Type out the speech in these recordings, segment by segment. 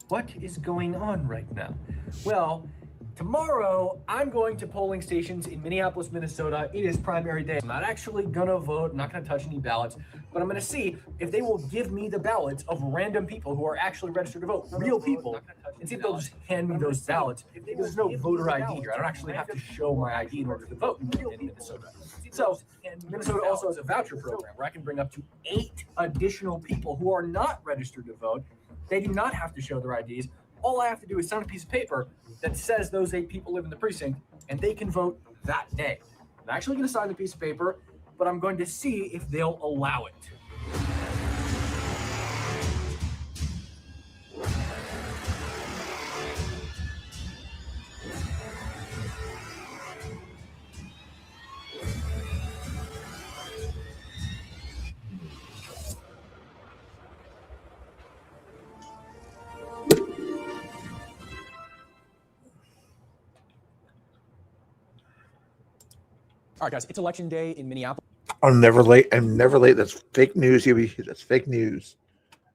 What is going on right now? Well, tomorrow I'm going to polling stations in Minneapolis, Minnesota. It is primary day. I'm not actually gonna vote, I'm not gonna touch any ballots, but I'm gonna see if they will give me the ballots of random people who are actually registered to vote, real people, and see if they'll just hand me those ballots. Because there's no voter ID here. I don't actually have to show my ID in order to vote in Minnesota. So, Minnesota also has a voucher program where I can bring up to 8 additional people who are not registered to vote. They do not have to show their IDs. All I have to do is sign a piece of paper that says those 8 people live in the precinct, and they can vote that day. I'm actually going to sign the piece of paper, but I'm going to see if they'll allow it. All right, guys, it's election day in Minneapolis. I'm never late. I'm never late. That's fake news, Hubie. That's fake news.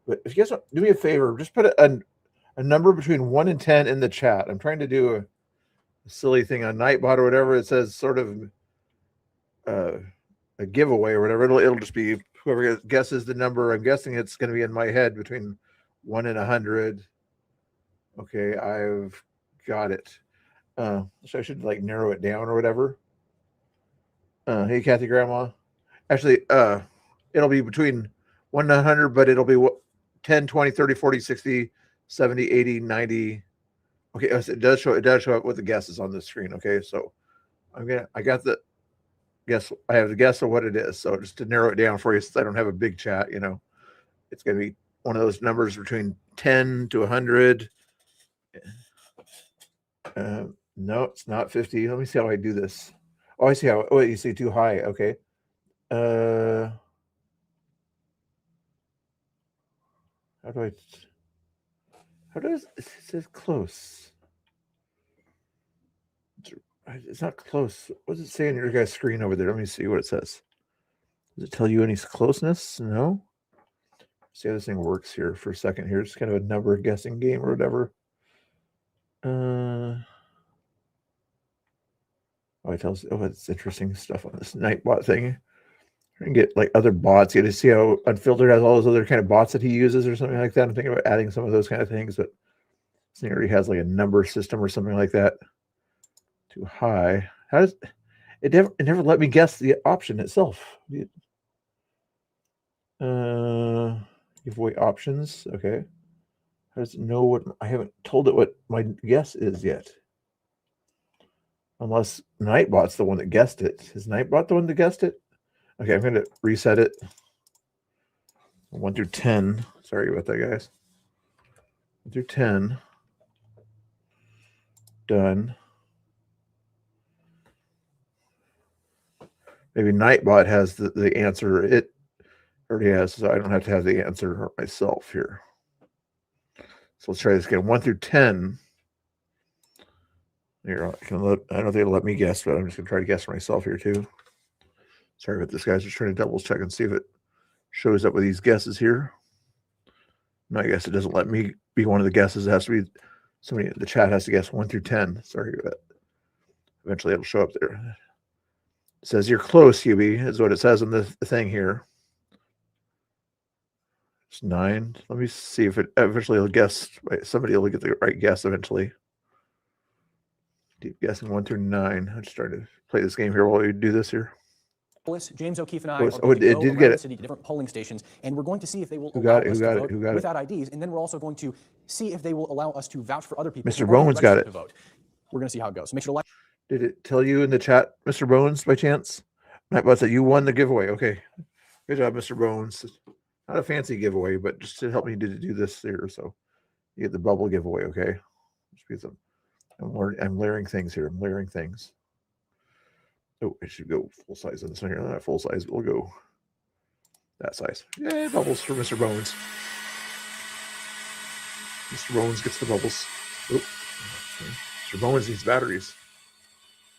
But if you guys want, do me a favor, just put a number between 1 and 10 in the chat. I'm trying to do a silly thing on Nightbot or whatever. It says sort of a giveaway or whatever. It'll just be whoever guesses the number. I'm guessing it's going to be in my head between 1 and 100. Okay, I've got it. So I should like narrow it down or whatever. Hey, Kathy Grandma. Actually, it'll be between 1 and 100, but it'll be 10, 20, 30, 40, 60, 70, 80, 90. Okay, it does show up with the guesses on the screen. Okay, so I have the guess of what it is. So just to narrow it down for you, since I don't have a big chat, it's going to be one of those numbers between 10 to 100. No, it's not 50. Let me see how I do this. Oh, I see how. Oh, you see too high. Okay. How does it says close? It's not close. What does it say on your guys' screen over there? Let me see what it says. Does it tell you any closeness? No. See how this thing works here for a second. Here, it's kind of a number guessing game or whatever. It tells. Oh, it's interesting stuff on this Nightbot thing. I can get like other bots. You get to see how Unfiltered has all those other kind of bots that he uses or something like that. I'm thinking about adding some of those kind of things, but this thing already has like a number system or something like that. Too high. How does it never let me guess the option itself? Giveaway options. Okay. How does it know what I haven't told it what my guess is yet? Unless Nightbot's the one that guessed it. Is Nightbot the one that guessed it? Okay, I'm going to reset it. 1 through 10. Sorry about that, guys. 1 through 10. Done. Maybe Nightbot has the answer. It already has, so I don't have to have the answer myself here. So let's try this again. 1 through 10. Here, I don't think it'll let me guess, but I'm just going to try to guess for myself here too. Sorry about this, guys. Just trying to double check and see if it shows up with these guesses here. No, I guess it doesn't let me be one of the guesses. It has to be somebody in the chat has to guess 1 through 10. Sorry about that. Eventually it'll show up there. It says you're close, Hubie, is what it says on the thing here. It's 9. Let me see if it eventually will guess. Somebody will get the right guess eventually. Deep guessing 1 through 9. I'm just trying to play this game here while we do this here. James O'Keefe and I are going to go around the city to different polling stations, and we're going to see if they will allow us to vote without IDs, and then we're also going to see if they will allow us to vouch for other people. Mr. Bones got it. To vote. We're going to see how it goes. So make sure to like. Did it tell you in the chat, Mr. Bones, by chance? Nightbot said you won the giveaway. Okay. Good job, Mr. Bones. Not a fancy giveaway, but just to help me do this here. So you get the bubble giveaway, okay? Just because I'm layering things here. I'm layering things. Oh, I should go full size on this one here. Not full size, but we'll go that size. Yay, bubbles for Mr. Bones. Mr. Bones gets the bubbles. Oh, Mr. Bones needs batteries.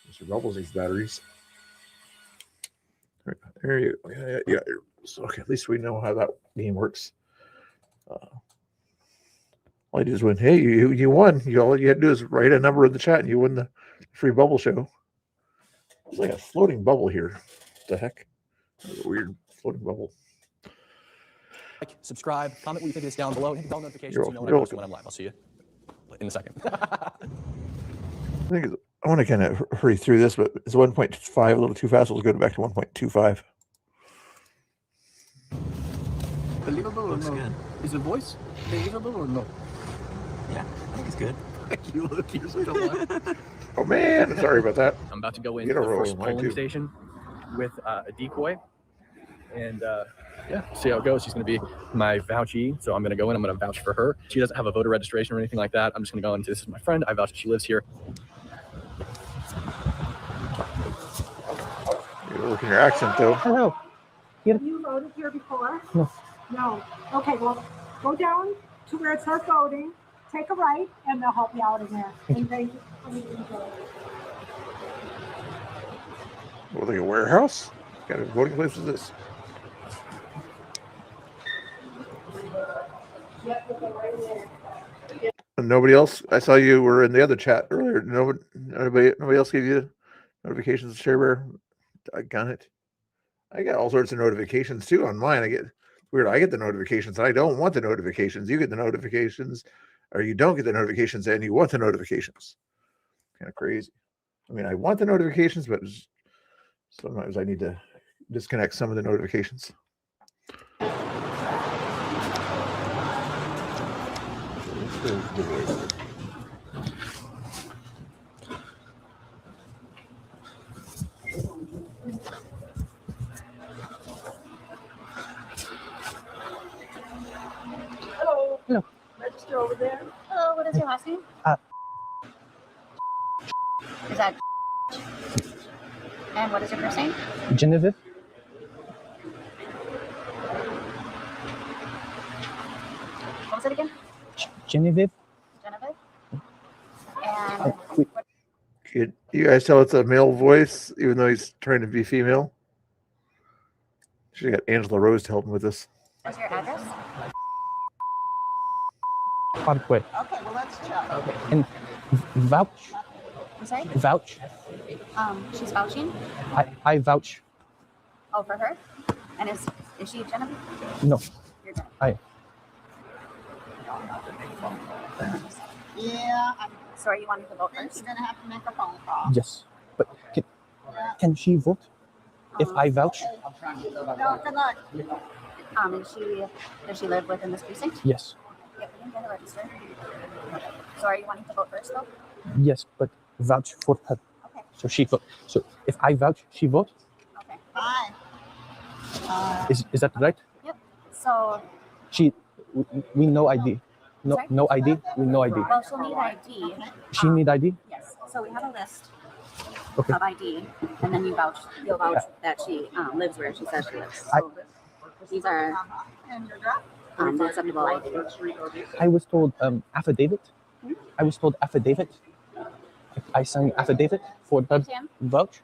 Mr. Bubbles needs batteries. There you go. Yeah. So, okay, at least we know how that game works. All I did is win. Hey, you won. All you had to do is write a number in the chat and you win the free bubble show. It's like a floating bubble here. What the heck? A weird floating bubble. Like, subscribe, comment what you think of this down below, and hit the bell notifications so you know when I post when I'm live. I'll see you in a second. I want to kind of hurry through this, but it's 1.5 a little too fast. We'll go back to 1.25. Believable or no? Good. Is the voice believable or no? Yeah, I think it's good. You look, you're still alive. Oh man, sorry about that. I'm about to go into the first polling station with a decoy, and yeah, see how it goes. She's going to be my vouchee, so I'm going to go in. I'm going to vouch for her. She doesn't have a voter registration or anything like that. I'm just going to go into this is my friend. I vouch that she lives here. You're working your accent though. Hello. Have you voted here before? No. No. Okay, well, go down to where it says voting, take a right, and they'll help you out in there. And thank you. What, like a warehouse? What kind of voting place is this? And nobody else? I saw you were in the other chat earlier. Nobody else gave you notifications, Sharebear? I got it. I got all sorts of notifications too on mine. I get the notifications. I don't want the notifications. You get the notifications, or you don't get the notifications, and you want the notifications. Kind of crazy. I mean, I want the notifications, but sometimes I need to disconnect some of the notifications. Hello. Hello. Register over there. Hello, what is your last name? Is that? And what is your first name? Genevieve. What was it again? Genevieve. Genevieve? And Could you guys tell it's a male voice, even though he's trying to be female? She got Angela Rose to help him with this. what's your address? Parkway. Okay, well, let's check. Okay. And vouch. I'm sorry? Vouch. She's vouching. I vouch. Oh, for her? And is she Genevieve? No. You're Genevieve. I. Yeah, So are you wanting to vote first? you're gonna have to make a phone call. Yes. But can she vote if I vouch? No, good luck. Does she live within this precinct? Yes. Yep, we can get her registered. So are you wanting to vote first though? Yes, but vouch for her. Okay. So she vote. So if I vouch, she vote. Okay. Hi. Is that right? Yep. So She. We no ID. No Sorry? no ID. We no ID. well, she'll need ID. She need ID. Yes. So we have a list Okay. of ID, and then you'll vouch that she lives where she says she lives. I- So these are And your address? the acceptable ID. I was told affidavit. I was told affidavit. I signed affidavit for the Sam? vouch.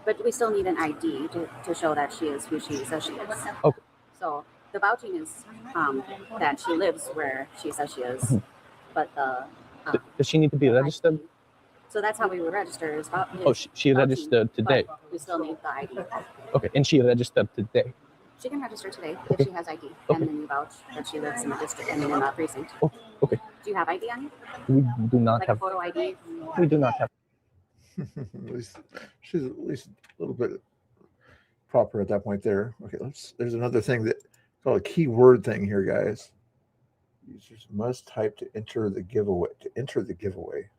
But we still need an ID to show that she is who she says she is. Okay. So the vouching is that she lives where she says she is, but the Does she need to be registered? so that's how we would register. Is Oh, she registered today. But we still need the ID. Okay, and she registered today. She can register today Okay. if she has ID, Okay. and then you vouch that she lives in the district and in the precinct. Oh, okay. Do you have ID on you? We do not Like a have. photo ID? We do not have. At least she's at least a little bit proper at that point there. Okay, there's another thing that called a keyword thing here, guys. Users must type to enter the giveaway. To enter the giveaway.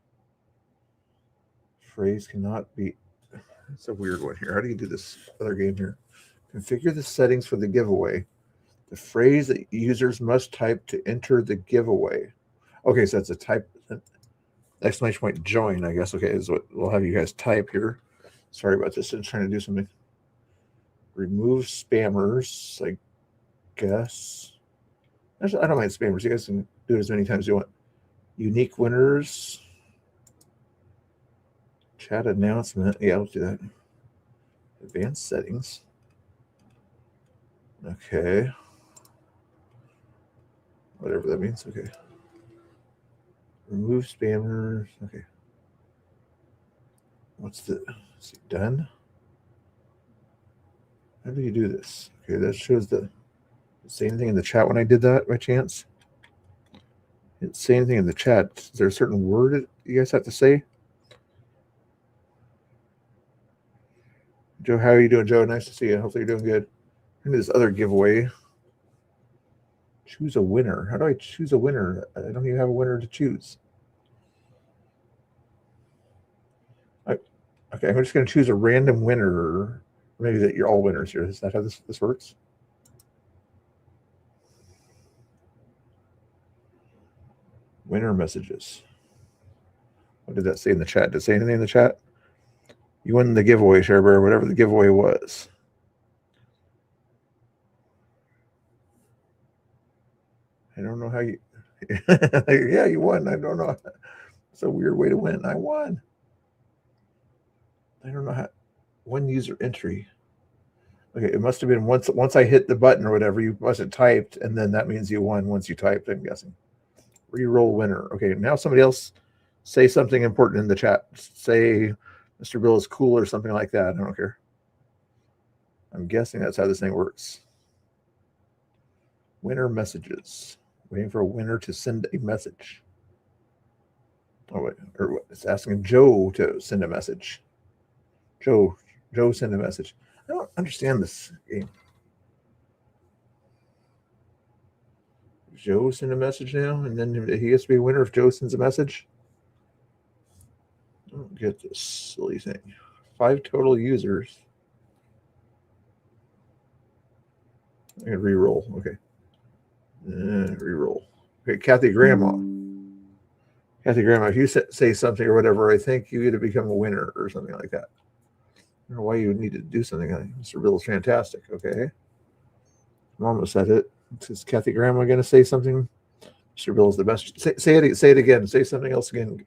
Phrase cannot be. It's a weird one here. How do you do this other game here? Configure the settings for the giveaway. The phrase that users must type to enter the giveaway. Okay, so that's a type. Exclamation point join, I guess. Okay, is what we'll have you guys type here. Sorry about this. I'm trying to do something. Remove spammers, I guess. Actually, I don't mind spammers. You guys can do it as many times as you want. Unique winners. Chat announcement. Yeah, I'll do that. Advanced settings. Okay. Whatever that means. Okay. Remove spammers. Okay. What's the is it done? How do you do this? Okay, that shows the same thing in the chat when I did that by chance. Didn't say anything in the chat. Is there a certain word you guys have to say? Joe, how are you doing, Joe? Nice to see you. Hopefully you're doing good. And this other giveaway. Choose a winner. How do I choose a winner? I don't even have a winner to choose. Okay, I'm just going to choose a random winner. Maybe that you're all winners here. Is that how this works? Winner messages. What did that say in the chat? Did it say anything in the chat? You won the giveaway, Sharebear, whatever the giveaway was. I don't know how you... yeah, you won. I don't know. It's a weird way to win. I won. I don't know how... One user entry. Okay, it must have been once I hit the button or whatever, you must have typed, and then that means you won once you typed, I'm guessing. Reroll winner. Okay, now somebody else say something important in the chat. Say Mr. Bill is cool or something like that. I don't care. I'm guessing that's how this thing works. Winner messages. Waiting for a winner to send a message. Oh, wait. Or what? It's asking Joe to send a message. Joe, send a message. I don't understand this game. Joe send a message now, and then he has to be a winner if Joe sends a message. I don't get this silly thing. 5 total users. I can re-roll. Okay. Re-roll. Okay, Kathy Grandma. Kathy Grandma, if you say something or whatever, I think you get to become a winner or something like that. I don't know why you would need to do something like that. Mr. Bill is fantastic. Okay. Mama said it. Is Kathy Grandma going to say something? Mr. Bill is the best. Say it again. Say something else again,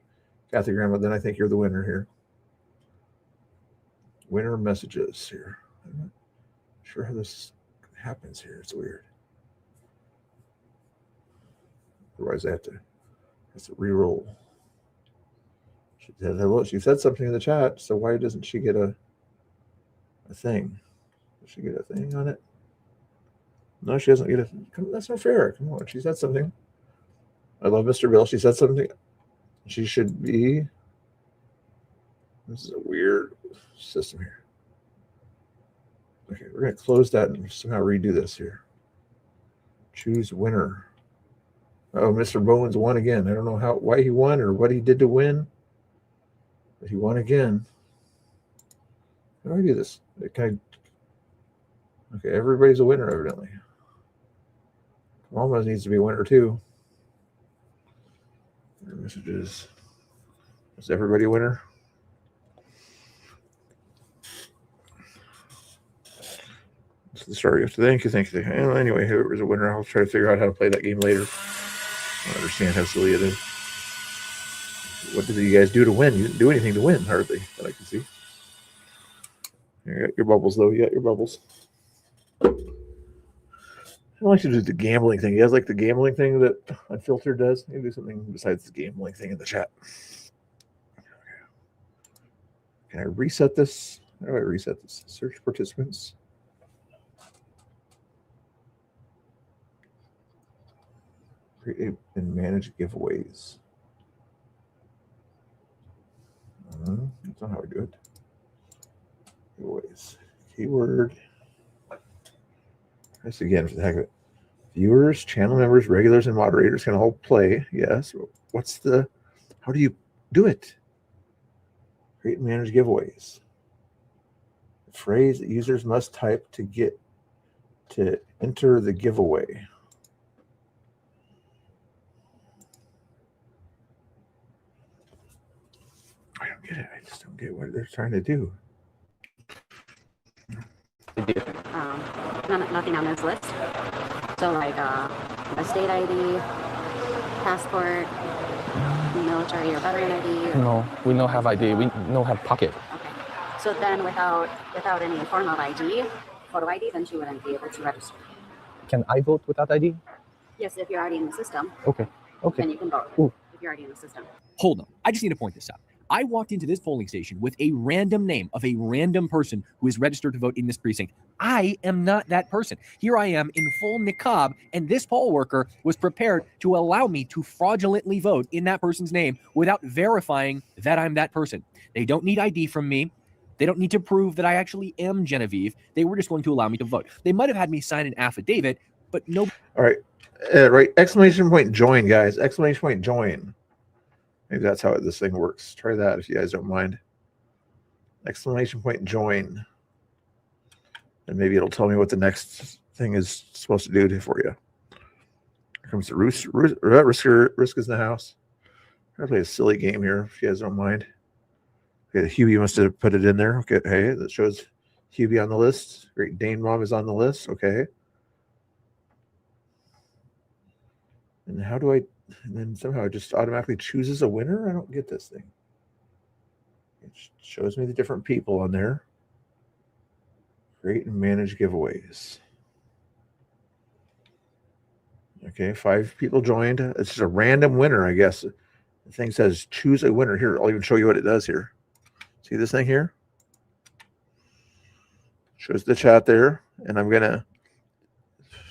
Kathy Grandma. Then I think you're the winner here. Winner messages here. I'm not sure how this happens here. It's weird. Otherwise, I have to re-roll. She said hello. She said something in the chat. So why doesn't she get a thing? Does she get a thing on it? No, she doesn't get a. That's not fair. Come on. She said something. I love Mr. Bill. She said something. She should be. This is a weird system here. Okay, we're going to close that and somehow redo this here. Choose winner. Oh, Mr. Bowens won again. I don't know why he won or what he did to win, but he won again. How do I do this? Okay, everybody's a winner evidently. Almost needs to be a winner too. Messages. Is everybody a winner? Sorry, thank you. Anyway, whoever's a winner, I'll try to figure out how to play that game later. I understand how silly it is. What did you guys do to win? You didn't do anything to win, hardly, that I can see. You got your bubbles, though. You got your bubbles. I like to do the gambling thing. You guys like the gambling thing that Unfiltered does? You can do something besides the gambling thing in the chat. Can I reset this? How do I reset this? Search participants. Create and manage giveaways. That's not how I do it. Giveaways. Keyword. This again for the heck of it. Viewers, channel members, regulars, and moderators can all play. Yes. How do you do it? Create and manage giveaways. The phrase that users must type to enter the giveaway. I don't get it. I just don't get what they're trying to do. Nothing on this list. So like a state ID, passport, military or veteran ID. No, we don't have ID. We don't have pocket. Okay. So then without any form of ID, photo ID, then she wouldn't be able to register. Can I vote without ID? Yes, if you're already in the system. Okay. Then you can vote. Ooh, if you're already in the system. Hold on. I just need to point this out. I walked into this polling station with a random name of a random person who is registered to vote in this precinct. I am not that person. Here I am in full niqab, and this poll worker was prepared to allow me to fraudulently vote in that person's name without verifying that I'm that person. They don't need ID from me. They don't need to prove that I actually am Genevieve. They were just going to allow me to vote. They might have had me sign an affidavit, but no. All right. Right. Exclamation point join, guys. Exclamation point join. Maybe that's how this thing works. Try that if you guys don't mind. Exclamation point join. And maybe it'll tell me what the next thing is supposed to do for you. Here comes the Risk is in the house. I'm going to play a silly game here if you guys don't mind. Okay, Hubie must have put it in there. Okay, hey, that shows Hubie on the list. Great Dane Mom is on the list. Okay. And how do I... And then somehow it just automatically chooses a winner? I don't get this thing. It shows me the different people on there. Create and manage giveaways. Okay, 5 people joined. It's just a random winner, I guess. The thing says choose a winner. Here, I'll even show you what it does here. See this thing here? Shows the chat there. And I'm going to...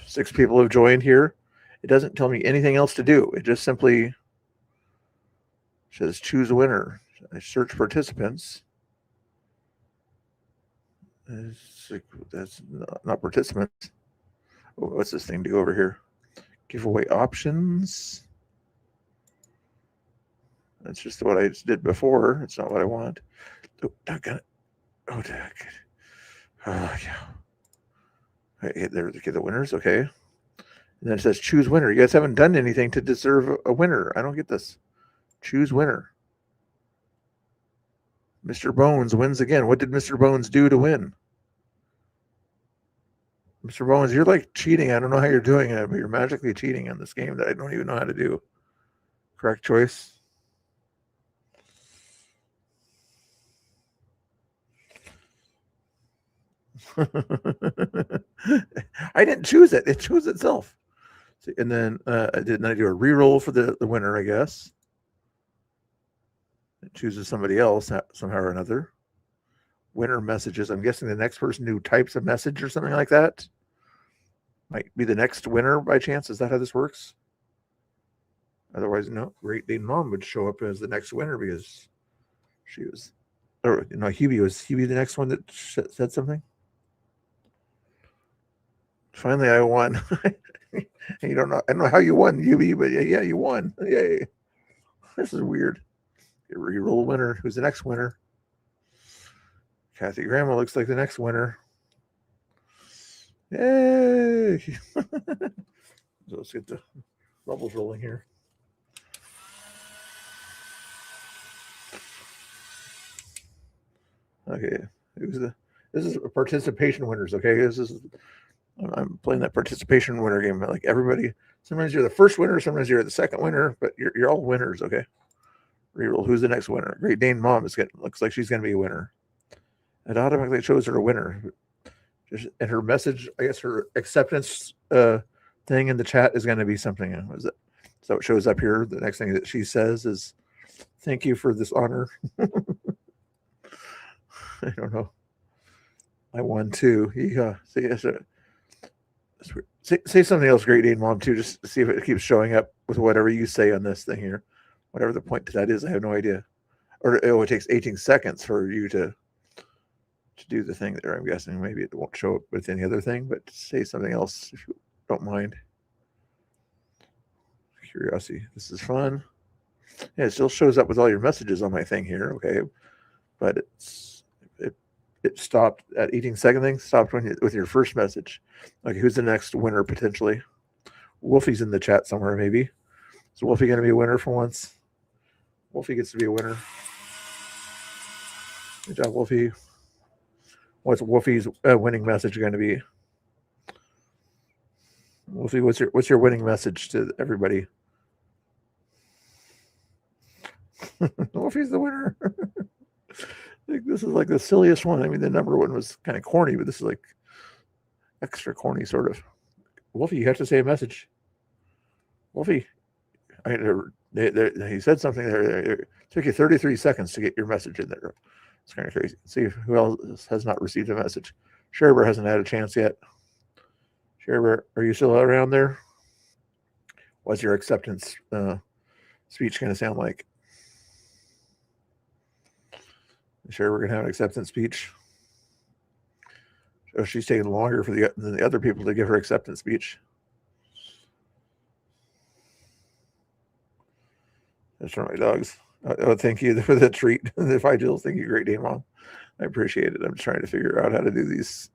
6 people have joined here. It doesn't tell me anything else to do. It just simply says choose a winner. I search participants. That's not participants. What's this thing do over here? Giveaway options. That's just what I did before. It's not what I want. Oh, I got it. Oh, heck. Oh, yeah. Okay, there, the winners. Okay. And then it says choose winner. You guys haven't done anything to deserve a winner. I don't get this. Choose winner. Mr. Bones wins again. What did Mr. Bones do to win? Mr. Bones, you're like cheating. I don't know how you're doing it, but you're magically cheating on this game that I don't even know how to do. Correct choice. I didn't choose it. It chose itself. And then I do a reroll for the winner, I guess. It chooses somebody else somehow or another. Winner messages. I'm guessing the next person who types a message or something like that might be the next winner by chance. Is that how this works? Otherwise, no. Great Dane Mom would show up as the next winner because she was, or no, Hubie was the next one that said something. Finally, I won. I don't know how you won, Hubie, but yeah, you won. Yay. This is weird. Reroll winner. Who's the next winner? Kathy Grandma looks like the next winner. Yay. So let's get the bubbles rolling here. Okay. This is participation winners, okay? I'm playing that participation winner game. Like everybody, sometimes you're the first winner, sometimes you're the second winner, but you're all winners, okay? Reroll. Who's the next winner? Great Dane Mom looks like she's going to be a winner. It automatically shows her a winner. And her message, I guess her acceptance thing in the chat is going to be something. So it shows up here. The next thing that she says is, "Thank you for this honor." I don't know. I won too. Yeah. Say something else, Great Dane Mom, too. Just see if it keeps showing up with whatever you say on this thing here. Whatever the point to that is, I have no idea. Or it takes 18 seconds for you to do the thing there. I'm guessing maybe it won't show up with any other thing, but say something else if you don't mind. Curiosity. This is fun. Yeah, it still shows up with all your messages on my thing here. Okay, but it stopped at 18 second thing. Stopped with your first message. Okay, who's the next winner potentially? Wolfie's in the chat somewhere, maybe. Is Wolfie going to be a winner for once? Wolfie gets to be a winner. Good job, Wolfie. What's Wolfie's winning message going to be? Wolfie, what's your winning message to everybody? Wolfie's the winner. This is like the silliest one. I mean, the number one was kind of corny, but this is like extra corny, sort of. Wolfie, you have to say a message. Wolfie, He said something there. It took you 33 seconds to get your message in there. It's kind of crazy. See who else has not received a message. Sherber hasn't had a chance yet. Sherber, are you still around there? What's your acceptance speech going to sound like? Sure, we're going to have an acceptance speech. So she's taking longer than the other people to give her acceptance speech. That's for my dogs. Oh, thank you for the treat. The 5 Jills, thank you, great day, Mom. I appreciate it. I'm trying to figure out how to do these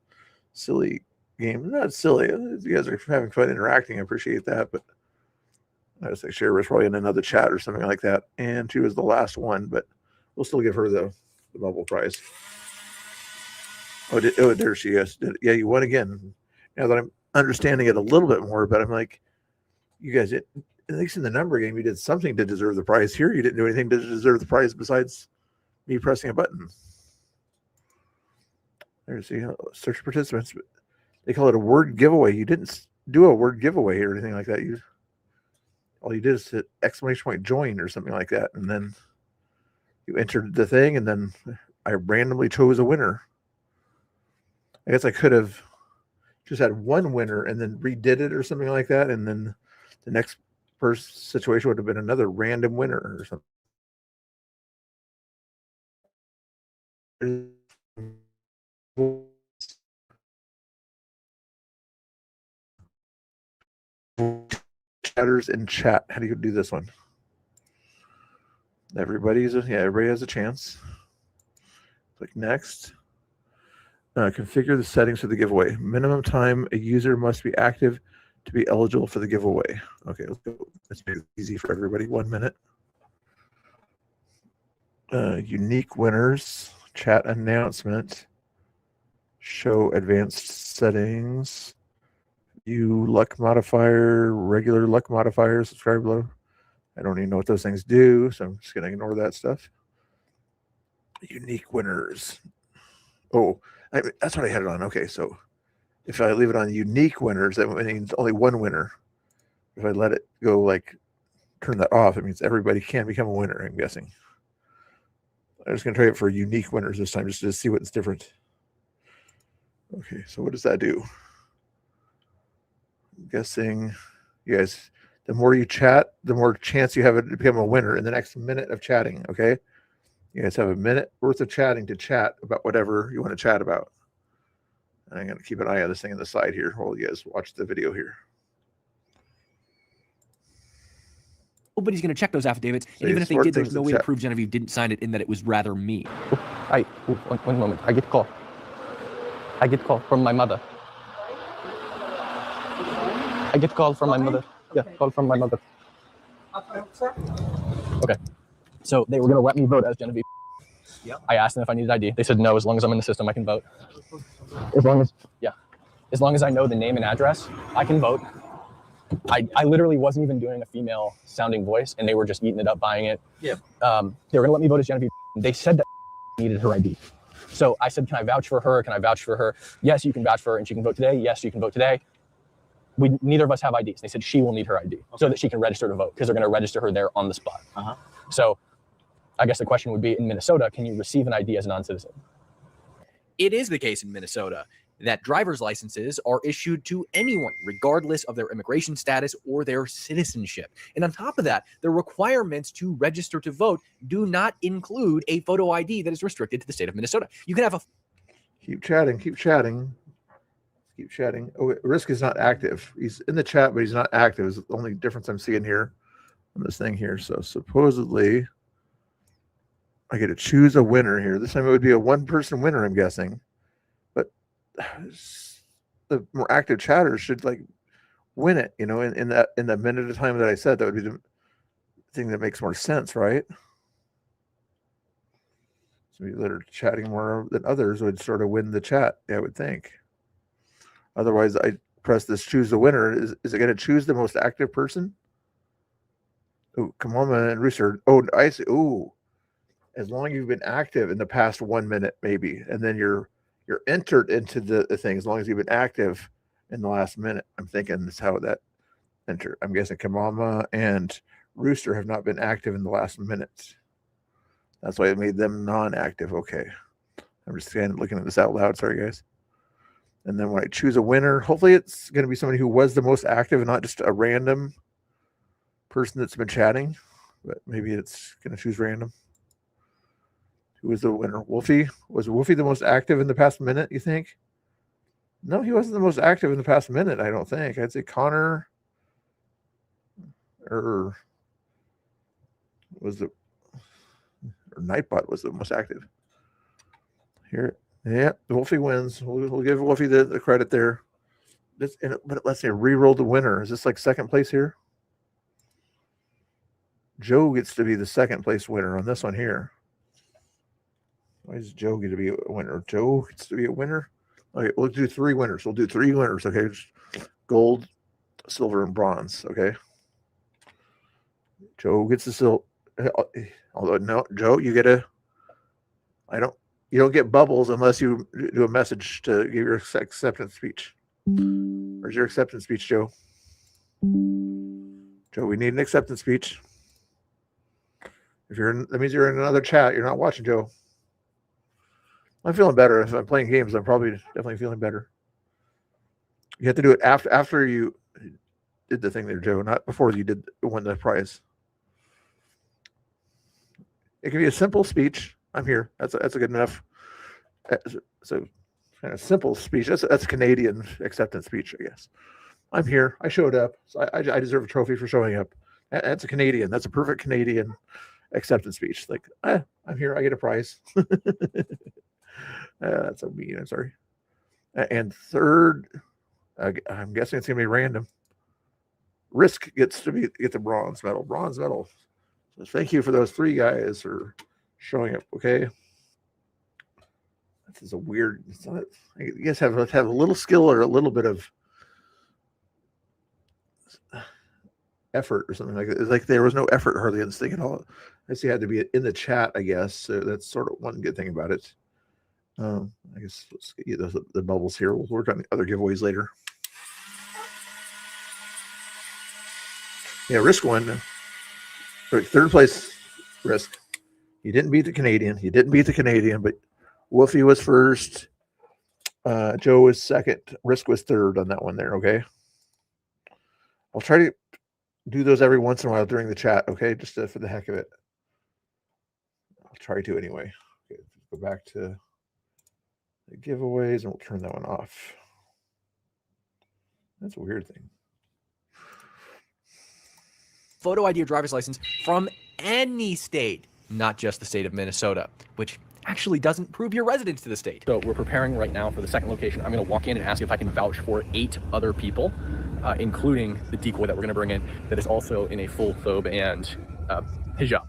silly games. Not silly. You guys are having fun interacting. I appreciate that. But I was like, Sherry was probably in another chat or something like that. And she was the last one, but we'll still give her the bubble prize. Oh, there she is. Yeah, you won again. Now that I'm understanding it a little bit more, but I'm like, you guys, at least in the number game, you did something to deserve the prize. Here, you didn't do anything to deserve the prize besides me pressing a button. There's the search participants. They call it a word giveaway. You didn't do a word giveaway or anything like that. All you did is hit exclamation point join or something like that, and then you entered the thing, and then I randomly chose a winner. I guess I could have just had one winner and then redid it or something like that, and then the next first situation would have been another random winner or something. Chatters in chat. How do you do this one? Everybody has a chance. Click next. Configure the settings for the giveaway. Minimum time a user must be active to be eligible for the giveaway. Okay, let's go. Let's make it easy for everybody. 1 minute. Unique winners. Chat announcement. Show advanced settings. View luck modifier. Regular luck modifier. Subscribe below. I don't even know what those things do, so I'm just going to ignore that stuff. Unique winners. Oh, that's what I had it on. Okay, so if I leave it on unique winners, that means only one winner. If I let it go, like, turn that off, it means everybody can become a winner, I'm guessing. I'm just going to try it for unique winners this time, just to see what's different. Okay, so what does that do? I'm guessing, you guys, the more you chat, the more chance you have to become a winner in the next minute of chatting, okay? You guys have a minute worth of chatting to chat about whatever you want to chat about. And I'm going to keep an eye on this thing on the side here while you guys watch the video here. Nobody's going to check those affidavits. And even if they did, there's no way to prove Genevieve didn't sign it in that it was rather me. One moment. I get call. I get call from my mother. I get call from my mother. Yeah, call from my mother. Okay. So they were going to let me vote as Genevieve. Yep. I asked them if I needed ID. They said no, as long as I'm in the system, I can vote. As long as I know the name and address, I can vote. I literally wasn't even doing a female sounding voice, and they were just eating it up, buying it. Yeah. They were going to let me vote as Genevieve. They said that needed her ID. So I said, can I vouch for her? Can I vouch for her? Yes, you can vouch for her, and she can vote today. Yes, you can vote today. Neither of us have IDs. They said she will need her ID so that she can register to vote, because they're going to register her there on the spot. So I guess the question would be, in Minnesota, can you receive an ID as a non-citizen? It is the case in Minnesota that driver's licenses are issued to anyone, regardless of their immigration status or their citizenship. And on top of that, the requirements to register to vote do not include a photo ID that is restricted to the state of Minnesota. You can have a... Keep chatting. Oh, Risk is not active. He's in the chat, but he's not active. Is the only difference I'm seeing here on this thing here. So supposedly I get to choose a winner here. This time it would be a one-person winner, I'm guessing. But the more active chatters should like win it, in that minute of time that I said. That would be the thing that makes more sense, right? So people that are chatting more than others would sort of win the chat, I would think. Otherwise, I press this choose the winner. Is it going to choose the most active person? Oh, come on, man, Rooster. Oh, I see. Oh, as long as you've been active in the past 1 minute, maybe, and then you're entered into the thing. As long as you've been active in the last minute, I'm thinking that's how that enter. I'm guessing Kamama and Rooster have not been active in the last minute. That's why it made them non-active. Okay. I'm just looking at this out loud. Sorry, guys. And then when I choose a winner, hopefully it's going to be somebody who was the most active and not just a random person that's been chatting. But maybe it's going to choose random. Who was the winner? Wolfie? Was Wolfie the most active in the past minute, you think? No, he wasn't the most active in the past minute, I don't think. I'd say Connor or Nightbot was the most active. Here, yeah, Wolfie wins. We'll give Wolfie the credit there. But let's say re-roll the winner. Is this like second place here? Joe gets to be the second place winner on this one here. Why does Joe get to be a winner? Joe gets to be a winner. Okay, we'll do 3 winners. We'll do 3 winners. Okay, gold, silver, and bronze. Okay. Joe gets the silver. Although no, Joe, you get a. You don't get bubbles unless you do a message to give your acceptance speech. Where's your acceptance speech, Joe? Joe, we need an acceptance speech. That means you're in another chat. You're not watching, Joe. I'm feeling better. If I'm playing games, I'm probably definitely feeling better. You have to do it after you did the thing there, Joe, not before you won the prize. It can be a simple speech. I'm here. That's a good enough. So kind of simple speech. That's Canadian acceptance speech, I guess. I'm here. I showed up. So I deserve a trophy for showing up. That's a Canadian. That's a perfect Canadian acceptance speech. Like, I'm here. I get a prize. That's so mean. I'm sorry. And third, I'm guessing it's gonna be random. Risk get the bronze medal. Bronze medal. So thank you for those 3 guys for showing up. Okay. This is a weird. It's not, you guys have a little skill or a little bit of effort or something like that. It's like there was no effort hardly in this thing at all. I guess you had to be in the chat, I guess. So that's sort of one good thing about it. I guess let's get you the bubbles here. We'll work on the other giveaways later. Yeah, Risk won. Third place, Risk. You didn't beat the Canadian. But Wolfie was first. Joe was second. Risk was third on that one there, okay? I'll try to do those every once in a while during the chat, okay? Just for the heck of it. I'll try to anyway. Okay, go back to the giveaways and we'll turn that one off. That's a weird thing. Photo ID or driver's license from any state, not just the state of Minnesota, which actually doesn't prove your residence to the state. So we're preparing right now for the second location. I'm going to walk in and ask if I can vouch for 8 other people, including the decoy that we're going to bring in that is also in a full thobe and hijab.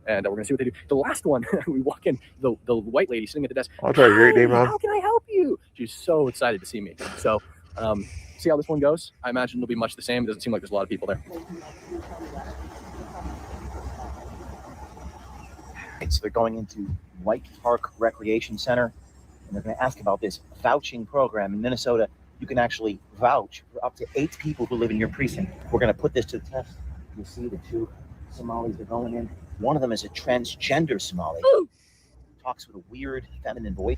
And we're going to see what they do. The last one, we walk in, the white lady sitting at the desk. I'll try. Great day, Mom. How can I help you? She's so excited to see me. So see how this one goes. I imagine it'll be much the same. It doesn't seem like there's a lot of people there. So they're going into White Park Recreation Center, and they're going to ask about this vouching program in Minnesota. You can actually vouch for up to 8 people who live in your precinct. We're going to put this to the test. You see the 2 Somalis are going in. One of them is a transgender Somali. Ooh. Talks with a weird feminine voice.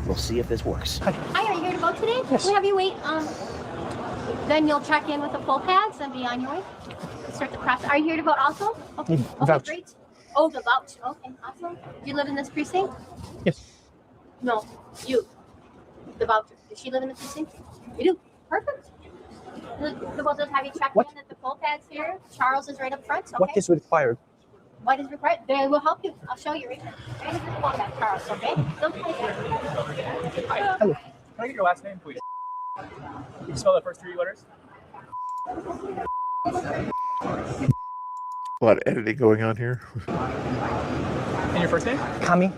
We'll see if this works. Hi, are you here to vote today? Yes. We'll have you wait. Then you'll check in with the full pads and be on your way. Start the process. Are you here to vote also? Okay. Okay, great. Oh, the vouch. Okay, awesome. Do you live in this precinct? Yes. No, you. The voucher. Does she live in the precinct? You do. Perfect. We'll just have you check in at the poll pads here. Charles is right up front. Okay. What is required? What is required? They will help you. I'll show you right here. Right at the poll pad, Charles. Okay. Hi. Hello. Can I get your last name, please? Can you spell the first 3 letters? A lot of editing going on here. And your first name? Kami.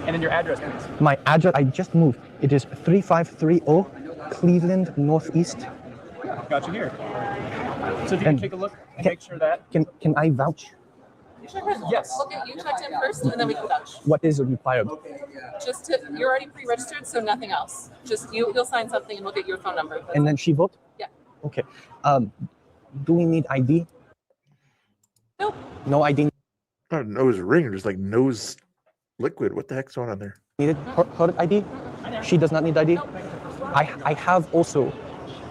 And then your address, please. My address, I just moved. It is 3530 Cleveland Northeast. Got you here. So if you can take a look and make sure that. Can I vouch? check in? Yes. We'll get you checked in first, and then we can vouch. What is required? Just you're already pre-registered, so nothing else. Just you'll sign something, and we'll get your phone number. And then she vote? Yeah. Okay. Do we need ID? Nope. No ID Not a nose ring, just like nose liquid. What the heck's going on there? needed? Her ID? She does not need ID? I have also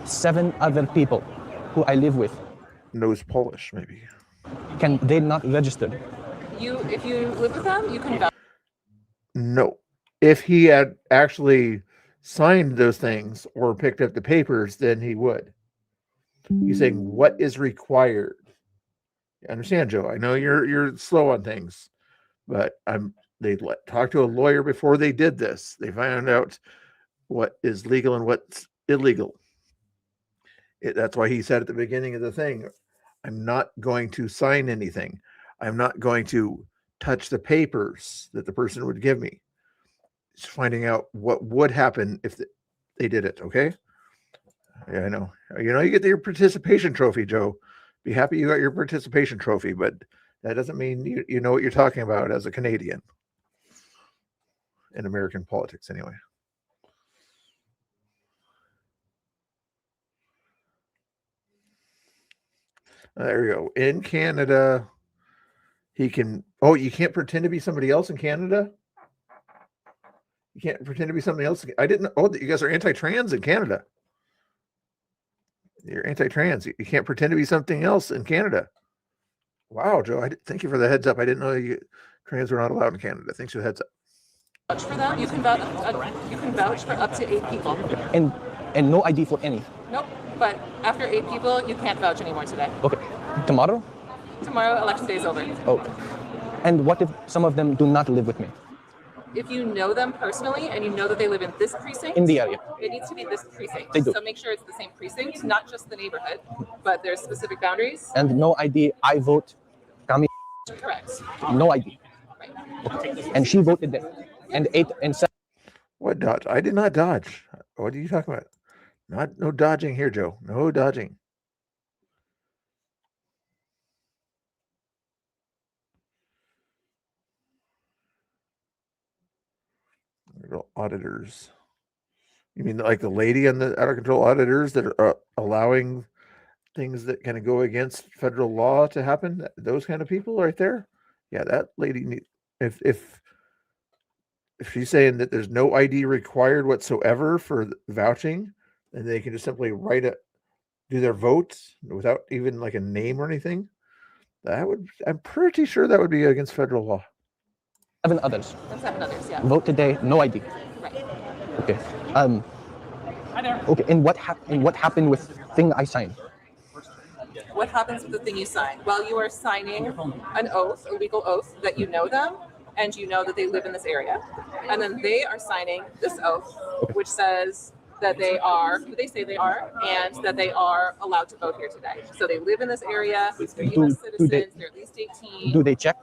7 other people who I live with. Nose polish, maybe. Can they not register? If you live with them, you can vouch. No. If he had actually signed those things or picked up the papers, then he would. He's saying what is required. I understand, Joe. I know you're slow on things, but they talked to a lawyer before they did this. They found out what is legal and what's illegal. That's why he said at the beginning of the thing, I'm not going to sign anything. I'm not going to touch the papers that the person would give me. It's finding out what would happen if they did it. Okay. Yeah, I know. You get your participation trophy, Joe. Be happy you got your participation trophy, but that doesn't mean you know what you're talking about as a Canadian in American politics, anyway. There you go. In Canada, he can. Oh, you can't pretend to be somebody else in Canada? You can't pretend to be something else. I didn't know. Oh, you guys are anti-trans in Canada. You're anti-trans. You can't pretend to be something else in Canada. Wow, Joe. Thank you for the heads up. I didn't know trans were not allowed in Canada. Thanks for the heads up. Vouch for them. You can vouch for up to 8 people. And no ID for any. Nope. But after 8 people, you can't vouch anymore today. Okay. Tomorrow? Tomorrow, election day is over. Oh. And what if some of them do not live with me? If you know them personally and you know that they live in this precinct, In the area. it needs to be this precinct. They do. So make sure it's the same precinct, not just the neighborhood, but there's specific boundaries. And no ID. I vote. Kami. Correct. No ID. Right. Okay. And she voted there. And 8 and 7. What dodge? I did not dodge. What are you talking about? No dodging here, Joe. No dodging. Auditors. You mean like the lady on the out of control auditors that are allowing things that kind of go against federal law to happen? Those kind of people right there? Yeah, that lady if she's saying that there's no ID required whatsoever for vouching, and they can just simply do their votes without even like a name or anything, I'm pretty sure that would be against federal law. 7 others. That's 7 others, yeah. Vote today. No ID. Right. Okay. Okay. And what happened with thing I signed? What happens with the thing you sign? Well, you are signing an oath, a legal oath, that you know them and you know that they live in this area. And then they are signing this oath, which says that they are who they say they are and that they are allowed to vote here today. So they live in this area, they're U.S. citizens, they're at least 18. Do they check?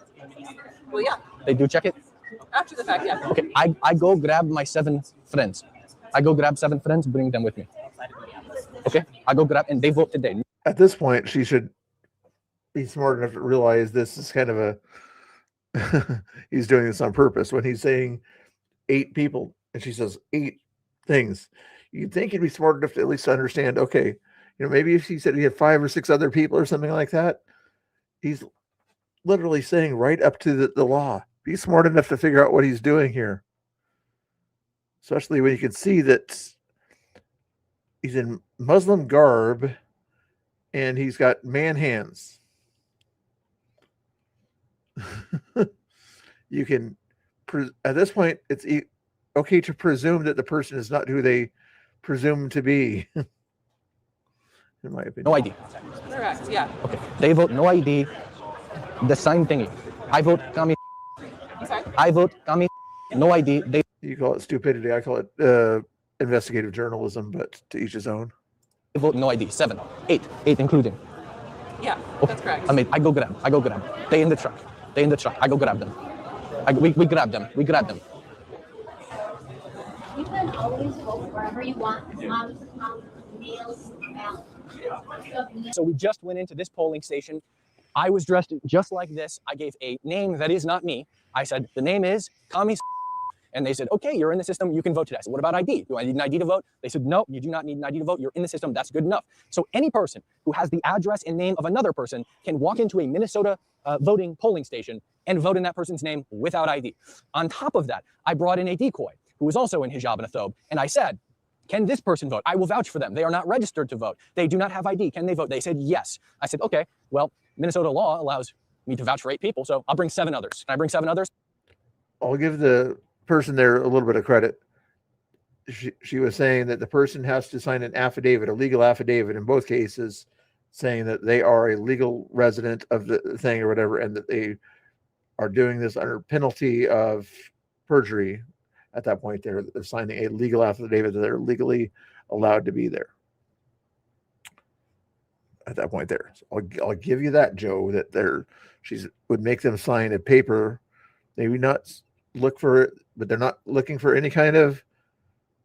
Well, yeah. They do check it? After the fact, yeah. Okay. I go grab my 7 friends. I go grab 7 friends, bring them with me. Okay? I go grab, and they vote today. At this point, she should be smart enough to realize this is kind of he's doing this on purpose. When he's saying 8 people, and she says 8 things, you'd think he'd be smart enough to at least understand, okay, maybe if he said he had 5 or 6 other people or something like that, he's literally saying right up to the law. Be smart enough to figure out what he's doing here. Especially when you can see that he's in Muslim garb and he's got man hands. You can, at this point, it's okay to presume that the person is not who they presume to be. In my opinion. No ID. Correct, yeah. Okay. They vote no ID. The sign thingy. I vote Kami. I'm sorry? I vote Kami. No ID. You call it stupidity. I call it investigative journalism, but to each his own. They vote no ID. 7. 8 including. Yeah, Okay. that's correct. I go grab. They in the truck. I go grab them. We grab them. You can always vote wherever you want. So we just went into this polling station. I was dressed just like this. I gave a name that is not me. I said, the name is Kami. And they said, okay, you're in the system. You can vote today. I said, what about ID? Do I need an ID to vote? They said, no, you do not need an ID to vote. You're in the system. That's good enough. So any person who has the address and name of another person can walk into a Minnesota voting polling station and vote in that person's name without ID. On top of that, I brought in a decoy who was also in hijab and a thobe. And I said, can this person vote? I will vouch for them. They are not registered to vote. They do not have ID. Can they vote? They said, yes. I said, okay, well, Minnesota law allows me to vouch for 8 people. So I'll bring 7 others. Can I bring 7 others? I'll give the person there a little bit of credit. She was saying that the person has to sign an affidavit, a legal affidavit in both cases, saying that they are a legal resident of the thing or whatever, and that they are doing this under penalty of perjury. At that point, they're signing a legal affidavit that they're legally allowed to be there. At that point, there, so I'll give you that, Joe. That she would make them sign a paper. Maybe not look for it, but they're not looking for any kind of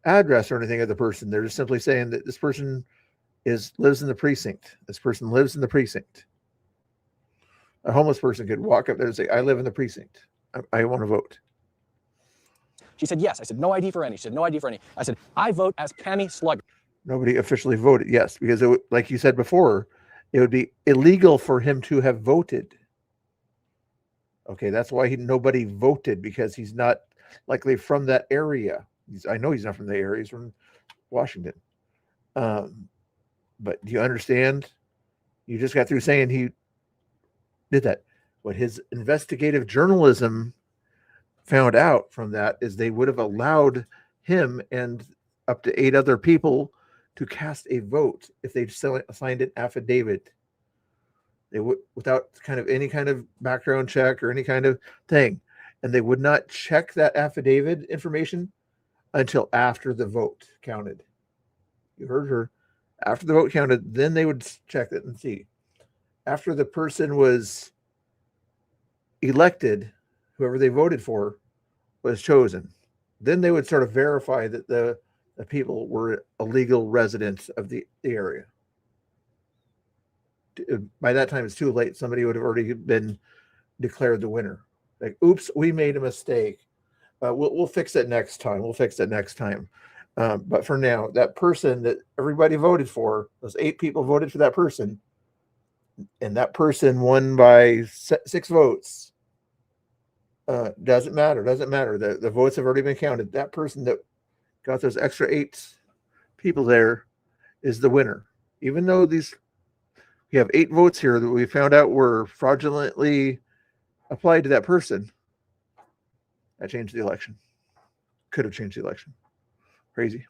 address or anything of the person. They're just simply saying that this person lives in the precinct. This person lives in the precinct. A homeless person could walk up there and say, I live in the precinct. I want to vote. She said, yes. I said, no ID for any. She said, no ID for any. I said, I vote as Cami Slugger. Nobody officially voted, yes, because it would, like you said before, it would be illegal for him to have voted. Okay, that's why nobody voted, because he's not likely from that area. I know he's not from the area. He's from Washington. But do you understand? You just got through saying he did that. What his investigative journalism found out from that is they would have allowed him and up to 8 other people to cast a vote if they signed an affidavit. They would, without any kind of background check or any kind of thing, and they would not check that affidavit information until after the vote counted. You heard her. After the vote counted, then they would check it and see. After the person was elected, whoever they voted for was chosen, then they would sort of verify that the people were illegal residents of the area. By that time, it's too late. Somebody would have already been declared the winner. Like, oops, we made a mistake. We'll fix it next time. We'll fix it next time. But for now, that person that everybody voted for, those 8 people voted for that person, and that person won by 6 votes. Doesn't matter. Doesn't matter. The votes have already been counted. That person that got those extra 8 people there is the winner. Even though we have 8 votes here that we found out were fraudulently applied to that person, that changed the election. Could have changed the election. Crazy.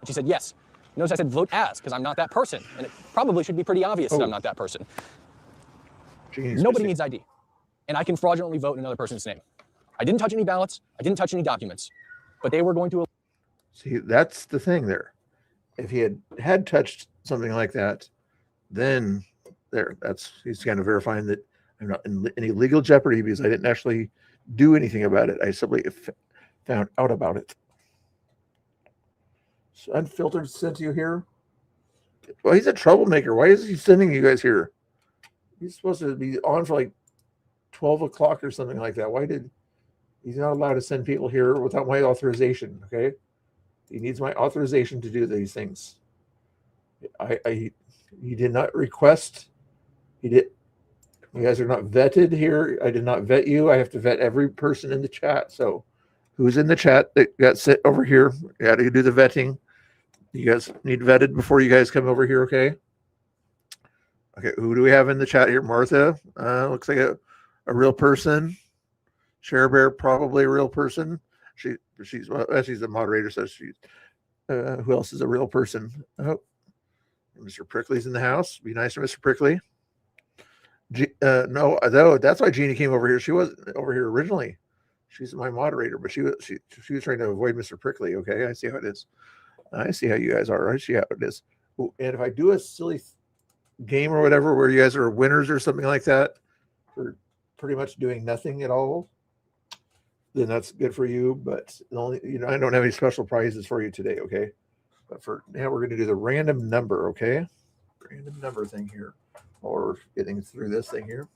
She said, yes. Notice I said vote as, because I'm not that person. And it probably should be pretty obvious that I'm not that person. Nobody needs ID. And I can fraudulently vote in another person's name. I didn't touch any ballots. I didn't touch any documents. But they were going to... See, that's the thing there. If he had touched something like that, then he's kind of verifying that I'm not in any legal jeopardy because I didn't actually do anything about it. I simply found out about it. So Unfiltered sent you here. Well, he's a troublemaker. Why is he sending you guys here? He's supposed to be on for like 12 o'clock or something like that. He's not allowed to send people here without my authorization, okay? He needs my authorization to do these things. He did not request. You guys are not vetted here. I did not vet you. I have to vet every person in the chat. So who's in the chat that got sent over here? You got to do the vetting. You guys need vetted before you guys come over here, okay? Okay, who do we have in the chat here? Martha, looks like a real person. Share Bear, probably a real person. She's a moderator, so she's who else is a real person? Oh, Mr. Prickly's in the house. Be nice to Mr. Prickly. No, though that's why Jeannie came over here. She wasn't over here originally. She's my moderator, but she was trying to avoid Mr. Prickly. Okay, I see how it is. I see how you guys are. I see how it is. Ooh, and if I do a silly game or whatever where you guys are winners or something like that for pretty much doing nothing at all, then that's good for you. But only, I don't have any special prizes for you today. Okay, but for now, we're going to do the random number. Okay. random number thing here, or getting through this thing here.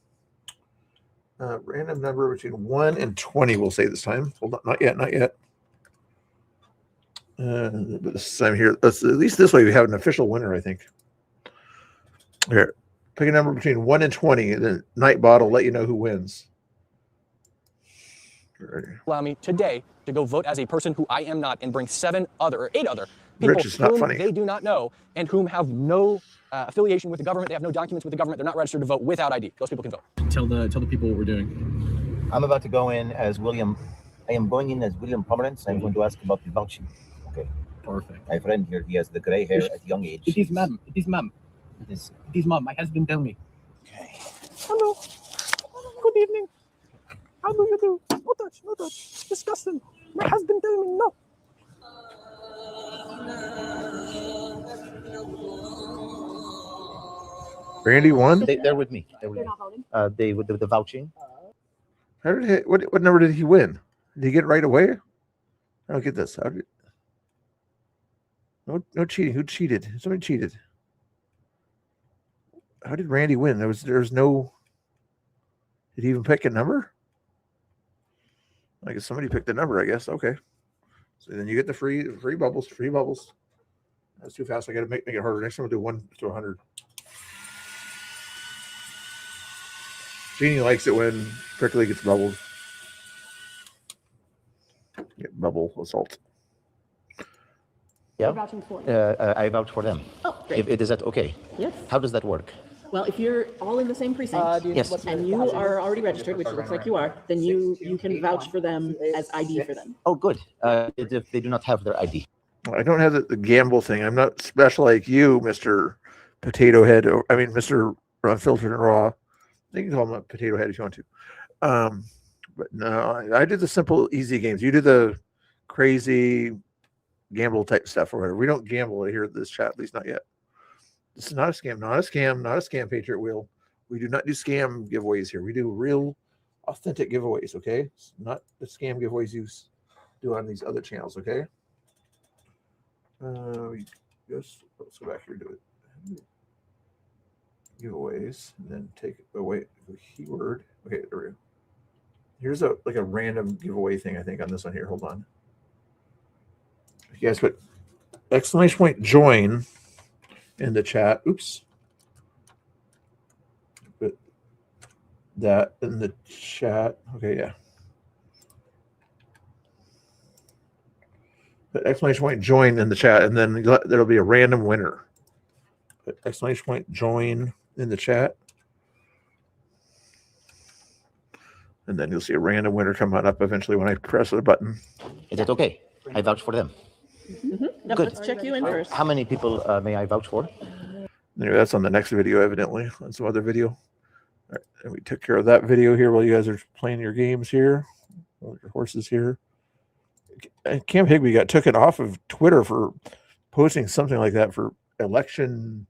Random number between 1 and 20, we'll say this time. Hold on, not yet, not yet. But this time here, at least this way we have an official winner, I think. Here, pick a number between 1 and 20, and then Nightbot will let you know who wins. Allow me today to go vote as a person who I am not and bring 8 other people whom they do not know and whom have no affiliation with the government. They have no documents with the government. They're not registered to vote without ID. Those people can vote. Tell the people what we're doing. I'm about to go in as William. I am going in as William Pomerantz. I'm going to ask about the vouching. Okay. Perfect. My friend here, he has the gray hair at young age. It is ma'am. It is ma'am. It is. It is ma'am. My husband tell me. Okay. Hello. Good evening. How do you do? No touch, no touch. Disgusting. My husband tell me no. Randy won. They're with me. They're with They're me. not voting. They with the vouching. How did he, what number did he win? Did he get it right away? I don't get this. How did, no cheating. Who cheated? Somebody cheated. How did Randy win? There was no. Did he even pick a number? I guess somebody picked the number. I guess okay. So then you get the free bubbles. Free bubbles. That's too fast. I got to make it harder. Next time we'll do 1 to 100. Jeannie likes it when Prickly gets bubbled. Get bubble assault. Yeah. You're vouching for. I vouch for them. Oh, great. Is that okay? Yes. How does that work? Well, if you're all in the same precinct, Yes. and you are already registered, which looks like you are, then you can vouch for them as ID for them. Oh, good. If they do not have their ID. I don't have the gamble thing. I'm not special like you, Mr. Potato Head. I mean, Mr. Unfiltered and Raw. You can call him a potato head if you want to. But no, I do the simple, easy games. You do the crazy gamble type stuff or whatever. We don't gamble here at this chat, at least not yet. This is not a scam, not a scam, not a scam, Patriot Wheel. We do not do scam giveaways here. We do real, authentic giveaways, okay? It's not the scam giveaways you do on these other channels, okay? Let's go back here and do it. Giveaways, and then take away the keyword. Okay, there we go. Here's a random giveaway thing, I think, on this one here. Hold on. You guys put exclamation point join in the chat. Oops. Put that in the chat. Okay, yeah. Put exclamation point join in the chat, and then there'll be a random winner. Put exclamation point join in the chat. And then you'll see a random winner come on up eventually when I press the button. Is that okay? I vouch for them. Mm-hmm. Good. Let's check you in first. How many people may I vouch for? Anyway, that's on the next video, evidently, on some other video. All right, and we took care of that video here while you guys are playing your games here. Your horses here. And Cam Higby got taken off of Twitter for posting something like that for election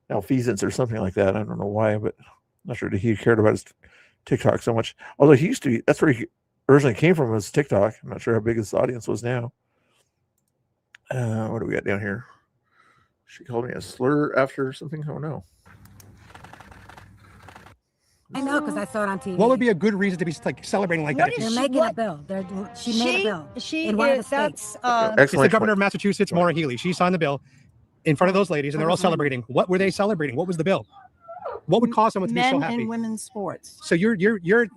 malfeasance or something like that. I don't know why, but I'm not sure that he cared about his TikTok so much. Although he used to be, that's where he originally came from, was TikTok. I'm not sure how big his audience was now. What do we got down here? She called me a slur after something. Oh no. I know because I saw it on TV. What would be a good reason to be like celebrating like that? They're making a bill. She made a bill. She in one of the states. It's the governor of Massachusetts, Maura Healey. She signed the bill in front of those ladies, and they're all celebrating. What were they celebrating? What was the bill? What would cause someone to be so happy? Men and women's sports. So your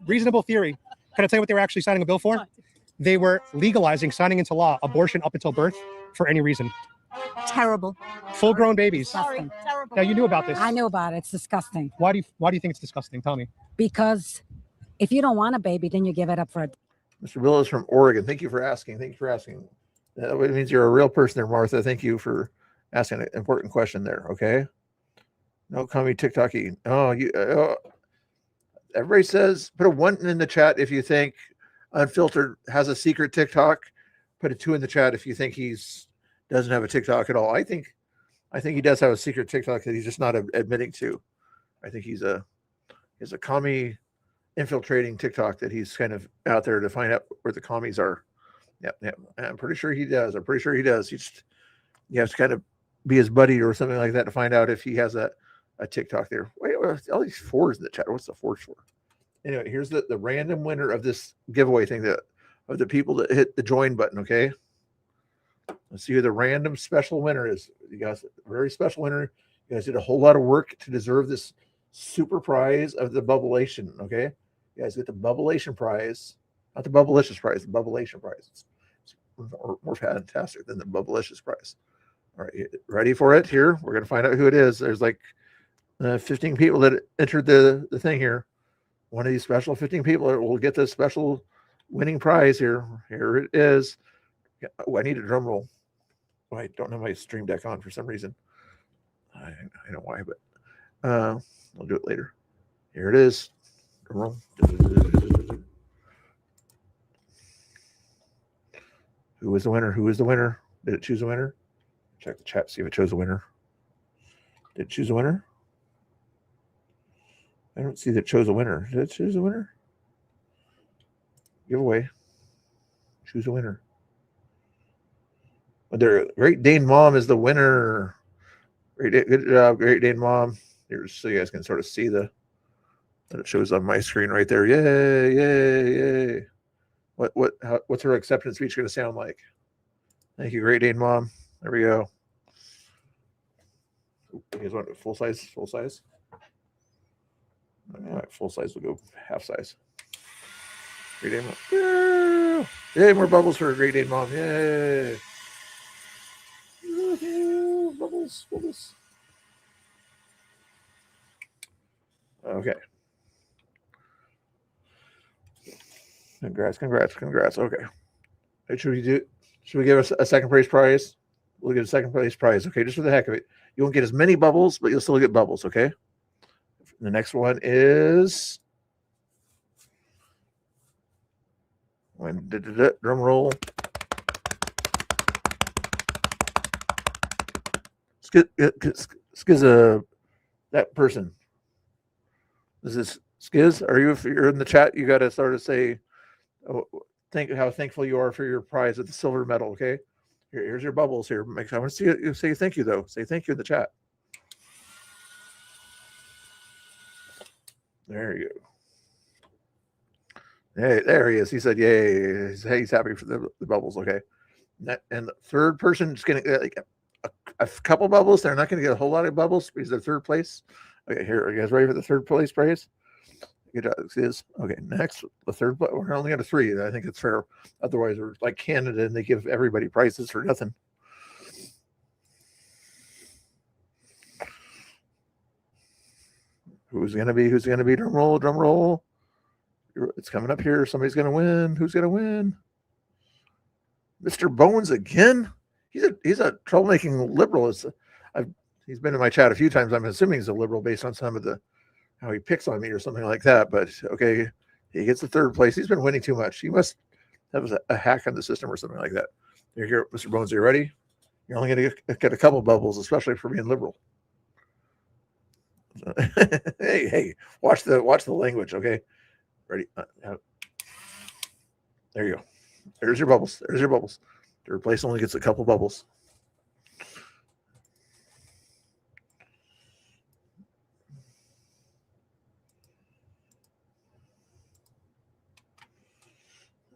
reasonable theory. Can I tell you what they were actually signing a bill for? They were legalizing, signing into law, abortion up until birth for any reason. Terrible. Full-grown babies. Disgusting. Now you knew about this. I knew about it. It's disgusting. Why do you think it's disgusting? Tell me. Because if you don't want a baby, then you give it up for a. Mr. Bill is from Oregon. Thank you for asking. Thank you for asking. That means you're a real person there, Martha. Thank you for asking an important question there. Okay. No, call me TikTok-y. Everybody says put a 1 in the chat if you think Unfiltered has a secret TikTok. Put a 2 in the chat if you think he's doesn't have a TikTok at all. I think he does have a secret TikTok that he's just not admitting to. I think he's a commie infiltrating TikTok that he's kind of out there to find out where the commies are. Yep. I'm pretty sure he does. You have to kind of be his buddy or something like that to find out if he has a a TikTok there. Wait, all these fours in the chat. What's the fours for? Anyway, here's the random winner of this giveaway thing of the people that hit the join button. Okay. Let's see who the random special winner is. You guys, a very special winner. You guys did a whole lot of work to deserve this super prize of the Bubblation. Okay. You guys get the Bubblation prize, not the Bubblicious prize, the Bubblation prize. It's more fantastic than the Bubblicious prize. All right. Ready for it? Here. We're going to find out who it is. There's like 15 people that entered the thing here. One of these special 15 people will get this special winning prize here. Here it is. Oh, I need a drum roll. Oh, I don't have my stream deck on for some reason. I don't know why, but I'll do it later. Here it is. Drum roll. Who was the winner? Who is the winner? Did it choose a winner? Check the chat, see if it chose a winner. Did it choose a winner? I don't see that it chose a winner. Did it choose a winner? Giveaway. Choose a winner. Their Great Dane Mom is the winner. Good job, Great Dane Mom. Here's so you guys can sort of see that it shows on my screen right there. Yay, yay, yay. What's her acceptance speech going to sound like? Thank you, Great Dane Mom. There we go. You guys want full size? Full size? All right, full size will go half size. Great Dane Mom. Yay, more bubbles for Great Dane Mom. Yay. Bubbles, bubbles. Okay. Congrats. Okay. Should we give us a second place prize? We'll get a second place prize. Okay, just for the heck of it. You won't get as many bubbles, but you'll still get bubbles, okay? The next one is drum roll. Skiz, that person. This is Skiz. If you're in the chat, you got to sort of say, think how thankful you are for your prize of the silver medal. Okay, here's your bubbles. Here, I want to see you say thank you though. Say thank you in the chat. There you go. Hey, there he is. He said, "Yay!" He's happy for the bubbles. Okay, and the third person is going to get a couple bubbles. They're not going to get a whole lot of bubbles because they're third place. Okay, here, are you guys ready for the third place prize? Good job. Okay, next, the third. We're only got a 3. I think it's fair. Otherwise, we're like Canada and they give everybody prizes for nothing. Who's gonna be? Drum roll, drum roll. It's coming up here. Somebody's gonna win. Who's gonna win? Mr. Bones again. He's a troublemaking liberal. He's been in my chat a few times. I'm assuming he's a liberal based on some of how he picks on me or something like that. But okay, he gets the third place. He's been winning too much. He must have a hack on the system or something like that. Here, Mr. Bones, are you ready? You're only going to get a couple bubbles, especially for being liberal. hey, watch the language, okay? Ready? There you go. There's your bubbles. Third place only gets a couple bubbles.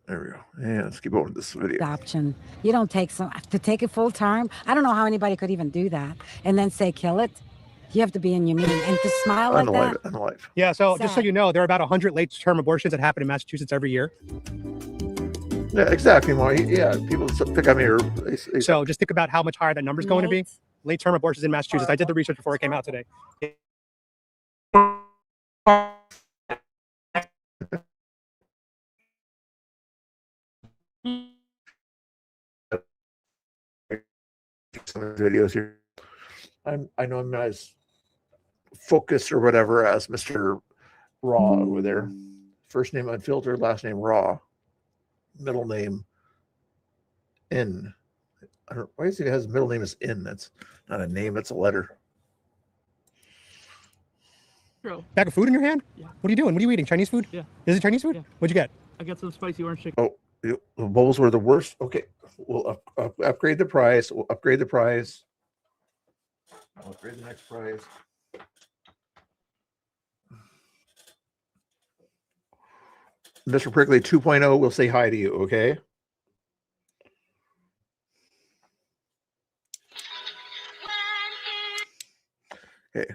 There we go. And let's keep on this video. Adoption. You don't take to take it full time. I don't know how anybody could even do that and then say kill it. You have to be in your meeting and to smile like that. Unalive. Yeah. So just so you know, there are about 100 late-term abortions that happen in Massachusetts every year. Yeah, exactly. Yeah, people pick on me. So just think about how much higher that number is going to be. Late-term abortions in Massachusetts. I did the research before it came out today. Some videos here. I know I'm not as focused or whatever as Mr. Raw over there. First name unfiltered, last name Raw, middle name N. I don't. Why does he has middle name is N? That's not a name. It's a letter. Bag of food in your hand? Yeah. What are you doing? What are you eating? Chinese food? Yeah. Is it Chinese food? Yeah. What'd you get? I got some spicy orange chicken. Oh, the bowls were the worst. Okay, we'll upgrade the price. I'll upgrade the next prize. Mr. Prickly 2.0 will say hi to you, okay? Okay.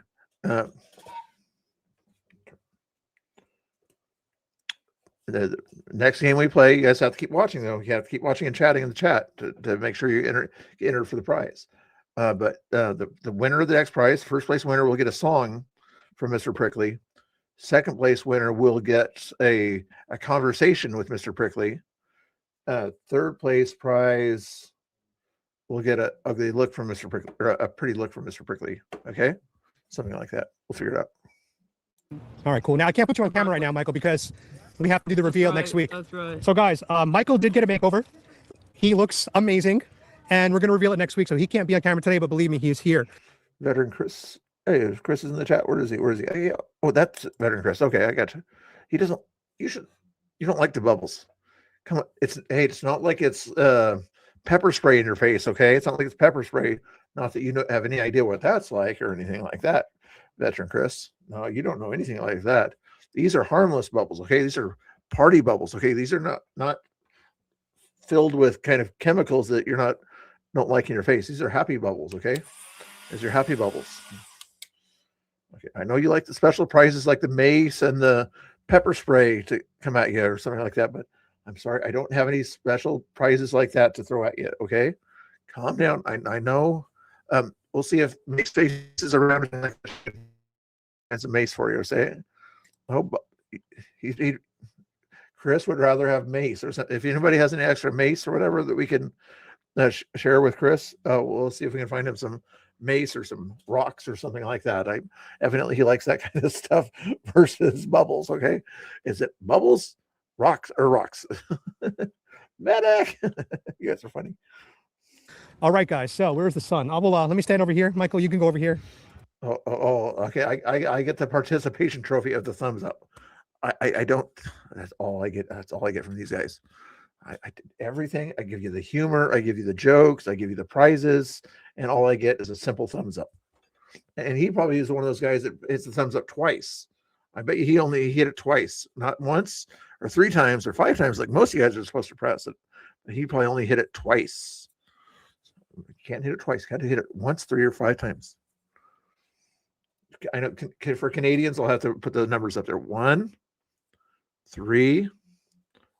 The next game we play, you guys have to keep watching, though. You have to keep watching and chatting in the chat to make sure you enter for the prize. But the winner of the next prize, first place winner, will get a song from Mr. Prickly. Second place winner will get a conversation with Mr. Prickly. Third place prize will get a ugly look from Mr. Prickly, or a pretty look from Mr. Prickly. Okay, something like that. We'll figure it out. All right, cool. Now I can't put you on camera right now, Michael, because we have to do the reveal next week. That's right. So guys, Michael did get a makeover. He looks amazing, and we're going to reveal it next week. So he can't be on camera today, but believe me, he is here. Veteran Chris. Hey, Chris is in the chat. Where is he? Where is he? Hey, oh, that's Veteran Chris. Okay, I got you. He doesn't. You don't like the bubbles. Come on. It's not like it's pepper spray in your face. Okay, it's not like it's pepper spray. Not that you have any idea what that's like or anything like that, Veteran Chris. No, you don't know anything like that. These are harmless bubbles. Okay, these are party bubbles. Okay, these are not filled with kind of chemicals that don't like in your face. These are happy bubbles. Okay, these are happy bubbles. Okay, I know you like the special prizes like the mace and the pepper spray to come at you or something like that, but I'm sorry, I don't have any special prizes like that to throw at you. Okay, calm down. I know. We'll see if Mace faces around and some mace for you. Say, oh, Chris would rather have mace or something. If anybody has any extra mace or whatever that we can share with Chris, we'll see if we can find him some mace or some rocks or something like that. Evidently he likes that kind of stuff versus bubbles. Okay, is it bubbles, rocks, or rocks? Medic. You guys are funny. All right, guys. So where's the sun? Let me stand over here. Michael, you can go over here. Okay. I get the participation trophy of the thumbs up. I don't. That's all I get. That's all I get from these guys. I did everything. I give you the humor. I give you the jokes. I give you the prizes, and all I get is a simple thumbs up. And he probably is one of those guys that hits the thumbs up twice. I bet you he only hit it twice, not once or 3 times or 5 times, like most of you guys are supposed to press it. But he probably only hit it twice. You can't hit it twice. You got to hit it once, 3 or 5 times. I know for Canadians, I'll have to put the numbers up there. 1, 3,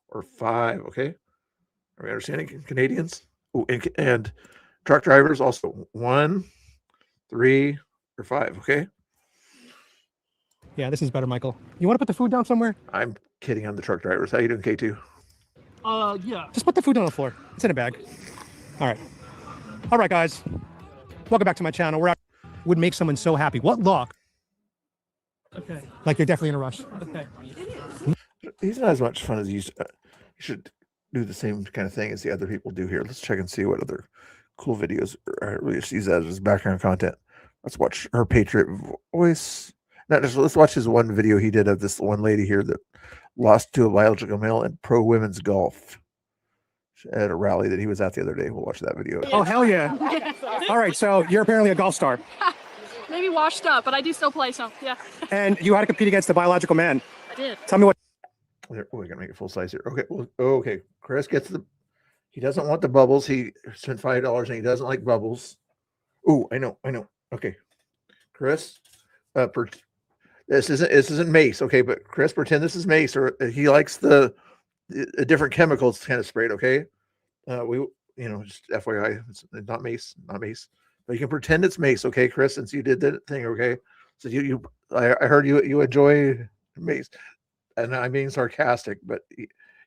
or 5. Okay, are we understanding, Canadians? Oh, and truck drivers also 1, 3, or 5. Okay. Yeah, this is better, Michael. You want to put the food down somewhere? I'm kidding on the truck drivers. How you doing, K2? Yeah. Just put the food on the floor. It's in a bag. All right, guys. Welcome back to my channel. Where I would make someone so happy. What look? Okay. Like you're definitely in a rush. Okay. He's not as much fun as you should do the same kind of thing as the other people do here. Let's check and see what other cool videos are released as background content. Let's watch her Patriot voice. Let's watch his one video he did of this one lady here that lost to a biological male in pro women's golf at a rally that he was at the other day. We'll watch that video. Oh, hell yeah. All right, so you're apparently a golf star. Maybe washed up, but I do still play, so yeah. And you had to compete against the biological man. I did. Tell me what. Oh, we gotta make it full size here. Okay, okay. Chris gets he doesn't want the bubbles. He spent $5 and he doesn't like bubbles. Oh, I know. Okay, Chris, this isn't mace. Okay, but Chris, pretend this is mace, or he likes the different chemicals kind of sprayed. Okay, just FYI, it's not mace, but you can pretend it's mace. Okay, Chris, since you did that thing. Okay, so I heard you enjoy mace. And I'm being sarcastic, but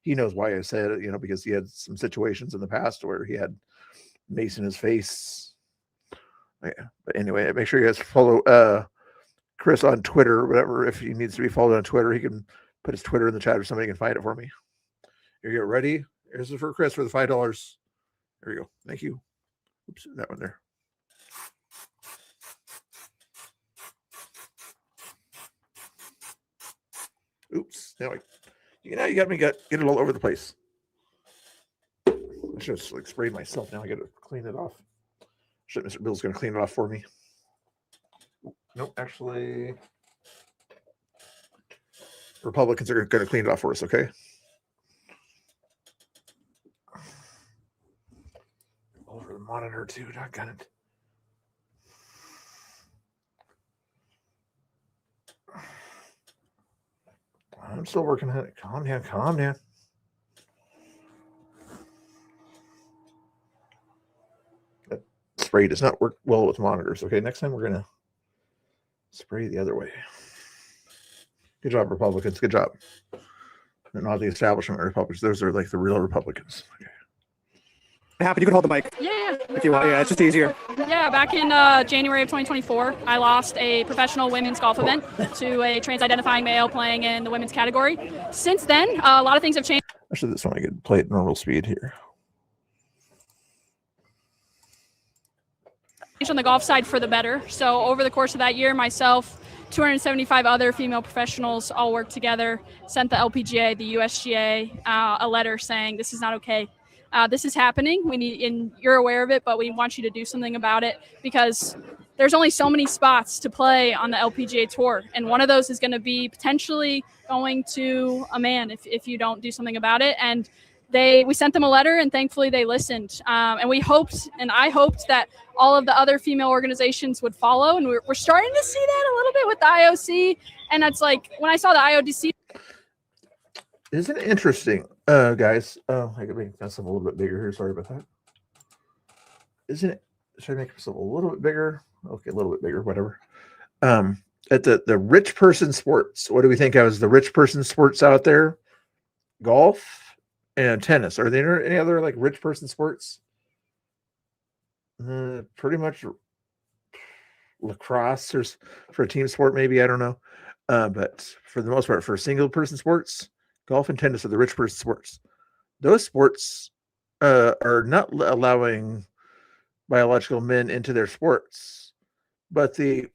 he knows why I said it, because he had some situations in the past where he had mace in his face. Yeah. But anyway, make sure you guys follow Chris on Twitter or whatever. If he needs to be followed on Twitter, he can put his Twitter in the chat or somebody can find it for me. Here you go. Ready? Here's it for Chris for the $5. There you go. Thank you. Oops, that one there. Oops. Now you got me get it all over the place. I should have sprayed myself. Now I got to clean it off. Mr. Bill's going to clean it off for me. Nope, actually, Republicans are going to clean it off for us. Okay. monitor too. Doggone it. I'm still working on it. Calm down, calm down. That spray does not work well with monitors. Okay, next time we're gonna spray the other way. Good job, Republicans. Good job. They're not the establishment Republicans. Those are like the real Republicans. Okay. Happy you can hold the mic. Yeah. If you want, yeah, it's just easier. Yeah, back in January of 2024, I lost a professional women's golf event to a trans-identifying male playing in the women's category. Since then, a lot of things have changed. Actually, this one I could play at normal speed here. On the golf side for the better. So over the course of that year, myself, 275 other female professionals all worked together, sent the LPGA, the USGA, a letter saying this is not okay. This is happening. We need, and you're aware of it, but we want you to do something about it because there's only so many spots to play on the LPGA tour, and one of those is going to be potentially going to a man if you don't do something about it. And we sent them a letter, and thankfully they listened. And we hoped, and I hoped that all of the other female organizations would follow, and we're starting to see that a little bit with the IOC. And that's like when I saw the IODC. Isn't it interesting, guys? I could make this up a little bit bigger here. Sorry about that. Isn't it? Should I make this up a little bit bigger? Okay, a little bit bigger, whatever. At the rich person sports, what do we think of as the rich person sports out there? Golf and tennis. Are there any other like rich person sports? Pretty much lacrosse or for a team sport, maybe, I don't know. But for the most part, for single person sports, golf and tennis are the rich person sports. Those sports are not allowing biological men into their sports, but the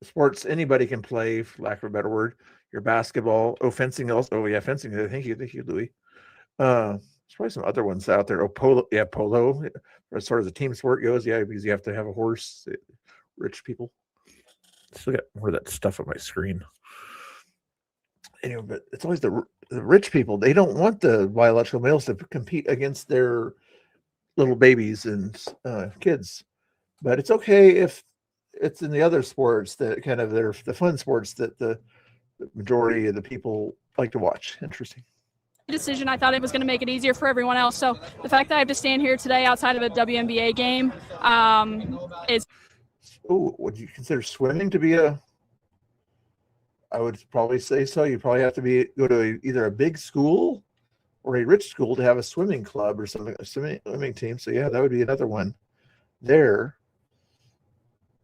sports anybody can play, for lack of a better word, your basketball, fencing also. Oh yeah, fencing. Thank you, Louis. There's probably some other ones out there. Polo. Yeah, polo. As far as the team sport goes, yeah, because you have to have a horse. Rich people. Still got more of that stuff on my screen. Anyway, but it's always the rich people. They don't want the biological males to compete against their little babies and kids. But it's okay if it's in the other sports that kind of they're the fun sports that the majority of the people like to watch. Interesting decision. I thought it was going to make it easier for everyone else. So the fact that I have to stand here today outside of a WNBA game is. Oh, would you consider swimming to be a? I would probably say so. You probably have to go to either a big school or a rich school to have a swimming club or something, a swimming team. So yeah, that would be another one there.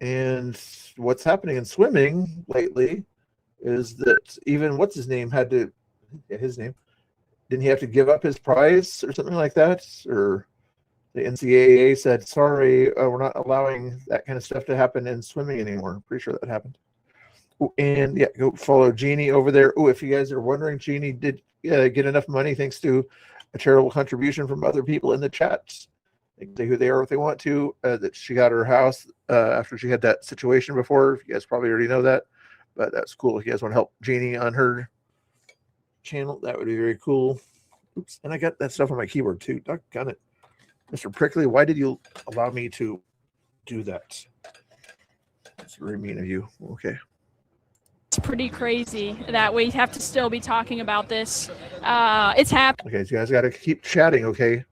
And what's happening in swimming lately is that even what's his name had to, his name, didn't he have to give up his prize or something like that? Or the NCAA said, sorry, we're not allowing that kind of stuff to happen in swimming anymore. I'm pretty sure that happened. And yeah, go follow Jeannie over there. Oh, if you guys are wondering, Jeannie did get enough money thanks to a charitable contribution from other people in the chat. They can say who they are if they want to. That she got her house after she had that situation before. You guys probably already know that, but that's cool. If you guys want to help Jeannie on her channel, that would be very cool. Oops, and I got that stuff on my keyboard too. Doggone it. Mr. Prickly, why did you allow me to do that? That's very mean of you. Okay. It's pretty crazy that we have to still be talking about this. It's happening. Okay, so you guys got to keep chatting, okay?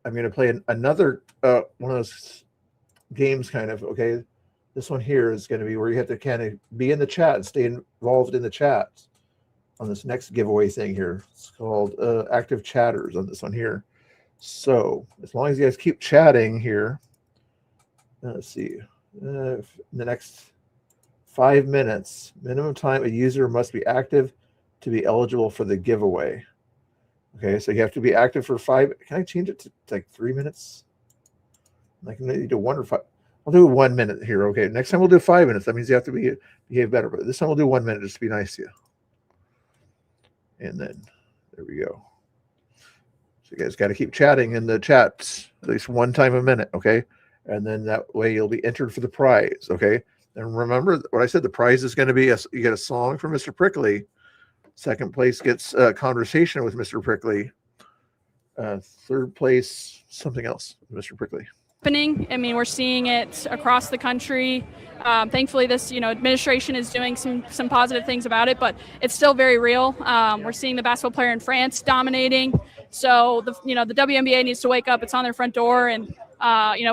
I'm going to play another one of those games kind of, okay? This one here is going to be where you have to kind of be in the chat and stay involved in the chat on this next giveaway thing here. It's called Active Chatters on this one here. So as long as you guys keep chatting here, let's see, in the next 5 minutes, minimum time a user must be active to be eligible for the giveaway. Okay, so you have to be active for 5. Can I change it to like 3 minutes? Like maybe do 1 or 5. I'll do 1 minute here. Okay, next time we'll do 5 minutes. That means you have to behave better. But this time we'll do 1 minute just to be nice to you. And then there we go. So you guys got to keep chatting in the chats at least 1 time a minute, okay? And then that way you'll be entered for the prize, okay? And remember what I said, the prize is going to be, you get a song from Mr. Prickly. Second place gets a conversation with Mr. Prickly. Third place, something else, Mr. Prickly. Happening. I mean, we're seeing it across the country. Thankfully, this administration is doing some positive things about it, but it's still very real. We're seeing the basketball player in France dominating. So the WNBA needs to wake up. It's on their front door, and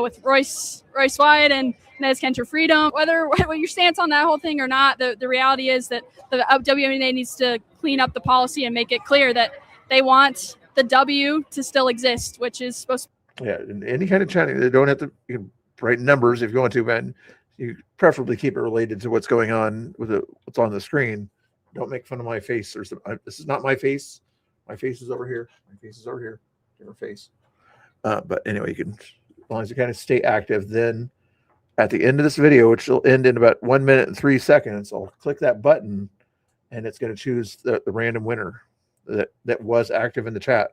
with Royce Wyatt and Nez Kenter Freedom, whether your stance on that whole thing or not, the reality is that the WNBA needs to clean up the policy and make it clear that they want the W to still exist, which is supposed to. Yeah, any kind of chatting, they don't have to, you can write numbers if you want to, man. You preferably keep it related to what's going on with what's on the screen. Don't make fun of my face or something. This is not my face. My face is over here. My face is over here. Different face. But anyway, you can, as long as you kind of stay active, then at the end of this video, which will end in about 1 minute and 3 seconds, I'll click that button and it's going to choose the random winner that was active in the chat.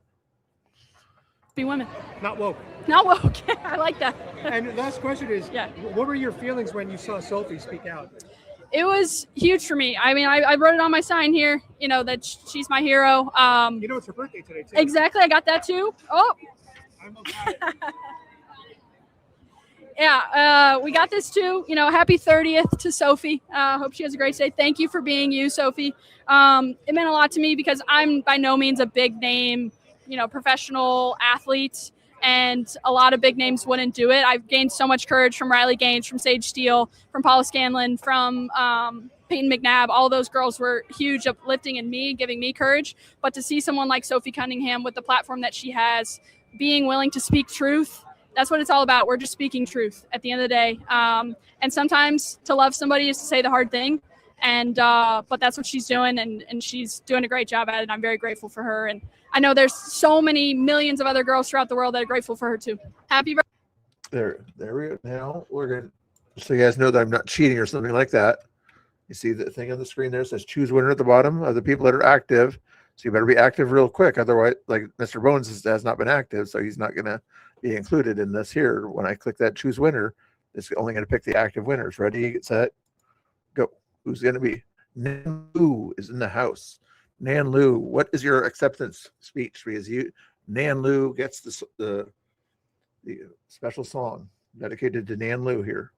Be women. Not woke. Not woke. I like that. And the last question is, what were your feelings when you saw Sophie speak out? It was huge for me. I mean, I wrote it on my sign here, that she's my hero. It's her birthday today, too. Exactly. I got that, too. Oh. Yeah, we got this, too. Happy 30th to Sophie. Hope she has a great day. Thank you for being you, Sophie. It meant a lot to me because I'm by no means a big name professional athlete, and a lot of big names wouldn't do it. I've gained so much courage from Riley Gaines, from Sage Steele, from Paula Scanlon, from Peyton McNabb. All those girls were huge, uplifting in me, giving me courage. But to see someone like Sophie Cunningham with the platform that she has, being willing to speak truth, that's what it's all about. We're just speaking truth at the end of the day. And sometimes to love somebody is to say the hard thing. And but that's what she's doing, and she's doing a great job at it. I'm very grateful for her, and I know there's so many millions of other girls throughout the world that are grateful for her too. Happy birthday. There we go. Now we're going to, so you guys know that I'm not cheating or something like that. You see the thing on the screen there says choose winner at the bottom of the people that are active. So you better be active real quick. Otherwise, like Mr. Bones has not been active, so he's not going to be included in this here. When I click that choose winner, it's only going to pick the active winners. Ready, get set, go. Who's going to be? Nan Lu is in the house. Nan Lu, what is your acceptance speech? Because Nan Lu gets the special song dedicated to Nan Lu here.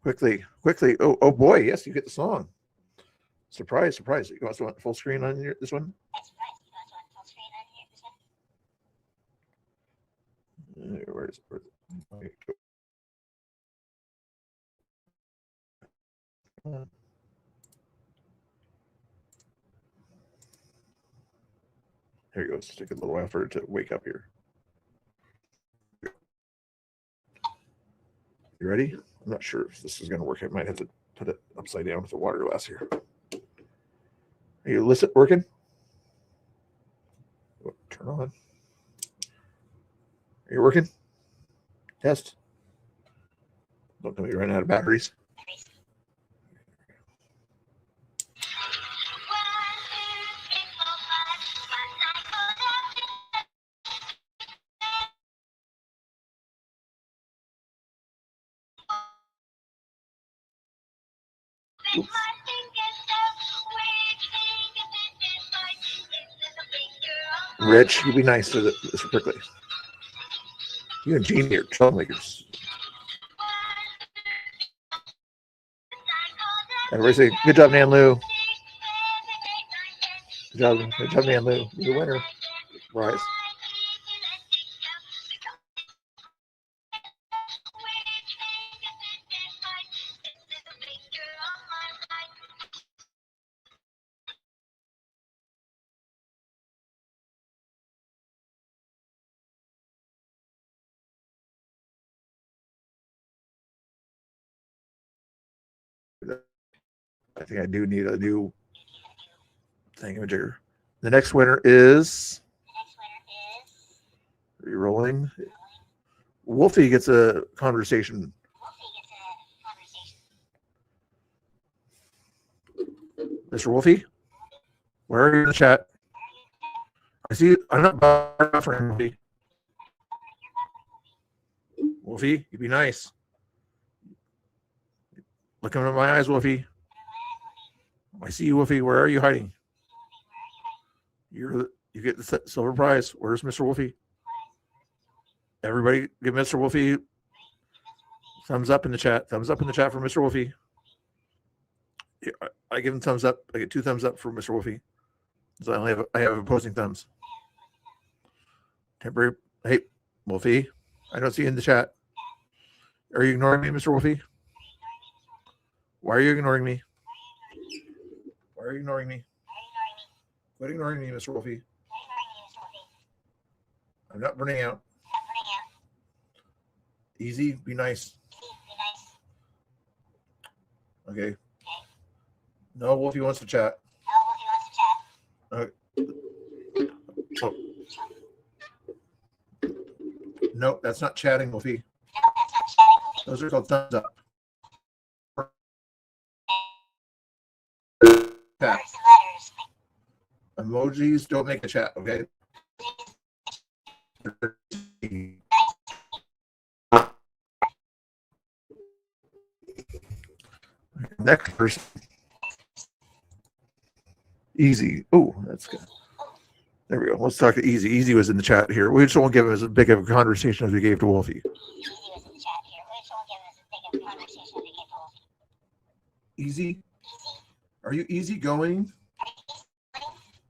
Quickly. Oh boy, yes, you get the song. Surprise. You also want full screen on this one? Where is it? Here it goes. Take a little while for it to wake up here. You ready? I'm not sure if this is going to work. I might have to put it upside down with the water glass here. Are you working? Oh, turn on. Are you working? Test. Don't tell me you're running out of batteries. Oops. Rich, you be nice to Mr. Prickly. You and Jeannie are troublemakers. Everybody say, good job, Nan Lu. Good job, Nan Lu. You're the winner. Rise. I think I do need a new thingamajigger. The next winner is. Are you rolling? Wolfie gets a conversation. Mr. Wolfie, where are you in the chat? I see. I'm not buffering, Wolfie. Wolfie, you be nice. Look into my eyes, Wolfie. I see you, Wolfie. Where are you hiding? You get the silver prize. Where's Mr. Wolfie? Everybody give Mr. Wolfie thumbs up in the chat. Thumbs up in the chat for Mr. Wolfie. Yeah, I give him thumbs up. I get 2 thumbs up for Mr. Wolfie. So I have opposing thumbs. Temporary. Hey, Wolfie. I don't see you in the chat. Are you ignoring me, Mr. Wolfie? Why are you ignoring me? Why are you ignoring me? Quit ignoring me, Mr. Wolfie. I'm not burning out. Easy, be nice. Okay. No, Wolfie wants to chat. Okay. Oh. No, that's not chatting, Wolfie. Those are called thumbs up. Chat. Emojis don't make a chat, okay? Next person. Easy. Oh, that's good. There we go. Let's talk to Easy. Easy was in the chat here. We just won't give as big of a conversation as we gave to Wolfie. Easy? Are you easy going?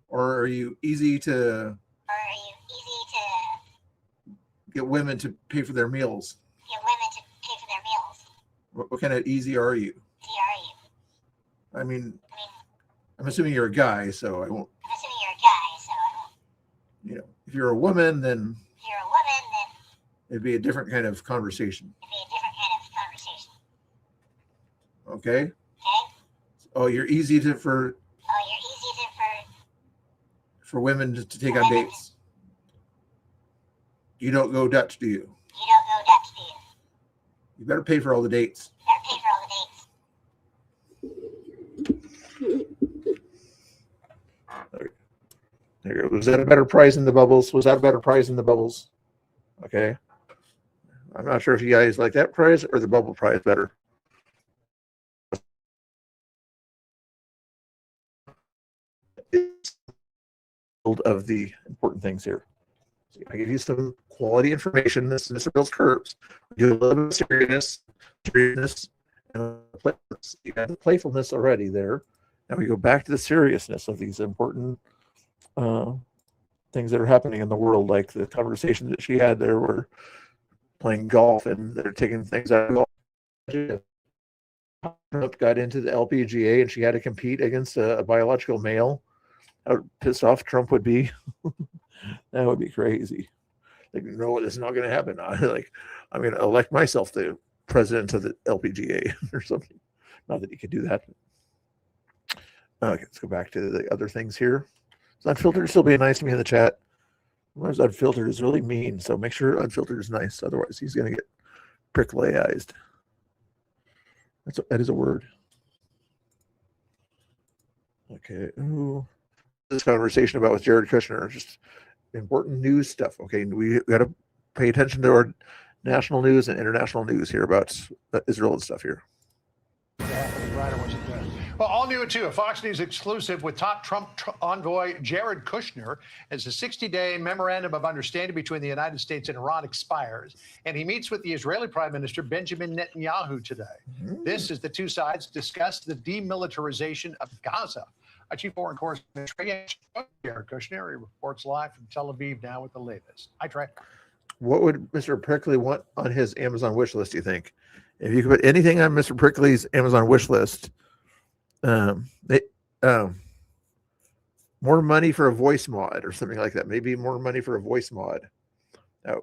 Or are you easy to get women to pay for their meals? What kind of easy are you? I mean, I'm assuming you're a guy, so I won't. You know, if you're a woman, then it'd be a different kind of conversation. Okay. Oh, you're easy for women to take on dates. You don't go Dutch, do you? You better pay for all the dates. There you go. Was that a better prize in the bubbles? Was that a better prize in the bubbles? Okay. I'm not sure if you guys like that prize or the bubble prize better. Of the important things here. So I give you some quality information. This is Mr. Bill's curves. We do a little bit of seriousness, and playfulness. You got the playfulness already there. Now we go back to the seriousness of these important things that are happening in the world, like the conversation that she had there were playing golf and they're taking things out of golf. Trump got into the LPGA and she had to compete against a biological male. How pissed off Trump would be. That would be crazy. Like, no, this is not going to happen. I'm going to elect myself the president of the LPGA or something. Not that he could do that. Okay, let's go back to the other things here. Is Unfiltered still being nice to me in the chat? Sometimes Unfiltered is really mean, so make sure Unfiltered is nice. Otherwise, he's going to get prickly-eyed. That is a word. Okay. Ooh. This conversation about with Jared Kushner, just important news stuff. Okay, we got to pay attention to our national news and international news here about Israel and stuff here. Well, all new at 2, a Fox News exclusive with top Trump envoy Jared Kushner as the 60-day memorandum of understanding between the United States and Iran expires, and he meets with the Israeli Prime Minister Benjamin Netanyahu today. This as the two sides discuss the demilitarization of Gaza. Our chief foreign correspondent Jared Kushner, he reports live from Tel Aviv now with the latest. Hi, Trey. What would Mr. Prickly want on his Amazon wish list, do you think? If you could put anything on Mr. Prickly's Amazon wish list, more money for a voice mod or something like that. Maybe more money for a voice mod. Now,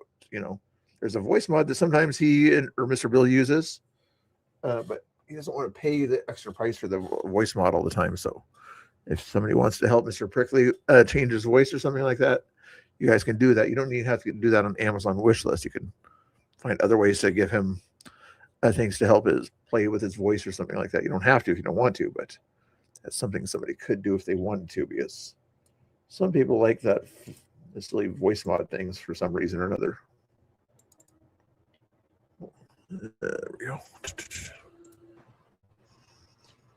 there's a voice mod that sometimes he or Mr. Bill uses, but he doesn't want to pay the extra price for the voice mod all the time. So if somebody wants to help Mr. Prickly change his voice or something like that, you guys can do that. You don't have to do that on Amazon wish list. You can find other ways to give him things to help play with his voice or something like that. You don't have to if you don't want to, but that's something somebody could do if they wanted to, because some people like that silly voice mod things for some reason or another. There we go.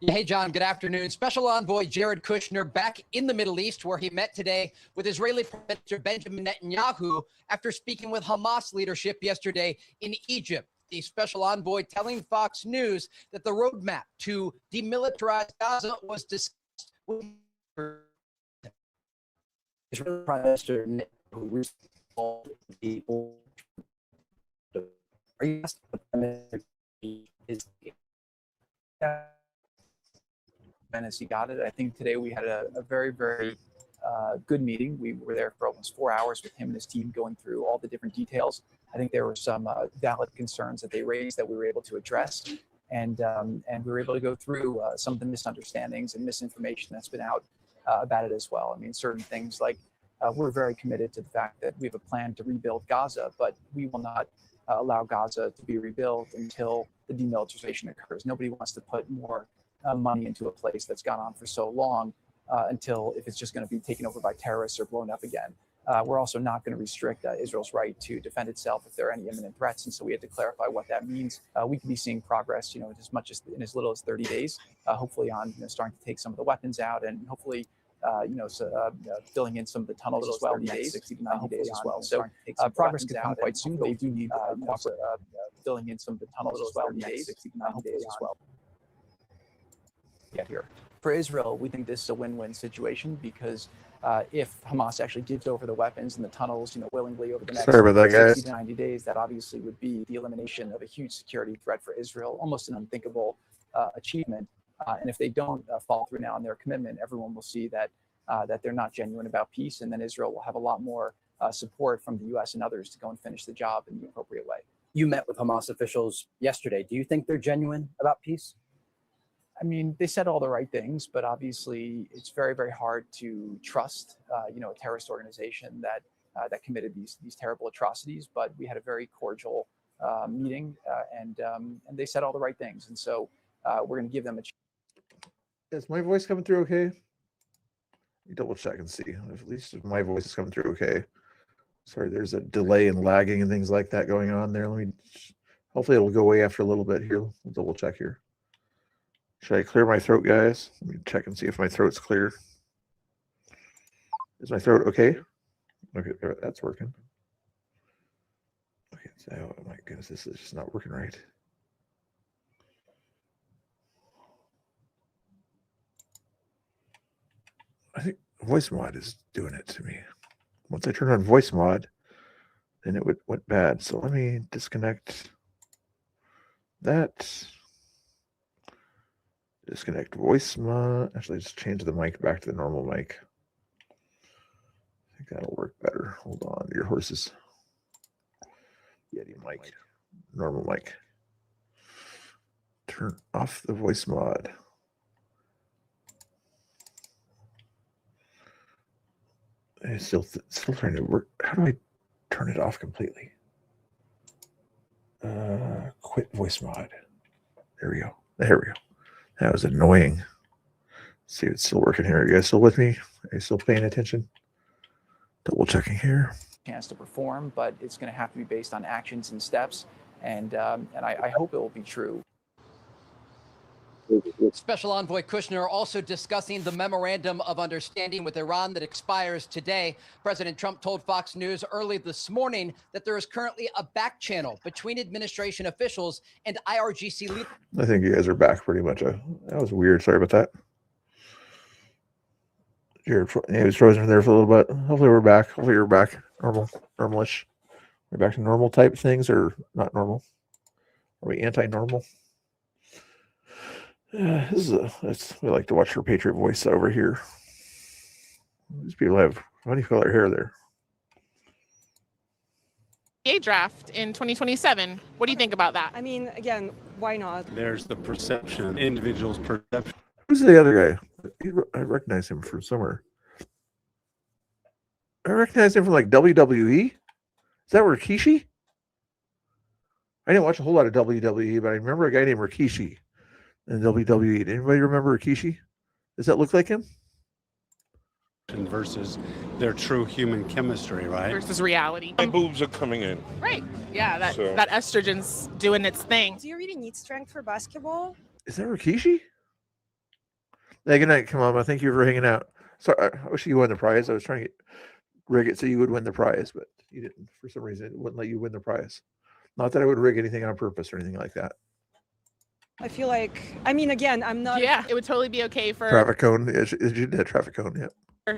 Hey, John, good afternoon. Special Envoy Jared Kushner back in the Middle East, where he met today with Israeli Prime Minister Benjamin Netanyahu after speaking with Hamas leadership yesterday in Egypt. The Special Envoy telling Fox News that the roadmap to demilitarize Gaza was discussed with Israeli Prime Minister Netanyahu recently are you asking the Prime Minister is as he got it? I think today we had a very, very good meeting. We were there for almost 4 hours with him and his team going through all the different details. I think there were some valid concerns that they raised that we were able to address. And we were able to go through some of the misunderstandings and misinformation that's been out about it as well. I mean, certain things like we're very committed to the fact that we have a plan to rebuild Gaza, but we will not allow Gaza to be rebuilt until the demilitarization occurs. Nobody wants to put more money into a place that's gone on for so long until if it's just going to be taken over by terrorists or blown up again. We're also not going to restrict Israel's right to defend itself if there are any imminent threats, and so we had to clarify what that means. We could be seeing progress, as much as in as little as 30 days, hopefully on starting to take some of the weapons out, and hopefully filling in some of the tunnels as well in the next 60 to 90 days as well. So progress could come quite soon, but we do need filling in some of the tunnels as well in the next 60 to 90 days as well. Get here. For Israel, we think this is a win-win situation because if Hamas actually gives over the weapons and the tunnels, willingly over the next 60 to 90 days, that obviously would be the elimination of a huge security threat for Israel, almost an unthinkable achievement. And if they don't follow through now on their commitment, everyone will see that they're not genuine about peace, and then Israel will have a lot more support from the U.S. and others to go and finish the job in the appropriate way. You met with Hamas officials yesterday. Do you think they're genuine about peace? I mean, they said all the right things, but obviously it's very, very hard to trust, a terrorist organization that committed these terrible atrocities. But we had a very cordial meeting, and they said all the right things, and so we're going to give them a chance. Is my voice coming through okay? Let me double check and see. At least if my voice is coming through okay. Sorry, there's a delay and lagging and things like that going on there. Hopefully it'll go away after a little bit here. We'll double check here. Should I clear my throat, guys? Let me check and see if my throat's clear. Is my throat okay? Okay, that's working. Okay, so, oh my goodness, this is just not working right. I think voice mod is doing it to me. Once I turn on voice mod, then it went bad. So let me disconnect that. Disconnect voice mod. Actually, just change the mic back to the normal mic. I think that'll work better. Hold on, your horses. Yeti mic, normal mic. Turn off the voice mod. It's still trying to work. How do I turn it off completely? Quit voice mod. There we go. There we go. That was annoying. Let's see if it's still working here. Are you guys still with me? Are you still paying attention? Double checking here. Chance to perform, but it's going to have to be based on actions and steps, and I hope it will be true. Special Envoy Kushner also discussing the memorandum of understanding with Iran that expires today. President Trump told Fox News early this morning that there is currently a back channel between administration officials and IRGC leaders. I think you guys are back pretty much. That was weird. Sorry about that. It was frozen there for a little bit. Hopefully we're back. Hopefully you're back. Normalish. We're back to normal type things or not normal? Are we anti-normal? We like to watch her Patriot voice over here. These people have funny color hair there. A draft in 2027. What do you think about that? I mean, again, why not? There's the perception, individual's perception. Who's the other guy? I recognize him from somewhere. I recognize him from like WWE. Is that Rikishi? I didn't watch a whole lot of WWE, but I remember a guy named Rikishi in WWE. Did anybody remember Rikishi? Does that look like him? Versus their true human chemistry, right? Versus reality. My boobs are coming in. Right. Yeah, that estrogen's doing its thing. Do you really need strength for basketball? Is that Rikishi? Hey, good night, Mama. Thank you for hanging out. Sorry, I wish you won the prize. I was trying to rig it so you would win the prize, but you didn't. For some reason, it wouldn't let you win the prize. Not that I would rig anything on purpose or anything like that. I feel like, I mean, again, I'm not. Yeah, it would totally be okay for Traffic cone. Is you did traffic cone? Yeah.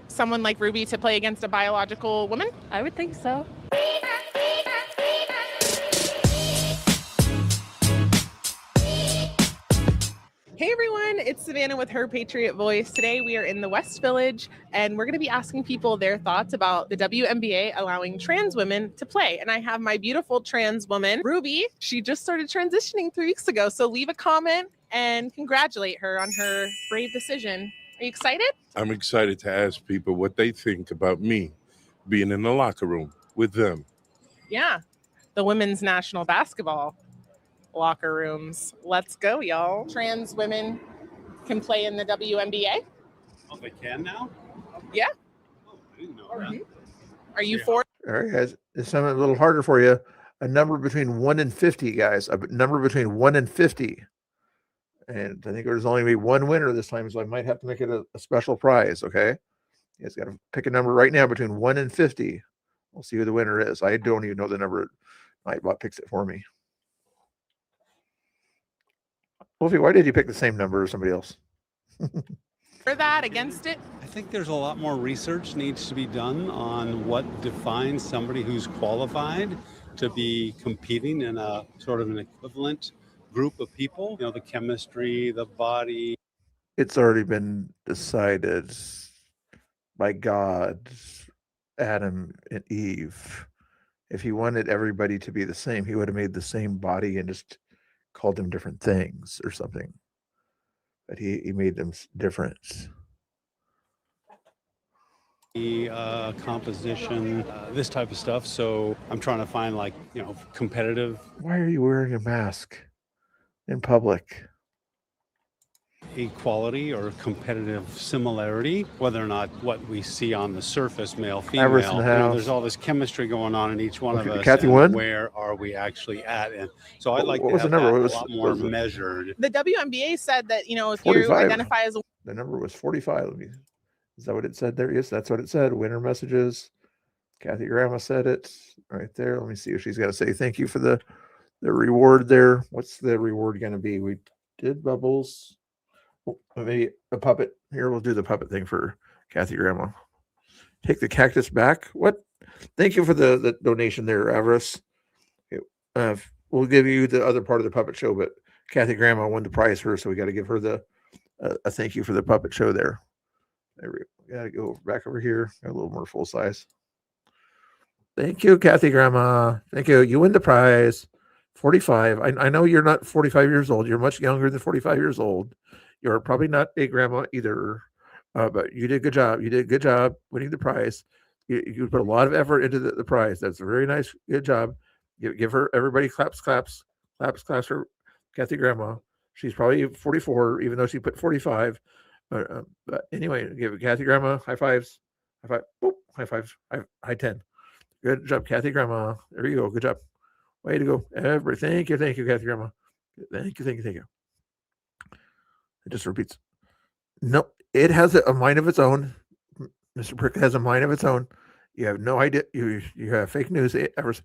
someone like Ruby to play against a biological woman. I would think so. Hey everyone, it's Savannah with Her Patriot Voice. Today we are in the West Village and we're going to be asking people their thoughts about the WNBA allowing trans women to play. And I have my beautiful trans woman, Ruby. She just started transitioning 3 weeks ago. So leave a comment and congratulate her on her brave decision. Are you excited? I'm excited to ask people what they think about me being in the locker room with them. Yeah, the women's national basketball locker rooms. Let's go, y'all. Trans women can play in the WNBA. Oh, they can now? Yeah. Oh, I didn't know that. Are you for it? All right, guys. It's something a little harder for you. A number between 1 and 50, guys. A number between 1 and 50. And I think there's only be one winner this time, so I might have to make it a special prize, okay? You guys got to pick a number right now between 1 and 50. We'll see who the winner is. I don't even know the number. Nightbot picks it for me. Wolfie, why did you pick the same number as somebody else? For that, against it? I think there's a lot more research needs to be done on what defines somebody who's qualified to be competing in a sort of an equivalent group of people. You know, the chemistry, the body. It's already been decided by God, Adam and Eve. If he wanted everybody to be the same, he would have made the same body and just called them different things or something. But he made them different. The composition, this type of stuff. So I'm trying to find, like, you know, competitive. Why are you wearing a mask in public? Equality or competitive similarity, whether or not what we see on the surface, male, female, Everest in the house. there's all this chemistry going on in each one of us. Kathy and won? Where are we actually at? And so I'd like What to was have the number? that What was- a lot what more was it? measured. The WNBA said that, you know, if 45. you identify as a The number was 45. Is that what it said there? Yes, that's what it said. Winner messages. Kathy Grandma said it right there. Let me see if she's got to say thank you for the reward there. What's the reward going to be? We did bubbles. Oh, maybe a puppet. Here, we'll do the puppet thing for Kathy Grandma. Take the cactus back. What? Thank you for the donation there, Avarice. Okay, we'll give you the other part of the puppet show, but Kathy Grandma won the prize first, so we got to give her a thank you for the puppet show there. There we got to go back over here. Got a little more full size. Thank you, Kathy Grandma. Thank you. You win the prize. 45. I know you're not 45 years old. You're much younger than 45 years old. You're probably not a grandma either, but you did a good job. You did a good job winning the prize. You put a lot of effort into the prize. That's a very nice, good job. Give her, everybody claps for Kathy Grandma. She's probably 44, even though she put 45. But anyway, give Kathy Grandma high fives. High five. Boop, high fives. High 10. Good job, Kathy Grandma. There you go. Good job. Way to go. Everybody. Thank you, Kathy Grandma. Thank you. It just repeats. No, it has a mind of its own. Mr. Prick has a mind of its own. You have no idea. You have fake news. Evers,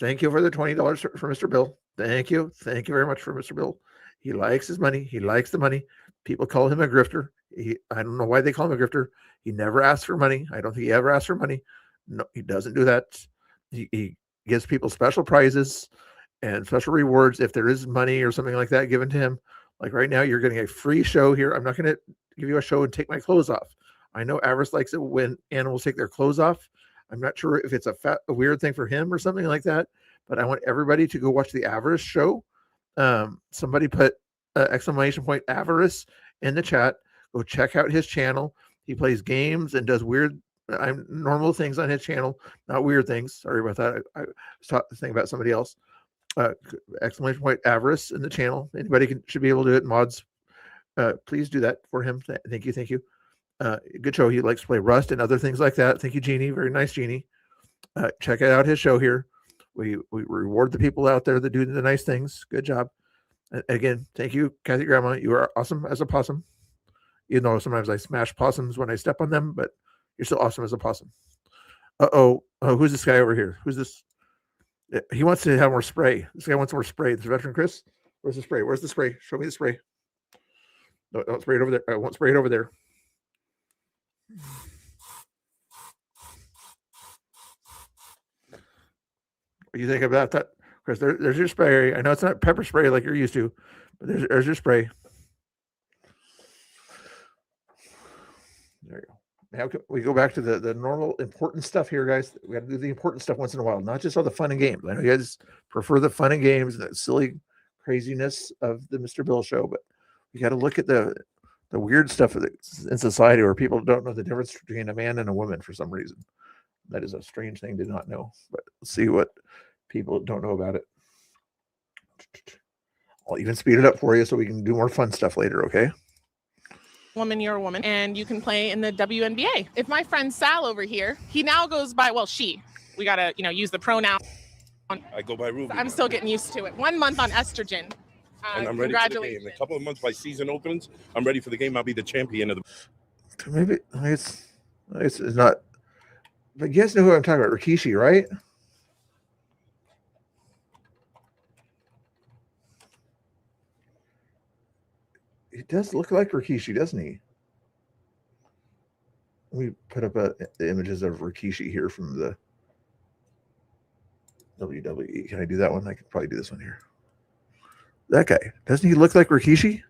thank you for the $20 for Mr. Bill. Thank you. Thank you very much for Mr. Bill. He likes his money. He likes the money. People call him a grifter. I don't know why they call him a grifter. He never asks for money. I don't think he ever asks for money. No, he doesn't do that. He gives people special prizes and special rewards if there is money or something like that given to him. Like right now, you're getting a free show here. I'm not going to give you a show and take my clothes off. I know Avarice likes it when animals take their clothes off. I'm not sure if it's a weird thing for him or something like that, but I want everybody to go watch the Avarice show. Somebody put exclamation point Avarice in the chat. Go check out his channel. He plays games and does weird, normal things on his channel, not weird things. Sorry about that. I was thinking about somebody else. Exclamation point Avarice in the channel. Anybody should be able to do it. Mods, please do that for him. Thank you. Good show. He likes to play Rust and other things like that. Thank you, Jeannie. Very nice, Jeannie. Check out his show here. We reward the people out there that do the nice things. Good job. Again, thank you, Kathy Grandma. You are awesome as a possum. Even though sometimes I smash possums when I step on them, but you're still awesome as a possum. Oh, who's this guy over here? Who's this? He wants to have more spray. This guy wants more spray. This veteran Chris, where's the spray? Where's the spray? Show me the spray. No, don't spray it over there. I won't spray it over there. What do you think about that? Chris, there's your spray. I know it's not pepper spray like you're used to, but there's your spray. There you go. Now we go back to the normal important stuff here, guys. We got to do the important stuff once in a while, not just all the fun and games. I know you guys prefer the fun and games and the silly craziness of the Mr. Bill show, but we got to look at the weird stuff in society where people don't know the difference between a man and a woman for some reason. That is a strange thing to not know, but let's see what people don't know about it. I'll even speed it up for you so we can do more fun stuff later, okay? Woman, you're a woman, and you can play in the WNBA. If my friend Sal over here, he now goes by, well, she. We got to, use the pronoun. I go by Ruby. I'm still getting used to it. 1 month on estrogen. And I'm ready for the game. In a couple of months, my season opens. I'm ready for the game. I'll be the champion of the. Maybe it's not. But you guys know who I'm talking about, Rikishi, right? He does look like Rikishi, doesn't he? We put up the images of Rikishi here from the WWE. Can I do that one? I could probably do this one here. That guy, doesn't he look like Rikishi?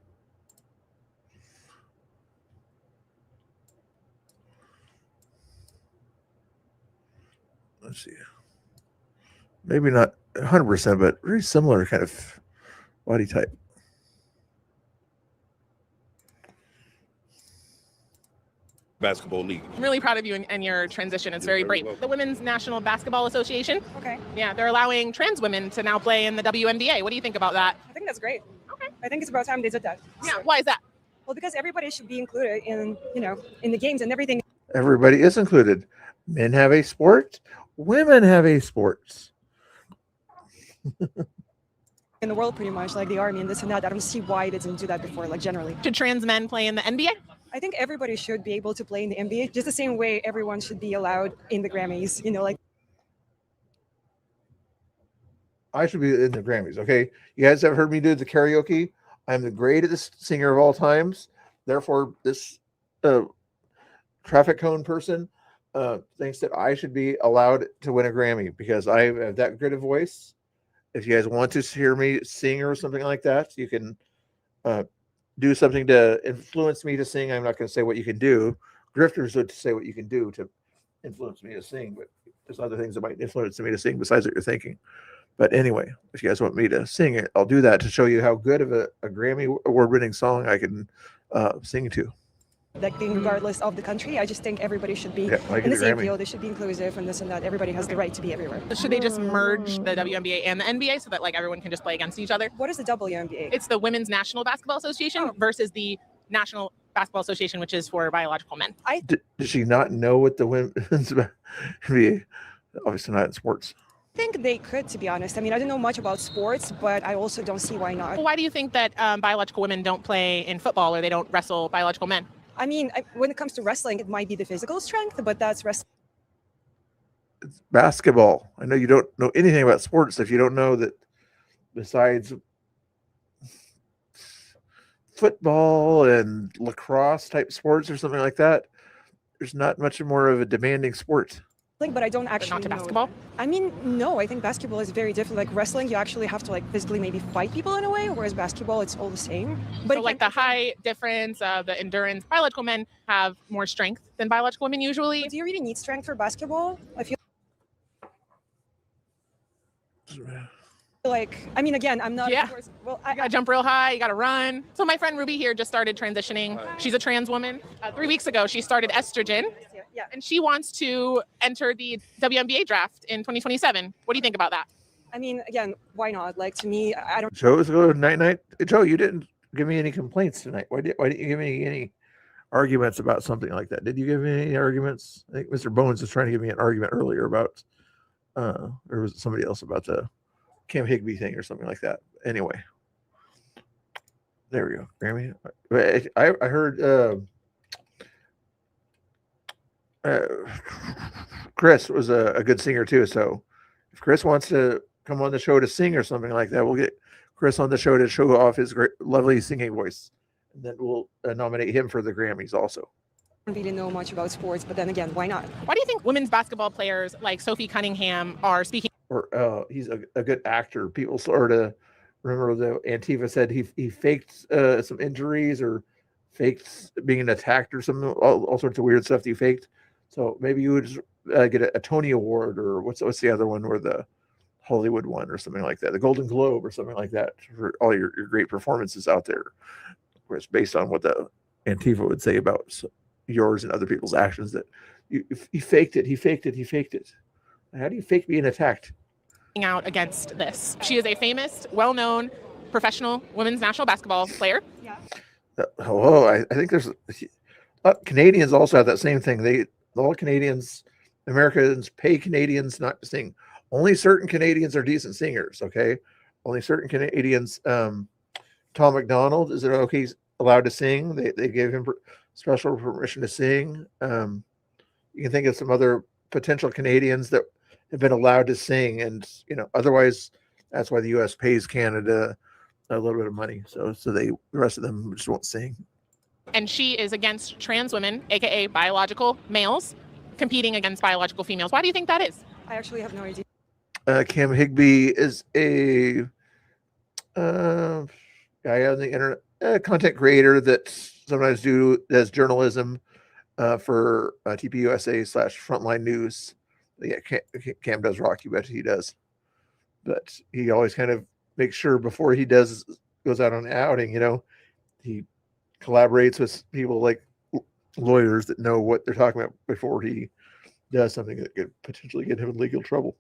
Let's see. Maybe not 100%, but very similar kind of body type. basketball league. I'm really proud of you and your transition. It's very brave. The Women's National Basketball Association. Okay. Yeah, they're allowing trans women to now play in the WNBA. What do you think about that? I think that's great. Okay. I think it's about time they did that. Yeah. Why is that? Well, because everybody should be included in, in the games and everything. Everybody is included. Men have a sport. Women have a sport. In the world, pretty much, like the army and this and that. I don't see why they didn't do that before, like generally. Should trans men play in the NBA? I think everybody should be able to play in the NBA, just the same way everyone should be allowed in the Grammys, like. I should be in the Grammys, okay? You guys have heard me do the karaoke. I'm the greatest singer of all times. Therefore, this traffic cone person thinks that I should be allowed to win a Grammy because I have that good a voice. If you guys want to hear me sing or something like that, you can do something to influence me to sing. I'm not going to say what you can do. Grifters would say what you can do to influence me to sing, but there's other things that might influence me to sing besides what you're thinking. But anyway, if you guys want me to sing it, I'll do that to show you how good of a Grammy award-winning song I can sing to. That thing, regardless of the country, I just think everybody should be in the same field. They should be inclusive and this and that. Everybody has the right to be everywhere. Should they just merge the WNBA and the NBA so that everyone can just play against each other? What is the WNBA? It's the Women's National Basketball Association versus the National Basketball Association, which is for biological men. Did she not know what the women's NBA? Obviously not in sports. I think they could, to be honest. I mean, I don't know much about sports, but I also don't see why not. Why do you think that biological women don't play in football or they don't wrestle biological men? I mean, when it comes to wrestling, it might be the physical strength, but that's wrestling. It's basketball. I know you don't know anything about sports if you don't know that besides football and lacrosse type sports or something like that, there's not much more of a demanding sport. But I don't actually not to know. Basketball? I mean, no, I think basketball is very different. Like wrestling, you actually have to physically maybe fight people in a way, whereas basketball, it's all the same. But so the height difference, the endurance, biological men have more strength than biological women usually. But do you really need strength for basketball? I feel I mean, again, I'm not. Yeah. Well, you gotta jump real high. You gotta run. So my friend Ruby here just started transitioning. She's a trans woman. 3 weeks ago, she started estrogen. Yeah. And she wants to enter the WNBA draft in 2027. What do you think about that? I mean, again, why not? To me, I don't. Joe, let's go night. Joe, you didn't give me any complaints tonight. Why didn't you give me any arguments about something like that? Did you give me any arguments? I think Mr. Bones was trying to give me an argument earlier about, or was it somebody else about the Cam Higbee thing or something like that? Anyway, There we go. Grammy. I heard Chris was a good singer too. So if Chris wants to come on the show to sing or something like that, we'll get Chris on the show to show off his great, lovely singing voice, and then we'll nominate him for the Grammys also. I don't really know much about sports, but then again, why not? Why do you think women's basketball players like Sophie Cunningham are speaking? Or he's a good actor. People sort of remember the Antifa said he faked some injuries or faked being attacked or something, all sorts of weird stuff that he faked. So maybe you would just, get a Tony Award, or what's the other one, or the Hollywood one or something like that, the Golden Globe or something like that, for all your great performances out there, where it's based on what the Antifa would say about yours and other people's actions, that you faked it, he faked it. How do you fake being attacked? Out against this. She is a famous, well-known professional women's national basketball player. I think there's Canadians also have that same thing. All Canadians, Americans pay Canadians not to sing. Only certain Canadians are decent singers. Okay, only certain Canadians. Tom McDonald, is it okay? He's allowed to sing. They gave him special permission to sing. You can think of some other potential Canadians that have been allowed to sing, and otherwise that's why the U.S. pays Canada a little bit of money, so the rest of them just won't sing. And she is against trans women, aka biological males, competing against biological females. Why do you think that is? I actually have no idea. Cam Higbee is a guy on the internet, content creator that sometimes does journalism for TPUSA/Frontline News. Yeah, Cam does rock you, but he does. But he always kind of makes sure before he goes out on an outing, he collaborates with people like lawyers that know what they're talking about before he does something that could potentially get him in legal trouble.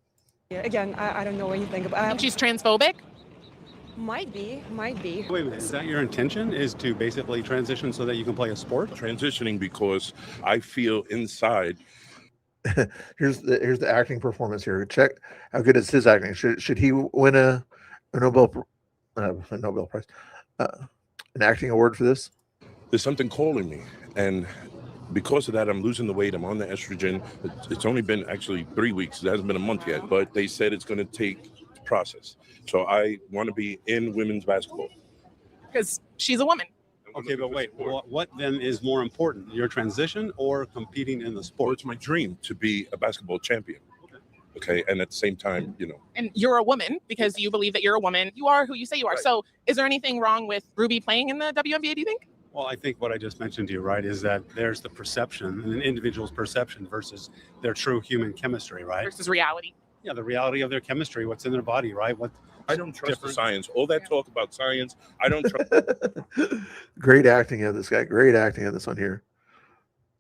Yeah, again, I don't know anything about. I think she's transphobic. Might be. Wait a minute, is that your intention, is to basically transition so that you can play a sport? Transitioning because I feel inside. Here's the acting performance here. Check how good is his acting. Should he win a Nobel Prize, an acting award for this? There's something calling me, and because of that, I'm losing the weight. I'm on the estrogen. It's only been actually 3 weeks. It hasn't been a month yet, but they said it's going to take process. So I want to be in women's basketball. Because she's a woman. Okay, but wait, what then is more important, your transition or competing in the sport? Well, it's my dream to be a basketball champion. Okay, and at the same time, And you're a woman because you believe that you're a woman. You are who you say you are. Right. So is there anything wrong with Ruby playing in the WNBA, do you think? Well, I think what I just mentioned to you, right, is that there's the perception, an individual's perception versus their true human chemistry, right? Versus reality. Yeah, the reality of their chemistry, what's in their body, right? I don't trust the science. All that talk about science, I don't trust. Great acting of this guy. Great acting of this one here.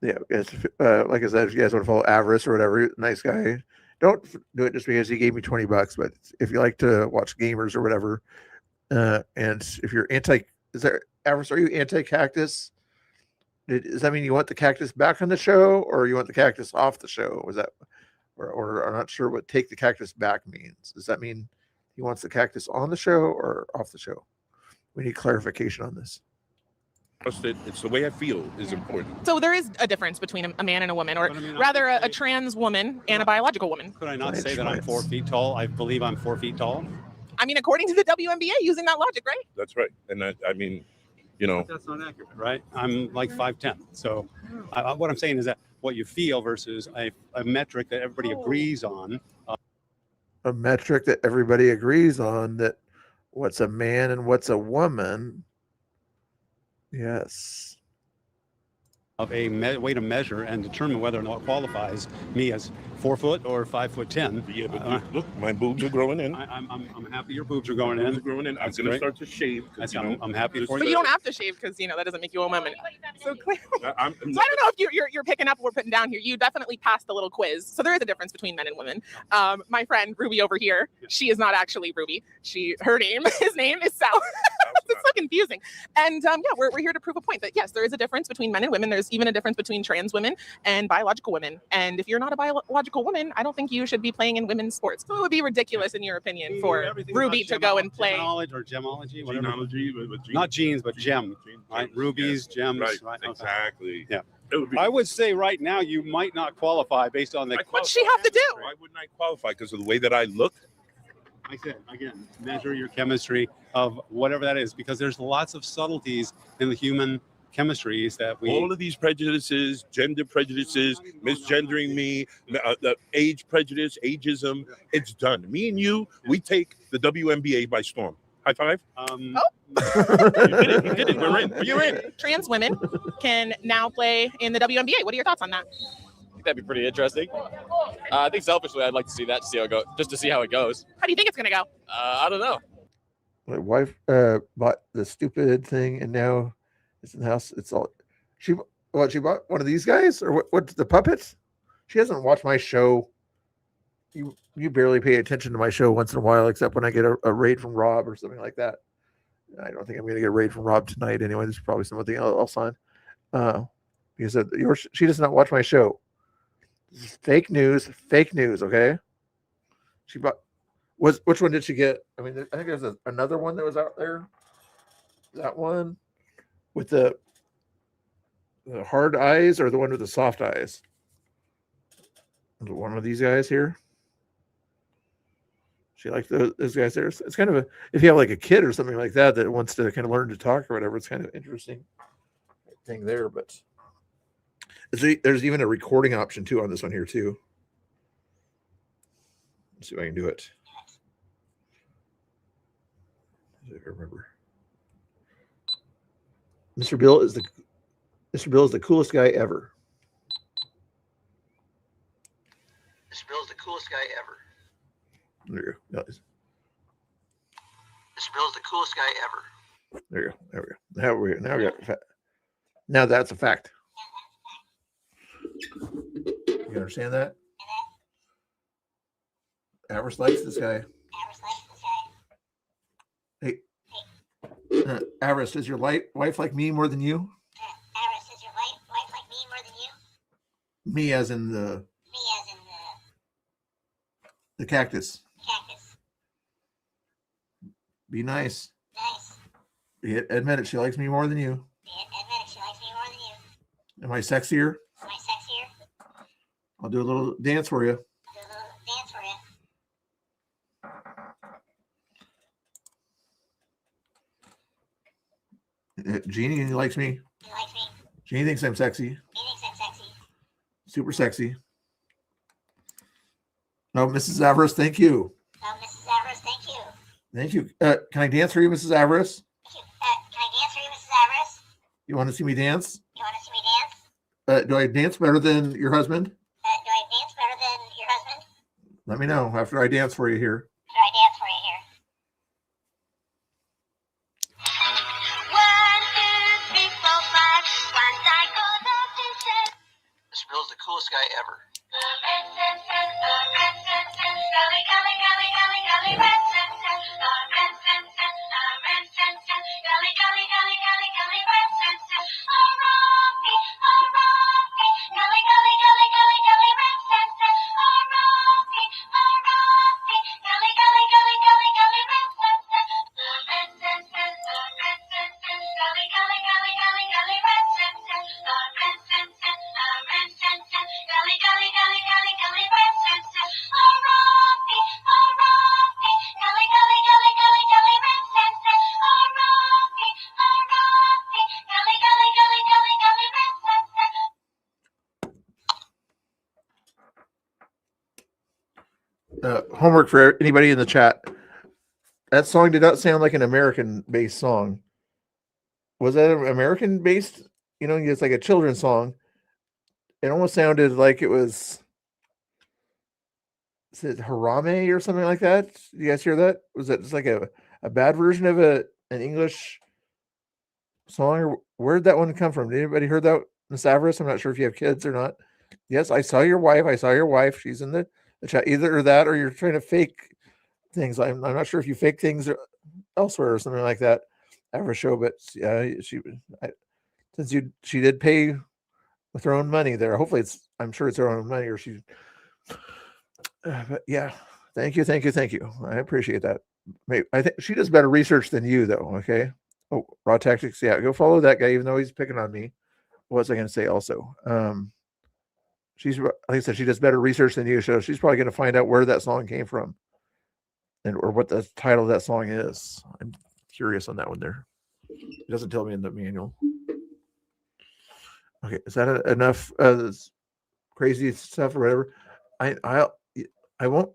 Yeah, like I said, if you guys want to follow Avarice or whatever, nice guy. Don't do it just because he gave me $20, but if you like to watch gamers or whatever, and if you're Avarice, are you anti-cactus? Does that mean you want the cactus back on the show, or you want the cactus off the show? Was that, or I'm not sure what take the cactus back means. Does that mean he wants the cactus on the show or off the show? We need clarification on this. It's the way I feel is important. So there is a difference between a man and a woman, or rather a trans woman and a biological woman. Could I not say that I'm 4 feet tall? I believe I'm 4 feet tall. I mean, according to the WNBA, using that logic, right? That's right. And I mean, But that's not accurate, right? I'm like 5'10". So what I'm saying is that what you feel versus a metric that everybody agrees on. A metric that everybody agrees on, that what's a man and what's a woman. Yes. Of a way to measure and determine whether or not it qualifies me as 4 foot or 5'10". Yeah, but look, my boobs are growing in. I'm happy your boobs are growing in. I'm going to start to shave. I'm happy for you. But you don't have to shave because that doesn't make you a woman. So clearly, so I don't know if you're picking up what we're putting down here. You definitely passed the little quiz. So there is a difference between men and women. My friend Ruby over here, she is not actually Ruby. His name is Sal. confusing. And yeah, we're here to prove a point that yes, there is a difference between men and women. There's even a difference between trans women and biological women. And if you're not a biological woman, I don't think you should be playing in women's sports. So it would be ridiculous, in your opinion, for Ruby to go and play. Or gemology, whatever. Genealogy, Not genes, but gem. Right? Rubies, gems. Right, Okay. exactly. Yeah. I would say right now you might not qualify based on the. What's she have to do? Why wouldn't I qualify? Because of the way that I look. I said, again, measure your chemistry of whatever that is, because there's lots of subtleties in the human chemistries that we. All of these prejudices, gender prejudices, misgendering me, the age prejudice, ageism, it's done. Me and you, we take the WNBA by storm. High five. Oh. You did it. We're in. You're in. Trans women can now play in the WNBA. What are your thoughts on that? I think that'd be pretty interesting. I think selfishly, I'd like to see that, to see how it goes, just to see how it goes. How do you think it's going to go? I don't know. My wife bought the stupid thing, and now it's in the house. It's all she bought one of these guys, or what the puppets? She hasn't watched my show. You barely pay attention to my show once in a while, except when I get a raid from Rob or something like that. I don't think I'm going to get a raid from Rob tonight anyway. There's probably something else on. Because she does not watch my show. This is fake news. Okay. She bought. Which one did she get? I mean, I think there's another one that was out there. That one with the hard eyes, or the one with the soft eyes? One of these guys here. She likes those guys there. It's kind of if you have like a kid or something like that that wants to kind of learn to talk or whatever, it's kind of interesting thing there. But there's even a recording option too on this one here too. Let's see if I can do it. I remember. Mr. Bill is the coolest guy ever. Mr. Bill is the coolest guy ever. There you go. Mr. Bill is the coolest guy ever. There you go. There we go. Now we got fact. Now that's a fact. You understand that? Avarice likes this guy. Hey, Avarice, does your wife like me more than you? Avarice, does your wife like me more than you? Me as in the cactus. Be nice. Admit it. She likes me more than you. Am I sexier? I'll do a little dance for you. Jeannie likes me. Jeannie thinks I'm sexy. Super sexy. No, Mrs. Avarice, thank you. Thank you. Can I dance for you, Mrs. Avarice? You want to see me dance? Do I dance better than your husband? Let me know after I dance for you here. Mr. Bill is the coolest guy ever. Homework for anybody in the chat. That song did not sound like an American-based song. Was that an American-based? It's like a children's song. It almost sounded like it was. Is it Harame or something like that? You guys hear that? Was that just like a bad version of an English song? Or where did that one come from? Did anybody heard that, Miss Avarice? I'm not sure if you have kids or not. Yes, I saw your wife. She's in the chat. Either that or you're trying to fake things. I'm not sure if you fake things elsewhere or something like that. ever show, but since she did pay with her own money there. Hopefully I'm sure it's her own money, or she. But yeah, thank you. I appreciate that. I think she does better research than you, though. Okay. Oh, Raw Tactics. Yeah, go follow that guy, even though he's picking on me. What was I going to say? Also, she's like I said, she does better research than you, so she's probably going to find out where that song came from, or what the title of that song is. I'm curious on that one there. It doesn't tell me in the manual. Okay, is that enough crazy stuff or whatever? I won't.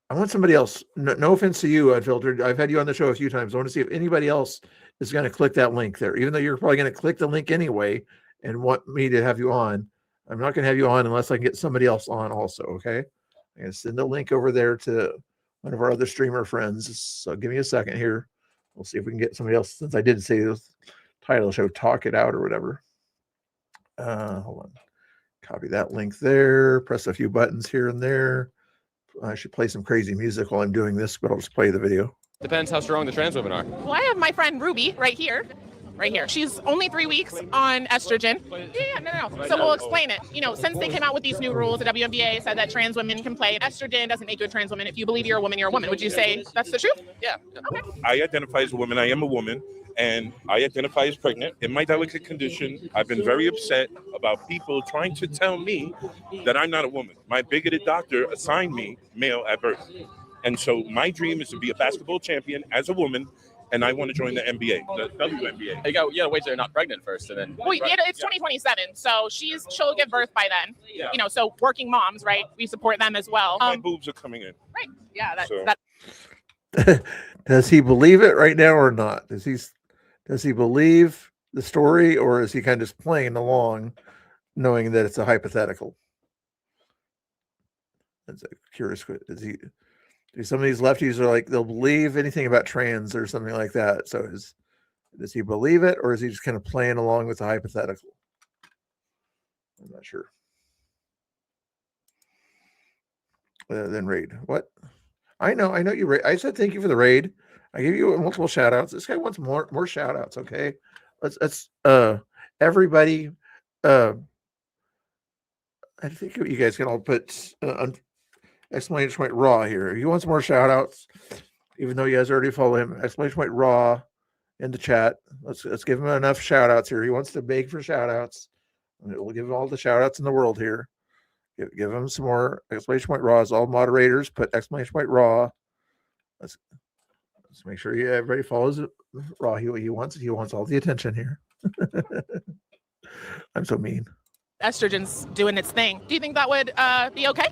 I want somebody else. No offense to you, Unfiltered. I've had you on the show a few times. I want to see if anybody else is going to click that link there, even though you're probably going to click the link anyway and want me to have you on. I'm not going to have you on unless I can get somebody else on also. Okay, I'm going to send a link over there to one of our other streamer friends. So give me a second here. We'll see if we can get somebody else. Since I did say the title show, Talk It Out or whatever. Hold on. Copy that link there. Press a few buttons here and there. I should play some crazy music while I'm doing this, but I'll just play the video. Depends how strong the trans women are. Well, I have my friend Ruby right here. She's only 3 weeks on estrogen. Yeah, no. So we'll explain it. Since they came out with these new rules, the WNBA said that trans women can play. Estrogen doesn't make you a trans woman. If you believe you're a woman, you're a woman. Would you say that's the truth? Yeah. Okay. I identify as a woman. I am a woman, and I identify as pregnant. In my delicate condition, I've been very upset about people trying to tell me that I'm not a woman. My bigoted doctor assigned me male at birth. And so my dream is to be a basketball champion as a woman, and I want to join the NBA, the WNBA. You gotta wait till you're not pregnant first, and then. Wait, it's 2027, so she'll give birth by then. Yeah. So working moms, right? We support them as well. My boobs are coming in. Right. Yeah. So. Does he believe it right now or not? Does he believe the story, or is he kind of just playing along, knowing that it's a hypothetical? That's a curious question. Some of these lefties are like, they'll believe anything about trans or something like that. So does he believe it, or is he just kind of playing along with the hypothetical? I'm not sure. Then raid. What? I know you raid. I said thank you for the raid. I gave you multiple shout outs. This guy wants more shout outs. Okay. Let's everybody. I think you guys can all put exclamation point raw here. He wants more shout outs, even though you guys already follow him. Exclamation point raw in the chat. Let's give him enough shout outs here. He wants to beg for shout outs. We'll give him all the shout outs in the world here. Give him some more. Exclamation point raw. As all moderators put exclamation point raw. Let's make sure everybody follows raw. He wants all the attention here. I'm so mean. Estrogen's doing its thing. Do you think that would be okay?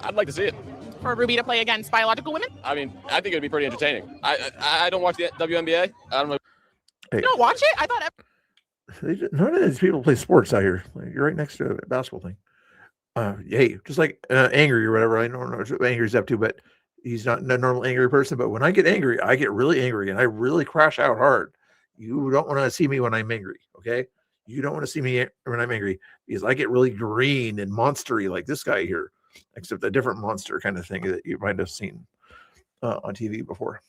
I'd like to see it. For Ruby to play against biological women? I mean, I think it'd be pretty entertaining. I don't watch the WNBA. I don't know. Hey. You don't watch it? I thought. None of these people play sports out here. You're right next to a basketball thing. Hey, just like Angry or whatever. I don't know what Angry's up to, but he's not a normal angry person. But when I get angry, I get really angry and I really crash out hard. You don't want to see me when I'm angry, okay? You don't want to see me when I'm angry because I get really green and monstery like this guy here, except a different monster kind of thing that you might have seen on TV before.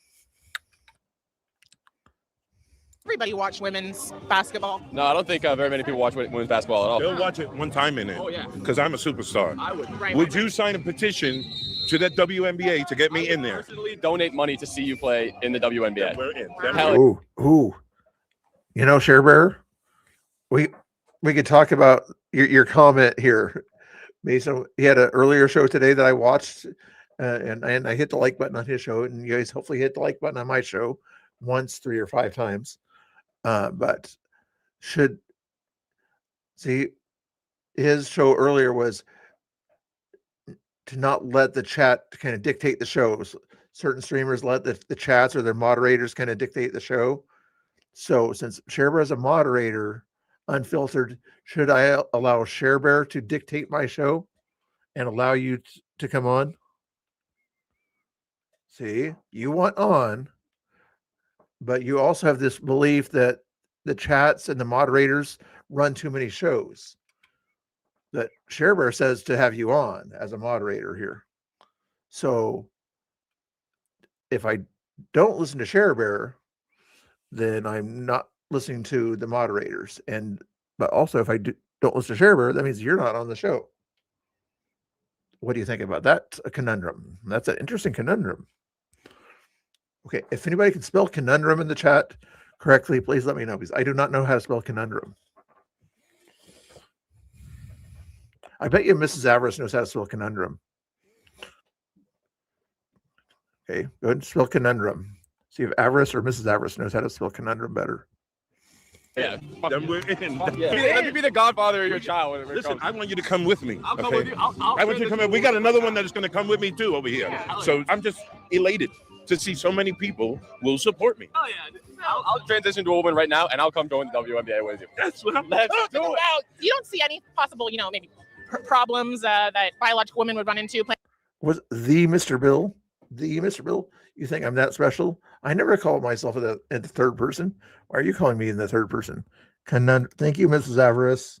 Everybody watch women's basketball. No, I don't think very many people watch women's basketball at all. They'll watch it one time in it. Oh, yeah. Because I'm a superstar. I would. Would you sign a petition to that WNBA to get me in there? Personally, donate money to see you play in the WNBA. Yeah, we're in. Ooh. You know, Share Bear, we could talk about your comment here. Mason, he had an earlier show today that I watched, and I hit the like button on his show, and you guys hopefully hit the like button on my show once, 3 or 5 times. But should see his show earlier was to not let the chat kind of dictate the shows. Certain streamers let the chats or their moderators kind of dictate the show. So since ShareBear is a moderator, Unfiltered, should I allow ShareBear to dictate my show and allow you to come on? See, you want on, but you also have this belief that the chats and the moderators run too many shows. That ShareBear says to have you on as a moderator here. So if I don't listen to Share Bear, then I'm not listening to the moderators. But also, if I don't listen to Share Bear, that means you're not on the show. What do you think about that? A conundrum. That's an interesting conundrum. Okay, if anybody can spell conundrum in the chat correctly, please let me know, because I do not know how to spell conundrum. I bet you Mrs. Avarice knows how to spell conundrum. Okay, go ahead and spell conundrum. See if Avarice or Mrs. Avarice knows how to spell conundrum better. Yeah. Then we're in. Let me be the godfather of your child. Listen, I want you to come with me. I'll come with you. I want you to come in. We got another one that is going to come with me too over here. Yeah, so I'm just elated to see so many people will support me. Oh yeah. I'll transition to a woman right now, and I'll come join the WNBA with you. That's what I'm. Let's do it. Well, you don't see any possible, maybe problems that biological women would run into. Was the Mr. Bill? The Mr. Bill? You think I'm that special? I never call myself in the third person. Why are you calling me in the third person? Conundrum. Thank you, Mrs. Avarice.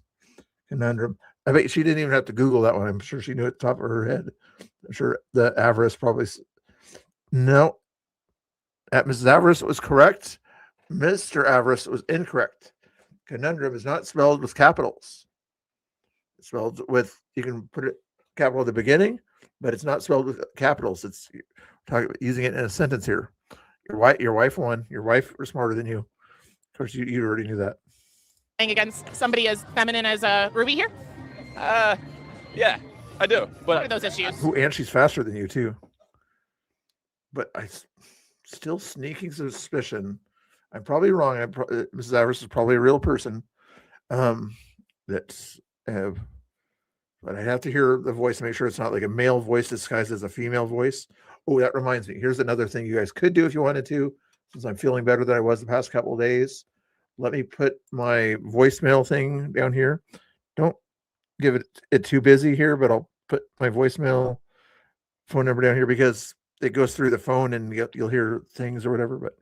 Conundrum. I bet she didn't even have to Google that one. I'm sure she knew at the top of her head. I'm sure the Avarice probably. No. Mrs. Avarice was correct. Mr. Avarice was incorrect. Conundrum is not spelled with capitals. It's spelled with, you can put it capital at the beginning, but it's not spelled with capitals. It's talking about using it in a sentence here. Your wife won. Your wife was smarter than you. Of course, you already knew that. Playing against somebody as feminine as Ruby here? Yeah, I do. But what are those issues? And she's faster than you too. But I still sneaking suspicion. I'm probably wrong. Mrs. Avarice is probably a real person. But I have to hear the voice to make sure it's not like a male voice disguised as a female voice. Oh, that reminds me. Here's another thing you guys could do if you wanted to, since I'm feeling better than I was the past couple of days. Let me put my voicemail thing down here. Don't give it too busy here, but I'll put my voicemail phone number down here because it goes through the phone and you'll hear things or whatever. But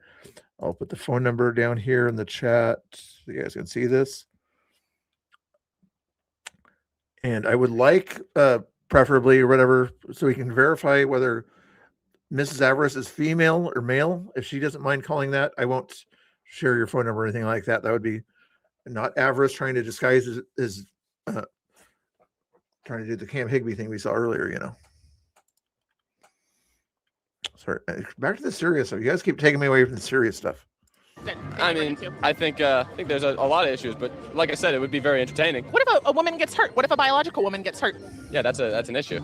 I'll put the phone number down here in the chat so you guys can see this. And I would like, preferably or whatever, so we can verify whether Mrs. Avarice is female or male. If she doesn't mind calling that, I won't share your phone number or anything like that. That would be not Avarice trying to disguise his trying to do the Cam Higbee thing we saw earlier, Sorry, back to the serious stuff. You guys keep taking me away from the serious stuff. I mean, I think there's a lot of issues, but like I said, it would be very entertaining. What if a woman gets hurt? What if a biological woman gets hurt? Yeah, that's an issue.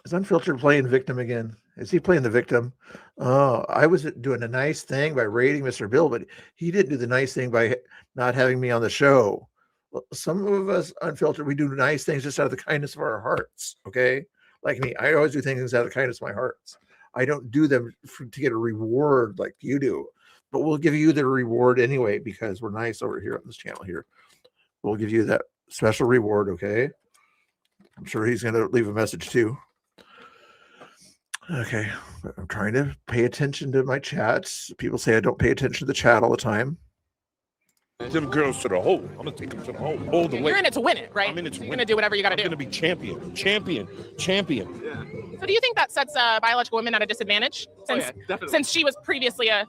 Is Unfiltered playing victim again? Is he playing the victim? Oh, I was doing a nice thing by rating Mr. Bill, but he didn't do the nice thing by not having me on the show. Well, some of us Unfiltered, we do nice things just out of the kindness of our hearts. Okay, like me, I always do things out of the kindness of my hearts. I don't do them to get a reward like you do. But we'll give you the reward anyway because we're nice over here on this channel here. We'll give you that special reward, okay? I'm sure he's going to leave a message too. Okay, I'm trying to pay attention to my chats. People say I don't pay attention to the chat all the time. Them girls to the hole. I'm going to take them to the hole all the way. You're in it to win it, right? I'm in it to win. You're going to do whatever you got to do. I'm going to be champion. Yeah. So do you think that sets biological women at a disadvantage? Since she was previously a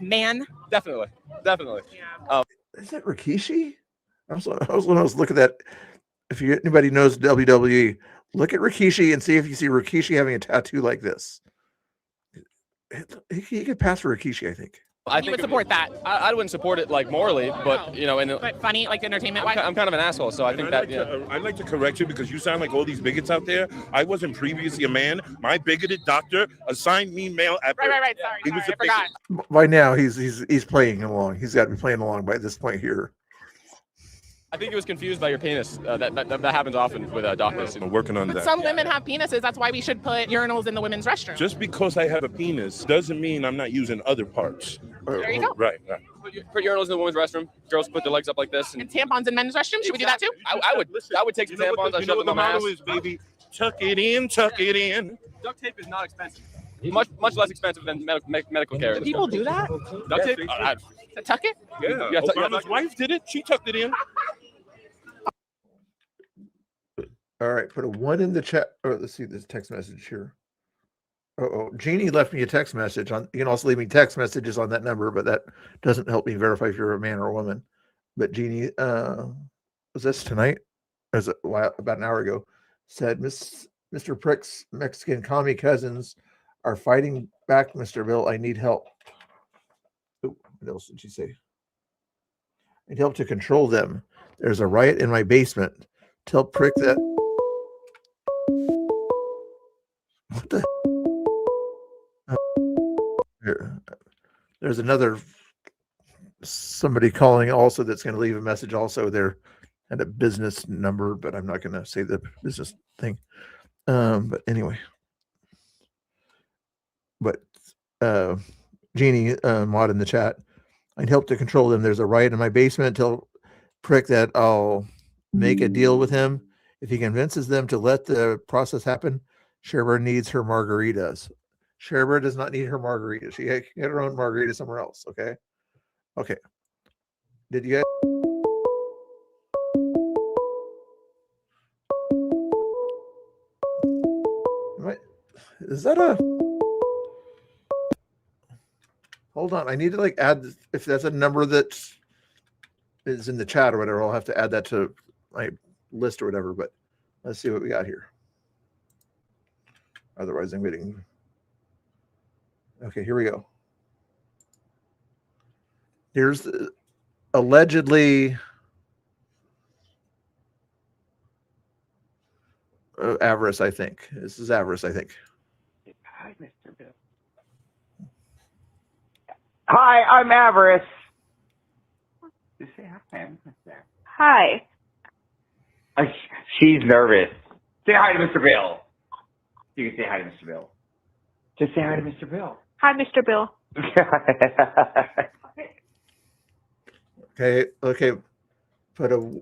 man? Definitely. Yeah. Is that Rikishi? I was looking at that. If anybody knows WWE, look at Rikishi and see if you see Rikishi having a tattoo like this. He could pass for Rikishi, I think. You would support that? I wouldn't support it like morally, but but funny, like entertainment. I'm kind of an asshole, so I think that. I'd like to correct you because you sound like all these bigots out there. I wasn't previously a man. My bigoted doctor assigned me male at birth. Right. Sorry, I forgot. By now he's playing along. He's got to be playing along by this point here. I think he was confused by your penis. That happens often with doctors. I'm working on that. Some women have penises. That's why we should put urinals in the women's restroom. Just because I have a penis doesn't mean I'm not using other parts. There you go. Right. Put urinals in the women's restroom. Girls put their legs up like this. And tampons in men's restrooms. Should we do that too? I would take some tampons. I shove them in my ass. Is, baby? Tuck it in. Tuck it in. Duct tape is not expensive. Much less expensive than medical care. Do people do that? Duct tape? To tuck it? Yeah. Obama's wife did it. She tucked it in. All right, put a 1 in the chat. Oh, let's see this text message here. Oh, Jeannie left me a text message on. You can also leave me text messages on that number, but that doesn't help me verify if you're a man or a woman. But Jeannie, was this tonight? Or was it about an hour ago? Said Mr. Prick's Mexican commie cousins are fighting back, Mr. Bill. I need help. Ooh, what else did she say? I need help to control them. There's a riot in my basement. Tell Prick that. What the? There's another somebody calling also that's going to leave a message also there at a business number, but I'm not going to say the business thing. But anyway, but Jeannie mod in the chat, I'd help to control them. There's a riot in my basement. Tell Prick that I'll make a deal with him if he convinces them to let the process happen. Sherber needs her margaritas. Sherber does not need her margarita. She can get her own margarita somewhere else. Okay. Okay. Did you guys? Is that a? Hold on. I need to like add, if that's a number that is in the chat or whatever, I'll have to add that to my list or whatever. But let's see what we got here. Otherwise, I'm getting. Okay, here we go. Here's the, allegedly Avarice, I think. This is Avarice, I think. Hi, Mr. Bill. Hi, I'm Avarice. Just say hi. Hi. She's nervous. Say hi to Mr. Bill. You can say hi to Mr. Bill. Just say hi to Mr. Bill. Hi, Mr. Bill. Okay. Put a. I'm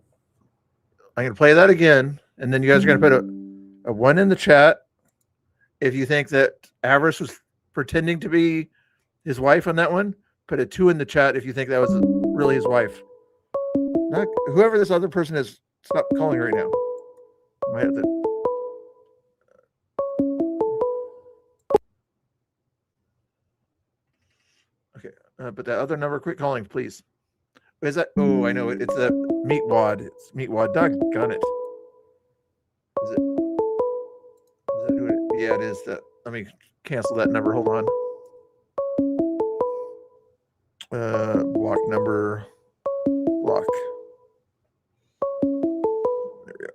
going to play that again, and then you guys are going to put a 1 in the chat if you think that Avarice was pretending to be his wife on that one. Put a 2 in the chat if you think that was really his wife. Not whoever this other person is. Stop calling right now. I might have to. Okay, but that other number, quit calling, please. Is that? Oh, I know it. It's a Meatwad. It's Meatwad. Doggone it. Is it? Is that who it? Yeah, it is. That. Let me cancel that number. Hold on. Block number. Block. There we go.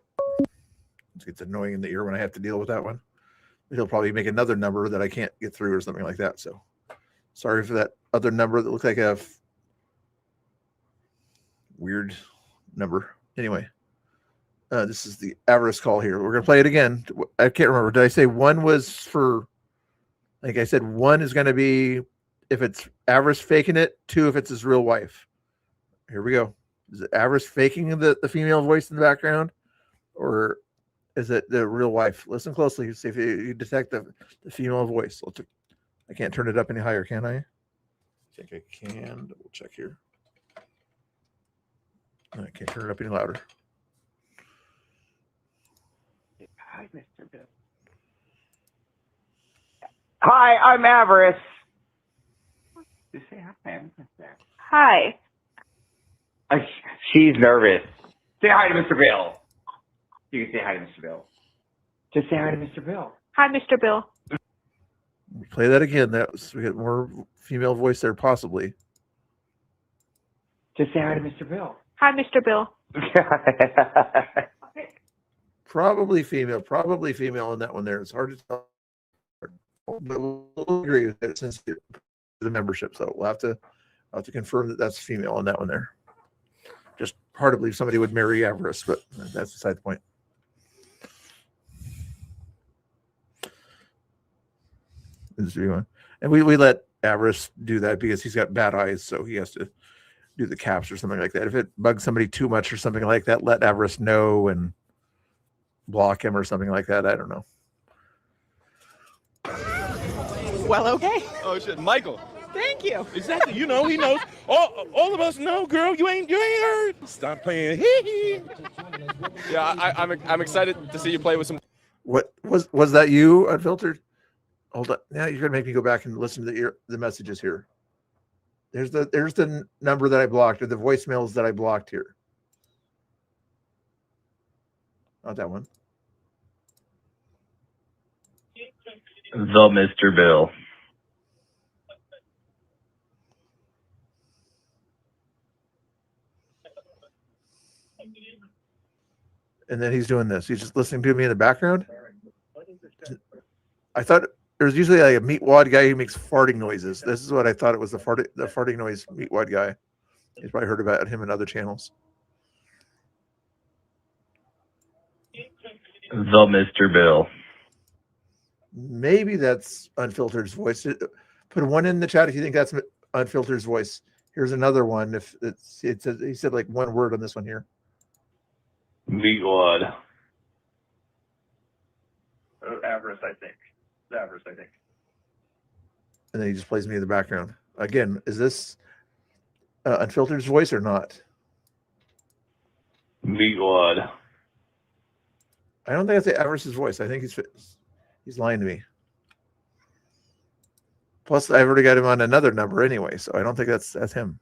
It's annoying in the ear when I have to deal with that one. He'll probably make another number that I can't get through or something like that. So sorry for that other number that looked like a weird number. Anyway, this is the Avarice call here. We're going to play it again. I can't remember. Did I say 1 was for, like I said, 1 is going to be if it's Avarice faking it, 2 if it's his real wife. Here we go. Is it Avarice faking the female voice in the background, or is it the real wife? Listen closely. See if you detect the female voice. I can't turn it up any higher, can I? I think I can. Double check here. I can't turn it up any louder. Hi, Mr. Bill. Hi, I'm Avarice. Just say hi. Hi. She's nervous. Say hi to Mr. Bill. You can say hi to Mr. Bill. Just say hi to Mr. Bill. Hi, Mr. Bill. Play that again. We get more female voice there, possibly. Just say hi to Mr. Bill. Hi, Mr. Bill. Probably female in that one there. It's hard to tell. But we'll agree with it since the membership. So we'll have to confirm that that's female in that one there. Just hard to believe somebody would marry Avarice, but that's beside the point. And we let Avarice do that because he's got bad eyes, so he has to do the caps or something like that. If it bugs somebody too much or something like that, let Avarice know and block him or something like that. I don't know. Well, okay. Oh shit, Michael. Thank you. Exactly. You know, he knows. All of us know, girl. You ain't heard. Stop playing. Yeah, I'm excited to see you play with some. What was that? You Unfiltered? Hold on. Now you're gonna make me go back and listen to the messages here. There's the number that I blocked, or the voicemails that I blocked here. Not that one. The Mr. Bill. And then he's doing this. He's just listening to me in the background. I thought there was usually like a meatwad guy who makes farting noises. This is what I thought it was, the farting noise meatwad guy. You've probably heard about him in other channels. The Mr. Bill. Maybe that's Unfiltered's voice. Put one in the chat if you think that's Unfiltered's voice. Here's another one. If it says, he said like one word on this one here. Meatwad. Avarice, I think. Avarice, I think. And then he just plays me in the background. Again, is this Unfiltered's voice or not? Meatwad. I don't think that's Avarice's voice. I think he's lying to me. Plus, I've already got him on another number anyway, so I don't think that's him.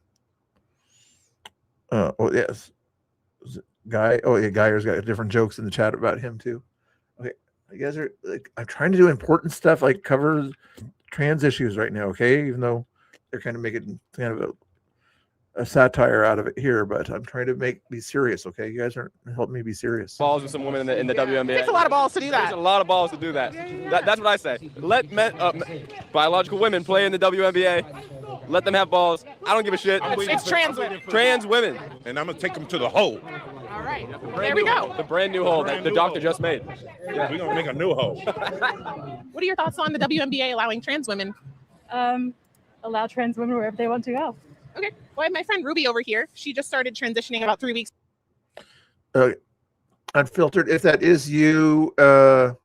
Oh yes, Guy. Oh yeah, Guyer's got different jokes in the chat about him too. Okay, you guys are like, I'm trying to do important stuff, like cover trans issues right now. Okay, even though they're kind of making kind of a satire out of it here, but I'm trying to be serious. Okay, you guys aren't helping me be serious. Balls with some women in the WNBA. It takes a lot of balls to do that. There's a lot of balls to do that. That's what I say. Let biological women play in the WNBA. Let them have balls. I don't give a shit. It's trans women. Trans women. And I'm gonna take them to the hole. All right. There we go. The brand new hole that the doctor just made. Yeah. We're gonna make a new hole. What are your thoughts on the WNBA allowing trans women? Allow trans women wherever they want to go. Okay. Well, I have my friend Ruby over here. She just started transitioning about 3 weeks. Unfiltered. If that is you, then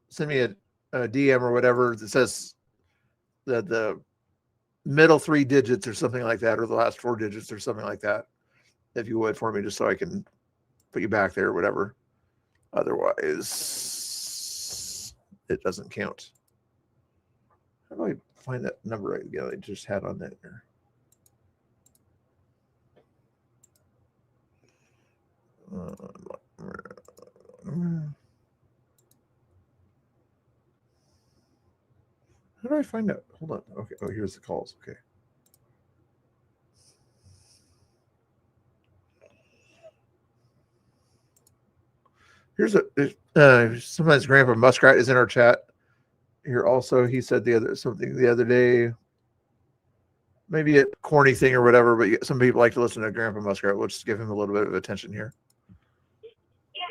send me a DM or whatever that says that the middle 3 digits or something like that, or the last 4 digits or something like that, if you would, for me, just so I can put you back there or whatever. Otherwise, it doesn't count. How do I find that number again? I just had on that there. How do I find out? Hold on. Okay. Oh, here's the calls. Okay. Here's sometimes Grandpa Muskrat is in our chat here also. He said something the other day, maybe a corny thing or whatever, but some people like to listen to Grandpa Muskrat. We'll just give him a little bit of attention here.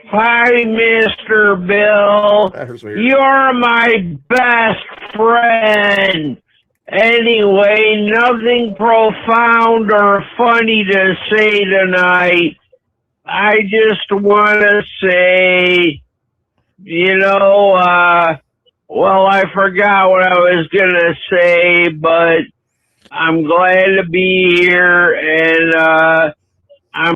Hi, Mr. Bill. You're my best friend. Anyway, nothing profound or funny to say tonight. I just want to say, well, I forgot what I was going to say, but I'm glad to be here, and I'm...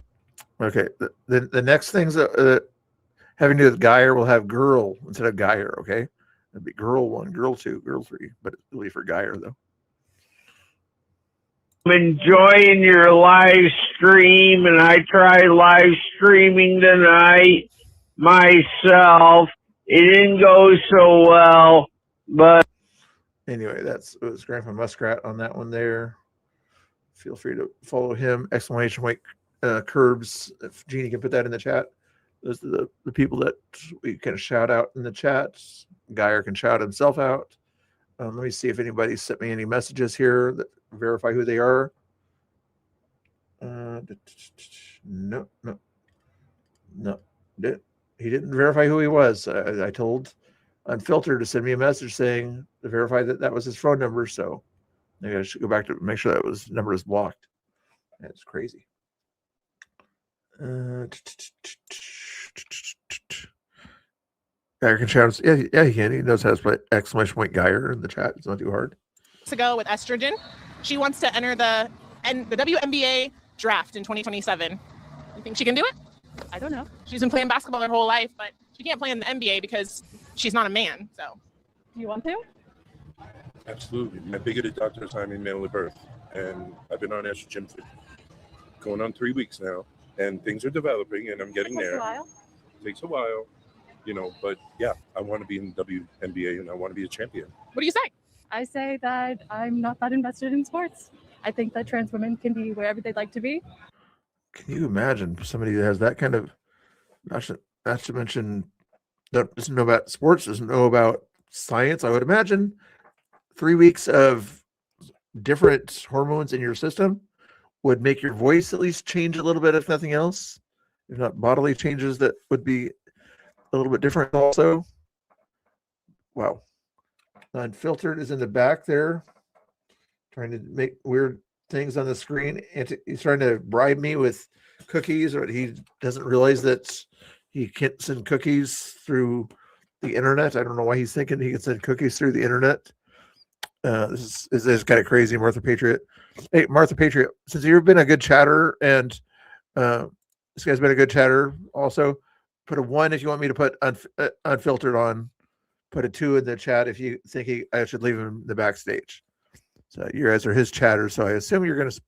Okay, the next things having to do with Geyer will have girl instead of Geyer, okay? It'd be girl 1, girl 2, girl 3, but it'll be for Geyer, though. I'm enjoying your live stream, and I tried live streaming tonight myself. It didn't go so well, but anyway, it was Grandpa Muskrat on that one there. Feel free to follow him. Exclamation point curbs. If Jeannie can put that in the chat. Those are the people that we can shout out in the chat. Geyer can shout himself out. Let me see if anybody sent me any messages here that verify who they are. No. He didn't verify who he was. I told Unfiltered to send me a message saying to verify that was his phone number. So maybe I should go back to make sure that number is blocked. That's crazy. Geyer can shout. Yeah, he can. He knows how to play exclamation point Geyer in the chat. It's not too hard. To go with estrogen. She wants to enter the WNBA draft in 2027. You think she can do it? I don't know. She's been playing basketball her whole life, but she can't play in the NBA because she's not a man. So, Do you want to? Absolutely. My bigoted doctor assigned me male at birth, and I've been on estrogen for going on 3 weeks now, and things are developing, and I'm getting Takes there. a while. Takes a while, you know, but yeah, I want to be in WNBA, and I want to be a champion. what do you say? I say that I'm not that invested in sports. I think that trans women can be wherever they'd like to be. Can you imagine somebody that has that kind of, not to mention, doesn't know about sports, doesn't know about science? I would imagine 3 weeks of different hormones in your system would make your voice at least change a little bit, if nothing else. If not bodily changes that would be a little bit different also. Wow. Unfiltered is in the back there, trying to make weird things on the screen. And he's trying to bribe me with cookies, or he doesn't realize that he can't send cookies through the internet. I don't know why he's thinking he can send cookies through the internet. This is kind of crazy, Martha Patriot. Hey, Martha Patriot, since you've been a good chatter, and this guy's been a good chatter also, put a 1 if you want me to put unfiltered on. Put a 2 in the chat if you think I should leave him in the backstage. So you guys are his chatters, so I assume you're going to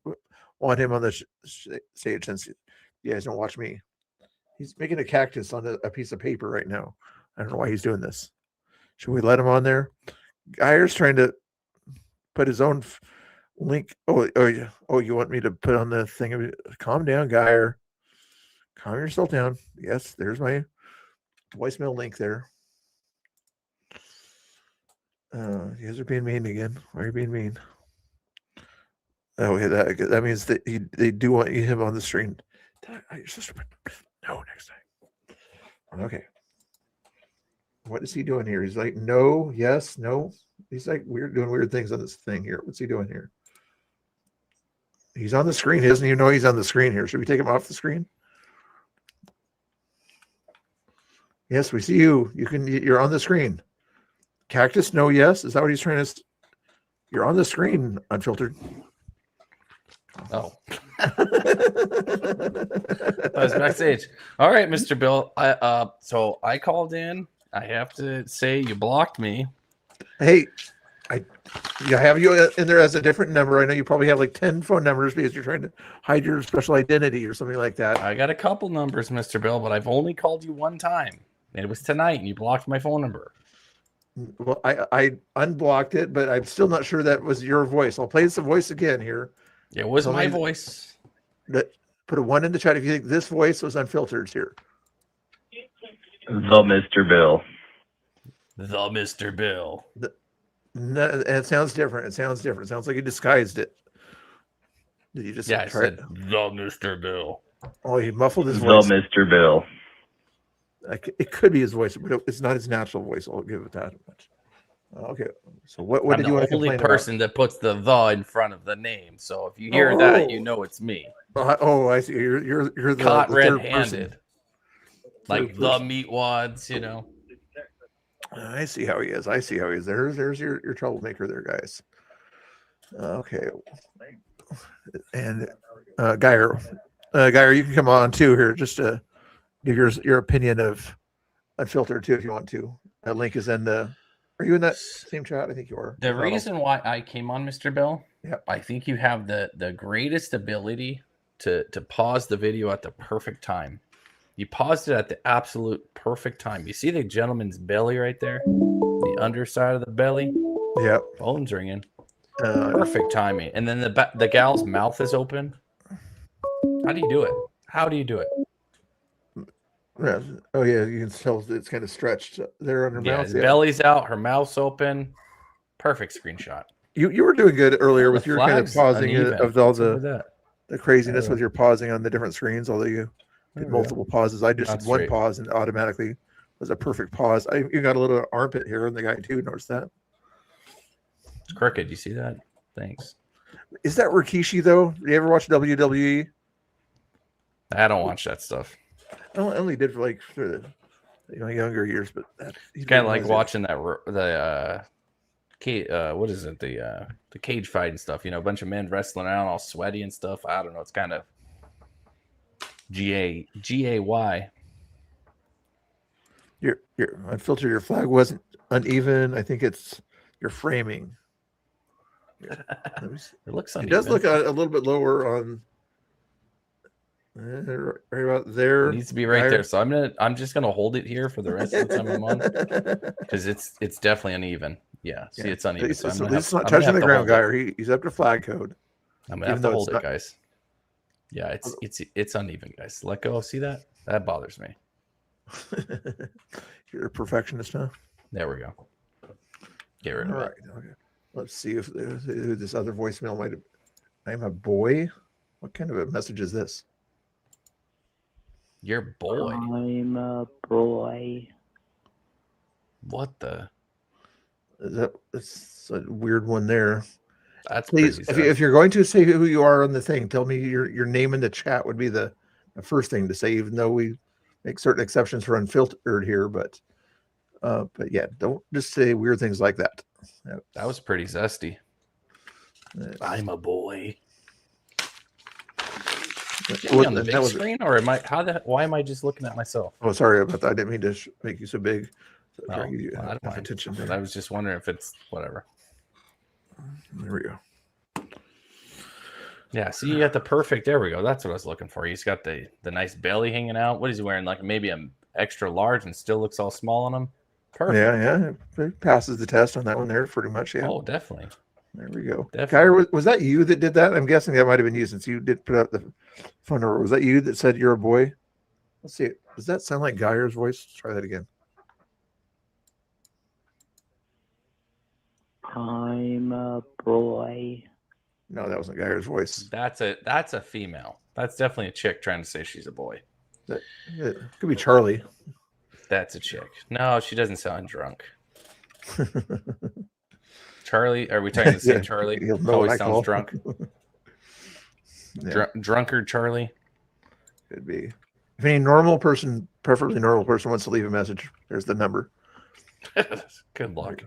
want him on the stage since you guys don't watch me. He's making a cactus on a piece of paper right now. I don't know why he's doing this. Should we let him on there? Geyer's trying to put his own link. Oh, you want me to put on the thing? Calm down, Geyer. Calm yourself down. Yes, there's my voicemail link there. You guys are being mean again. Why are you being mean? Oh, yeah, that means that they do want him on the screen. You're so stupid. No, next time. Okay. What is he doing here? He's like, no, yes, no. He's like doing weird things on this thing here. What's he doing here? He's on the screen. He doesn't even know he's on the screen here. Should we take him off the screen? Yes, we see you. You're on the screen. Cactus, no, yes. Is that what he's trying to? You're on the screen, unfiltered. Oh. I was backstage. All right, Mr. Bill. So I called in. I have to say you blocked me. Hey, I have you in there as a different number. I know you probably have like 10 phone numbers because you're trying to hide your special identity or something like that. I got a couple numbers, Mr. Bill, but I've only called you one time. And it was tonight, and you blocked my phone number. Well, I unblocked it, but I'm still not sure that was your voice. I'll play the voice again here. It was my voice. Put a 1 in the chat if you think this voice was unfiltered here. The Mr. Bill. The Mr. Bill. No, it sounds different. It sounds different. It sounds like you disguised it. Did you just I try said the Mr. Bill. Oh, he muffled his voice. The Mr. Bill. It could be his voice, but it's not his natural voice. I'll give it that much. Okay. So what I'm did you want to the only complain person that puts the in front of the name. So if you hear that, you know it's me. I see. You're the caught the third red-handed, person. like the meatwads, you know. I see how he is. There's your troublemaker there, guys. Okay. And Geyer, you can come on too here just to give your opinion of Unfiltered too if you want to. That link is in the. Are you in that same chat? I think you are. The reason why I came on, Mr. Bill, I think you have the greatest ability to pause the video at the perfect time. You paused it at the absolute perfect time. You see the gentleman's belly right there? The underside of the belly? Yep. Phone's ringing. Perfect timing. And then the gal's mouth is open. How do you do it? How do you do it? Yeah. Oh, yeah. You can tell it's kind of stretched there on her mouth. His belly's out. Her mouth's open. Perfect screenshot. You were doing good earlier with The your kind of flag's pausing uneven. of all What's up with the that? craziness with your pausing on the different screens, although you did multiple pauses. I just Not did one straight. pause and automatically was a perfect pause. You got a little armpit here on the guy too. Notice that? It's crooked. You see that? Thanks. Is that Rikishi though? Do you ever watch WWE? I don't watch that stuff. I only did for the younger years, but It's kind of like watching that what is it, the cage fight and stuff, a bunch of men wrestling around all sweaty and stuff. I don't know, it's kind of GAY. Your unfiltered. Your flag wasn't uneven. I think it's your framing. It looks It uneven. does look a little bit lower on. Right about there. It needs to be right there. So I'm just gonna hold it here for the rest of the time I'm on, because it's definitely uneven. Yeah, see, it's uneven. So at least it's not touching the ground, guy. Or he's up to flag code. I'm gonna have to hold it, guys. Yeah, it's uneven, guys. Let go. See that? That bothers me. You're a perfectionist, huh? There we go. Get rid of it. Okay. Let's see if this other voicemail might have. I'm a boy. What kind of a message is this? Your boy. I'm a boy. What the? That's a weird one there. That's please. If you're going to say who you are on the thing, tell me your name in the chat would be the first thing to say. Even though we make certain exceptions for unfiltered here, but yeah, don't just say weird things like that. That was pretty zesty. I'm a boy. On the big screen, or am I? Why am I just looking at myself? Oh, sorry about that. I didn't mean to make you so big. No, I don't mind. Attention. I was just wondering if it's whatever. There we go. Yeah, see, you got the perfect. There we go. That's what I was looking for. He's got the nice belly hanging out. What is he wearing? Like maybe an extra large and still looks all small on him. Perfect. Yeah. It passes the test on that one there, pretty much. Yeah. Oh, definitely. There we go. Definitely. Kyra, was that you that did that? I'm guessing that might have been you since you did put up the phone number. Was that you that said you're a boy? Let's see. Does that sound like Geyer's voice? Let's try that again. I'm a boy. No, that wasn't Geyer's voice. That's a female. That's definitely a chick trying to say she's a boy. It could be Charlie. That's a chick. No, she doesn't sound drunk. Charlie, are we talking the same Charlie? Always sounds drunk. Drunkard Charlie. Could be. If any normal person, preferably normal person, wants to leave a message, there's the number. Good luck.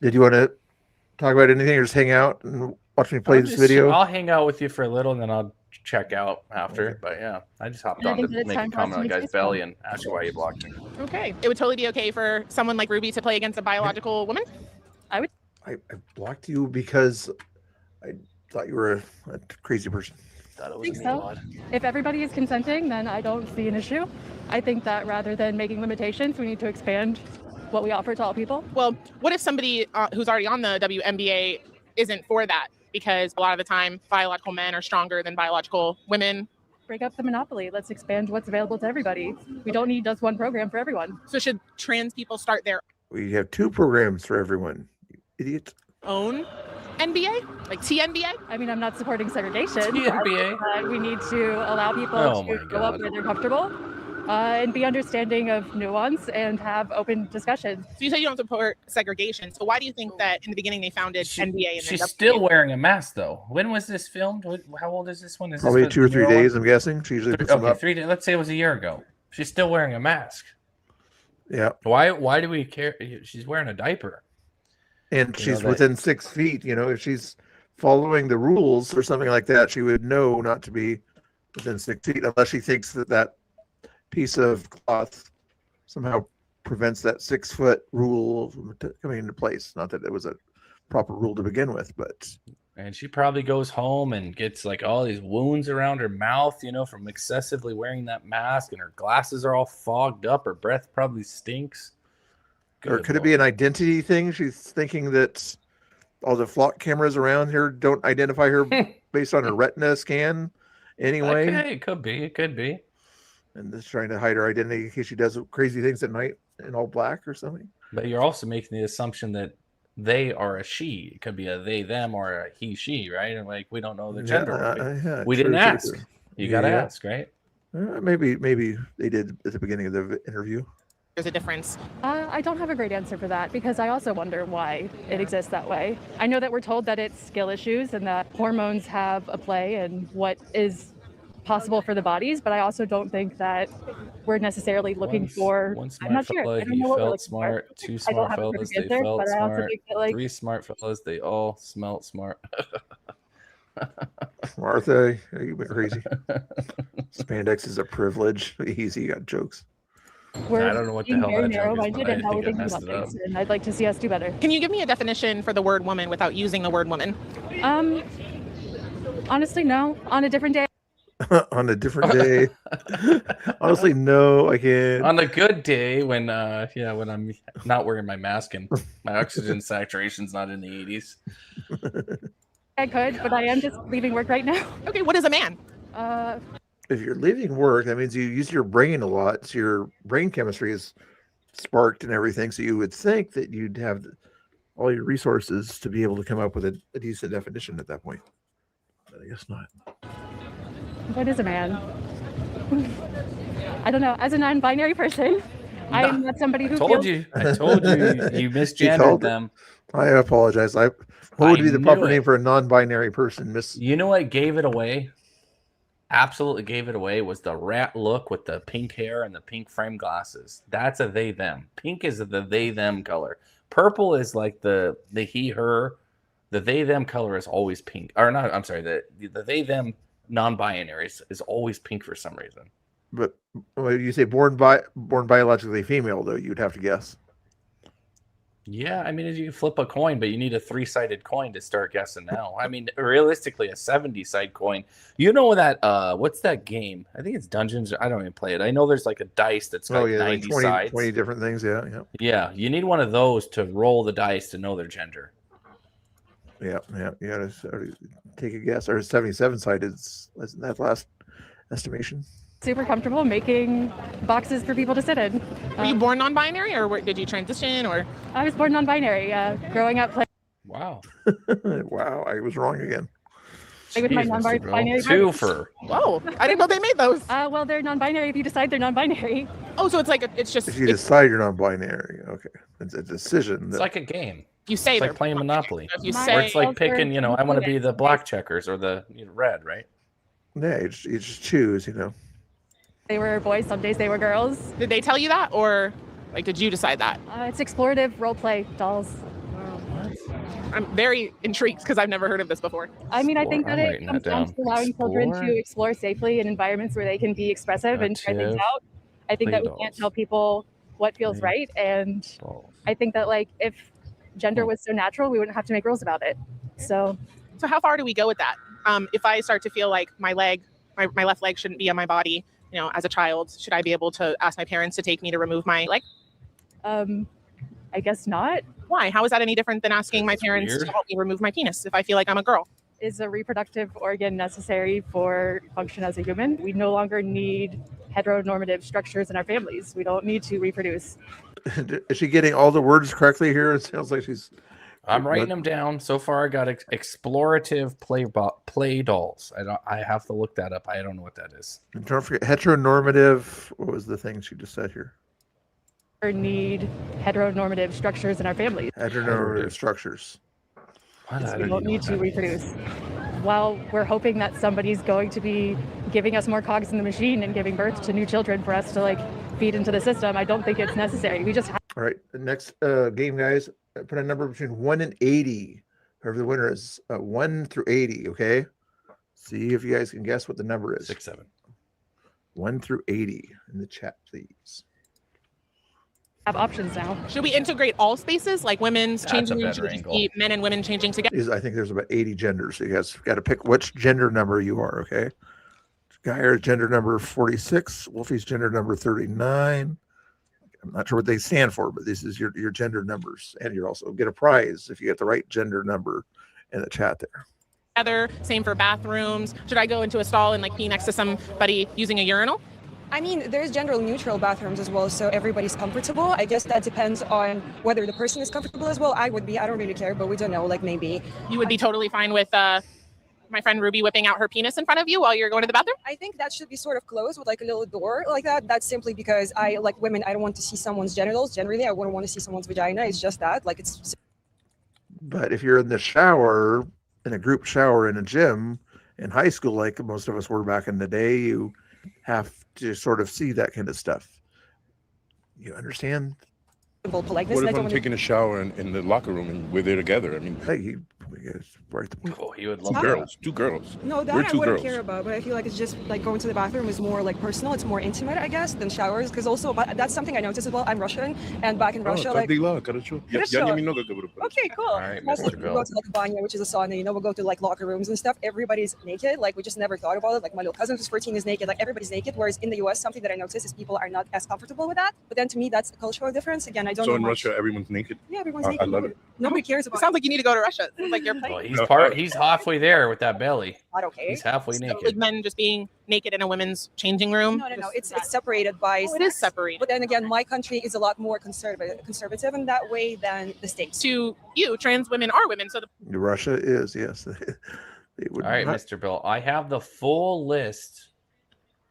Did you want to talk about anything or just hang out and watch me play this video? I'll hang out with you for a little and then I'll check out after. But yeah, I just hopped on to make a comment on the guy's belly and ask you why you blocked me. Okay. It would totally be okay for someone like Ruby to play against a biological woman? I blocked you because I thought you were a crazy person. Thought it I was think me, so. Lord. If everybody is consenting, then I don't see an issue. I think that rather than making limitations, we need to expand what we offer to all people. Well, what if somebody who's already on the WNBA isn't for that? Because a lot of the time, biological men are stronger than biological women. Break up the monopoly. Let's expand what's available to everybody. We don't need just one program for everyone. So should trans people start their We have 2 programs for everyone. You idiot. own NBA? Like TNBA? I mean, I'm not supporting segregation. TNBA. But we need to allow people to go up where they're comfortable and be understanding of nuance and have open discussions. So you say you don't support segregation. So why do you think that in the beginning they founded NBA? And She's still wearing a mask though. When was this filmed? How old is this one? Is Probably this 2 or 3 days, I'm guessing. She usually puts them up. 3 days. Let's say it was a year ago. She's still wearing a mask. Yeah. Why do we care? She's wearing a diaper. And she's within 6 feet. You know, if she's following the rules or something like that, she would know not to be within 6 feet unless she thinks that piece of cloth somehow prevents that 6 foot rule from coming into place. Not that it was a proper rule to begin with, but. And she probably goes home and gets like all these wounds around her mouth, you know, from excessively wearing that mask, and her glasses are all fogged up. Her breath probably stinks. Or could it be an identity thing? She's thinking that all the flock cameras around here don't identify her based on her retina scan anyway. Okay, it could be. It could be. And just trying to hide her identity in case she does crazy things at night in all black or something. But you're also making the assumption that they are a she. It could be a they, them, or a he, she, right? And like we don't know the gender. We didn't ask. You got to ask, right? Maybe they did at the beginning of the interview. There's a difference. I don't have a great answer for that because I also wonder why it exists that way. I know that we're told that it's skill issues and that hormones have a play in what is possible for the bodies, but I also don't think that we're necessarily looking for. One I'm not smart sure. fella, I don't he know what we're felt looking smart. for. 2 I don't smart have a fellas, perfect they answer, felt but I also smart. think that, like, 3 smart fellas, they all smelt smart. Martha, you went crazy. Spandex is a privilege. Easy, you got jokes. We're I don't know what the being hell very that joke is, narrow-minded but I in how think we're it thinking messed about it up. things, and I'd like to see us do better. Can you give me a definition for the word woman without using the word woman? Honestly, no. On a different day. On a different day. Honestly, no, I can't. On a good day when when I'm not wearing my mask and my oxygen saturation's not in the 80s. I could, but I am just leaving work right now. Okay, what is a man? If you're leaving work, that means you use your brain a lot. So your brain chemistry is sparked and everything. So you would think that you'd have all your resources to be able to come up with a decent definition at that point. But I guess not. What is a man? I don't know. As a non-binary person, I am not somebody who I told you you misgendered them. I apologize. What would be the proper name for a non-binary person? You know what gave it away? Absolutely gave it away was the rat look with the pink hair and the pink frame glasses. That's a they them. Pink is the they them color. Purple is like the he her. The they them color is always pink. Or not, I'm sorry, the they them non-binary is always pink for some reason. But when you say born biologically female, though, you'd have to guess. Yeah, I mean, if you flip a coin, but you need a 3-sided coin to start guessing now. I mean, realistically, a 70-side coin. You know that, what's that game? I think it's Dungeons. I don't even play it. I know there's like a dice that's got 90 like 20, sides. 20 different things, yeah. Yeah, you need one of those to roll the dice to know their gender. Yeah. You got to take a guess. Or 77-sided, isn't that last estimation? Super comfortable making boxes for people to sit in. Were you born non-binary, or did you transition? Or I was born non-binary. Growing up, wow, wow, I was wrong again. With my non-binary. Whoa, I didn't know they made those. Well, they're non-binary if you decide they're non-binary. Oh, so it's like it's just if you decide you're non-binary, okay, it's a decision. It's like a game. You say it's like playing Monopoly. If you Or it's like picking, I want to be the black checkers or the red, right? Yeah, you just choose, They were boys, some days they were girls. Did they tell you that, or like did you decide that? It's explorative role play dolls. I'm very intrigued because I've never heard of this before. I mean, I think that it comes down to allowing children to explore safely in environments where they can be expressive and try things out. I think that we can't tell people what feels right, and I think that if gender was so natural, we wouldn't have to make rules about it. So how far do we go with that? If I start to feel like my left leg shouldn't be on my body, as a child, should I be able to ask my parents to take me to remove my leg? I guess not. Why? How is that any different than asking my parents to help me remove my penis if I feel like I'm a girl? Is a reproductive organ necessary for function as a human? We no longer need heteronormative structures in our families. We don't need to reproduce. Is she getting all the words correctly here? It sounds like she's... I'm writing them down. So far, I got explorative play dolls. I have to look that up. I don't know what that is. And don't forget heteronormative. What was the thing she just said here? Or need heteronormative structures in our families. Heteronormative structures. We don't need to reproduce. While we're hoping that somebody's going to be giving us more cogs in the machine and giving birth to new children for us to feed into the system, I don't think it's necessary. We just have. All right, the next game, guys. Put a number between 1 and 80. Whoever the winner is, 1 through 80. Okay. See if you guys can guess what the number is. 6, 7. 1 through 80 in the chat, please. Have options now. Should we integrate all spaces, like women's changing? Should it just be men and women changing together? I think there's about 80 genders. So you guys got to pick which gender number you are. Okay. Geyer's gender number 46. Wolfie's gender number 39. I'm not sure what they stand for, but this is your gender numbers, and you also get a prize if you get the right gender number in the chat there. Same for bathrooms. Should I go into a stall and pee next to somebody using a urinal? I mean, there's gender neutral bathrooms as well, so everybody's comfortable. I guess that depends on whether the person is comfortable as well. I would be. I don't really care, but we don't know. Maybe you would be totally fine with my friend Ruby whipping out her penis in front of you while you're going to the bathroom? I think that should be sort of closed with a little door like that. That's simply because I like women. I don't want to see someone's genitals. Generally, I wouldn't want to see someone's vagina. It's just that. It's. But if you're in the shower, in a group shower in a gym in high school, like most of us were back in the day, you have to sort of see that kind of stuff. You understand? What if I'm taking a shower in the locker room and we're there together? I mean, hey, Oh, he would Two love that. girls. Two girls. No, that We're I two wouldn't girls. care about, but I feel like it's just like going to the bathroom is more like personal. It's more intimate, I guess, than showers. Because also, but that's something I noticed as well. I'm Russian, and back in Russia, like. Okay, cool. All right, Most Mr. like, we Bill. go to like a banya, which is a sauna. You know, we'll go to like locker rooms and stuff. Everybody's naked. Like we just never thought about it. Like my little cousin who's 14 is naked. Like everybody's naked. Whereas in the U.S., something that I noticed is people are not as comfortable with that. But then to me, that's a cultural difference. Again, I don't So know in much. Russia, everyone's naked. Yeah, everyone's I naked. love it. Nobody cares about It sounds like you need to go to Russia. Like you're Well, playing. he's halfway there with that belly. Not okay. He's halfway So naked. with men just being naked in a women's changing room. No. It's separated by. Oh, it is separated. But then again, my country is a lot more conservative in that way than the States. To you, trans women are women. So Russia is, yes. They would All right, not- Mr. Bill. I have the full list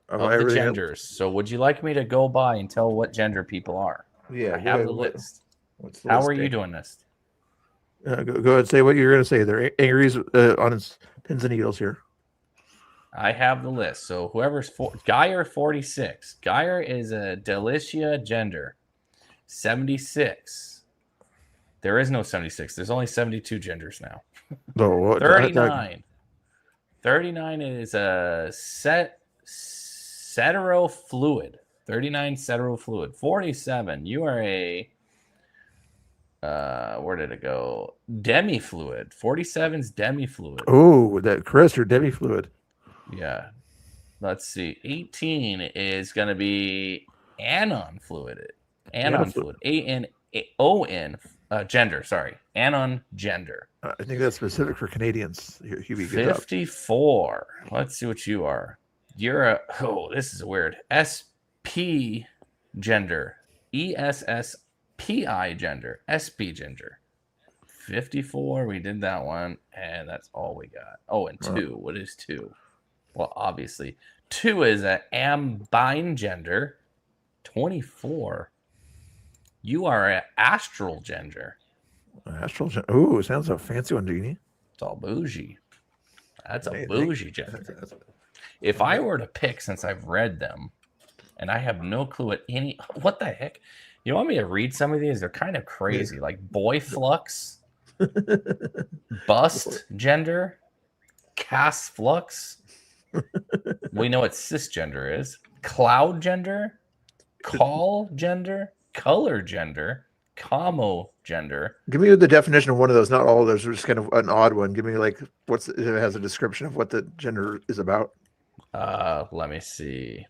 Of of the everything else. genders. So would you like me to go by and tell what gender people are? Yeah, I go have ahead. the list. What's the How list, are you Dave? doing this? Go ahead and say what you're going to say. They're angries on his pins and needles here. I have the list. So whoever's Geyer 46. Geyer is a Delicia gender. 76. There is no 76. There's only 72 genders now. No, what- 39. 39 is a heterofluid. 39 heterofluid. 47. You are a where did it go? Demifluid. 47's demifluid. Oh, that Chris or Debbie fluid. Yeah. Let's see. 18 is going to be anon fluid. Anon fluid. A-N-O-N gender. Sorry. Anon gender. I think that's specific for Canadians. Hubie, good job. 54. Let's see what you are. You're a, this is weird. SP gender. ESSPI gender. SP gender. 54. We did that one. And that's all we got. Oh, and 2. What is 2? Well, obviously. 2 is a ambine gender. 24. You are an astral gender. Astral. Oh, sounds a fancy one, Jeannie. It's all bougie. That's a Hey, bougie gender. If I were to pick, since I've read them, and I have no clue at any, what the heck? You want me to read some of these? They're kind of crazy. Like boy flux, bust gender, cast flux. We know what cisgender is. Cloud gender, call gender, color gender, commo gender. Give me the definition of one of those. Not all of those. Just kind of an odd one. Give me like if it has a description of what the gender is about. Let me see.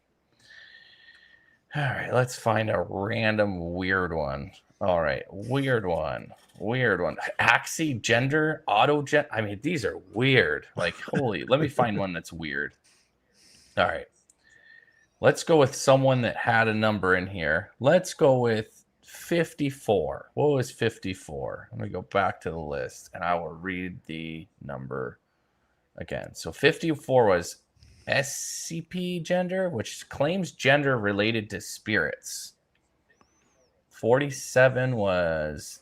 All right, let's find a random weird one. All right, weird one. Axi gender, auto gen. I mean, these are weird. Like, holy, let me find one that's weird. All right. Let's go with someone that had a number in here. Let's go with 54. What was 54? Let me go back to the list and I will read the number again. So 54 was SCP gender, which claims gender related to spirits. 47 was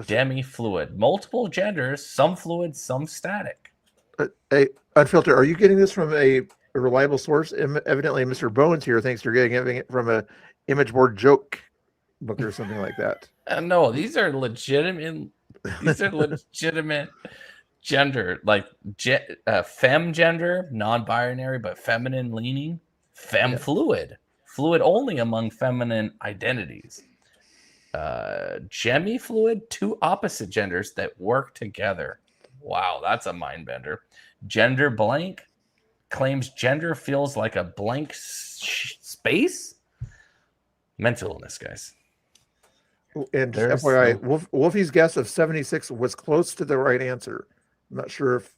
demi-fluid. Multiple genders, some fluid, some static. Hey, Unfiltered, are you getting this from a reliable source? Evidently, Mr. Bones here thinks you're getting it from a image board joke book or something like that. No, these are legitimate. These are legitimate gender, like fem gender, non-binary but feminine leaning, fem fluid, fluid only among feminine identities. Gemi fluid, 2 opposite genders that work together. Wow, that's a mind bender. Gender blank claims gender feels like a blank space. Mental illness, guys. And There's FYI, Wolfie's guess of 76 was close to the right answer. I'm not sure if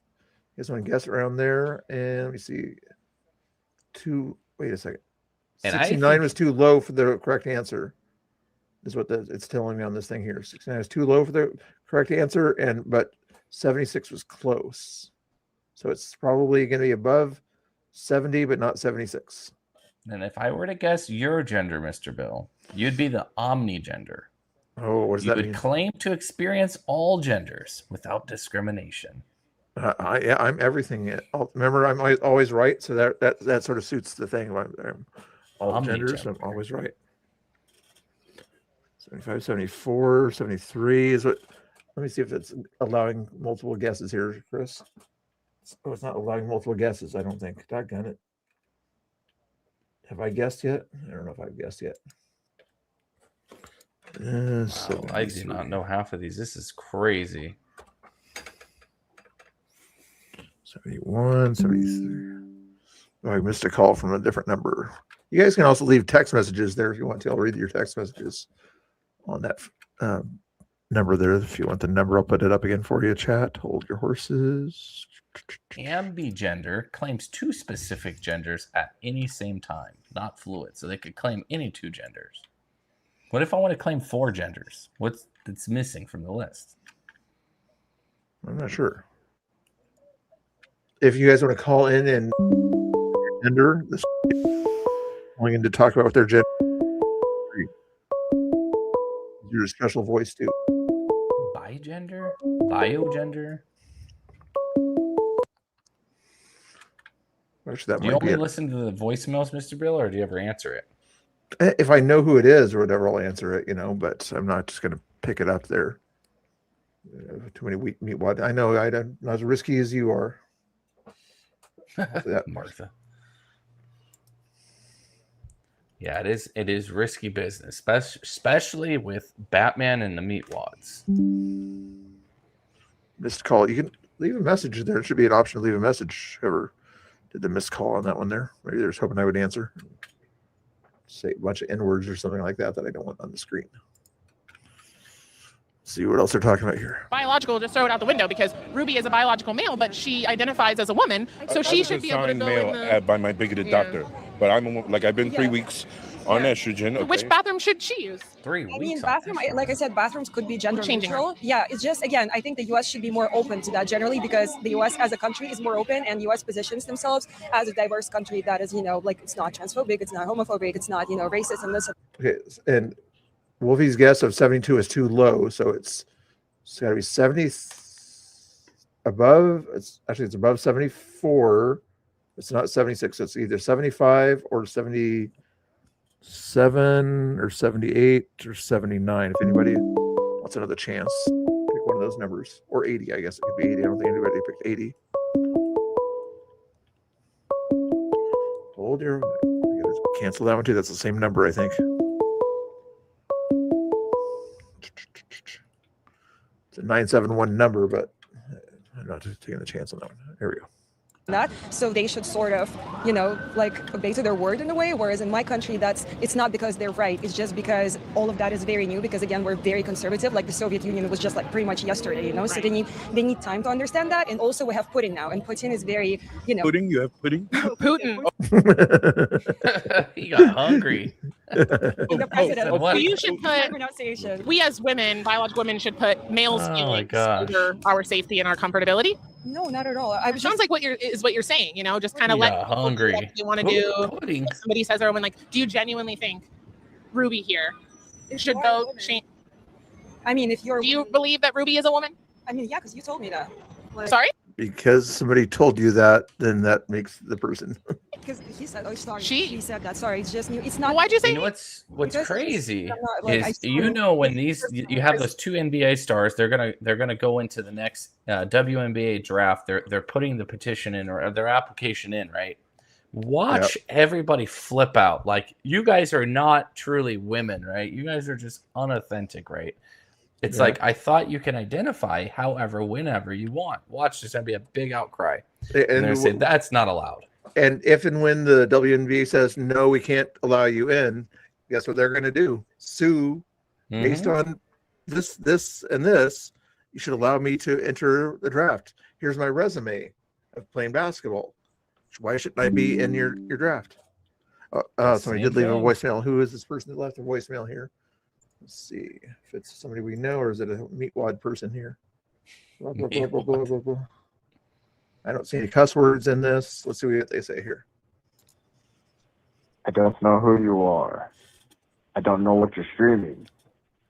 you guys want to guess around there. And let me see. Wait a second. And 69 was too low for the correct answer. Is what it's telling me on this thing here. 69 is too low for the correct answer, but 76 was close. So it's probably going to be above 70, but not 76. And if I were to guess your gender, Mr. Bill, you'd be the omnigender. Oh, what does you that would mean? claim to experience all genders without discrimination. Yeah, I'm everything. Remember, I'm always right. So that sort of suits the thing. I'm all genders. I'm always right. 75, 74, 73 is what Let me see if it's allowing multiple guesses here, Chris. Oh, it's not allowing multiple guesses, I don't think. Doggone it. Have I guessed yet? I don't know if I've guessed yet. Wow, I do not know half of these. This is crazy. 71, 73. Oh, I missed a call from a different number. You guys can also leave text messages there if you want to. I'll read your text messages on that number there. If you want the number, I'll put it up again for you, chat. Hold your horses. Ambigender claims 2 specific genders at any same time, not fluid. So they could claim any 2 genders. What if I want to claim 4 genders? What's that's missing from the list? I'm not sure. If you guys want to call in and gender, this calling in to talk about their gender, your special voice too. Bigender? Biogender? Actually, that Do you might be only it. listen to the voicemails, Mr. Bill, or do you ever answer it? If I know who it is or whatever, I'll answer it, but I'm not just going to pick it up there. Too many weak meat wad. I know I'm not as risky as you are. Martha. Yeah, it is risky business, especially with Batman and the meat wads. Missed call. You can leave a message there. It should be an option to leave a message. Whoever did the missed call on that one there. Maybe they're just hoping I would answer. Say a bunch of N-words or something like that I don't want on the screen. See what else they're talking about here. Biological, just throw it out the window because Ruby is a biological male, but she identifies as a woman, so she should be able to go male in the... by my bigoted doctor, but I've been 3 weeks on estrogen. Okay. Which bathroom should she use? 3 I mean, like I said, bathrooms could be gender Changing neutral. Yeah, it's just, again, I think the U.S. should be more open to that generally because the U.S. as a country is more open and U.S. positions themselves as a diverse country that is, like it's not transphobic, it's not homophobic, it's not, racist and this. Okay, and Wolfie's guess of 72 is too low, so it's got to be 70 above. It's above 74. It's not 76. It's either 75 or 77 or 78 or 79. If anybody wants another chance, pick one of those numbers. Or 80, I guess it could be 80. I don't think anybody picked 80. Hold your... I gotta cancel that one too. That's the same number, I think. It's a 971 number, but I'm not taking the chance on that one. There we go. That, so they should sort of, obey to their word in a way. Whereas in my country, it's not because they're right. It's just because all of that is very new. Because again, we're very conservative. Like the Soviet Union was just like pretty much yesterday, Right. So they need time to understand that. And also we have Putin now, and Putin is very, Pudding? You have pudding? Putin. He got hungry. The president. You should put pronunciation. We as women, biological women, should put males' Oh my feelings gosh. over our safety and our comfortability. No, not at all. It sounds like what you're saying. Just kind of He let got people do hungry. what they want to do. Pudding. If somebody says they're a woman, like, do you genuinely think Ruby here should go? I mean, if you're, do you believe that Ruby is a woman? I mean, yeah, because you told me that. Sorry. Because somebody told you that, then that makes the person. Because he said, "Oh, sorry." She said that. Sorry, it's just new. It's not. Why'd you say? You know what's Because crazy I'm not, like, is I when you have those 2 NBA stars, they're gonna go into the next WNBA draft. They're putting the petition in or their application in, right? Watch everybody flip out. Like, you guys are not truly women, right? You guys are just unauthentic, right? It's like, I thought you can identify however, whenever you want. Watch, there's going to be a big outcry. And they're going to say, that's not allowed. And if and when the WNBA says, no, we can't allow you in, guess what they're going to do? Sue based on this, and this. You should allow me to enter the draft. Here's my resume of playing basketball. Why shouldn't I be in your draft? Somebody did leave a voicemail. Who is this person that left a voicemail here? Let's see if it's somebody we know, or is it a meatwad person here? Blah, blah, blah, blah, blah, blah, blah. I don't see any cuss words in this. Let's see what they say here. I don't know who you are. I don't know what you're streaming.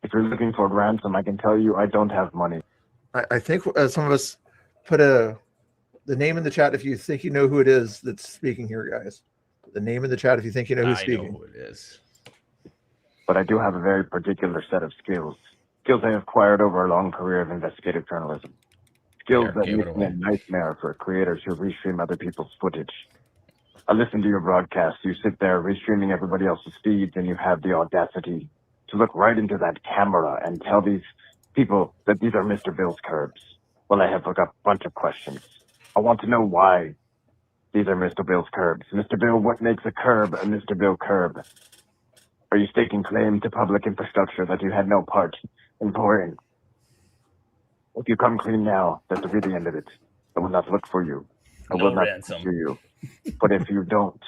If you're looking for ransom, I can tell you I don't have money. I think some of us put the name in the chat if you think you know who it is that's speaking here, guys. The name in the chat if you think you know who's speaking. I know who it is. But I do have a very particular set of skills. Skills I acquired over a long career of investigative journalism. Skills that give it make me a away. nightmare for creators who restream other people's footage. I listen to your broadcast. You sit there restreaming everybody else's feeds, and you have the audacity to look right into that camera and tell these people that these are Mr. Bill's curbs. Well, I have a bunch of questions. I want to know why these are Mr. Bill's curbs. Mr. Bill, what makes a curb a Mr. Bill curb? Are you staking claim to public infrastructure that you had no part in pouring? If you come clean now, that will be the end of it. I will not look for you. I will No not ransom. pursue you. But if you don't,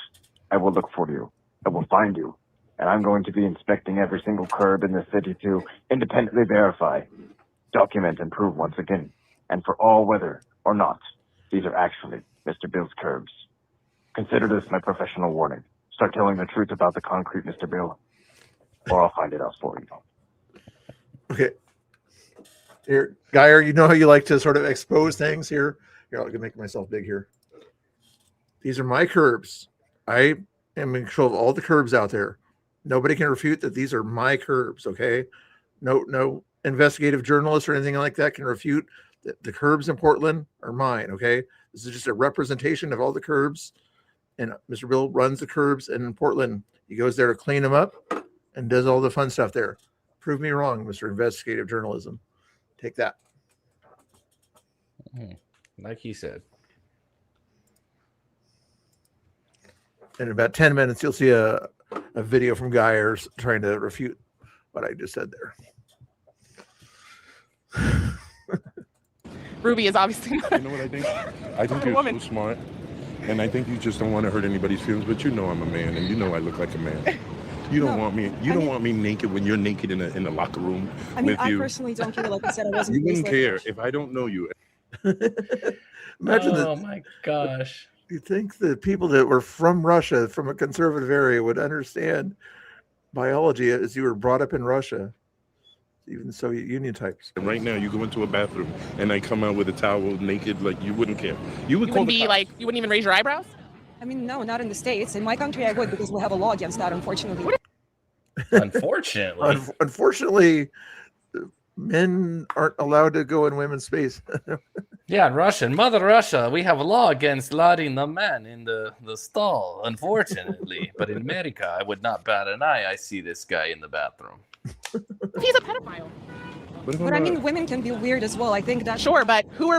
I will look for you. I will find you. And I'm going to be inspecting every single curb in the city to independently verify, document, and prove once again. And for all whether or not these are actually Mr. Bill's curbs. Consider this my professional warning. Start telling the truth about the concrete, Mr. Bill, or I'll find it out for you. Okay. Here, Geyer, you know how you like to sort of expose things here? Here, I'm going to make myself big here. These are my curbs. I am in control of all the curbs out there. Nobody can refute that these are my curbs, okay? No investigative journalist or anything like that can refute that the curbs in Portland are mine, okay? This is just a representation of all the curbs. And Mr. Bill runs the curbs in Portland. He goes there to clean them up and does all the fun stuff there. Prove me wrong, Mr. Investigative Journalism. Take that. Like he said. In about 10 minutes, you'll see a video from Geyers trying to refute what I just said there. Ruby is obviously not You know what I think? I think a you're woman. so smart, and I think you just don't want to hurt anybody's feelings. But you know I'm a man, and you know I look like a man. You don't want me. You don't want me naked when you're naked in the locker room I mean, with I you. personally don't care. Like I said, I wasn't. You wouldn't raised care like if I don't know you. Imagine Oh that. my gosh. You think the people that were from Russia, from a conservative area, would understand biology as you were brought up in Russia, even Soviet Union types. And right now, you go into a bathroom, and I come out with a towel naked, like you wouldn't care. You would You call wouldn't the be cops. like, you wouldn't even raise your eyebrows? I mean, no, not in the States. In my country, I would because we have a law against that, unfortunately. Unfortunately. Unfortunately, men aren't allowed to go in women's space. Yeah, Russia, Mother Russia, we have a law against letting the man in the stall, unfortunately. But in America, I would not bat an eye. I see this guy in the bathroom. He's a pedophile. But I mean, women can be weird as well. I think that. Sure, but who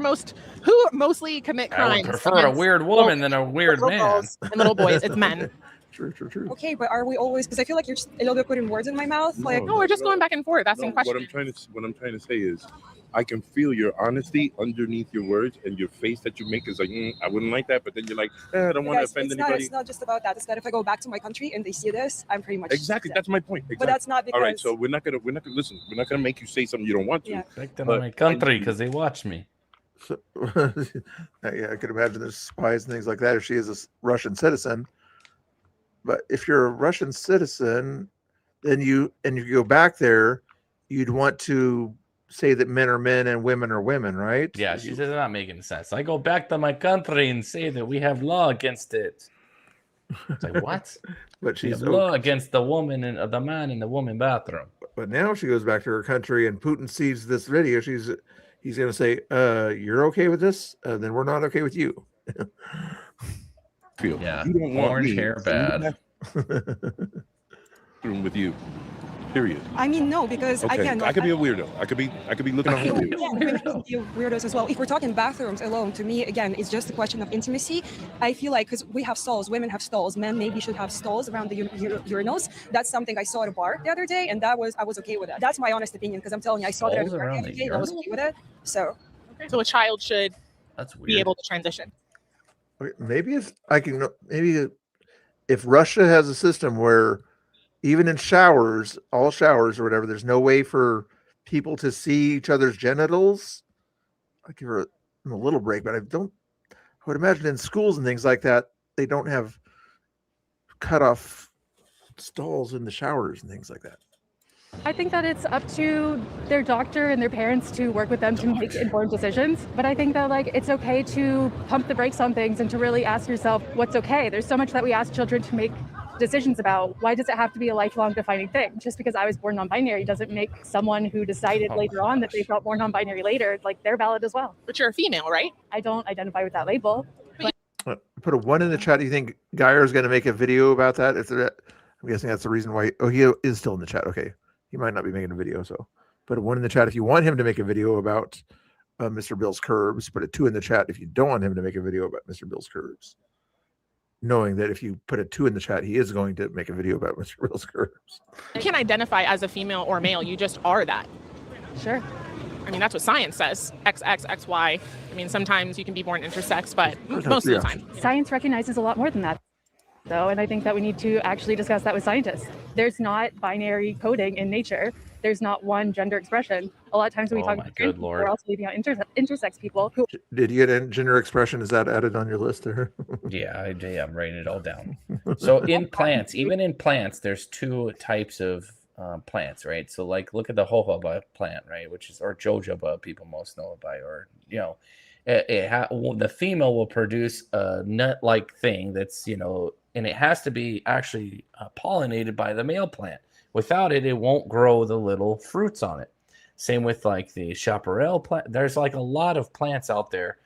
mostly commit I would crimes? prefer a against weird woman than a weird little man. girls and little boys. It's men. True. Okay, but are we always? Because I feel like you're just a little bit putting words in my mouth. Like, No, we're just going back and forth, asking No, questions. what I'm trying to say is, I can feel your honesty underneath your words, and your face that you make is like, I wouldn't like that, but then you're like, I don't want to guys, offend it's anybody. It's not just about that. It's that if I go back to my country and they see this, I'm pretty much Exactly, that's my point. Exactly. But that's not because. All right, so we're not gonna listen. We're not gonna make you say something you don't want to. Yeah. Take them But to my country because they watch me. So, yeah, I could imagine there's spies and things like that if she is a Russian citizen. But if you're a Russian citizen, then you go back there, you'd want to say that men are men and women are women, right? Yeah, she's not making sense. I go back to my country and say that we have law against it. It's like, what? But We she's have law against the woman and the man in the woman bathroom. But now she goes back to her country and Putin sees this video. He's going to say, you're okay with this? Then we're not okay with you. Feel. Yeah, You don't want orange me hair bad. with you. Period. I mean, no, because Okay, again, I could be a weirdo. I could be looking at you. Yeah, women can be weirdos as well. If we're talking bathrooms alone, to me, again, it's just a question of intimacy. I feel like because we have stalls, women have stalls, men maybe should have stalls around the urinals. That's something I saw at a bar the other day, and I was okay with that. That's my honest opinion because I'm telling you, I saw that at a Stalls bar the around other the day, and I was urinal? okay with it. So So a child should That's be weird. able to transition. Okay, maybe if Russia has a system where even in showers, all showers or whatever, there's no way for people to see each other's genitals. I give her a little break, but I would imagine in schools and things like that, they don't have cut off stalls in the showers and things like that. I think that it's up to their doctor and their parents to work with them to make informed decisions. But I think that it's okay to pump the brakes on things and to really ask yourself what's okay. There's so much that we ask children to make decisions about. Why does it have to be a lifelong defining thing? Just because I was born non-binary doesn't make someone who decided later on that they felt more non-binary later, like they're valid as well. But you're a female, right? I don't identify with that label. But Put a 1 in the chat. Do you think Geyer is going to make a video about that? I'm guessing that's the reason why. Oh, he is still in the chat. Okay. He might not be making a video. So put a 1 in the chat if you want him to make a video about Mr. Bill's curves. Put a 2 in the chat if you don't want him to make a video about Mr. Bill's curves. Knowing that if you put a 2 in the chat, he is going to make a video about Mr. Bill's curves. You can't identify as a female or male. You just are that. Sure. I mean, that's what science says. XX, XY. I mean, sometimes you can be born intersex, but most of the time. Science recognizes a lot more than that, though, and I think that we need to actually discuss that with scientists. There's not binary coding in nature. There's not one gender expression. A lot of times when we talk about trans people, we're also leaving out intersex people. Who... Did you get gender expression? Is that added on your list there? Yeah, I'm writing it all down. So in plants, even in plants, there's 2 types of plants, right? So like, look at the jojoba plant, right? Which is, or jojoba, people most know it by, or, you know, the female will produce a nut-like thing that's, you know, and it has to be actually pollinated by the male plant. Without it, it won't grow the little fruits on it. Same with like the chaparral plant. There's like a lot of plants out there.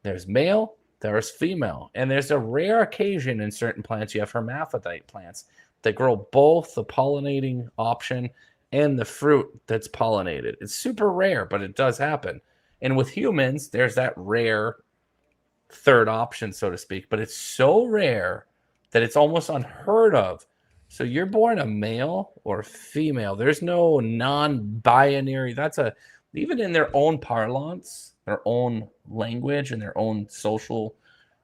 There's male, there's female, and there's a rare occasion in certain plants you have hermaphrodite plants that grow both the pollinating option and the fruit that's pollinated. It's super rare, but it does happen. And with humans, there's that rare third option, so to speak, but it's so rare that it's almost unheard of. So you're born a male or female. There's no non-binary. Even in their own parlance, their own language, and their own social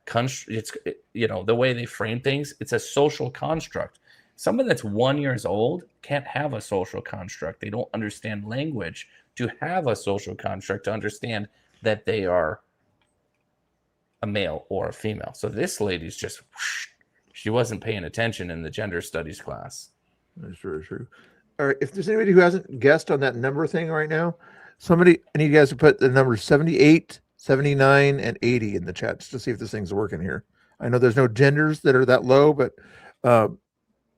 construct, the way they frame things, it's a social construct. Someone that's 1 year old can't have a social construct. They don't understand language to have a social construct to understand that they are a male or a female. So this lady's just, she wasn't paying attention in the gender studies class. That's very true. All right. If there's anybody who hasn't guessed on that number thing right now, I need you guys to put the numbers 78, 79, and 80 in the chat just to see if this thing's working here. I know there's no genders that are that low, but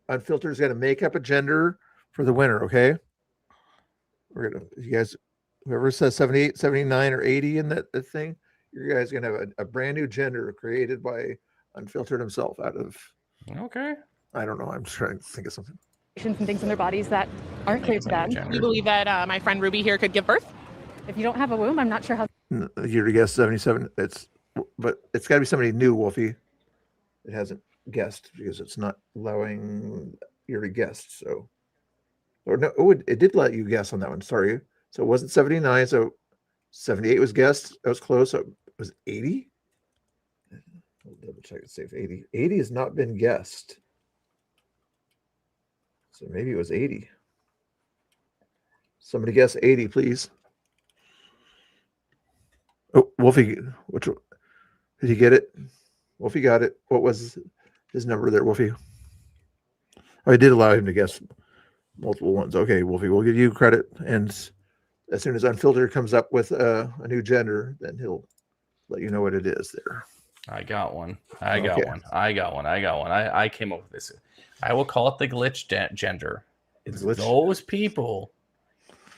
Unfiltered is going to make up a gender for the winner, okay? We're going to, you guys, whoever says 78, 79, or 80 in that thing, you guys are going to have a brand new gender created by Unfiltered himself out of... Okay. I don't know. I'm just trying to think of something. And things in their bodies that aren't clear to them. You believe that my friend Ruby here could give birth? If you don't have a womb, I'm not sure how... You already guessed 77. But it's got to be somebody new, Wolfie. It hasn't guessed because it's not allowing you already guessed. So, or no, it did let you guess on that one. Sorry. So it wasn't 79. So 78 was guessed. That was close. So it was 80. I'll double check and see if 80. 80 has not been guessed. So maybe it was 80. Somebody guess 80, please. Oh, Wolfie, did he get it? Wolfie got it. What was his number there, Wolfie? Oh, I did allow him to guess multiple ones. Okay, Wolfie, we'll give you credit. And as soon as Unfiltered comes up with a new gender, then he'll let you know what it is there. I got one. I got one. I came up with this. I will call it the glitch gender. It's those people,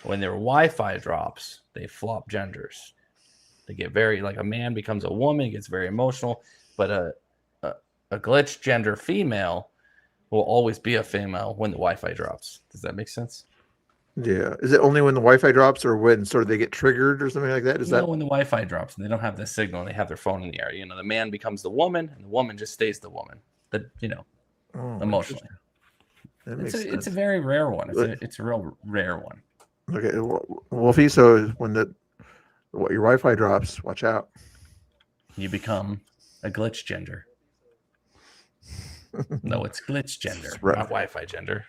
when their Wi-Fi drops, they flop genders. They get very, like a man becomes a woman, gets very emotional, but a glitch gender female will always be a female when the Wi-Fi drops. Does that make sense? Yeah. Is it only when the Wi-Fi drops or when sort of they get triggered or something like that? When the Wi-Fi drops and they don't have the signal and they have their phone in the air. The man becomes the woman and the woman just stays the woman. Emotionally. It's a very rare one. It's a real rare one. Okay, Wolfie, so when your Wi-Fi drops, watch out. You become a glitch gender. No, it's glitch gender, not Wi-Fi gender.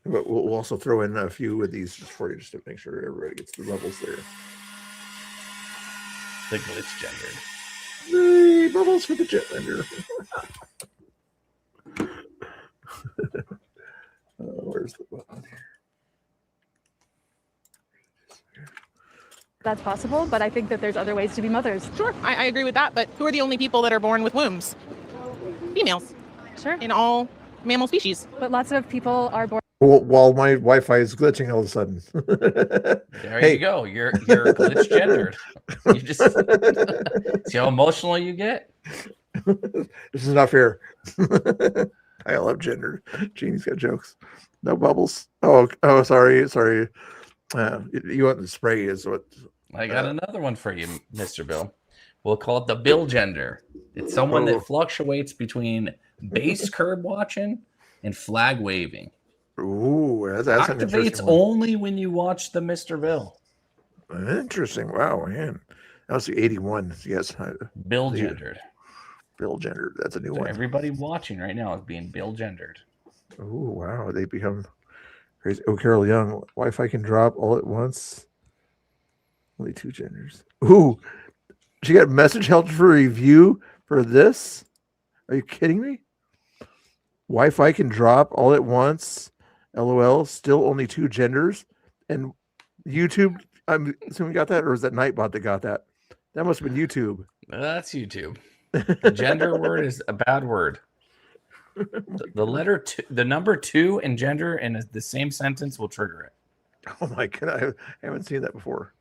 But we'll also throw in a few of these for you just to make sure everybody gets the levels there. The glitch gender. Yay, bubbles for the gender. Where's the button here? That's possible, but I think that there's other ways to be mothers. Sure, I agree with that. But who are the only people that are born with wombs? females. Sure. In all mammal species. But lots of people are born. While my Wi-Fi is glitching all of a sudden. There you go. You're glitch gendered. You just see how emotional you get. This is not fair. I love gender. Jeannie's got jokes. No bubbles. Oh, sorry. You want the spray is what I got another one for you, Mr. Bill. We'll call it the Bill gender. It's someone that fluctuates between base curb watching and flag waving. Ooh, that's an activates interesting one. only when you watch the Mr. Bill. Interesting. Wow, man. That was the 81. Yes. Bill gendered. Bill gendered. That's a new So one. everybody watching right now is being Bill gendered. Oh, wow. They become crazy. Oh, Carol Young. Wi-Fi can drop all at once. Only 2 genders. Ooh. She got message held for review for this? Are you kidding me? Wi-Fi can drop all at once. LOL. Still only 2 genders. And YouTube, I'm assuming got that, or is that Nightbot that got that? That must have been YouTube. That's YouTube. The gender word is a bad word. The letter 2, the number 2 and gender in the same sentence will trigger it. Oh my God. I haven't seen that before.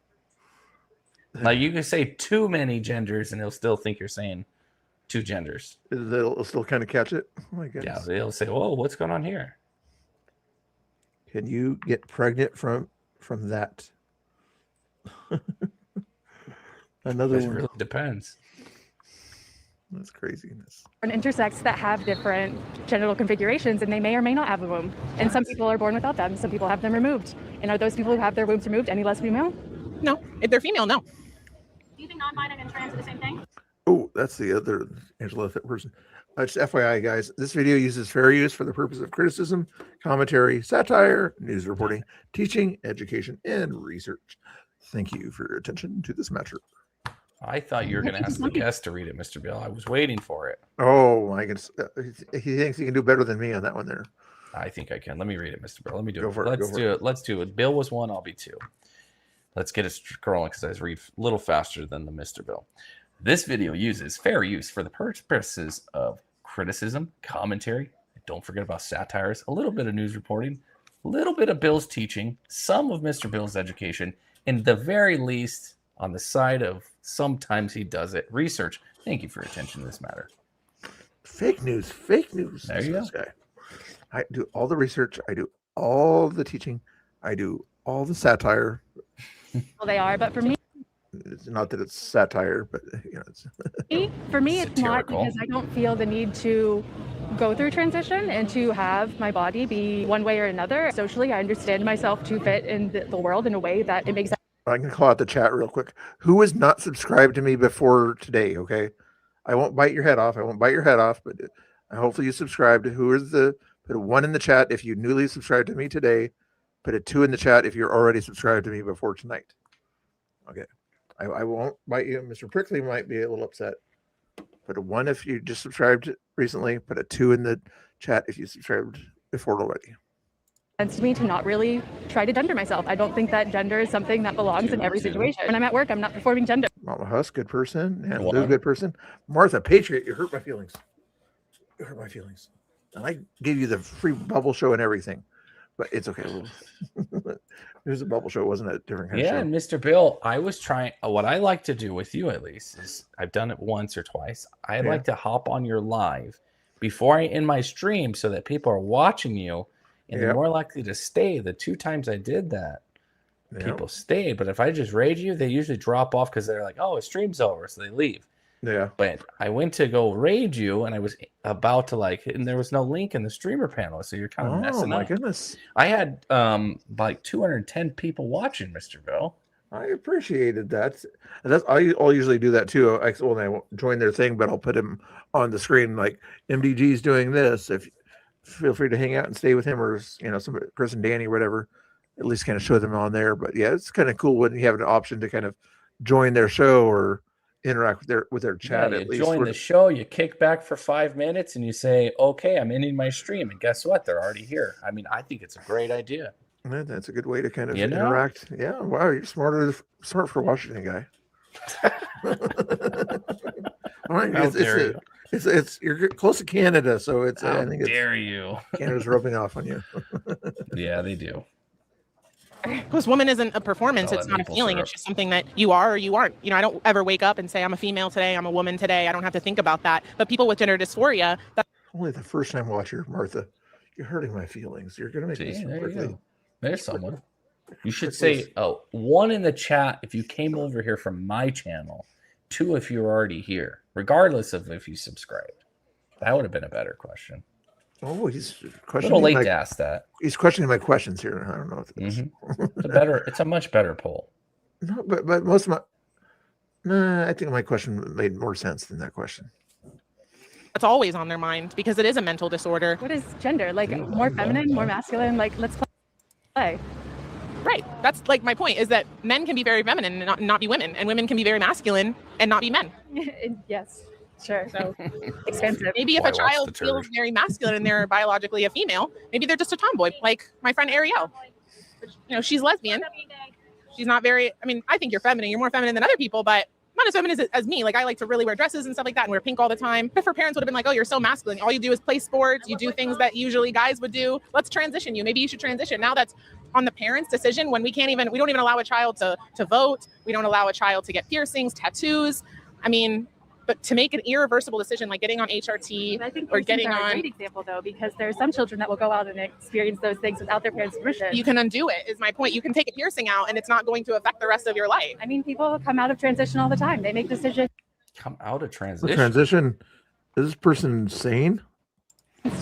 Now you can say too many genders and he'll still think you're saying 2 genders. They'll still kind of catch it. Oh my goodness. Yeah, they'll say, "Whoa, what's going on here?" Can you get pregnant from that? Another It one. really depends. That's craziness. And intersex that have different genital configurations, and they may or may not have a womb. And some people are born without them. Some people have them removed. And are those people who have their wombs removed any less female? No. If they're female, no. Do you think non-binary and trans are the same thing? Oh, that's the other Angela that person. Just FYI, guys, this video uses fair use for the purpose of criticism, commentary, satire, news reporting, teaching, education, and research. Thank you for your attention to this matter. I thought you were going to ask the guest to read it, Mr. Bill. I was waiting for it. Oh my goodness, he thinks he can do better than me on that one there. I think I can. Let me read it, Mr. Bill. Let me do Go it. for it, Let's go for do it. it. Let's do it. Bill was 1. I'll be 2. Let's get it scrolling because I read a little faster than the Mr. Bill. This video uses fair use for the purposes of criticism, commentary. Don't forget about satires, a little bit of news reporting, a little bit of Bill's teaching, some of Mr. Bill's education, and the very least, on the side of sometimes he does it, research. Thank you for your attention to this matter. Fake news, fake news. There you go. This guy. I do all the research. I do all the teaching. I do all the satire. Well, they are, but for me, It's not that it's satire, but you know, it's for me, it's not Satirical. because I don't feel the need to go through transition and to have my body be one way or another. Socially, I understand myself to fit in the world in a way that it makes sense. I'm gonna call out the chat real quick. Who is not subscribed to me before today? Okay, I won't bite your head off. But hopefully you subscribed. Who is put a 1 in the chat if you newly subscribed to me today. Put a 2 in the chat if you're already subscribed to me before tonight. Okay, I won't bite you. Mr. Prickly might be a little upset. Put a 1 if you just subscribed recently. Put a 2 in the chat if you subscribed before already. To me to not really try to gender myself. I don't think that gender is something that belongs in every situation. When I'm at work, I'm not performing gender. Mama Huss, good person. And Wow. Lou, good person. Martha, Patriot, you hurt my feelings. You hurt my feelings. And I gave you the free bubble show and everything, but it's okay. It was a bubble show. It wasn't a different kind Yeah, of and show. Mr. Bill, I was trying. What I like to do with you, at least, is I've done it once or twice. I Yeah. like to hop on your live before I end my stream so that people are watching you and they're Yep. more likely to stay. The 2 times I did that, Yep. people stayed. But if I just raid you, they usually drop off because they're like, "Oh, his stream's over," so they leave. Yeah. But I went to go raid you, and I was about to and there was no link in the streamer panel, so you're kind of Oh messing my up. goodness. I had like 210 people watching, Mr. Bill. I appreciated that. And I'll usually do that too. I won't join their thing, but I'll put him on the screen like MDG's doing this. If feel free to hang out and stay with him, or some Chris and Danny, or whatever. At least kind of show them on there. But yeah, it's kind of cool when you have an option to kind of join their show or interact with their chat. Yeah, at you least join the show, you kick back for 5 minutes, and you say, "Okay, I'm ending my stream." And guess what? They're already here. I mean, I think it's a great idea. Yeah, that's a good way to kind of You know? interact. Yeah, wow, you're smart for Washington guy. All right, How dare you. It's you're close to Canada, so it's How I think dare you? Canada's rubbing off on you. Yeah, they do. Because woman isn't a performance, All it's that not a maple feeling, syrup. it's just something that you are or you aren't. You know, I don't ever wake up and say I'm a female today, I'm a woman today. I don't have to think about that. But people with gender dysphoria, Only the first time watcher, Martha. You're hurting my feelings. You're gonna make me See, so there you quickly. go. There's someone. You should say, oh, 1 in the chat if you came over here from my channel, 2 if you're already here, regardless of if you subscribed. That would have been a better question. Oh, he's A questioning little late my, to ask that. He's questioning my questions here. I don't know what it is. It's a much better poll. No, but most of my I think my question made more sense than that question. that's always on their mind because it is a mental disorder. What is gender? Like more feminine, more masculine? Like let's play. Right. That's like my point is that men can be very feminine and not be women, and women can be very masculine and not be men. Yes, sure. So Expensive. maybe if a child feels very masculine and they're biologically a female, maybe they're just a tomboy, like my friend Ariel. You know, she's lesbian. She's not very, I mean, I think you're feminine. You're more feminine than other people, but not as feminine as me. Like I like to really wear dresses and stuff like that and wear pink all the time. If her parents would have been like, oh, you're so masculine. All you do is play sports. You do things that usually guys would do. Let's transition you. Maybe you should transition. Now that's on the parents' decision when we don't even allow a child to vote. We don't allow a child to get piercings, tattoos. I mean, but to make an irreversible decision like getting on HRT I think or getting are a on, great example though, because there are some children that will go out and experience those things without their parents' permission. you can undo it is my point. You can take a piercing out and it's not going to affect the rest of your life. I mean, people come out of transition all the time. They make decisions Come out of The transition. transition. Is this person sane?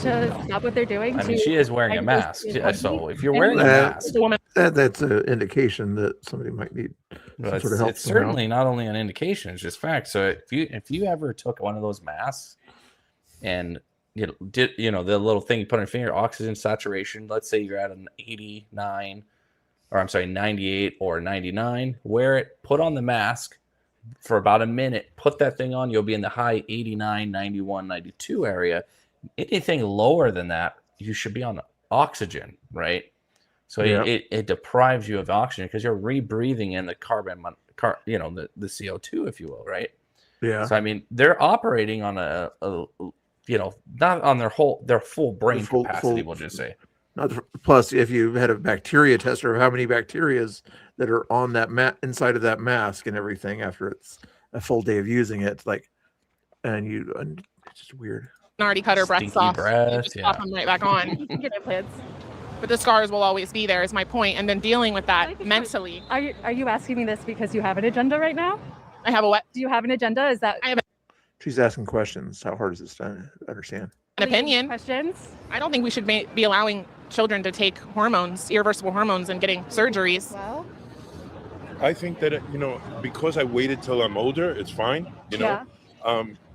to stop what they're doing. I mean, to she is wearing a identify mask. as Yeah, healthy. so if you're wearing a mask, That's an indication that somebody might need well, some sort of help. it's certainly not only an indication; it's just fact. So if you ever took one of those masks and did the little thing you put on your finger, oxygen saturation. Let's say you're at an 89, or I'm sorry, 98 or 99. Wear it. Put on the mask for about a minute. Put that thing on. You'll be in the high 89, 91, 92 area. Anything lower than that, you should be on oxygen, right? So Yeah. it deprives you of oxygen because you're rebreathing in the the CO2, if you will, right? Yeah. So I mean, they're operating on a not on their full brain capacity. We'll just say. Plus, if you had a bacteria tester of how many bacterias that are on that inside of that mask and everything after it's a full day of using it, it's like, and it's just weird. Already cut her breasts Stinky off. breath, Just yeah. pop them right back on. You can get implants. But the scars will always be there is my point. And then dealing with that mentally. Are you asking me this because you have an agenda right now? I have a what? Do you have an agenda? Is that I have She's asking questions. How hard is this to understand? an opinion. Questions? I don't think we should be allowing children to take hormones, irreversible hormones, and getting surgeries. Well, I think that because I waited till I'm older, it's fine. Yeah.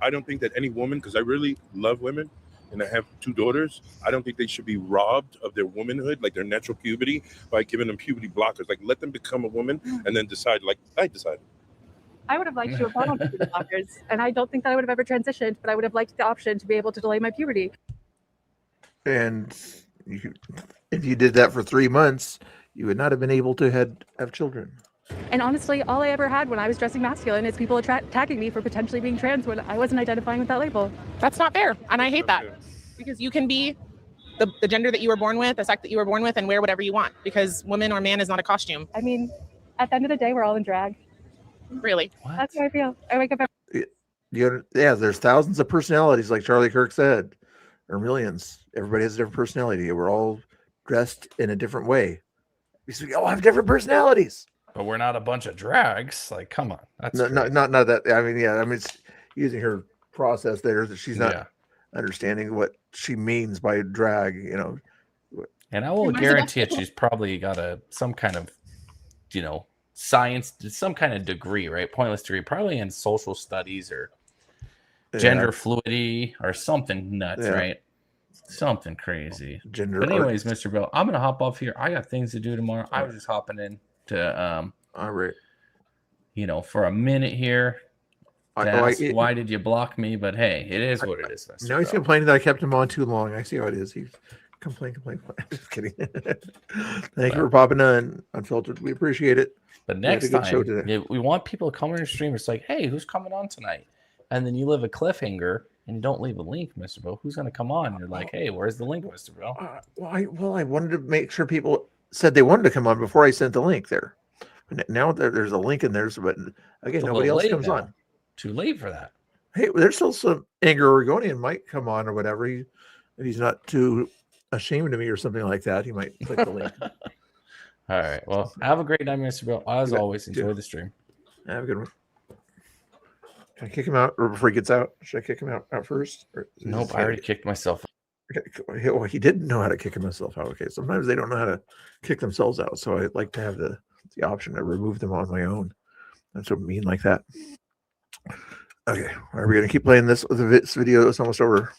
I don't think that any woman, because I really love women, and I have 2 daughters, I don't think they should be robbed of their womanhood, like their natural puberty, by giving them puberty blockers. Like, let them become a woman and then decide, like I decided. I would have liked to have gone on puberty blockers, and I don't think that I would have ever transitioned, but I would have liked the option to be able to delay my puberty. And if you did that for 3 months, you would not have been able to have children. And honestly, all I ever had when I was dressing masculine is people attacking me for potentially being trans when I wasn't identifying with that label. That's not fair. And I hate that. Because you can be the gender that you were born with, the sex that you were born with, and wear whatever you want. Because woman or man is not a costume. I mean, at the end of the day, we're all in drag. Really? That's how I feel. I wake up There's thousands of personalities, like Charlie Kirk said, or millions. Everybody has a different personality. We're all dressed in a different way. Because we all have different personalities. But we're not a bunch of drags. Like, come on. That's not that. I mean, yeah. I mean, it's using her process there that she's not understanding what she means by drag. And I will guarantee it. She's probably got some kind of, science, some kind of degree, right? Pointless degree, probably in social studies or gender fluidity or something nuts, right? Something crazy. Gender. But anyways, Mr. Bill, I'm gonna hop off here. I got things to do tomorrow. I was just hopping in to all right, for a minute here. Why did you block me? But hey, it is what it is. Mr. Now he's Bill. complaining that I kept him on too long. I see how it is. He's complain. Just kidding. Thank you for popping on Unfiltered. We appreciate it. But We had next a good show today. time, we want people to come on your stream. It's like, hey, who's coming on tonight? And then you leave a cliffhanger, and you don't leave a link, Mr. Bill, who's going to come on? You're like, hey, where's the link, Mr. Bill? I wanted to make sure people said they wanted to come on before I sent the link there. Now there's a link in there, but again, It's a nobody little else late comes now. on. Too late for that. Hey, there's still some Anger Oregonian might come on or whatever. If he's not too ashamed of me or something like that, he might click the link. All right. Well, have a great night, Mr. Bill. As always, enjoy the stream. Have a good one. Can I kick him out or before he gets out? Should I kick him out first? Nope, I already kicked myself. Well, he didn't know how to kick himself out. Okay, sometimes they don't know how to kick themselves out, so I'd like to have the option to remove them on my own. That's what I mean, like that. Okay, are we going to keep playing this? This video is almost over.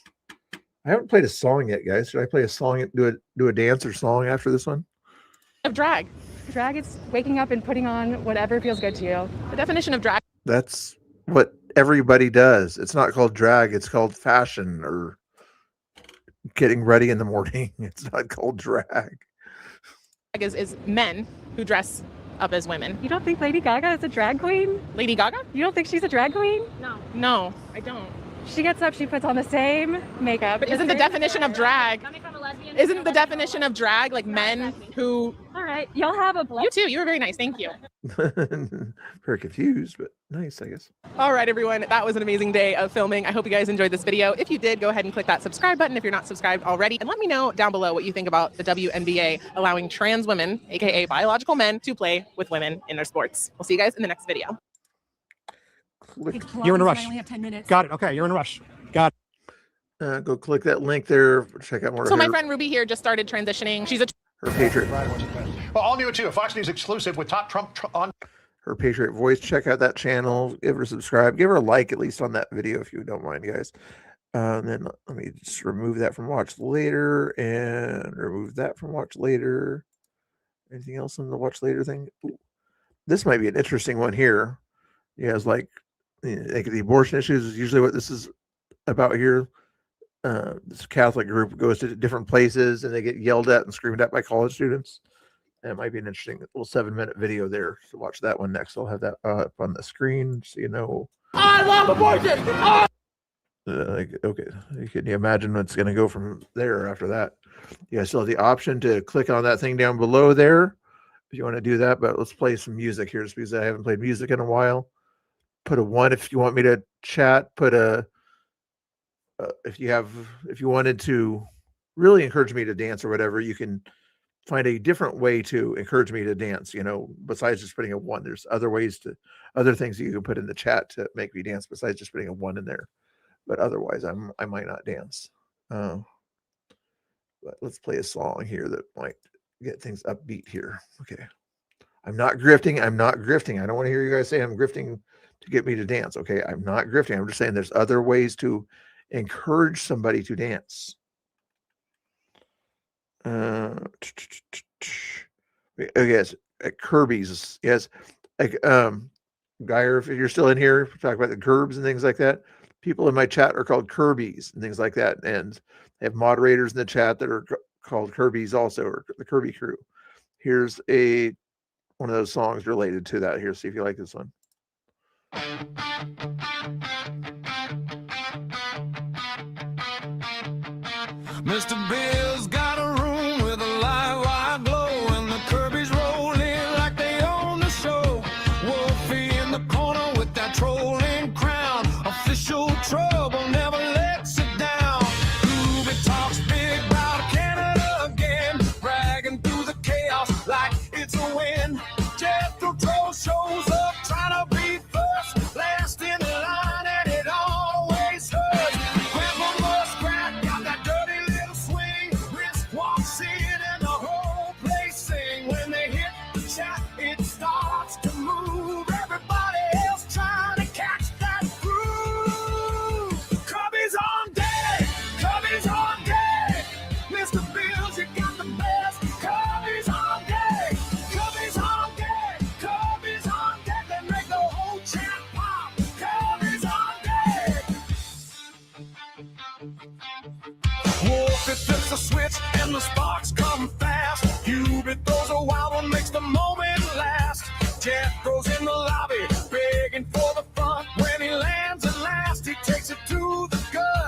I haven't played a song yet, guys. Should I play a song? Do a dance or song after this one? Of drag. Drag is waking up and putting on whatever feels good to you. The definition of drag. That's what everybody does. It's not called drag. It's called fashion or getting ready in the morning. It's not called drag. Is men who dress up as women. You don't think Lady Gaga is a drag queen? Lady Gaga? You don't think she's a drag queen? No, I don't. She gets up, she puts on the same makeup. But isn't the definition of drag? Isn't the definition of drag like men who? All right, y'all have a You too. You were very nice. Thank you. Very confused, but nice, I guess. All right, everyone. That was an amazing day of filming. I hope you guys enjoyed this video. If you did, go ahead and click that subscribe button if you're not subscribed already. And let me know down below what you think about the WNBA allowing trans women, aka biological men, to play with women in their sports. We'll see you guys in the next video. You're in a rush. I only have 10 minutes. Got it. Okay, you're in a rush. Got it. Go click that link there. Check out more. So my friend Ruby here just started transitioning. She's a her Patriot. Well, all new too. A Fox News exclusive with top Trump on Her Patriot Voice. Check out that channel. Give her a subscribe. Give her a like at least on that video if you don't mind, guys. Then let me just remove that from watch later and remove that from watch later. Anything else in the watch later thing? Ooh. This might be an interesting one here. Yeah, it's like the abortion issues is usually what this is about here. This Catholic group goes to different places and they get yelled at and screamed at by college students. And it might be an interesting little 7-minute video there. So watch that one next. I'll have that up on the screen so you know. I love abortion. Okay, can you imagine what's going to go from there after that? You guys still have the option to click on that thing down below there if you want to do that. But let's play some music here just because I haven't played music in a while. Put a 1 if you want me to chat. Put a if you wanted to really encourage me to dance or whatever, you can find a different way to encourage me to dance, besides just putting a 1. There's other things that you can put in the chat to make me dance besides just putting a 1 in there. But otherwise I might not dance. But let's play a song here that might get things upbeat here. Okay. I'm not grifting. I don't want to hear you guys say I'm grifting to get me to dance. Okay. I'm not grifting. I'm just saying there's other ways to encourage somebody to dance. Yes, at Kirby's. Yes, like Geyer, if you're still in here, talk about the Gerbs and things like that. People in my chat are called Kirby's and things like that, and they have moderators in the chat that are called Kirby's also, or the Kirby crew. Here's one of those songs related to that. Here, see if you like this one. Mr. Bill's got a room with a live wide glow, and the Kirby's roll in like they own the show. Wolfie in the corner with that trolling crown. Official trouble never lets it down. Ruby talks big about Canada again, bragging through the chaos like it's a win. Jethro Tull shows up trying to be first, last in the line, and it always hurts. Grandma Muskrat got that dirty little swing, wrist walks in and the whole place sing. When they hit the chat, it starts to move. Everybody else trying to catch that groove. Cubby's on deck, Cubby's on deck. Mr. Bills, you got the best. Cubby's on deck, Cubby's on deck, Cubby's on deck. They make the whole chat pop. Cubby's on deck. Wolfie flips a switch and the sparks come fast. Hubert throws a wild one, makes the moment last. Jethro's in the lobby, begging for the front. When he lands at last, he takes it to the gut.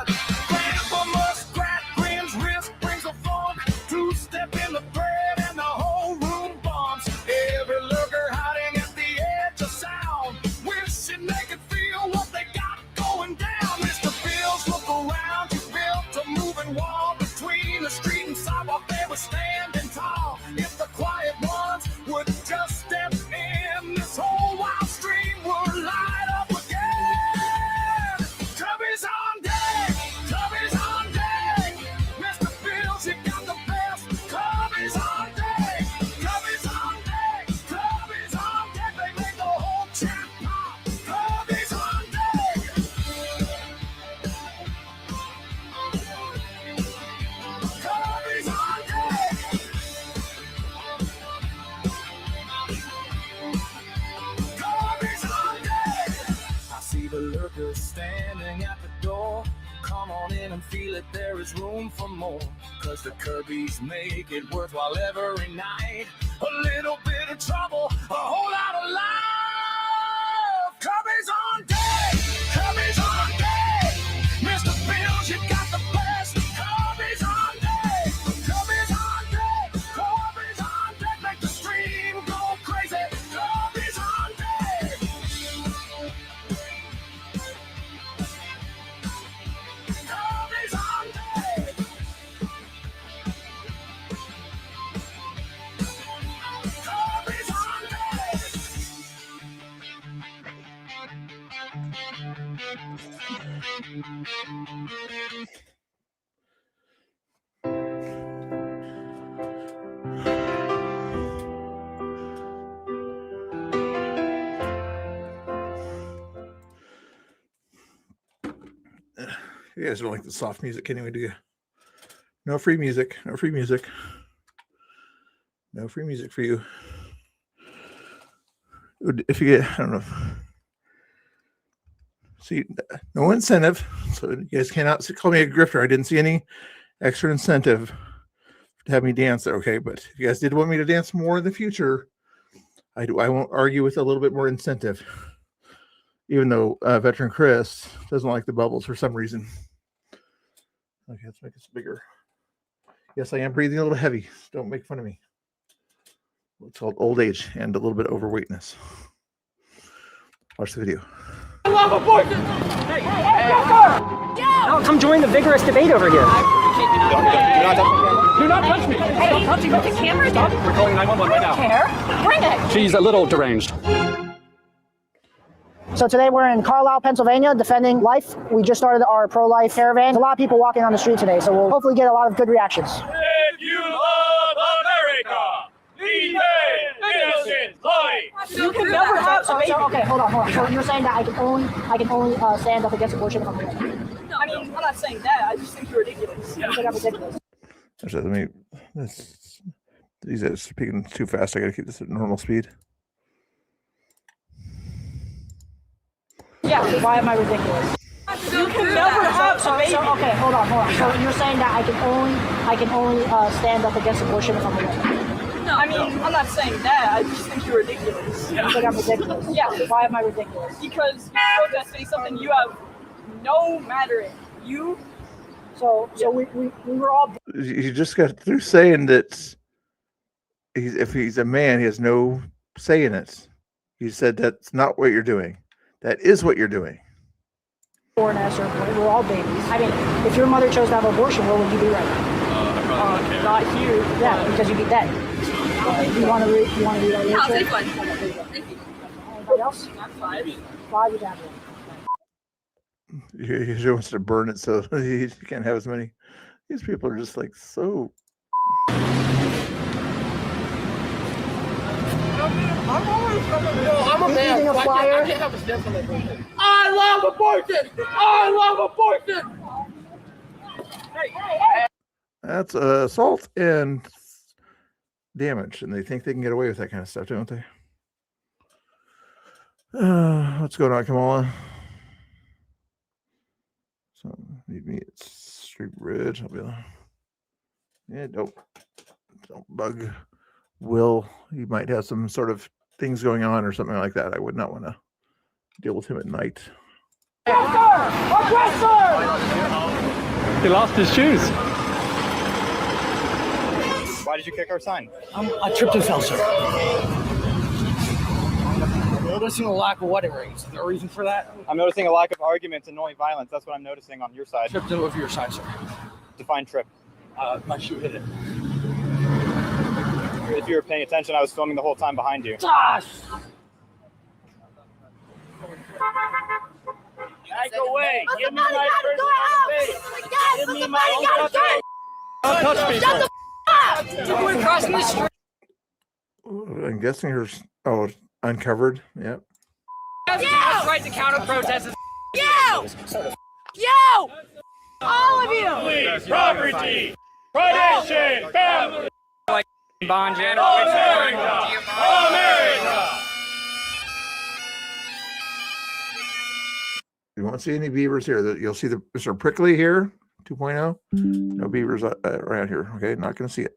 workers standing at the door. Come on in and feel it, there is room for more. Cause the Kirby's make it worthwhile every night. A little bit of trouble, a whole lot of love. Kirby's on deck, Kirby's on deck. Mr. Bills, you got the best. Kirby's on deck, Kirby's on deck. Kirby's on deck, make the stream go crazy. Kirby's on deck. Kirby's on deck. Kirby's on deck. You guys don't like the soft music anyway, do you? No free music. No free music. No free music for you. If you get, I don't know. See, no incentive. So you guys cannot call me a grifter. I didn't see any extra incentive to have me dance there, okay? But if you guys did want me to dance more in the future, I won't argue with a little bit more incentive. Even though veteran Chris doesn't like the bubbles for some reason. Okay, let's make this bigger. Yes, I am breathing a little heavy. Don't make fun of me. It's called old age and a little bit of overweightness. Watch the video. I love abortion! Hey, no, come join the vigorous debate over here. Do not touch me. Hey, don't touch me. Put the camera down. We're calling 911 right now. Care? Bring it. She's a little deranged. So today we're in Carlisle, Pennsylvania, defending life. We just started our pro-life caravan. There's a lot of people walking on the street today, so we'll hopefully get a lot of good reactions. If you love America, leave innocent life. You can never have so okay, hold on. So you're saying that I can only stand up against abortion if I'm away? No, I mean, I'm not saying that. I just think you're ridiculous. I think I'm ridiculous. Actually, these are speaking too fast. I gotta keep this at normal speed. Yeah, why am I ridiculous? You can never have so okay, hold on. So you're saying that I can only stand up against abortion if I'm away? No, I mean, I'm not saying that. I just think you're ridiculous. You think I'm ridiculous? Yeah. Why am I ridiculous? Because you're protesting something you have no matter in. You. So we were all. You just got through saying that if he's a man, he has no say in it. You said that's not what you're doing. That is what you're doing. Born at a certain point, we're all babies. I mean, if your mother chose to have an abortion, where would you be right now? Not here. Yeah, because you'd be dead. You want to read that? Yeah, I'll take one. Thank you. Anybody else? Not 5. 5 is after. He wants to burn it so he can't have as many. These people are just like so. I'm a man. I love abortion! I love abortion! That's assault and damage, and they think they can get away with that kind of stuff, don't they? What's going on, Kamala? So meet me at Street Bridge. I'll be like, yeah, don't bug Will. He might have some sort of things going on or something like that. I would not want to deal with him at night. He lost his shoes. Why did you kick our sign? I tripped and fell, sir. I'm noticing a lack of wedding rings. Is there a reason for that? I'm noticing a lack of arguments and knowing violence. That's what I'm noticing on your side. Tripped over your side, sir. Define trip. My shoe hit it. If you were paying attention, I was filming the whole time behind you. Gosh! Go away! Give me my personal space! Give me my space! Don't touch me. Shut the f*** up! Crossing the street. I'm guessing her. Oh, uncovered. Yep. That's right to counter protest. You! All of you! Please, property! Tradition! Family! Bond America! America! You won't see any beavers here. You'll see the Mr. Prickly here, 2.0. No beavers around here. Okay, not going to see it.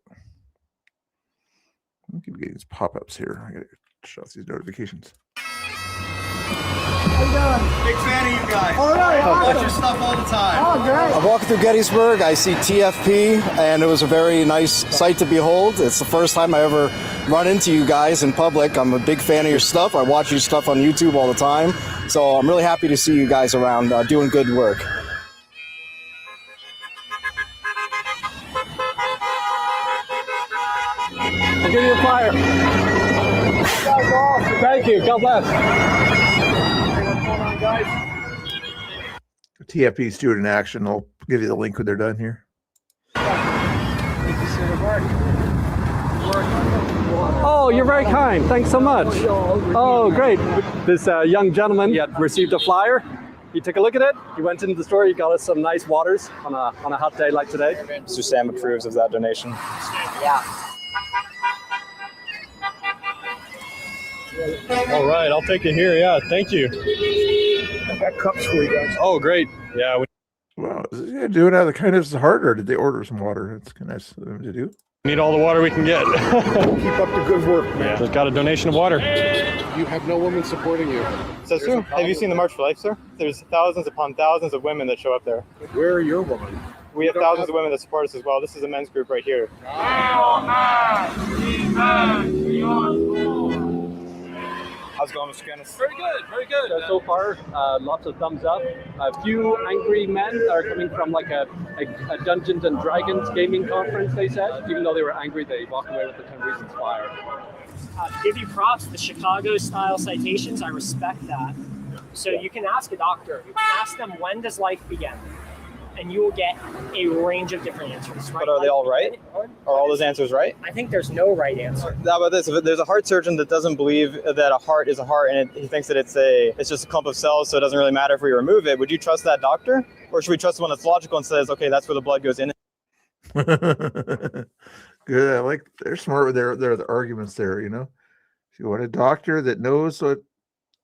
I keep getting these pop-ups here. I got to shut off these notifications. How you doing? Big fan of you guys. All right, I watch awesome. your stuff all the time. Oh, great. I'm walking through Gettysburg. I see TFP, and it was a very nice sight to behold. It's the first time I ever run into you guys in public. I'm a big fan of your stuff. I watch your stuff on YouTube all the time. So I'm really happy to see you guys around doing good work. I'll give you a flyer. Thank you. God bless. What's going on, guys? TFP student action. I'll give you the link when they're done here. Oh, you're very kind. Thanks so much. Oh, great. This young gentleman, he had received a flyer. He took a look at it. He went into the store. He got us some nice waters on a hot day like today. Mr. Sam approves of that donation. Yeah. All right, I'll take it here. Yeah, thank you. I got cups for you guys. Oh, great. Yeah. Wow, is he doing out of the kindness of his heart, or did they order some water? That's kind of nice of them to do. We need all the water we can get. Keep up the good work, man. Just got a donation of water. You have no women supporting you. That's true. Have you seen the March for Life, sir? There's thousands upon thousands of women that show up there. Where are your women? We have thousands of women that support us as well. This is a men's group right here. How's it going, Mr. Kenneth? Very good, very good. So far, lots of thumbs up. A few angry men are coming from like a Dungeons and Dragons gaming conference, they said. Even though they were angry, they walked away with the 10 Reasons flyer. Give you props, the Chicago-style citations, I respect that. So you can ask a doctor, you can ask them, when does life begin? And you will get a range of different answers. Right? But are they all right? Are all those answers right? I think there's no right answer. How about this? If there's a heart surgeon that doesn't believe that a heart is a heart and he thinks that it's just a clump of cells, so it doesn't really matter if we remove it, would you trust that doctor? Or should we trust the one that's logical and says, okay, that's where the blood goes in? Good. I like they're smart with their arguments there, you know. If you want a doctor that knows what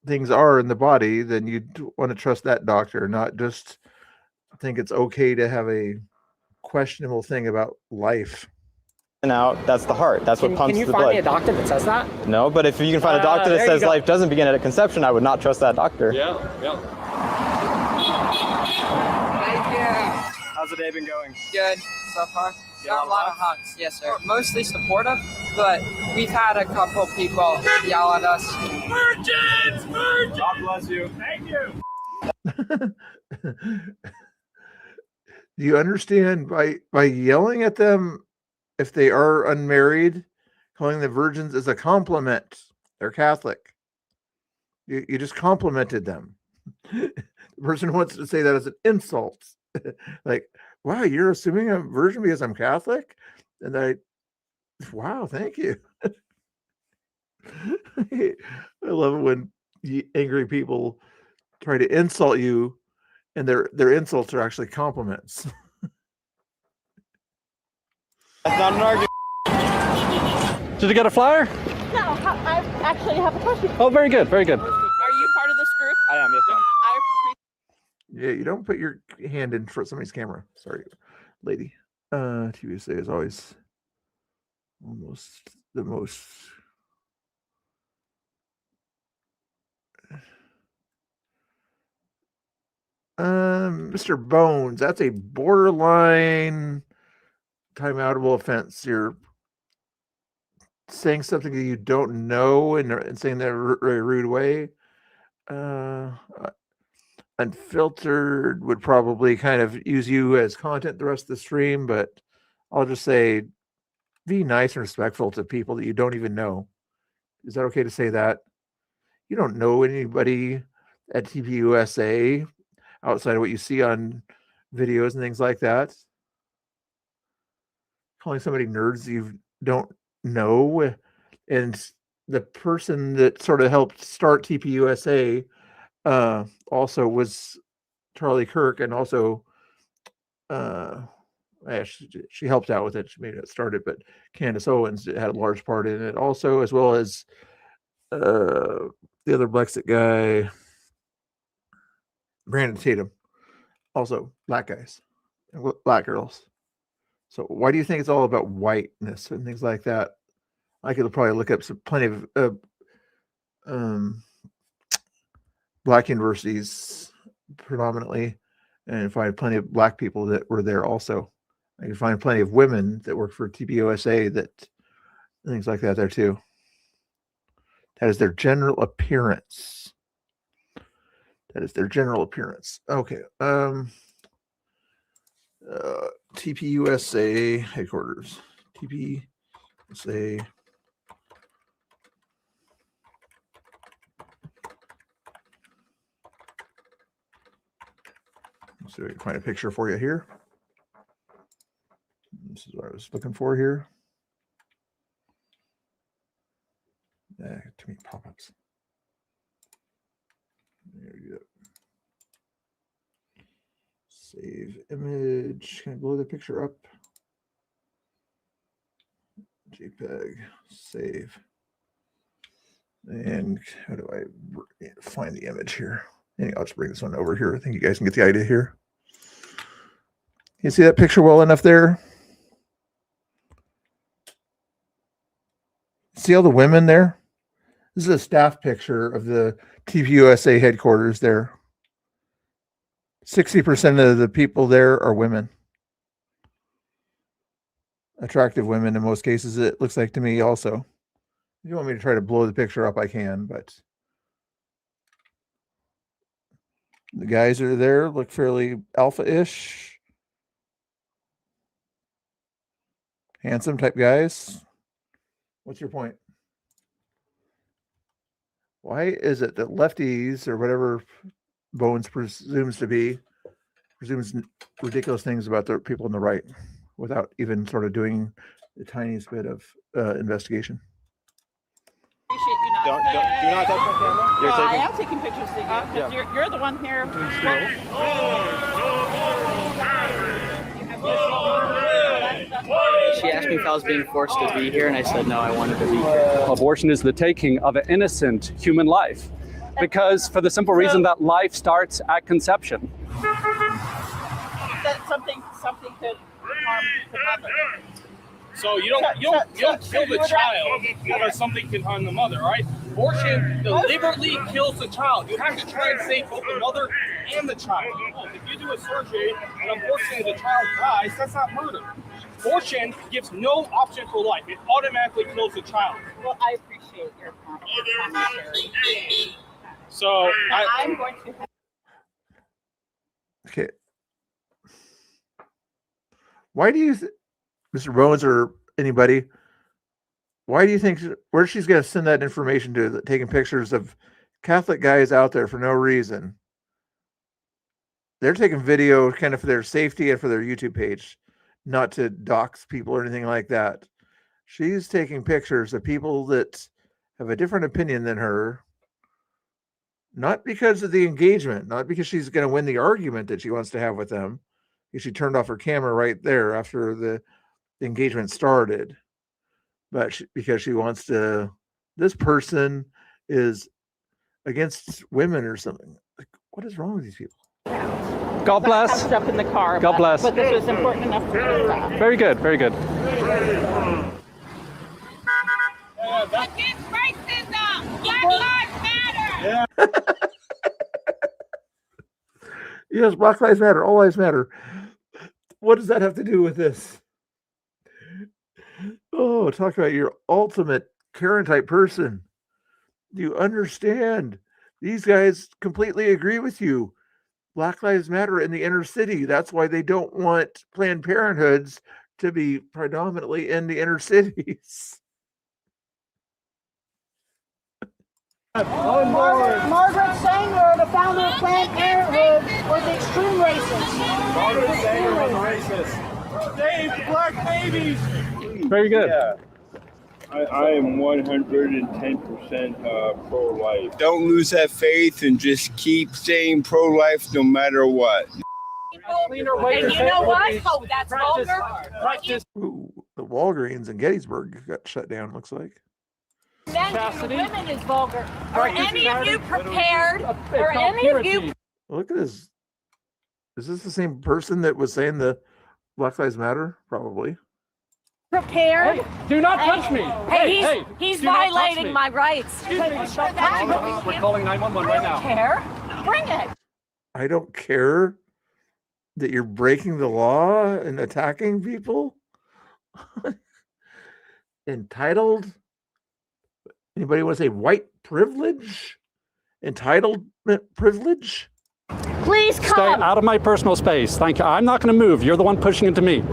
things are in the body, then you'd want to trust that doctor, not just think it's okay to have a questionable thing about life. And out, that's the heart. That's what pumps the blood. Can you find me a doctor that says that? No, but if you can find a doctor that says life doesn't begin at conception, I would not trust that doctor. Yeah. Thank you. How's the day been going? Good so far. Got a lot of hugs, yes sir. Mostly supportive, but we've had a couple people yell at us. Virgins! God bless you. Thank you. Do you understand by yelling at them if they are unmarried, calling them virgins is a compliment? They're Catholic. You just complimented them. The person wants to say that as an insult. Like, wow, you're assuming I'm a virgin because I'm Catholic? And wow, thank you. I love it when angry people try to insult you and their insults are actually compliments. That's not an argument. Did you get a flyer? No, I actually have a question. Oh, very good, very good. Are you part of this group? I am, yes ma'am. Yeah, you don't put your hand in for somebody's camera. Sorry, lady. TVSA is always almost the most. Mr. Bones, that's a borderline timeoutable offense. You're saying something that you don't know and saying that in a very rude way. Unfiltered would probably kind of use you as content the rest of the stream, but I'll just say be nice and respectful to people that you don't even know. Is that okay to say that? You don't know anybody at TPUSA outside of what you see on videos and things like that. Calling somebody nerds you don't know. And the person that sort of helped start TPUSA also was Charlie Kirk, and also she helped out with it. She made it started, but Candace Owens had a large part in it also, as well as the other Brexit guy. Brandon Tatum, also black guys, and black girls. So why do you think it's all about whiteness and things like that? I could probably look up plenty of black universities predominantly, and find plenty of black people that were there also. I can find plenty of women that work for TPUSA that things like that there too. That is their general appearance. That is their general appearance. Okay. TPUSA headquarters. TPUSA. Let's see if I can find a picture for you here. This is what I was looking for here. Too many pop-ups. There we go. Save image. Can I blow the picture up? JPEG. Save. And how do I find the image here? Anyway, I'll just bring this one over here. I think you guys can get the idea here. You see that picture well enough there? See all the women there? This is a staff picture of the TPUSA headquarters there. 60% of the people there are women. Attractive women in most cases, it looks like to me also. If you want me to try to blow the picture up, I can, but the guys are there, look fairly alpha-ish. Handsome type guys. What's your point? Why is it that lefties or whatever Bones presumes ridiculous things about the people on the right without even sort of doing the tiniest bit of investigation? Do not touch my camera. You're taking... I am taking pictures of you. You're the one here. She asked me if I was being forced to be here, and I said no, I wanted to be here. Abortion is the taking of an innocent human life, because for the simple reason that life starts at conception. That something could harm the mother. So you don't kill the child because something can harm the mother, right? Abortion deliberately kills the child. You have to try and save both the mother and the child. If you do a surgery and unfortunately the child dies, that's not murder. Abortion gives no option for life. It automatically kills the child. Well, I appreciate your commentary. So I'm going to. Okay. Why do you, Mr. Bones or anybody, why do you think, where she's going to send that information to, taking pictures of Catholic guys out there for no reason? They're taking video kind of for their safety and for their YouTube page, not to dox people or anything like that. She's taking pictures of people that have a different opinion than her, not because of the engagement, not because she's going to win the argument that she wants to have with them. She turned off her camera right there after the engagement started, but because she wants to, this person is against women or something. Like, what is wrong with these people? God bless. I up in the car. God bless. But this was important enough to do that. Very good, very good. Against racism! Black Lives Matter! Yes, Black Lives Matter, all lives matter. What does that have to do with this? Oh, talk about your ultimate Karen type person. Do you understand? These guys completely agree with you. Black Lives Matter in the inner city. That's why they don't want Planned Parenthoods to be predominantly in the inner cities. Margaret Sanger, the founder of Planned Parenthood, was extreme racist. Margaret Sanger was racist. Save black babies. Very good. Yeah. I am 110% pro-life. Don't lose that faith and just keep staying pro-life no matter what. And you know what? Oh, that's vulgar. Ooh, the Walgreens in Gettysburg got shut down, looks like. Men to women is vulgar. Are any of you prepared? Are any of you Look at this. Is this the same person that was saying the Black Lives Matter? Probably. Prepared. Hey, do not touch me. Hey, he's do not touch violating me. my rights. Excuse me. We're calling 911 right now. Care? Bring it. I don't care that you're breaking the law and attacking people. Entitled. Anybody want to say white privilege? Entitlement privilege? Please come. Stay out of my personal space. Thank you. I'm not going to move. You're the one pushing into me.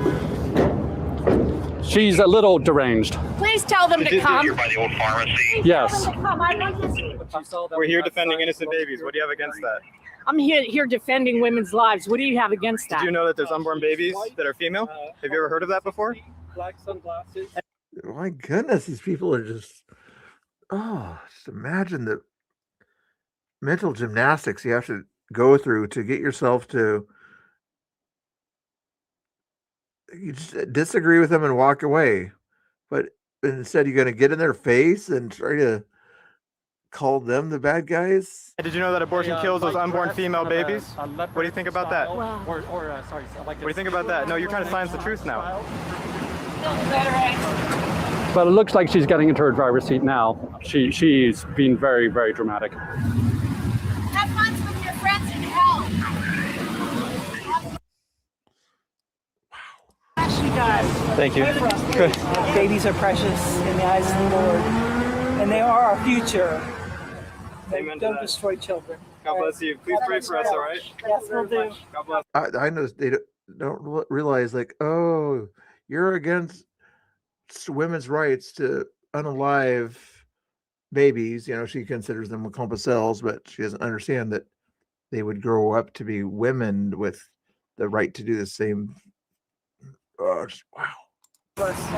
She's a little deranged. Please tell them to come. You're by the old pharmacy. Yes. We're here defending innocent babies. What do you have against that? I'm here defending women's lives. What do you have against that? Did you know that there's unborn babies that are female? Have you ever heard of that before? Black sunglasses. My goodness, these people are just just imagine the mental gymnastics you have to go through to get yourself to you just disagree with them and walk away. But instead you're going to get in their face and try to call them the bad guys. Did you know that abortion kills those unborn female babies? What do you think about that? What do you think about that? No, you're trying to silence the truth now. But it looks like she's getting into her driver's seat now. She's being very, very dramatic. Have fun with your friends in hell. You guys. Thank you. Babies are precious in the eyes of the Lord, and they are our future. Amen to Don't that. destroy children. God bless you. Please pray for us, all right? Yes, we'll do. God bless. I know they don't realize, like, oh, you're against women's rights to unalive babies. You know, she considers them clump of cells, but she doesn't understand that they would grow up to be women with the right to do the same. Wow.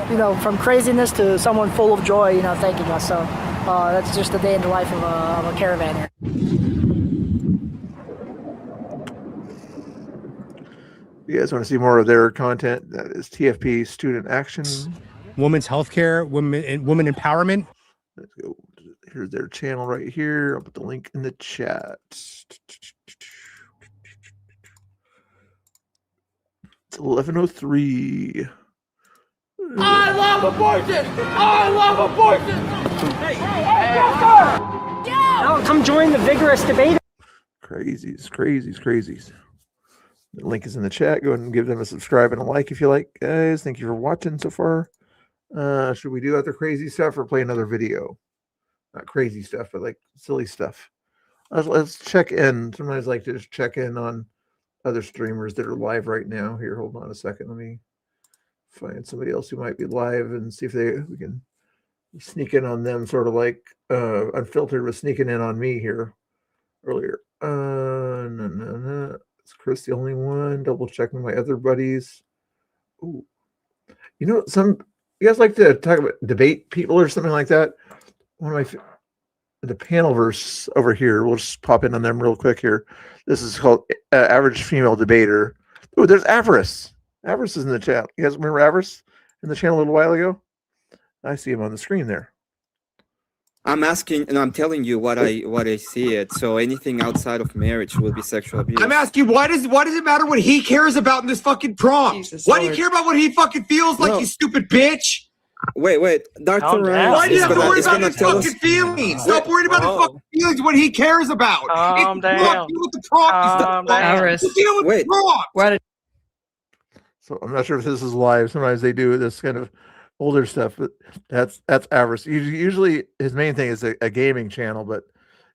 You know, from craziness to someone full of joy, you know, thanking us. So that's just a day in the life of a caravaner. You guys want to see more of their content? That is TFP Student Action. Women's healthcare, women empowerment. Let's go. Here's their channel right here. I'll put the link in the chat. It's 11:03. I love abortion! I love abortion! Now come join the vigorous debate. Crazies. The link is in the chat. Go ahead and give them a subscribe and a like if you like, guys. Thank you for watching so far. Should we do other crazy stuff or play another video? Not crazy stuff, but like silly stuff. Let's check in. Sometimes I like to just check in on other streamers that are live right now. Here, hold on a second. Let me find somebody else who might be live and see if we can sneak in on them, sort of like Unfiltered was sneaking in on me here earlier. No. Is Chris the only one? Double checking my other buddies. Ooh. You know, you guys like to talk about debate people or something like that? One of the panelverse over here, we'll just pop in on them real quick here. This is called Average Female Debater. Oh, there's Avarice. Avarice is in the chat. You guys remember Avarice in the channel a little while ago? I see him on the screen there. I'm asking, and I'm telling you what I see it. So anything outside of marriage will be sexual abuse. I'm asking, why does it matter what he cares about in this fucking prompt? Why do you care about what he fucking feels like, you stupid bitch? Wait, Dr. Ryan. Why do you have to worry about his fucking feelings? Stop worrying about his fucking feelings, what he cares about. Calm down. Deal with the prompt. Deal with the prompt. So I'm not sure if this is live. Sometimes they do this kind of older stuff, but that's Avarice. Usually his main thing is a gaming channel, but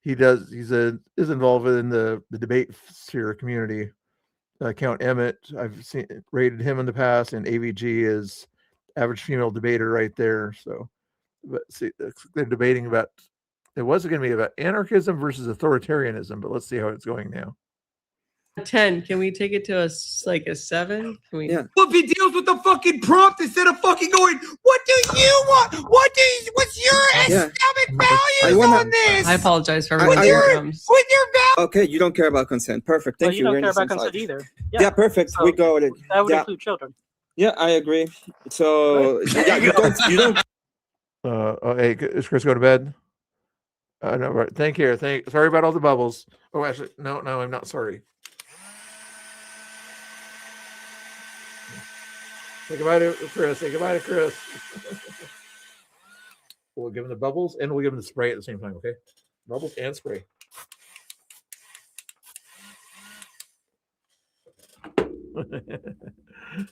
he's involved in the debate sphere community. Count Emmett, I've rated him in the past, and AVG is Average Female Debater right there. So, but see, they're debating about. It was going to be about anarchism versus authoritarianism, but let's see how it's going now. 10. Can we take it to a 7? Can we... Yeah. Well, if he deals with the fucking prompt instead of fucking going, what do you want? What's your aesthetic values on this? I apologize for with your values. Okay, you don't care about consent. Perfect. Thank you. You don't care about consent either. Yeah, perfect. So we go with it. That would include children. Yeah, I agree. So yeah, you don't. Hey, is Chris go to bed? No, right. Thank you. Sorry about all the bubbles. Oh, actually, no, I'm not sorry. Say goodbye to Chris. Say goodbye to Chris. We'll give him the bubbles and we'll give him the spray at the same time, okay? Bubbles and spray.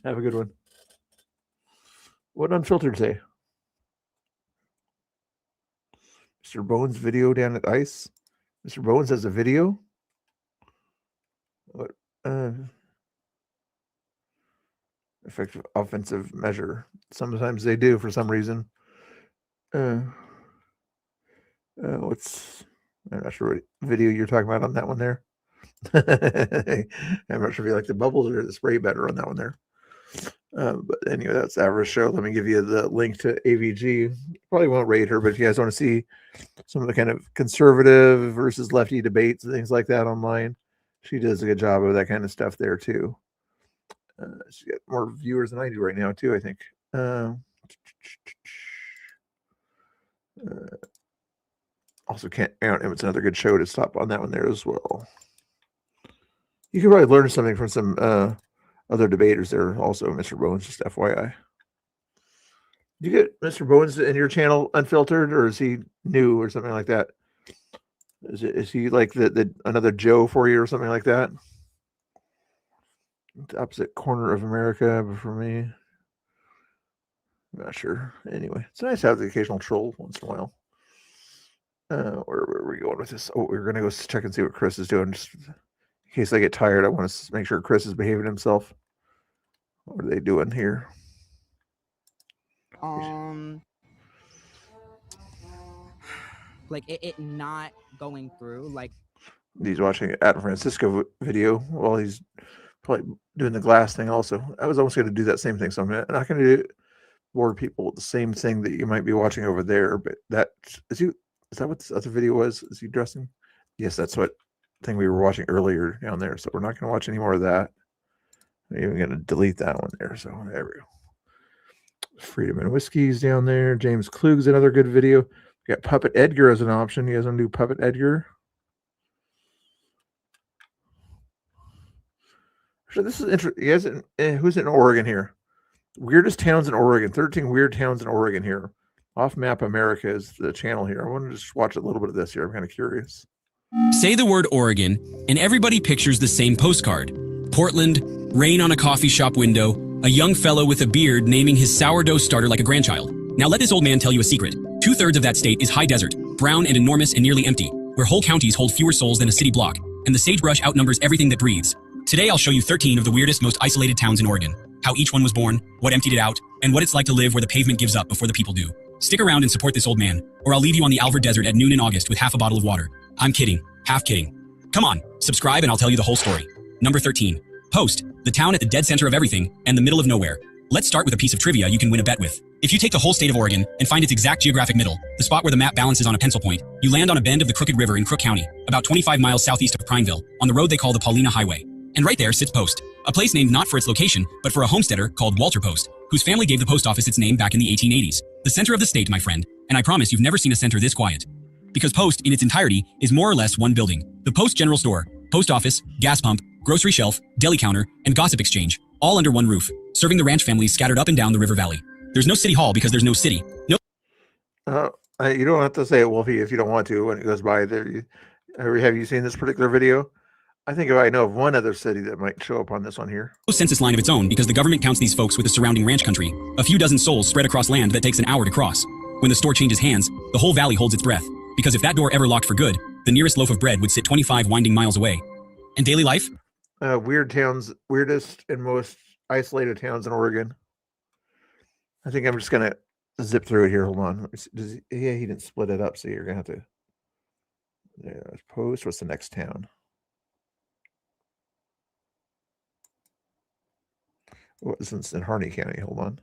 Have a good one. What unfiltered say? Mr. Bones video down at ICE. Mr. Bones has a video. What? Effective offensive measure. Sometimes they do for some reason. What's? I'm not sure what video you're talking about on that one there. I'm not sure if you like the bubbles or the spray better on that one there. But anyway, that's Avra's show. Let me give you the link to AVG. Probably won't rate her, but if you guys want to see some of the kind of conservative versus lefty debates and things like that online, she does a good job of that kind of stuff there too. She got more viewers than I do right now too, I think. Also can't out if it's another good show to stop on that one there as well. You can probably learn something from some other debaters there also, Mr. Bones, just FYI. Do you get Mr. Bones in your channel unfiltered, or is he new or something like that? Is he like the another Joe for you or something like that? The opposite corner of America, but for me, I'm not sure. Anyway, it's nice to have the occasional troll once in a while. Where are we going with this? Oh, we're gonna go check and see what Chris is doing. Just in case I get tired, I want to make sure Chris is behaving himself. What are they doing here? Like it not going through. Like he's watching Adam Francisco video while he's probably doing the glass thing. Also, I was almost going to do that same thing, so I'm not going to bore people with the same thing that you might be watching over there. But that is you. Is that what this other video was? Is he dressing? Yes, that's what thing we were watching earlier down there. So we're not going to watch any more of that. I'm even going to delete that one there. So there we go. Freedom and Whiskey's down there. James Klug's another good video. We got Puppet Edgar as an option. You guys want to do Puppet Edgar? So this is interesting. You guys, who's in Oregon here? Weirdest towns in Oregon. 13 weird towns in Oregon here. Off Map America is the channel here. I want to just watch a little bit of this here. I'm kind of curious. Say the word Oregon, and everybody pictures the same postcard. Portland, rain on a coffee shop window, a young fellow with a beard naming his sourdough starter like a grandchild. Now let this old man tell you a secret. 2/3 of that state is high desert, brown and enormous and nearly empty, where whole counties hold fewer souls than a city block, and the sagebrush outnumbers everything that breathes. Today I'll show you 13 of the weirdest, most isolated towns in Oregon, how each one was born, what emptied it out, and what it's like to live where the pavement gives up before the people do. Stick around and support this old man, or I'll leave you on the Alvord Desert at noon in August with half a bottle of water. I'm kidding, half kidding. Come on, subscribe and I'll tell you the whole story. Number 13. Post, the town at the dead center of everything and the middle of nowhere. Let's start with a piece of trivia you can win a bet with. If you take the whole state of Oregon and find its exact geographic middle, the spot where the map balances on a pencil point, you land on a bend of the Crooked River in Crook County, about 25 miles southeast of Prineville, on the road they call the Paulina Highway. And right there sits Post, a place named not for its location, but for a homesteader called Walter Post, whose family gave the post office its name back in the 1880s. The center of the state, my friend, and I promise you've never seen a center this quiet. Because Post, in its entirety, is more or less one building. The Post General Store, Post Office, gas pump, grocery shelf, deli counter, and gossip exchange, all under one roof, serving the ranch families scattered up and down the river valley. There's no city hall because there's no city. No. You don't have to say it, Wolfie, if you don't want to when it goes by there. Have you seen this particular video? I think if I know of one other city that might show up on this one here. No census line of its own because the government counts these folks with the surrounding ranch country, a few dozen souls spread across land that takes an hour to cross. When the store changes hands, the whole valley holds its breath, because if that door ever locked for good, the nearest loaf of bread would sit 25 winding miles away. And daily life? Weird towns, weirdest and most isolated towns in Oregon. I think I'm just going to zip through it here. Hold on. He didn't split it up, so you're going to have to. Yeah, Post. What's the next town? This one's in Harney County. Hold on.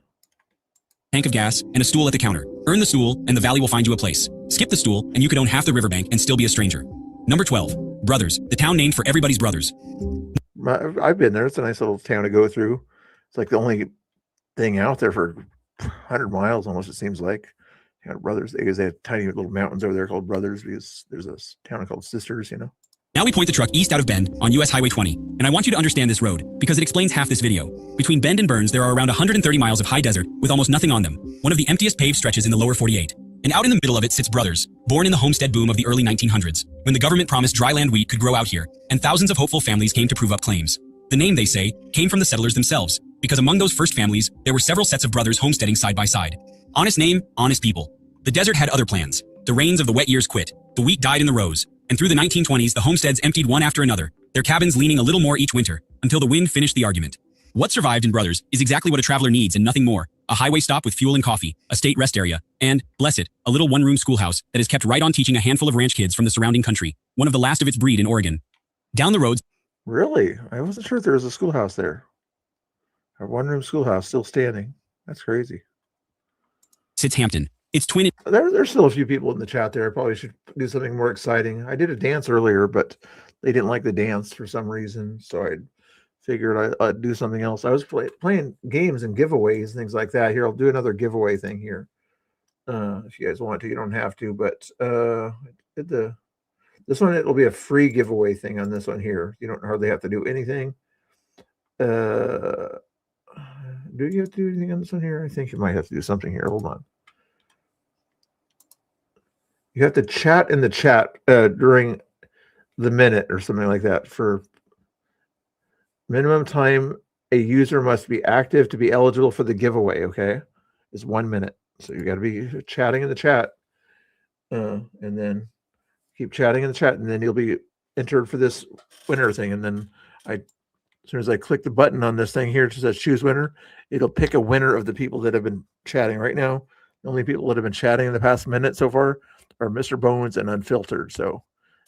Tank of gas and a stool at the counter. Earn the stool, and the valley will find you a place. Skip the stool, and you could own half the riverbank and still be a stranger. Number 12. Brothers, the town named for everybody's brothers. I've been there. It's a nice little town to go through. It's like the only thing out there for 100 miles almost, it seems like. Brothers. They have tiny little mountains over there called Brothers because there's a town called Sisters, you know. Now we point the truck east out of Bend on US Highway 20, and I want you to understand this road because it explains half this video. Between Bend and Burns, there are around 130 miles of high desert with almost nothing on them, one of the emptiest paved stretches in the lower 48. And out in the middle of it sits Brothers, born in the homestead boom of the early 1900s, when the government promised dryland wheat could grow out here, and thousands of hopeful families came to prove up claims. The name, they say, came from the settlers themselves, because among those first families, there were several sets of brothers homesteading side by side. Honest name, honest people. The desert had other plans. The rains of the wet years quit. The wheat died in the rows. And through the 1920s, the homesteads emptied one after another, their cabins leaning a little more each winter, until the wind finished the argument. What survived in Brothers is exactly what a traveler needs and nothing more. A highway stop with fuel and coffee, a state rest area, and, bless it, a little one-room schoolhouse that is kept right on teaching a handful of ranch kids from the surrounding country, one of the last of its breed in Oregon. Down the roads... Really? I wasn't sure there was a schoolhouse there. A one-room schoolhouse still standing. That's crazy. Sits Hampton. It's twin... There's still a few people in the chat there. I probably should do something more exciting. I did a dance earlier, but they didn't like the dance for some reason, so I figured I'd do something else. I was playing games and giveaways and things like that. Here, I'll do another giveaway thing here. If you guys want to, you don't have to, but this one, it'll be a free giveaway thing on this one here. You don't hardly have to do anything. Do you have to do anything on this one here? I think you might have to do something here. Hold on. You have to chat in the chat during the minute or something like that. For minimum time, a user must be active to be eligible for the giveaway, okay? It's 1 minute. So you got to be chatting in the chat. And then keep chatting in the chat, and then you'll be entered for this winner thing. And then as soon as I click the button on this thing here, it says choose winner, it'll pick a winner of the people that have been chatting right now. The only people that have been chatting in the past minute so far are Mr. Bones and Unfiltered. So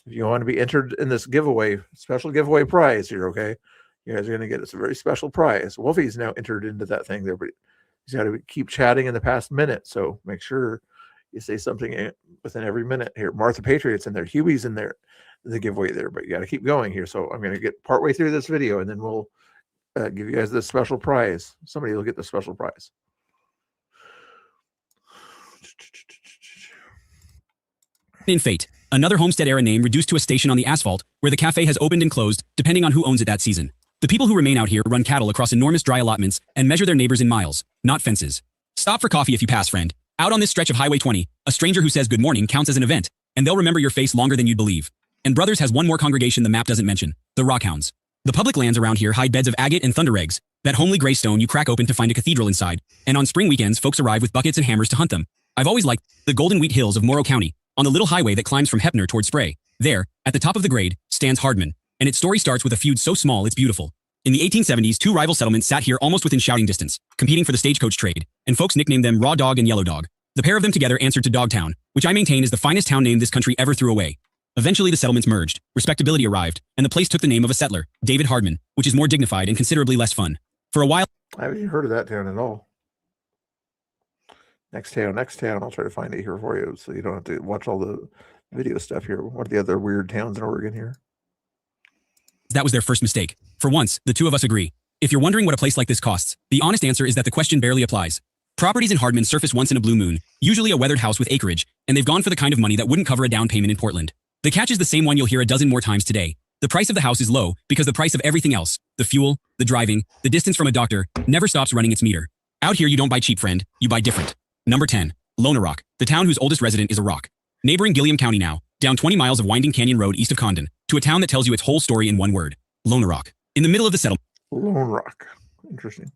if you want to be entered in this giveaway, special giveaway prize here, okay? You guys are going to get a very special prize. Wolfie's now entered into that thing there, but he's got to keep chatting in the past minute. So make sure you say something within every minute here. Martha Patriot's in there. Huey's in there, the giveaway there, but you got to keep going here. So I'm going to get partway through this video, and then we'll give you guys this special prize. Somebody will get the special prize. In fate, another homestead era name reduced to a station on the asphalt where the cafe has opened and closed depending on who owns it that season. The people who remain out here run cattle across enormous dry allotments and measure their neighbors in miles, not fences. Stop for coffee if you pass, friend. Out on this stretch of Highway 20, a stranger who says good morning counts as an event, and they'll remember your face longer than you'd believe. And Brothers has one more congregation the map doesn't mention, the Rockhounds. The public lands around here hide beds of agate and thunder eggs, that homely gray stone you crack open to find a cathedral inside, and on spring weekends folks arrive with buckets and hammers to hunt them. I've always liked the Golden Wheat Hills of Morrow County, on the little highway that climbs from Heppner toward Spray. There, at the top of the grade, stands Hardman, and its story starts with a feud so small it's beautiful. In the 1870s, two rival settlements sat here almost within shouting distance, competing for the stagecoach trade, and folks nicknamed them Raw Dog and Yellow Dog. The pair of them together answered to Dogtown, which I maintain is the finest town name this country ever threw away. Eventually the settlements merged, respectability arrived, and the place took the name of a settler, David Hardman, which is more dignified and considerably less fun. For a while... I haven't even heard of that town at all. Next town. I'll try to find it here for you so you don't have to watch all the video stuff here. What are the other weird towns in Oregon here? That was their first mistake. For once, the two of us agree. If you're wondering what a place like this costs, the honest answer is that the question barely applies. Properties in Hardman surface once in a blue moon, usually a weathered house with acreage, and they've gone for the kind of money that wouldn't cover a down payment in Portland. The catch is the same one you'll hear a dozen more times today. The price of the house is low because the price of everything else, the fuel, the driving, the distance from a doctor, never stops running its meter. Out here you don't buy cheap, friend, you buy different. Number 10, Lona Rock, the town whose oldest resident is a rock. Neighboring Gilliam County now, down 20 miles of winding canyon road east of Condon, to a town that tells you its whole story in one word. Lona Rock. In the middle of the settlement. Lone Rock. Interesting.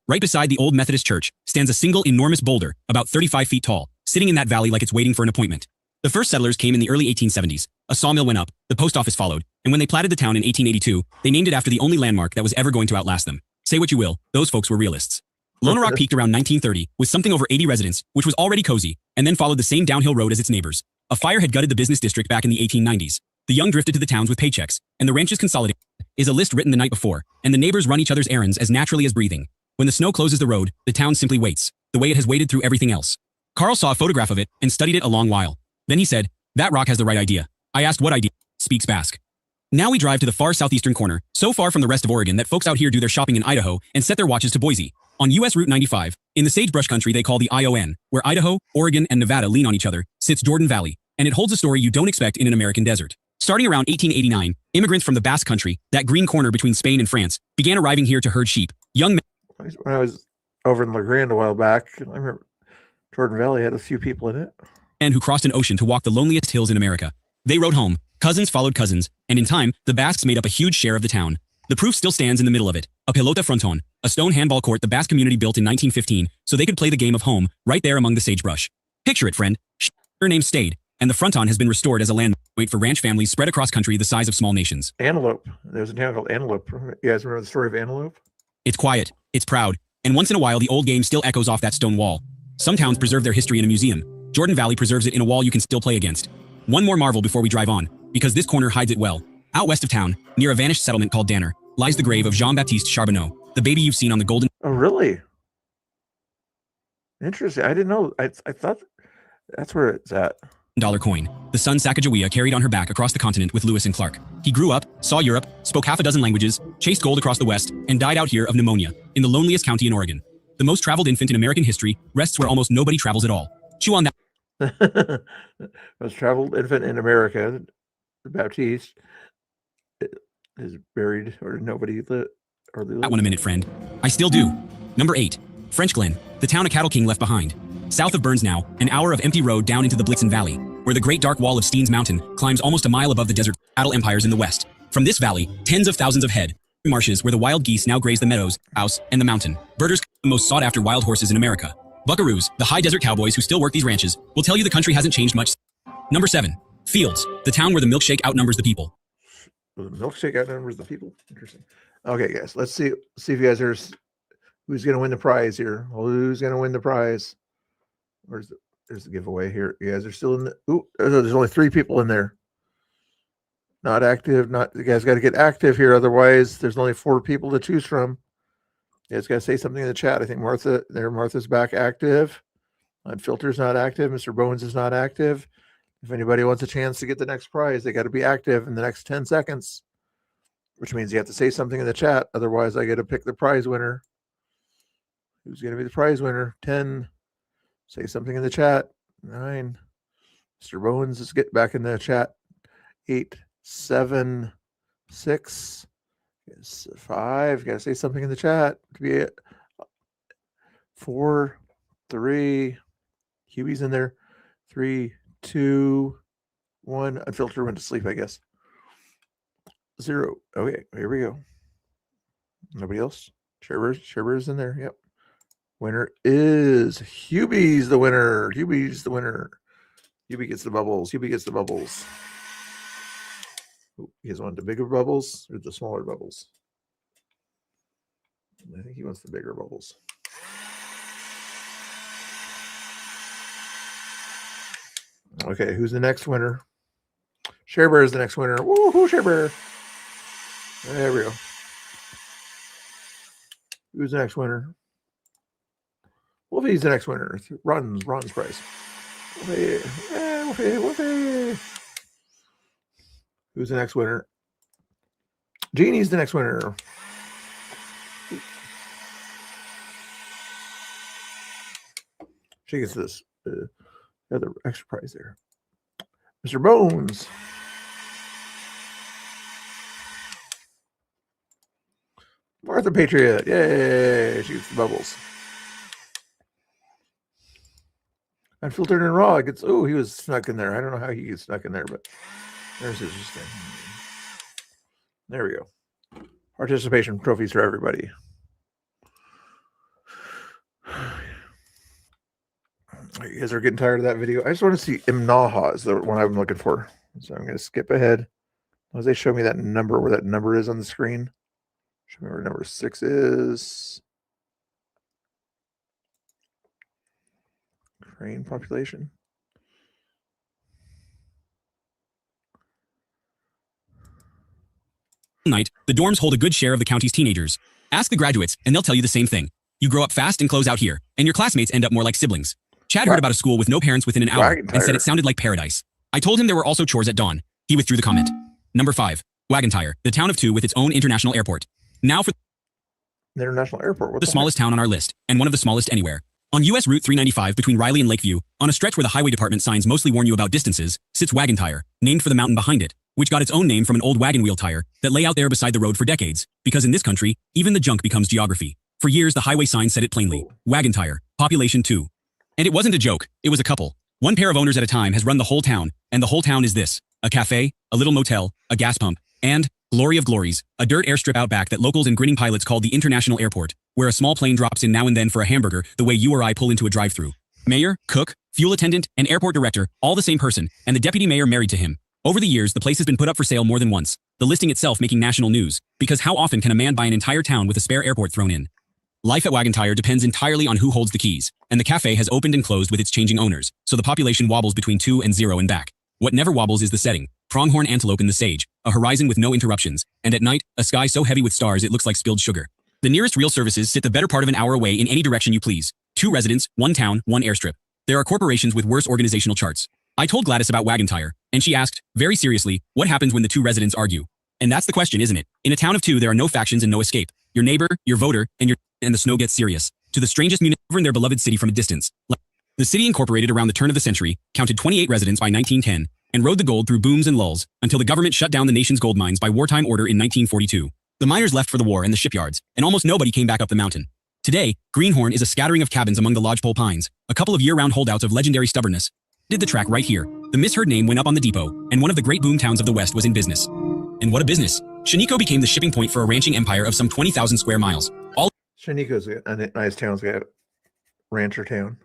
Right beside the old Methodist church stands a single enormous boulder, about 35 feet tall, sitting in that valley like it's waiting for an appointment. The first settlers came in the early 1870s. A sawmill went up, the post office followed, and when they platted the town in 1882, they named it after the only landmark that was ever going to outlast them. Say what you will, those folks were realists. Lona Rock peaked around 1930 with something over 80 residents, which was already cozy, and then followed the same downhill road as its neighbors. A fire had gutted the business district back in the 1890s. The young drifted to the towns with paychecks, and the ranches consolidated. Is a list written the night before, and the neighbors run each other's errands as naturally as breathing. When the snow closes the road, the town simply waits, the way it has waited through everything else. Carl saw a photograph of it and studied it a long while. Then he said, "That rock has the right idea." I asked what idea. Speaks Basque. Now we drive to the far southeastern corner, so far from the rest of Oregon that folks out here do their shopping in Idaho and set their watches to Boise. On US Route 95, In the sagebrush country they call the ION, where Idaho, Oregon, and Nevada lean on each other, sits Jordan Valley, and it holds a story you don't expect in an American desert. Starting around 1889, immigrants from the Basque Country, that green corner between Spain and France, began arriving here to herd sheep. Young men. When I was over in La Grande a while back, I remember Jordan Valley had a few people in it. And who crossed an ocean to walk the loneliest hills in America. They rode home, cousins followed cousins, and in time, the Basques made up a huge share of the town. The proof still stands in the middle of it, a pelota fronton, a stone handball court the Basque community built in 1915 so they could play the game of home, right there among the sagebrush. Picture it, friend. Her name stayed, and the fronton has been restored as a landmark for ranch families spread across country the size of small nations. Antelope. There's a town called Antelope. You guys remember the story of Antelope? It's quiet, it's proud, and once in a while the old game still echoes off that stone wall. Some towns preserve their history in a museum. Jordan Valley preserves it in a wall you can still play against. One more marvel before we drive on, because this corner hides it well. Out west of town, near a vanished settlement called Danner, lies the grave of Jean-Baptiste Charbonneau, the baby you've seen on the golden... Oh, really? Interesting. I didn't know. I thought that's where it's at. $1 coin. The son Sacagawea carried on her back across the continent with Lewis and Clark. He grew up, saw Europe, spoke half a dozen languages, chased gold across the West, and died out here of pneumonia, in the loneliest county in Oregon. The most traveled infant in American history rests where almost nobody travels at all. Chew on that. Most traveled infant in America, Baptiste, is buried, or nobody lit. Or that one a minute, friend. I still do. Number 8. French Glen, the town a cattle king left behind. South of Burns now, an hour of empty road down into the Blitzen Valley, where the great dark wall of Steens Mountain climbs almost a mile above the desert cattle empires in the west. From this valley, tens of thousands of head, marshes where the wild geese now graze the meadows, house, and the mountain. Birders, the most sought-after wild horses in America. Buckaroos, the high desert cowboys who still work these ranches, will tell you the country hasn't changed much. Number 7. Fields, the town where the milkshake outnumbers the people. The milkshake outnumbers the people? Interesting. Okay, guys, let's see if you guys are... Who's going to win the prize here? Who's going to win the prize? There's the giveaway here. You guys are still in the... Ooh, there's only 3 people in there. Not active. You guys got to get active here. Otherwise, there's only 4 people to choose from. You guys got to say something in the chat. I think Martha's back active. Unfilter's not active. Mr. Bones is not active. If anybody wants a chance to get the next prize, they got to be active in the next 10 seconds, which means you have to say something in the chat. Otherwise, I get to pick the prize winner. Who's going to be the prize winner? 10. Say something in the chat. 9. Mr. Bones, let's get back in the chat. 8, 7, 6, 5. Got to say something in the chat. To be it. 4, 3. Hubie's in there. 3, 2, 1. Unfiltered went to sleep, I guess. 0. Okay, here we go. Nobody else? Sherber's in there. Yep. Winner is Hubie's the winner. Hubie's the winner. Hubie gets the bubbles. Hubie gets the bubbles. Ooh, you guys want the bigger bubbles or the smaller bubbles? I think he wants the bigger bubbles. Okay, who's the next winner? Share Bear is the next winner. Woohoo, Share Bear. There we go. Who's the next winner? Wolfie's the next winner. Ron's prize. Wolfie. Wolfie. Who's the next winner? Jeannie's the next winner. She gets this other extra prize there. Mr. Bones. Martha Patriot. Yay. She gets the bubbles. Unfiltered and raw gets... Oh, he was snuck in there. I don't know how he gets snuck in there, but there's his thing. There we go. Participation trophies for everybody. You guys are getting tired of that video. I just want to see Imnaha is the one I'm looking for. So I'm going to skip ahead. As they show me that number, where that number is on the screen. Show me where number 6 is. Crane population. Night, the dorms hold a good share of the county's teenagers. Ask the graduates, and they'll tell you the same thing. You grow up fast and close out here, and your classmates end up more like siblings. Chad heard about a school with no parents within an hour and said it sounded like paradise. I told him there were also chores at dawn. He withdrew the comment. Number 5, Wagon Tire, the town of 2 with its own international airport. Now for the international airport. The smallest town on our list, and one of the smallest anywhere. On US Route 395 between Riley and Lakeview, on a stretch where the highway department signs mostly warn you about distances, sits Wagon Tire, named for the mountain behind it, which got its own name from an old wagon wheel tire that lay out there beside the road for decades, because in this country, even the junk becomes geography. For years, the highway sign said it plainly, Wagon Tire, population 2. And it wasn't a joke, it was a couple. One pair of owners at a time has run the whole town, and the whole town is this: a cafe, a little motel, a gas pump, and, glory of glories, a dirt airstrip out back that locals and grinning pilots call the International Airport, where a small plane drops in now and then for a hamburger the way you or I pull into a drive-thru. Mayor, cook, fuel attendant, and airport director, all the same person, and the deputy mayor married to him. Over the years, the place has been put up for sale more than once, the listing itself making national news, because how often can a man buy an entire town with a spare airport thrown in? Life at Wagon Tire depends entirely on who holds the keys, and the cafe has opened and closed with its changing owners, so the population wobbles between 2 and 0 and back. What never wobbles is the setting: pronghorn antelope in the sage, a horizon with no interruptions, and at night, a sky so heavy with stars it looks like spilled sugar. The nearest real services sit the better part of an hour away in any direction you please. 2 residents, 1 town, 1 airstrip. There are corporations with worse organizational charts. I told Gladys about Wagon Tire, and she asked, very seriously, what happens when the 2 residents argue? And that's the question, isn't it? In a town of 2, there are no factions and no escape. Your neighbor, your voter, and the snow gets serious. To the strangest municipal in their beloved city from a distance. The city incorporated around the turn of the century, counted 28 residents by 1910, and rode the gold through booms and lulls, until the government shut down the nation's gold mines by wartime order in 1942. The miners left for the war and the shipyards, and almost nobody came back up the mountain. Today, Greenhorn is a scattering of cabins among the lodgepole pines, a couple of year-round holdouts of legendary stubbornness. Did the track right here. The misheard name went up on the depot, and one of the great boom towns of the West was in business. And what a business. Shiniko became the shipping point for a ranching empire of some 20,000 square miles. All Shiniko's a nice town. It's got a rancher town.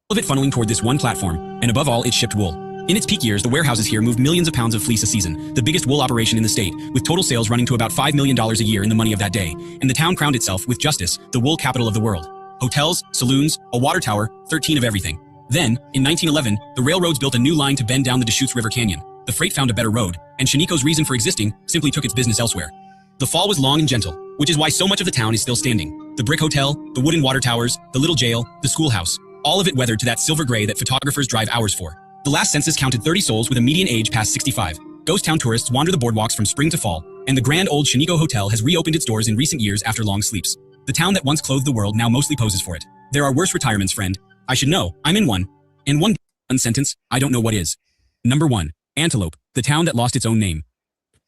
All of it funneling toward this one platform, and above all, it shipped wool. In its peak years, the warehouses here moved millions of pounds of fleece a season, the biggest wool operation in the state, with total sales running to about $5 million a year in the money of that day. And the town crowned itself, with justice, the wool capital of the world. Hotels, saloons, a water tower, 13 of everything. Then, in 1911, the railroads built a new line to bend down the Deschutes River Canyon. The freight found a better road, and Shiniko's reason for existing simply took its business elsewhere. The fall was long and gentle, which is why so much of the town is still standing. The brick hotel, the wooden water towers, the little jail, the schoolhouse, all of it weathered to that silver gray that photographers drive hours for. The last census counted 30 souls with a median age past 65. Ghost town tourists wander the boardwalks from spring to fall, and the grand old Shiniko Hotel has reopened its doors in recent years after long sleeps. The town that once clothed the world now mostly poses for it. There are worse retirements, friend. I should know. I'm in one. And one sentence, I don't know what is. Number 1. Antelope, the town that lost its own name.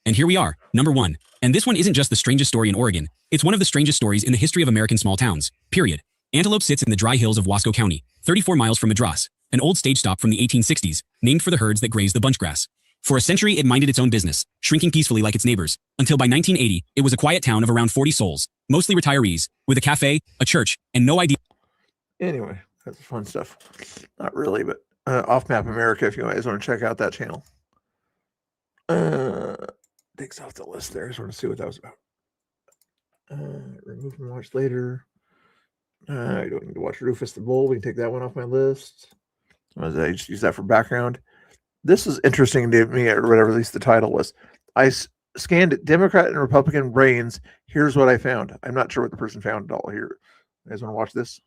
And here we are, number 1. And this one isn't just the strangest story in Oregon. It's one of the strangest stories in the history of American small towns, period. Antelope sits in the dry hills of Wasco County, 34 miles from Madras, an old stage stop from the 1860s, named for the herds that graze the bunchgrass. For a century, it minded its own business, shrinking peacefully like its neighbors, until by 1980, it was a quiet town of around 40 souls, mostly retirees, with a cafe, a church, and no idea. Anyway, that's fun stuff. Not really, but Off Map America, if you guys want to check out that channel. Takes off the list there. Just want to see what that was about. Remove and watch later. I don't need to watch Rufus the Bull. We can take that one off my list. I just use that for background. This is interesting to me, or whatever at least the title was. I scanned Democrat and Republican brains. Here's what I found. I'm not sure what the person found at all here. You guys want to watch this?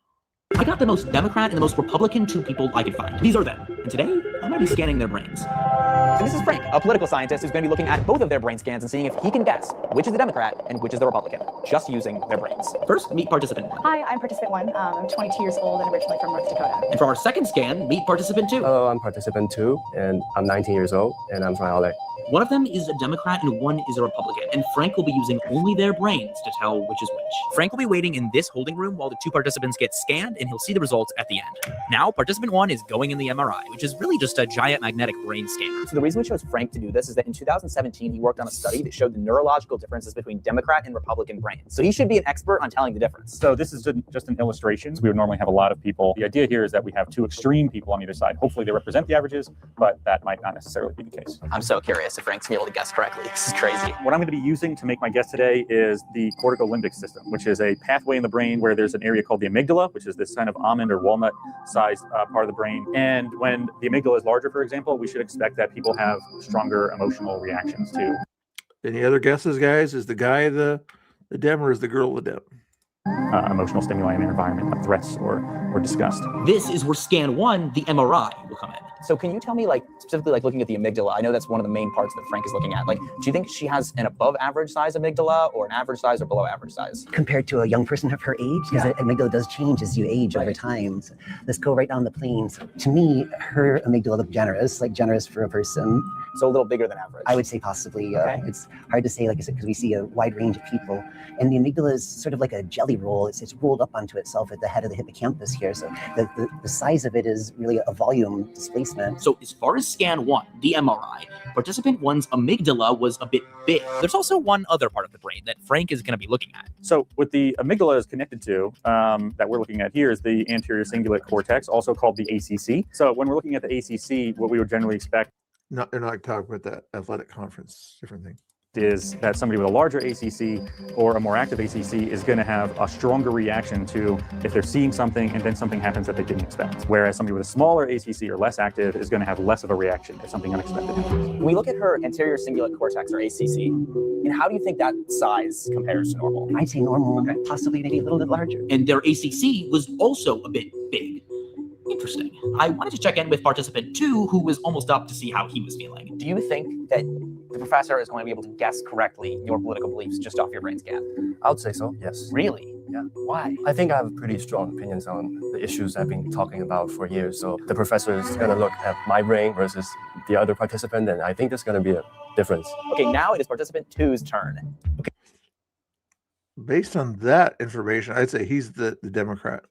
I got the most Democrat and the most Republican 2 people I could find. These are them. And today, I'm going to be scanning their brains. And this is Frank, a political scientist who's going to be looking at both of their brain scans and seeing if he can guess which is the Democrat and which is the Republican, just using their brains. First, meet participant 1. Hi, I'm participant 1. I'm 22 years old and originally from North Dakota. And for our second scan, meet participant 2. Hello, I'm participant 2, and I'm 19 years old, and I'm from LA. One of them is a Democrat and one is a Republican, and Frank will be using only their brains to tell which is which. Frank will be waiting in this holding room while the 2 participants get scanned, and he'll see the results at the end. Now, participant 1 is going in the MRI, which is really just a giant magnetic brain scanner. So the reason we chose Frank to do this is that in 2017, he worked on a study that showed the neurological differences between Democrat and Republican brains. So he should be an expert on telling the difference. So this is just an illustration. We would normally have a lot of people. The idea here is that we have 2 extreme people on either side. Hopefully they represent the averages, but that might not necessarily be the case. I'm so curious if Frank's gonna be able to guess correctly. This is crazy. What I'm going to be using to make my guess today is the corticolimbic system, which is a pathway in the brain where there's an area called the amygdala, which is this kind of almond or walnut sized part of the brain. And when the amygdala is larger, for example, we should expect that people have stronger emotional reactions too. Any other guesses, guys? Is the guy the Dem or is the girl the Dem? emotional stimuli in their environment, like threats or disgust. This is where scan 1, the MRI, will come in. So can you tell me, like, specifically, like, looking at the amygdala, I know that's one of the main parts that Frank is looking at. Like, do you think she has an above average size amygdala or an average size or below average size? Compared to a young person of her age, because the amygdala does change as you age over time. So let's go right down the plane. So to me, her amygdala looked generous, like generous for a person. So a little bigger than average? I would say possibly. It's hard to say, like I said, because we see a wide range of people. And the amygdala is sort of like a jelly roll. It's rolled up onto itself at the head of the hippocampus here. So the size of it is really a volume displacement. So as far as scan 1, the MRI, participant 1's amygdala was a bit big. There's also one other part of the brain that Frank is going to be looking at. So what the amygdala is connected to, that we're looking at here, is the anterior cingulate cortex, also called the ACC. So when we're looking at the ACC, what we would generally expect they're not talking about that athletic conference, different thing. Is that somebody with a larger ACC or a more active ACC is going to have a stronger reaction to if they're seeing something and then something happens that they didn't expect. Whereas somebody with a smaller ACC or less active is going to have less of a reaction if something unexpected happens. When we look at her anterior cingulate cortex, or ACC, and how do you think that size compares to normal? I'd say normal, possibly maybe a little bit larger. And their ACC was also a bit big. Interesting. I wanted to check in with participant 2, who was almost up to see how he was feeling. Do you think that the professor is going to be able to guess correctly your political beliefs just off your brain scan? I would say so, yes. Really? Yeah. Why? I think I have pretty strong opinions on the issues I've been talking about for years. So the professor is going to look at my brain versus the other participant, and I think there's going to be a difference. Okay, now it is participant 2's turn. Okay. Based on that information, I'd say he's the Democrat.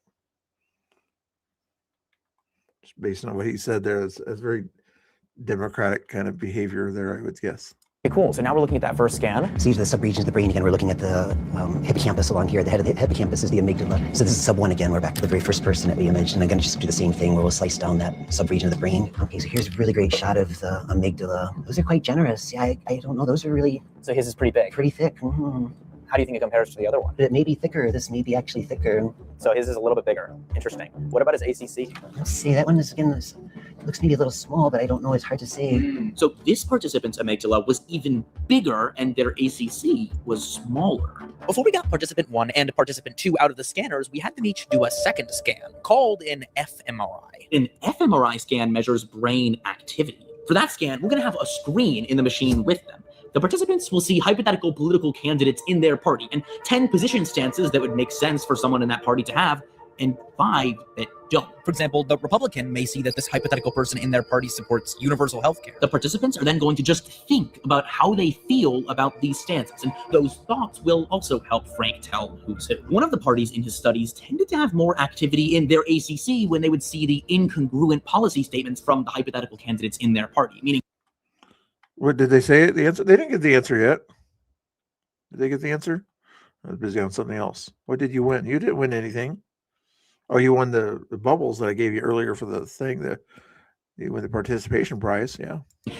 Just based on what he said there, it's very democratic kind of behavior there, I would guess. Okay, cool. So now we're looking at that first scan. So these are the subregions of the brain again. We're looking at the hippocampus along here. The head of the hippocampus is the amygdala. So this is sub 1 again. We're back to the very first person that we imaged. And I'm going to just do the same thing where we'll slice down that subregion of the brain. Okay, so here's a really great shot of the amygdala. Those are quite generous. Yeah, I don't know. Those are really... So his is pretty big? Pretty thick. Mm-hmm. How do you think it compares to the other one? It may be thicker. This may be actually thicker. So his is a little bit bigger. Interesting. What about his ACC? Let's see. That one is, again, looks maybe a little small, but I don't know. It's hard to say. So this participant's amygdala was even bigger and their ACC was smaller. Before we got participant 1 and participant 2 out of the scanners, we had them each do a second scan called an fMRI. An fMRI scan measures brain activity. For that scan, we're going to have a screen in the machine with them. The participants will see hypothetical political candidates in their party and 10 position stances that would make sense for someone in that party to have, and 5 that don't. For example, the Republican may see that this hypothetical person in their party supports universal health care. The participants are then going to just think about how they feel about these stances, and those thoughts will also help Frank tell who's who. One of the parties in his studies tended to have more activity in their ACC when they would see the incongruent policy statements from the hypothetical candidates in their party, meaning... What did they say? The answer? They didn't get the answer yet. Did they get the answer? I was busy on something else. What did you win? You didn't win anything. Oh, you won the bubbles that I gave you earlier for the thing. You won the participation prize. Yeah.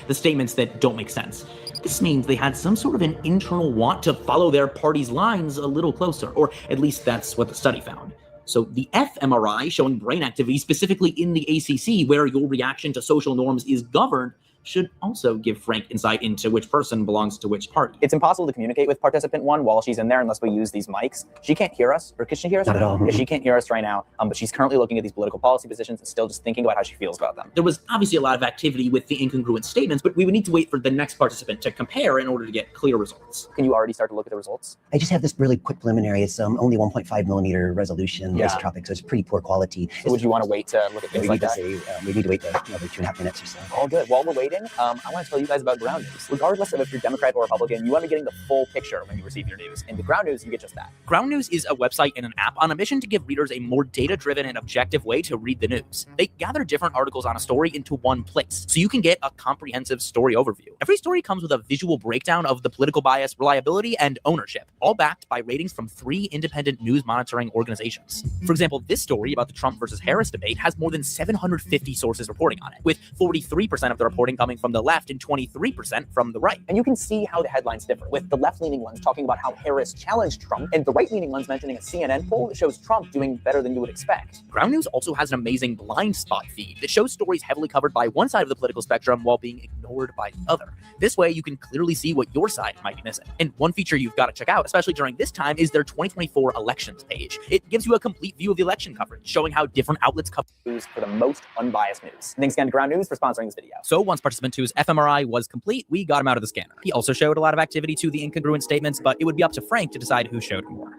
The statements that don't make sense. This means they had some sort of an internal want to follow their party's lines a little closer, or at least that's what the study found. So the fMRI showing brain activity specifically in the ACC, where your reaction to social norms is governed, should also give Frank insight into which person belongs to which party. It's impossible to communicate with participant 1 while she's in there unless we use these mics. She can't hear us, or could she hear us? Not at all. Yeah, she can't hear us right now, but she's currently looking at these political policy positions and still just thinking about how she feels about them. There was obviously a lot of activity with the incongruent statements, but we would need to wait for the next participant to compare in order to get clear results. Can you already start to look at the results? I just have this really quick preliminary. It's only 1.5 millimeter resolution, isotropic, so it's pretty poor quality. So would you want to wait to look at things like that? We need to wait another 2.5 minutes or so. All good. While we're waiting, I want to tell you guys about Ground News. Regardless of if you're Democrat or Republican, you want to be getting the full picture when you receive your news. And with Ground News, you get just that. Ground News is a website and an app on a mission to give readers a more data-driven and objective way to read the news. They gather different articles on a story into one place, so you can get a comprehensive story overview. Every story comes with a visual breakdown of the political bias, reliability, and ownership, all backed by ratings from 3 independent news monitoring organizations. For example, this story about the Trump versus Harris debate has more than 750 sources reporting on it, with 43% of the reporting coming coming from the left and 23% from the right. And you can see how the headlines differ, with the left-leaning ones talking about how Harris challenged Trump, and the right-leaning ones mentioning a CNN poll that shows Trump doing better than you would expect. Ground News also has an amazing blind spot feed that shows stories heavily covered by one side of the political spectrum while being ignored by the other. This way, you can clearly see what your side might be missing. And one feature you've got to check out, especially during this time, is their 2024 elections page. It gives you a complete view of the election coverage, showing how different outlets cover news for the most unbiased news. Thanks again to Ground News for sponsoring this video. So once participant 2's fMRI was complete, we got him out of the scanner. He also showed a lot of activity to the incongruent statements, but it would be up to Frank to decide who showed more.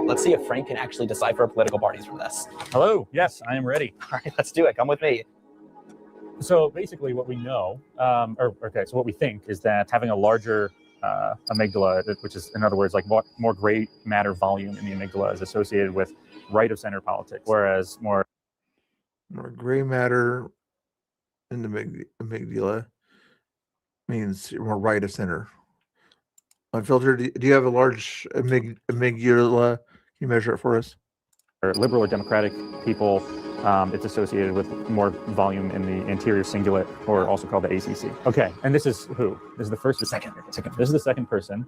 Let's see if Frank can actually decipher political parties from this. Hello. Yes, I am ready. All right, let's do it. Come with me. So basically what we know, so what we think is that having a larger amygdala, which is, in other words, like more gray matter volume in the amygdala, is associated with right of center politics, whereas more gray matter in the amygdala means more right of center. Unfiltered, do you have a large amygdala? Can you measure it for us? Or liberal or democratic people, it's associated with more volume in the anterior cingulate, or also called the ACC. Okay, and this is who? This is the first or second? Second. This is the second person.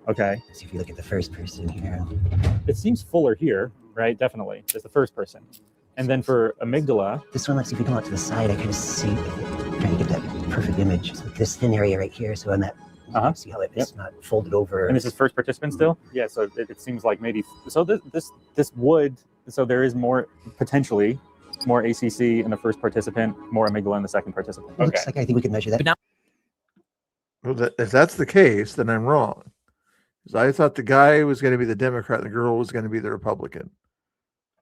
Okay. So if you look at the first person here, it seems fuller here, right? Definitely. It's the first person. And then for amygdala, this one, let's see if we come out to the side, I kind of see, trying to get that perfect image. So this thin area right here, so on that, see how it's not folded over. And this is first participant still? Yeah, so it seems like maybe, so this would, so there is more, potentially, more ACC in the first participant, more amygdala in the second participant. It looks like I think we could measure that. But now, Well, if that's the case, then I'm wrong. Because I thought the guy was going to be the Democrat and the girl was going to be the Republican.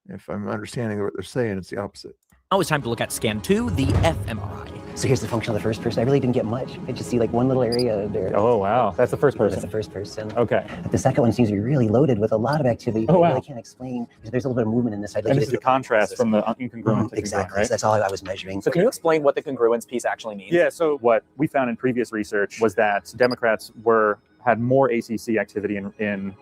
If I'm understanding what they're saying, it's the opposite. now it's time to look at scan 2, the fMRI. So here's the function of the first person. I really didn't get much. I just see like one little area there. Oh, wow. That's the first person. That's the first person. Okay. But the second one seems to be really loaded with a lot of activity. Oh, wow. I really can't explain. There's a little bit of movement in this side. And this is the contrast from the incongruent to exactly. Right? So that's all I was measuring. So can you explain what the congruence piece actually means? Yeah, so what we found in previous research was that Democrats had more ACC activity in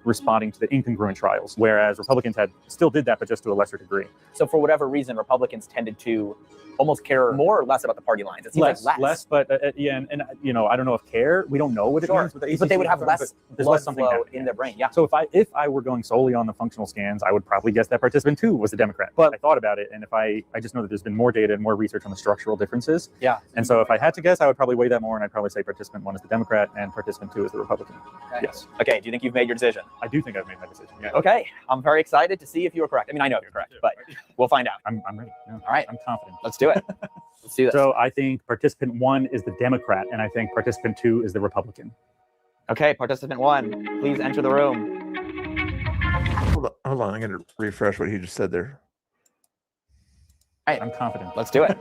responding to the incongruent trials, whereas Republicans still did that, but just to a lesser degree. So for whatever reason, Republicans tended to almost care more or less about the party lines. It seems less, but yeah, and you know, I don't know if care. We don't know what it means with the ACC. But they would have less blood flow in their brain. Yeah. So if I were going solely on the functional scans, I would probably guess that participant 2 was the Democrat. But I thought about it, and if I just know that there's been more data and more research on the structural differences. Yeah. And so if I had to guess, I would probably weigh that more, and I'd probably say participant 1 is the Democrat and participant 2 is the Republican. Okay. Yes. Okay. Do you think you've made your decision? I do think I've made my decision. Yeah. Okay. I'm very excited to see if you were correct. I mean, I know you're correct, but we'll find out. I'm ready. Yeah. All right. I'm confident. Let's do it. Let's do this. So I think participant 1 is the Democrat, and I think participant 2 is the Republican. Okay, participant 1, please enter the room. Hold on. I'm going to refresh what he just said there. All right. I'm confident. Let's do it.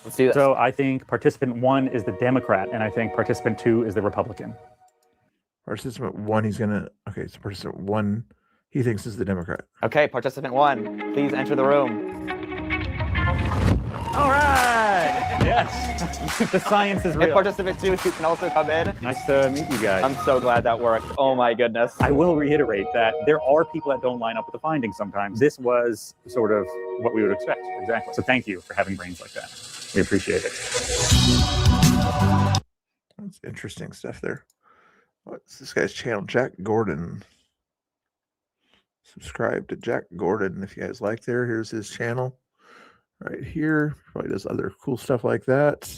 Let's do this. So I think participant 1 is the Democrat, and I think participant 2 is the Republican. Participant 1, he's going to, okay, so participant 1, he thinks is the Democrat. Okay, participant 1, please enter the room. All right. Yes. The science is real. And participant 2, you can also come in. Nice to meet you guys. I'm so glad that worked. Oh my goodness. I will reiterate that there are people that don't line up with the findings sometimes. This was sort of what we would expect. Exactly. So thank you for having brains like that. We appreciate it. That's interesting stuff there. What's this guy's channel? Jack Gordon. Subscribe to Jack Gordon if you guys like there. Here's his channel. Right here, probably does other cool stuff like that.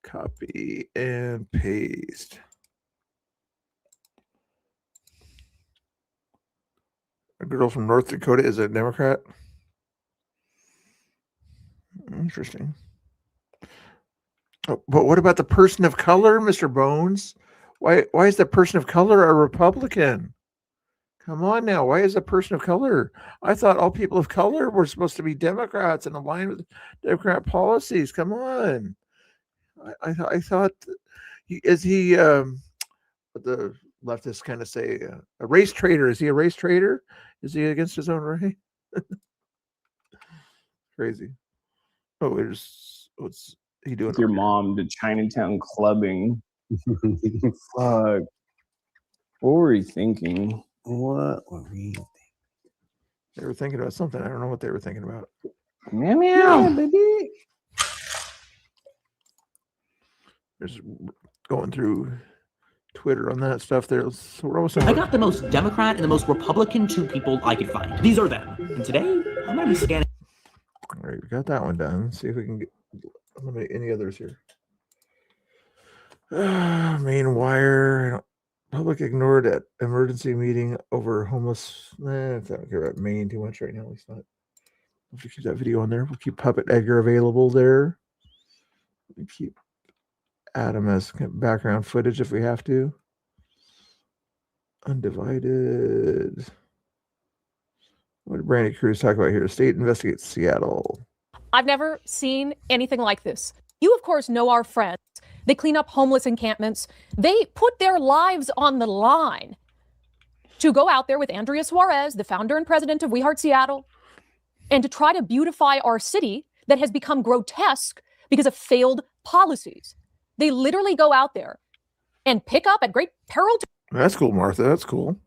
Copy and paste. A girl from North Dakota is a Democrat. Interesting. Oh, but what about the person of color, Mr. Bones? Why is the person of color a Republican? Come on now. Why is a person of color? I thought all people of color were supposed to be Democrats and align with Democrat policies. Come on. I thought, what the leftists kind of say, a race traitor. Is he a race traitor? Is he against his own race? Crazy. Oh, what's he doing? With your mom to Chinatown clubbing. Fuck. What were you thinking? What were we thinking? They were thinking about something. I don't know what they were thinking about. Meow, meow, baby. There's going through Twitter on that stuff there. So we're almost I got the most Democrat and the most Republican 2 people I could find. These are them. And today, I'm going to be scanning. All right, we got that one done. Let's see if we can get any others here. Main wire. Public ignored at emergency meeting over homeless. I don't care about Maine too much right now. At least not. We'll keep that video on there. We'll keep Puppet Edgar available there. We keep Adam as background footage if we have to. Undivided. What did Brandy Cruz talk about here? State investigates Seattle. I've never seen anything like this. You, of course, know our friends. They clean up homeless encampments. They put their lives on the line to go out there with Andrea Suarez, the founder and president of We Heart Seattle, and to try to beautify our city that has become grotesque because of failed policies. They literally go out there and pick up at great peril to That's cool, Martha. That's cool.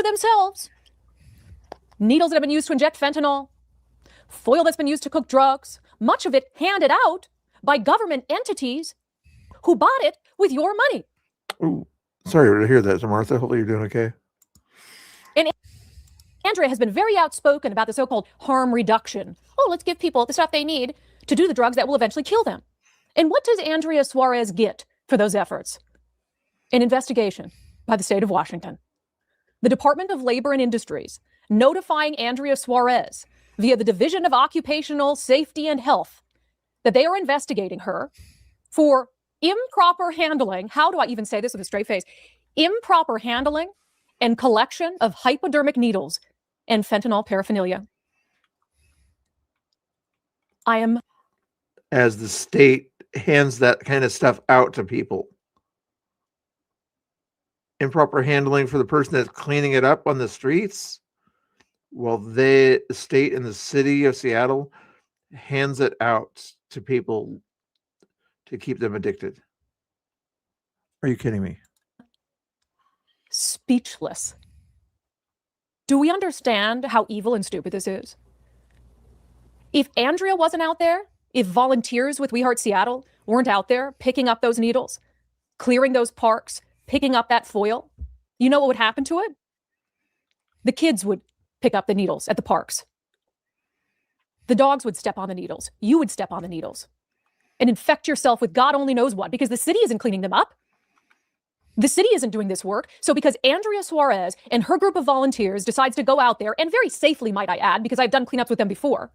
themselves needles that have been used to inject fentanyl, foil that's been used to cook drugs, much of it handed out by government entities who bought it with your money. Ooh, sorry to hear that, Martha. Hopefully you're doing okay. And Andrea has been very outspoken about the so-called harm reduction. Oh, let's give people the stuff they need to do the drugs that will eventually kill them. And what does Andrea Suarez get for those efforts? An investigation by the state of Washington. The Department of Labor and Industries notifying Andrea Suarez via the Division of Occupational Safety and Health that they are investigating her for improper handling. How do I even say this with a straight face? Improper handling and collection of hypodermic needles and fentanyl paraphernalia. I am. As the state hands that kind of stuff out to people. Improper handling for the person that's cleaning it up on the streets. Well, the state and the city of Seattle hands it out to people to keep them addicted. Are you kidding me? Speechless. Do we understand how evil and stupid this is? If Andrea wasn't out there, if volunteers with We Heart Seattle weren't out there picking up those needles, clearing those parks, picking up that foil, you know what would happen to it? The kids would pick up the needles at the parks. The dogs would step on the needles. You would step on the needles and infect yourself with God only knows what, because the city isn't cleaning them up. The city isn't doing this work. So because Andrea Suarez and her group of volunteers decides to go out there, and very safely, might I add, because I've done cleanups with them before,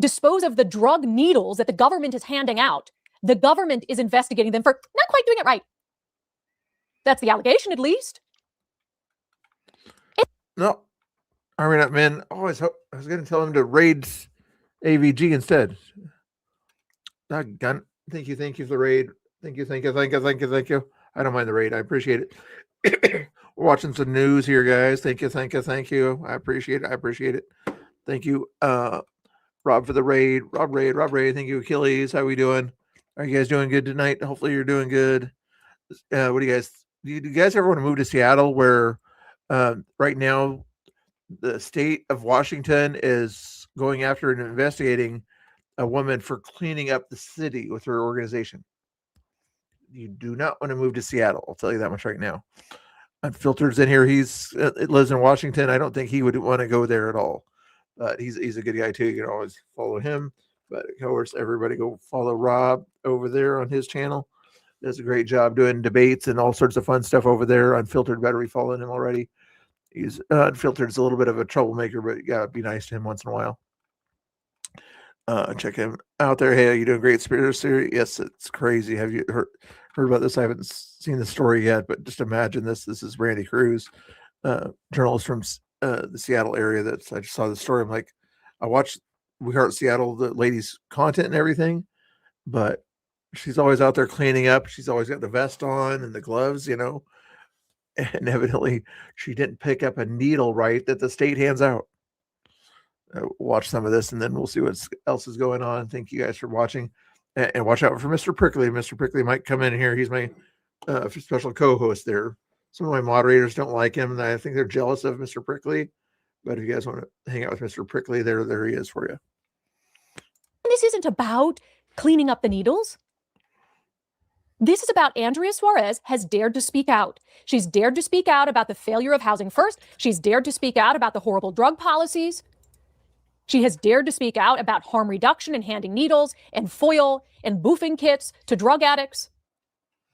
dispose of the drug needles that the government is handing out, the government is investigating them for not quite doing it right. That's the allegation, at least. No. Army Nut Men. Oh, I was going to tell him to raid AVG instead. Doggone. Thank you for the raid. Thank you. I don't mind the raid. I appreciate it. We're watching some news here, guys. Thank you. I appreciate it. Thank you, Rob, for the raid. Rob raid. Thank you, Achilles. How we doing? Are you guys doing good tonight? Hopefully you're doing good. What do you guys ever want to move to Seattle, where right now the state of Washington is going after and investigating a woman for cleaning up the city with her organization? You do not want to move to Seattle. I'll tell you that much right now. Unfiltered's in here. He's lives in Washington. I don't think he would want to go there at all. But he's a good guy too. You can always follow him. But of course, everybody go follow Rob over there on his channel. Does a great job doing debates and all sorts of fun stuff over there. Unfiltered, better be following him already. He's Unfiltered's a little bit of a troublemaker, but you gotta be nice to him once in a while. Check him out there. Hey, you doing great, Spirit? Yes, it's crazy. Have you heard about this? I haven't seen the story yet, but just imagine this. This is Randy Cruz, journalist from the Seattle area. I just saw the story. I'm like, I watched We Heart Seattle, the lady's content and everything, but she's always out there cleaning up. She's always got the vest on and the gloves, and evidently she didn't pick up a needle right that the state hands out. Watch some of this and then we'll see what else is going on. Thank you guys for watching, and watch out for Mr. Prickly. Mr. Prickly might come in here. He's my special co-host there. Some of my moderators don't like him, and I think they're jealous of Mr. Prickly. But if you guys want to hang out with Mr. Prickly, there he is for you. This isn't about cleaning up the needles. This is about Andrea Suarez has dared to speak out. She's dared to speak out about the failure of Housing First. She's dared to speak out about the horrible drug policies. She has dared to speak out about harm reduction and handing needles and foil and boofing kits to drug addicts.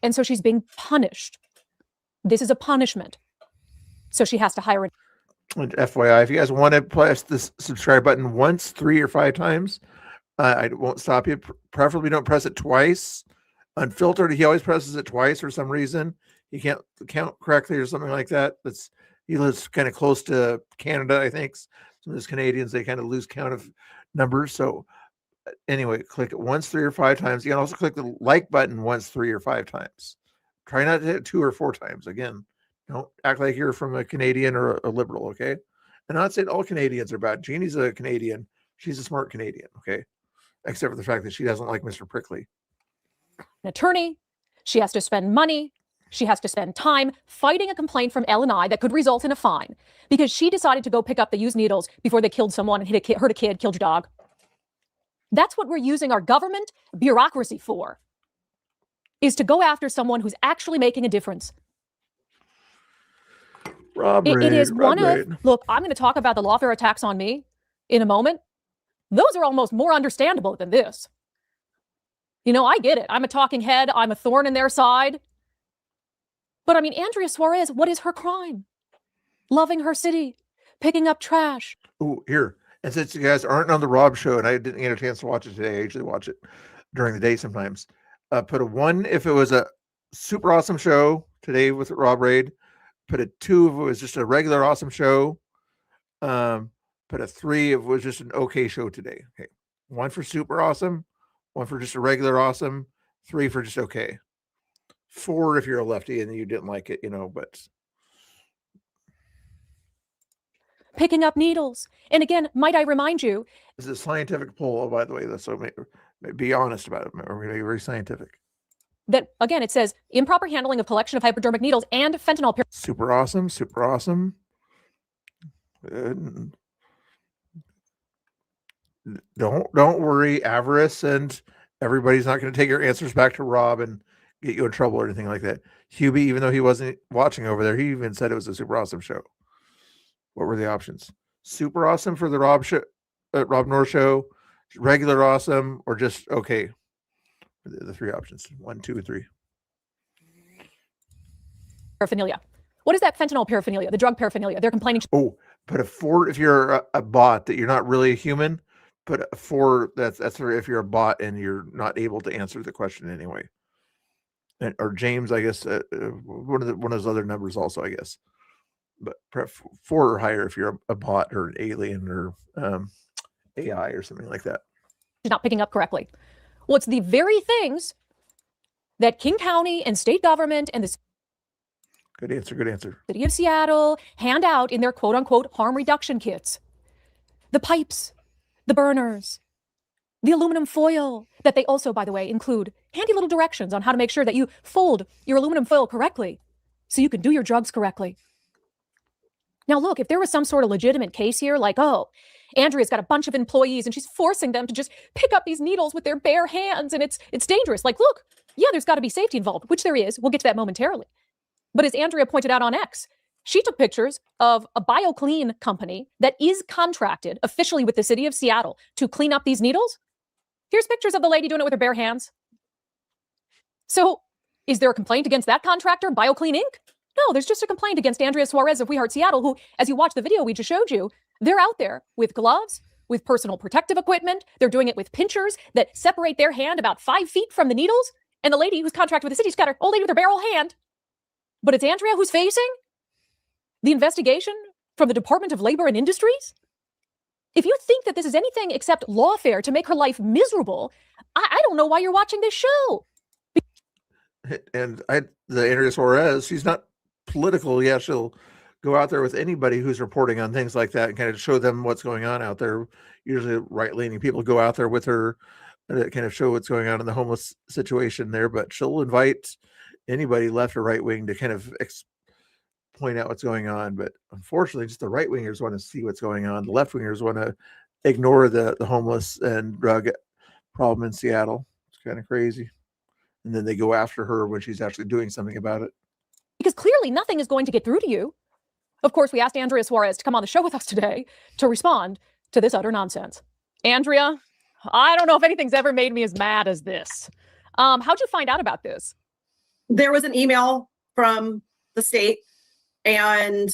And so she's being punished. This is a punishment. So she has to hire an. And FYI, if you guys want to press this subscribe button once, 3 or 5 times, I won't stop you. Preferably don't press it twice. Unfiltered, he always presses it twice for some reason. He can't count correctly or something like that. He lives kind of close to Canada, I think. Some of those Canadians, they kind of lose count of numbers. So anyway, click it once, 3 or 5 times. You can also click the like button once, 3 or 5 times. Try not to hit 2 or 4 times. Again, don't act like you're from a Canadian or a liberal, okay? And I'm not saying all Canadians are bad. Jeannie's a Canadian. She's a smart Canadian, okay? Except for the fact that she doesn't like Mr. Prickly. An attorney. She has to spend money. She has to spend time fighting a complaint from L&I that could result in a fine because she decided to go pick up the used needles before they killed someone and hurt a kid, killed your dog. That's what we're using our government bureaucracy for, is to go after someone who's actually making a difference. It is one of, look, I'm going to talk about the lawfare attacks on me in a moment. Those are almost more understandable than this. You know, I get it. I'm a talking head. I'm a thorn in their side. But I mean, Andrea Suarez, what is her crime? Loving her city, picking up trash. Oh, here. And since you guys aren't on the Rob show and I didn't get a chance to watch it today, I usually watch it during the day sometimes. Put a 1 if it was a super awesome show today with Rob Raid. Put a 2 if it was just a regular awesome show. Put a 3 if it was just an okay show today. Okay. 1 for super awesome, 1 for just a regular awesome, 3 for just okay. 4 if you're a lefty and you didn't like it, you know, but. Picking up needles. And again, might I remind you. This is a scientific poll, by the way. So be honest about it. We're going to be very scientific. That, again, it says improper handling of collection of hypodermic needles and fentanyl. Super awesome. Super awesome. Don't worry, avarice, and everybody's not going to take your answers back to Rob and get you in trouble or anything like that. Hubie, even though he wasn't watching over there, he even said it was a super awesome show. What were the options? Super awesome for the Rob North show, regular awesome, or just okay? The 3 options: 1, 2, and 3. Paraphernalia. What is that fentanyl paraphernalia? The drug paraphernalia. They're complaining. Oh, put a 4 if you're a bot that you're not really a human. Put a 4. That's for if you're a bot and you're not able to answer the question anyway. And, or James, I guess one of those other numbers also, I guess. But 4 or higher if you're a bot or an alien or AI or something like that. She's not picking up correctly. Well, it's the very things that King County and state government and the Good answer. Good answer. City of Seattle hand out in their quote unquote harm reduction kits. The pipes, the burners, the aluminum foil that they also, by the way, include handy little directions on how to make sure that you fold your aluminum foil correctly so you can do your drugs correctly. Now, look, if there was some sort of legitimate case here, like, oh, Andrea's got a bunch of employees and she's forcing them to just pick up these needles with their bare hands and it's dangerous. Like, look, yeah, there's got to be safety involved, which there is. We'll get to that momentarily. But as Andrea pointed out on X, she took pictures of a BioClean company that is contracted officially with the city of Seattle to clean up these needles. Here's pictures of the lady doing it with her bare hands. So is there a complaint against that contractor, BioClean Inc.? No, there's just a complaint against Andrea Suarez of We Heart Seattle, who, as you watch the video we just showed you, they're out there with gloves, with personal protective equipment. They're doing it with pinchers that separate their hand about 5 feet from the needles. And the lady who's contracted with the city's got her old lady with her bare old hand. But it's Andrea who's facing the investigation from the Department of Labor and Industries. If you think that this is anything except lawfare to make her life miserable, I don't know why you're watching this show. And the Andrea Suarez, she's not political. Yeah, she'll go out there with anybody who's reporting on things like that and kind of show them what's going on out there. Usually right-leaning people go out there with her to kind of show what's going on in the homeless situation there, but she'll invite anybody left or right wing to kind of point out what's going on. But unfortunately, just the right wingers want to see what's going on. The left wingers want to ignore the homeless and drug problem in Seattle. It's kind of crazy. and then they go after her when she's actually doing something about it. Because clearly nothing is going to get through to you. Of course, we asked Andrea Suarez to come on the show with us today to respond to this utter nonsense. Andrea, I don't know if anything's ever made me as mad as this. How'd you find out about this? There was an email from the state, and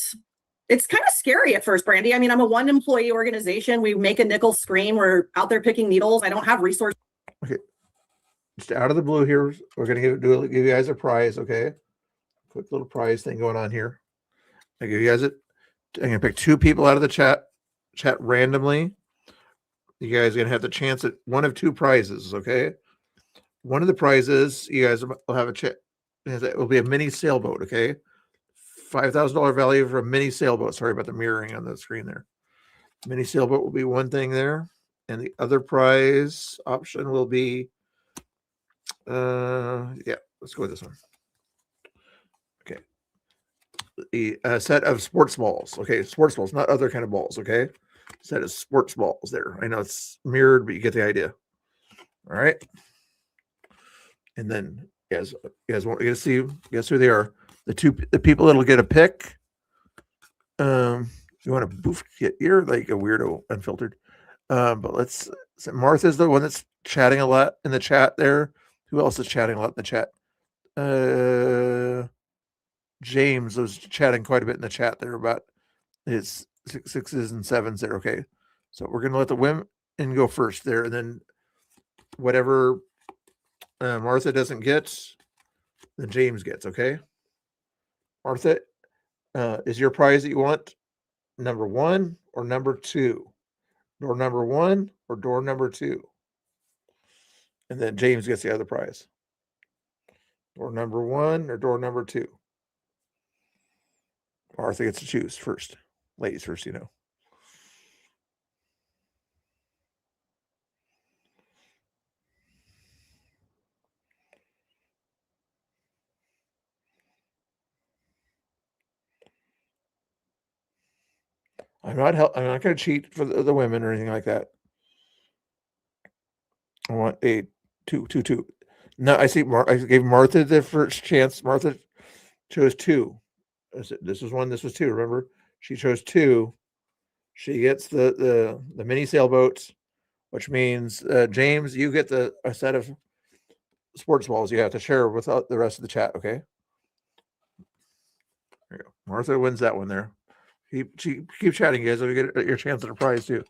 it's kind of scary at first, Brandy. I mean, I'm a one employee organization. We make a nickel screen. We're out there picking needles. I don't have resources. Okay. Just out of the blue here, we're going to give you guys a prize, okay? Quick little prize thing going on here. I give you guys it. I'm going to pick 2 people out of the chat randomly. You guys are going to have the chance at one of 2 prizes, okay? One of the prizes, you guys will have a chat. It will be a mini sailboat, okay? $5,000 value for a mini sailboat. Sorry about the mirroring on the screen there. Mini sailboat will be one thing there. And the other prize option will be, yeah, let's go with this one. Okay. A set of sports balls. Okay, sports balls, not other kind of balls, okay? Set of sports balls there. I know it's mirrored, but you get the idea. All right. And then you guys want to see, guess who they are? The people that'll get a pick. You want to you're like a weirdo unfiltered. But let's so Martha's the one that's chatting a lot in the chat there. Who else is chatting a lot in the chat? James was chatting quite a bit in the chat there about his 6s and 7s there. Okay. So we're gonna let the women go first there, and then whatever Martha doesn't get, then James gets, okay? Martha, is your prize that you want number 1 or number 2? Door number 1 or door number 2? And then James gets the other prize. Door number 1 or door number 2? Martha gets to choose first. Ladies first, you know. I'm not going to cheat for the women or anything like that. I want a 2. No, I see. I gave Martha the first chance. Martha chose 2. This was 1. This was 2. Remember, she chose 2. She gets the mini sailboats, which means James, you get a set of sports balls. You have to share with the rest of the chat. Okay. There you go. Martha wins that one there. Keep chatting, guys. You get your chance at a prize too.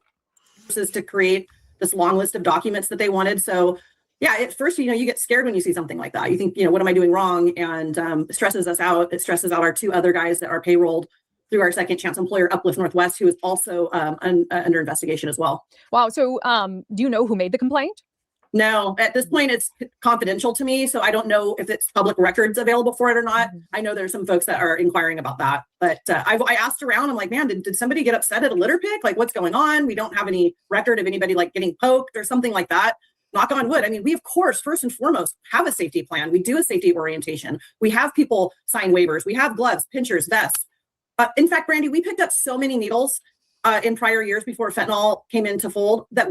Is to create this long list of documents that they wanted. So yeah, at first, you get scared when you see something like that. You think, what am I doing wrong? And it stresses us out. It stresses out our 2 other guys that are payrolled through our second chance employer, Uplift Northwest, who is also under investigation as well. Wow. So do you know who made the complaint? No, at this point, it's confidential to me. So I don't know if it's public records available for it or not. I know there's some folks that are inquiring about that. But I asked around. I'm like, man, did somebody get upset at a litter pick? Like, what's going on? We don't have any record of anybody like getting poked or something like that. Knock on wood. I mean, we, of course, first and foremost, have a safety plan. We do a safety orientation. We have people sign waivers. We have gloves, pinchers, vests. In fact, Brandy, we picked up so many needles in prior years before fentanyl came into fold that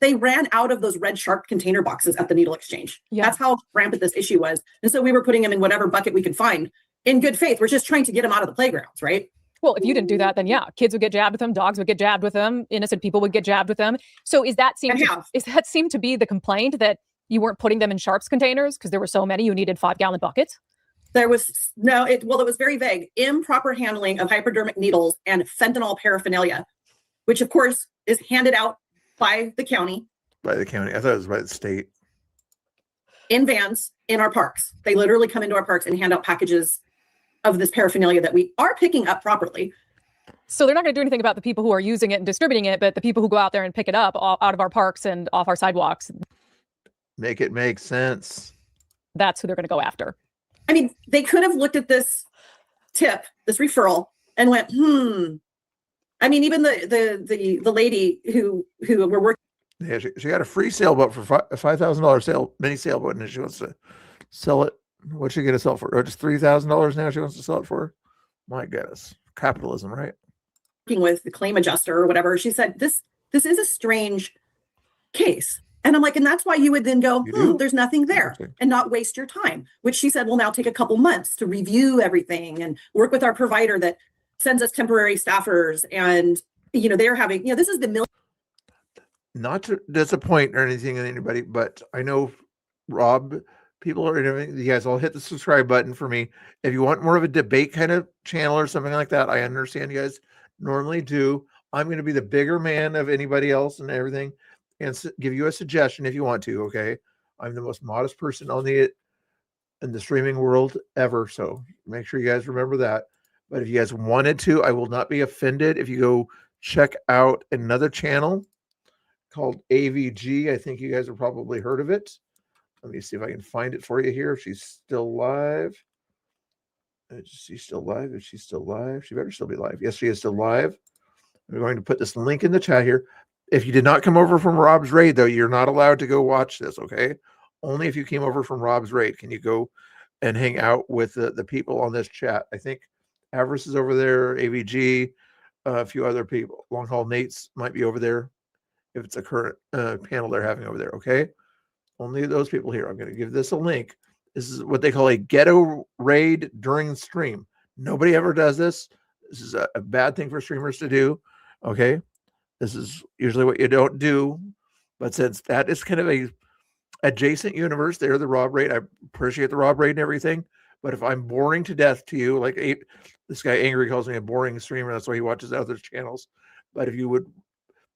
they ran out of those red sharp container boxes at the needle exchange. Yeah. That's how rampant this issue was. And so we were putting them in whatever bucket we could find in good faith. We're just trying to get them out of the playgrounds, right? Well, if you didn't do that, then yeah, kids would get jabbed with them, dogs would get jabbed with them, innocent people would get jabbed with them. So is that seem to be the complaint, that you weren't putting them in sharps containers because there were so many you needed 5-gallon buckets? There was it was very vague. Improper handling of hypodermic needles and fentanyl paraphernalia, which of course is handed out by the county. By the county. I thought it was by the state. In vans in our parks. They literally come into our parks and hand out packages of this paraphernalia that we are picking up properly. So they're not going to do anything about the people who are using it and distributing it, but the people who go out there and pick it up out of our parks and off our sidewalks. Make it make sense. That's who they're going to go after. I mean, they could have looked at this tip, this referral, and went, I mean, even the lady who we're working. Yeah, she got a free sailboat for a $5,000 mini sailboat, and she wants to sell it. What's she going to sell for? Oh, just $3,000 now she wants to sell it for? My goodness. Capitalism, right? Working with the claim adjuster or whatever. She said, this is a strange case. And I'm like, and that's why you would then go, You do? there's nothing there, Interesting. and not waste your time, which she said will now take a couple months to review everything and work with our provider that sends us temporary staffers. And, they're having, this is the million. Not to disappoint or anything in anybody, but I know Rob, people are you guys all hit the subscribe button for me. If you want more of a debate kind of channel or something like that, I understand you guys normally do. I'm going to be the bigger man of anybody else and everything, and give you a suggestion if you want to. Okay, I'm the most modest person in the streaming world ever, so make sure you guys remember that. But if you guys wanted to, I will not be offended if you go check out another channel called AVG. I think you guys have probably heard of it. Let me see if I can find it for you here. If she's still live. Is she still live? Is she still live? She better still be live. Yes, she is still live. We're going to put this link in the chat here. If you did not come over from Rob's raid, though, you're not allowed to go watch this, okay? Only if you came over from Rob's raid can you go and hang out with the people on this chat. I think Avarice is over there, AVG, a few other people. Long Haul Nate's might be over there if it's a current panel they're having over there, okay? Only those people here. I'm going to give this a link. This is what they call a ghetto raid during stream. Nobody ever does this. This is a bad thing for streamers to do, okay? This is usually what you don't do. But since that is kind of a adjacent universe, they're the Rob raid. I appreciate the Rob raid and everything. But if I'm boring to death to you, like this guy Angry calls me a boring streamer, that's why he watches other channels. But if you would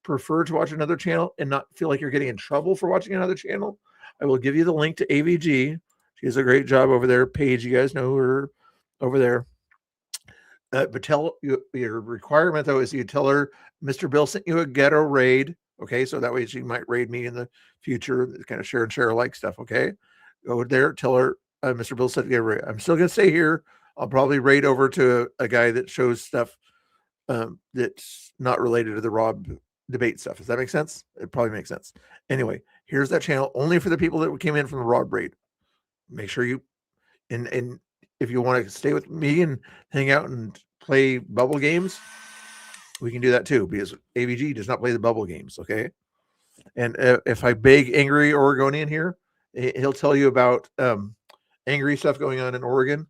prefer to watch another channel and not feel like you're getting in trouble for watching another channel, I will give you the link to AVG. She does a great job over there. Paige, you guys know her over there. But your requirement, though, is you tell her Mr. Bill sent you a ghetto raid. Okay, so that way she might raid me in the future, kind of share and share alike stuff. Okay, go there, tell her Mr. Bill sent you a raid. I'm still going to stay here. I'll probably raid over to a guy that shows stuff that's not related to the Rob debate stuff. Does that make sense? It probably makes sense. Anyway, here's that channel only for the people that came in from the Rob raid. Make sure you and if you want to stay with me and hang out and play bubble games, we can do that too, because AVG does not play the bubble games. Okay. And if I beg Angry Oregonian here, he'll tell you about angry stuff going on in Oregon.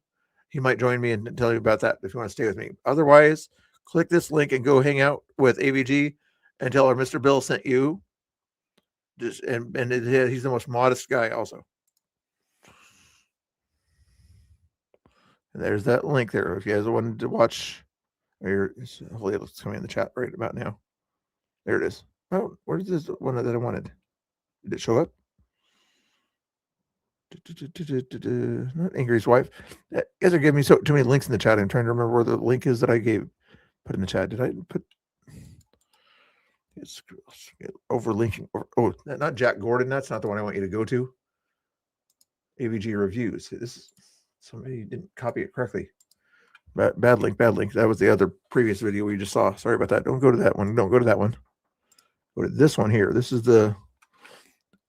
He might join me and tell you about that if you want to stay with me. Otherwise, click this link and go hang out with AVG and tell her Mr. Bill sent you. He's the most modest guy also. And there's that link there. If you guys wanted to watch, hopefully it's coming in the chat right about now. There it is. Oh, where's this one that I wanted? Did it show up? Not Angry's wife. You guys are giving me too many links in the chat. I'm trying to remember where the link is that I put in the chat. Did I put? It's overlinking. Oh, not Jack Gordon. That's not the one I want you to go to. AVG reviews. This is somebody didn't copy it correctly. Bad link. That was the other previous video we just saw. Sorry about that. Don't go to that one. Don't go to that one. Go to this one here. This is the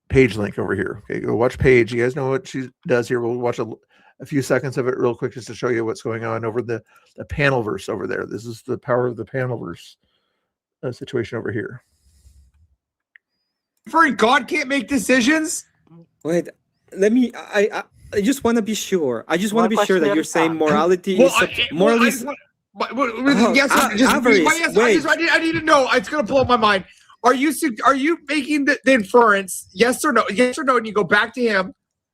page link over here. Okay, go watch Paige. You guys know what she does here. We'll watch a few seconds of it real quick just to show you what's going on over the panelverse over there. This is the power of the panelverse situation over here. God can't make decisions? Wait, I just want to be sure. I just want to be sure that you're saying morality is morality. I need to know. It's going to blow my mind. Are you making the inference, yes or no, and you go back to him,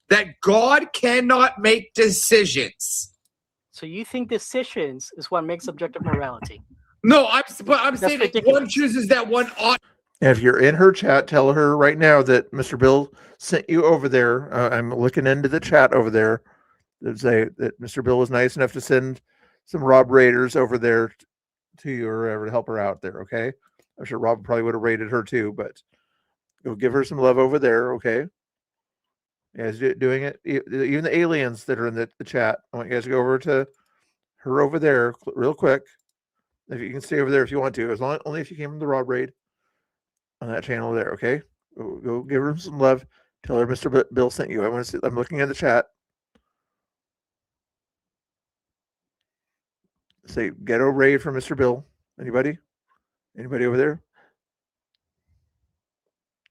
that God cannot make decisions? So you think decisions is what makes objective morality? No, I'm saying that one chooses that one ought. And if you're in her chat, tell her right now that Mr. Bill sent you over there. I'm looking into the chat over there. That say that Mr. Bill was nice enough to send some Rob Raiders over there to you or whatever to help her out there. Okay. I'm sure Rob probably would have raided her too, but go give her some love over there. Okay. Yeah, he's doing it. Even the aliens that are in the chat, I want you guys to go over to her over there real quick. If you can stay over there if you want to, only if you came from the Rob raid on that channel there. Okay. Go give her some love. Tell her Mr. Bill sent you. I want to see. I'm looking at the chat. Say ghetto raid from Mr. Bill. Anybody? Anybody over there?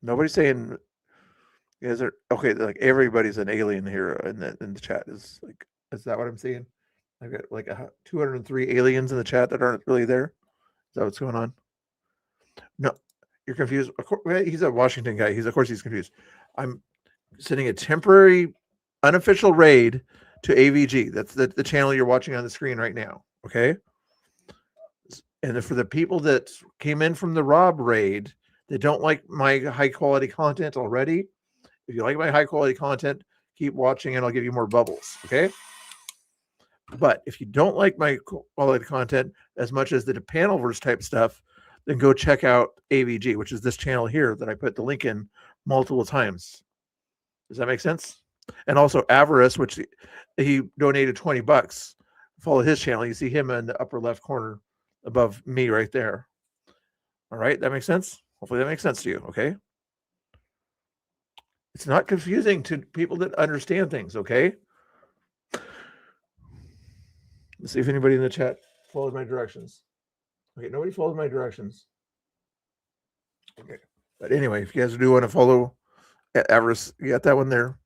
Nobody's saying You guys are okay. Like everybody's an alien here in the chat. Is that what I'm seeing? I've got like 203 aliens in the chat that aren't really there. Is that what's going on? No, you're confused. Of course, he's a Washington guy. Of course he's confused. I'm sending a temporary, unofficial raid to AVG. That's the channel you're watching on the screen right now. Okay. And for the people that came in from the Rob raid that don't like my high quality content already, if you like my high quality content, keep watching and I'll give you more bubbles. Okay. But if you don't like my quality content as much as the Panelverse type stuff, then go check out AVG, which is this channel here that I put the link in multiple times. Does that make sense? And also Avarice, which he donated $20. Follow his channel. You see him in the upper left corner above me right there. All right, that makes sense? Hopefully that makes sense to you, okay? It's not confusing to people that understand things, okay? Let's see if anybody in the chat followed my directions. Okay, nobody followed my directions. Okay, but anyway, if you guys do want to follow Avarice, you got that one there.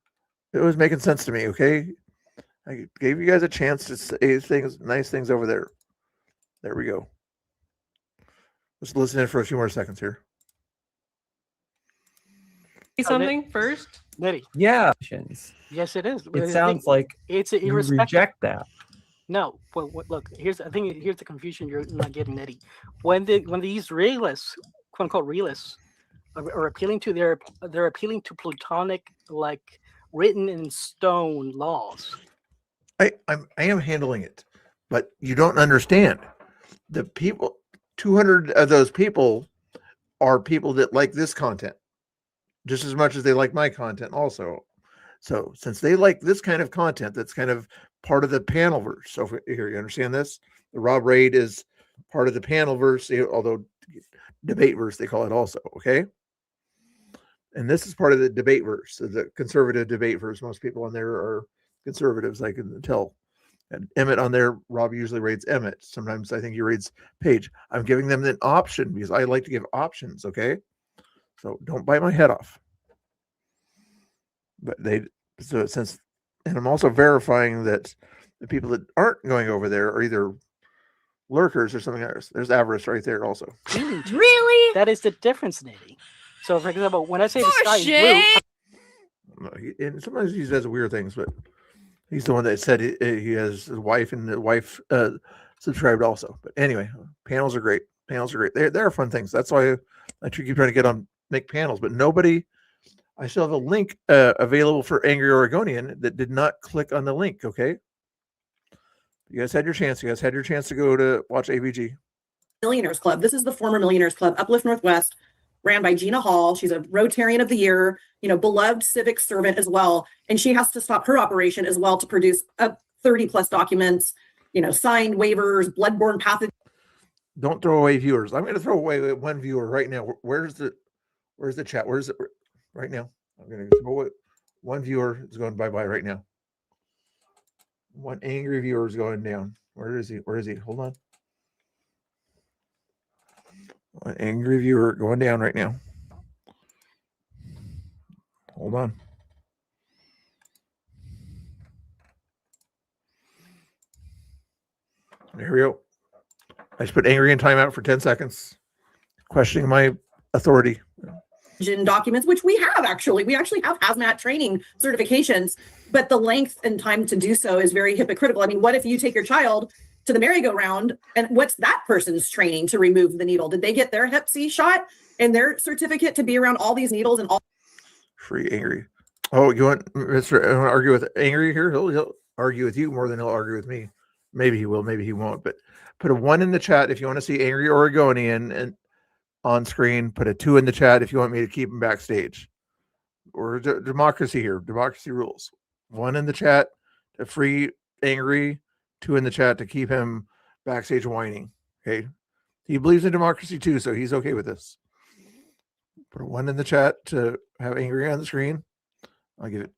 It was making sense to me, okay? I gave you guys a chance to say things, nice things over there. There we go. Let's listen in for a few more seconds here. Say something first? Nitty. Yeah. Yes, it is. It sounds like it's you irrespective. reject that. No, well, look. Here's the confusion you're not getting, Eddie. When these realists, quote unquote realists, are appealing to they're appealing to Platonic, like written in stone laws. I am handling it, but you don't understand. The people, 200 of those people are people that like this content just as much as they like my content also. So since they like this kind of content, that's kind of part of the Panelverse. So here, you understand this? The Rob Raid is part of the Panelverse, although Debateverse, they call it also, okay? And this is part of the Debateverse, the conservative Debateverse. Most people on there are conservatives, I can tell. And Emmett on there, Rob usually raids Emmett. Sometimes I think he raids Paige. I'm giving them an option because I like to give options, okay? So don't bite my head off. But and I'm also verifying that the people that aren't going over there are either lurkers or something else. There's Avarice right there also. Really? That is the difference, Nitty. So, for example, when I say the sky is blue, And sometimes he says weird things, but he's the one that said he has his wife, and the wife subscribed also. But anyway, panels are great. Panels are great. They're fun things. That's why I keep trying to get on make panels, but nobody. I still have a link available for Angry Oregonian that did not click on the link. Okay, you guys had your chance. You guys had your chance to go to watch AVG. Millionaires Club. This is the former Millionaires Club, Uplift Northwest, ran by Gina Hall. She's a Rotarian of the Year, beloved civic servant as well. And she has to stop her operation as well to produce 30 plus documents, signed waivers, bloodborne pathogens. Don't throw away viewers. I'm going to throw away one viewer right now. Where's the chat? Where's it right now? I'm going to throw away one viewer is going bye-bye right now. One angry viewer is going down. Where is he? Hold on. An angry viewer going down right now. Hold on. There we go. I just put angry in timeout for 10 seconds, questioning my authority. Documents, which we have actually. We actually have hazmat training certifications, but the length and time to do so is very hypocritical. I mean, what if you take your child to the merry-go-round and what's that person's training to remove the needle? Did they get their Hep C shot and their certificate to be around all these needles and all? Free angry. Oh, you want Mr. argue with angry here? He'll argue with you more than he'll argue with me. Maybe he will, maybe he won't. But put a 1 in the chat if you want to see angry Oregonian and on screen. Put a 2 in the chat if you want me to keep him backstage. Or democracy here. Democracy rules. 1 in the chat to free angry. 2 in the chat to keep him backstage whining. Okay. He believes in democracy too, so he's okay with this. Put a 1 in the chat to have angry on the screen. I'll give it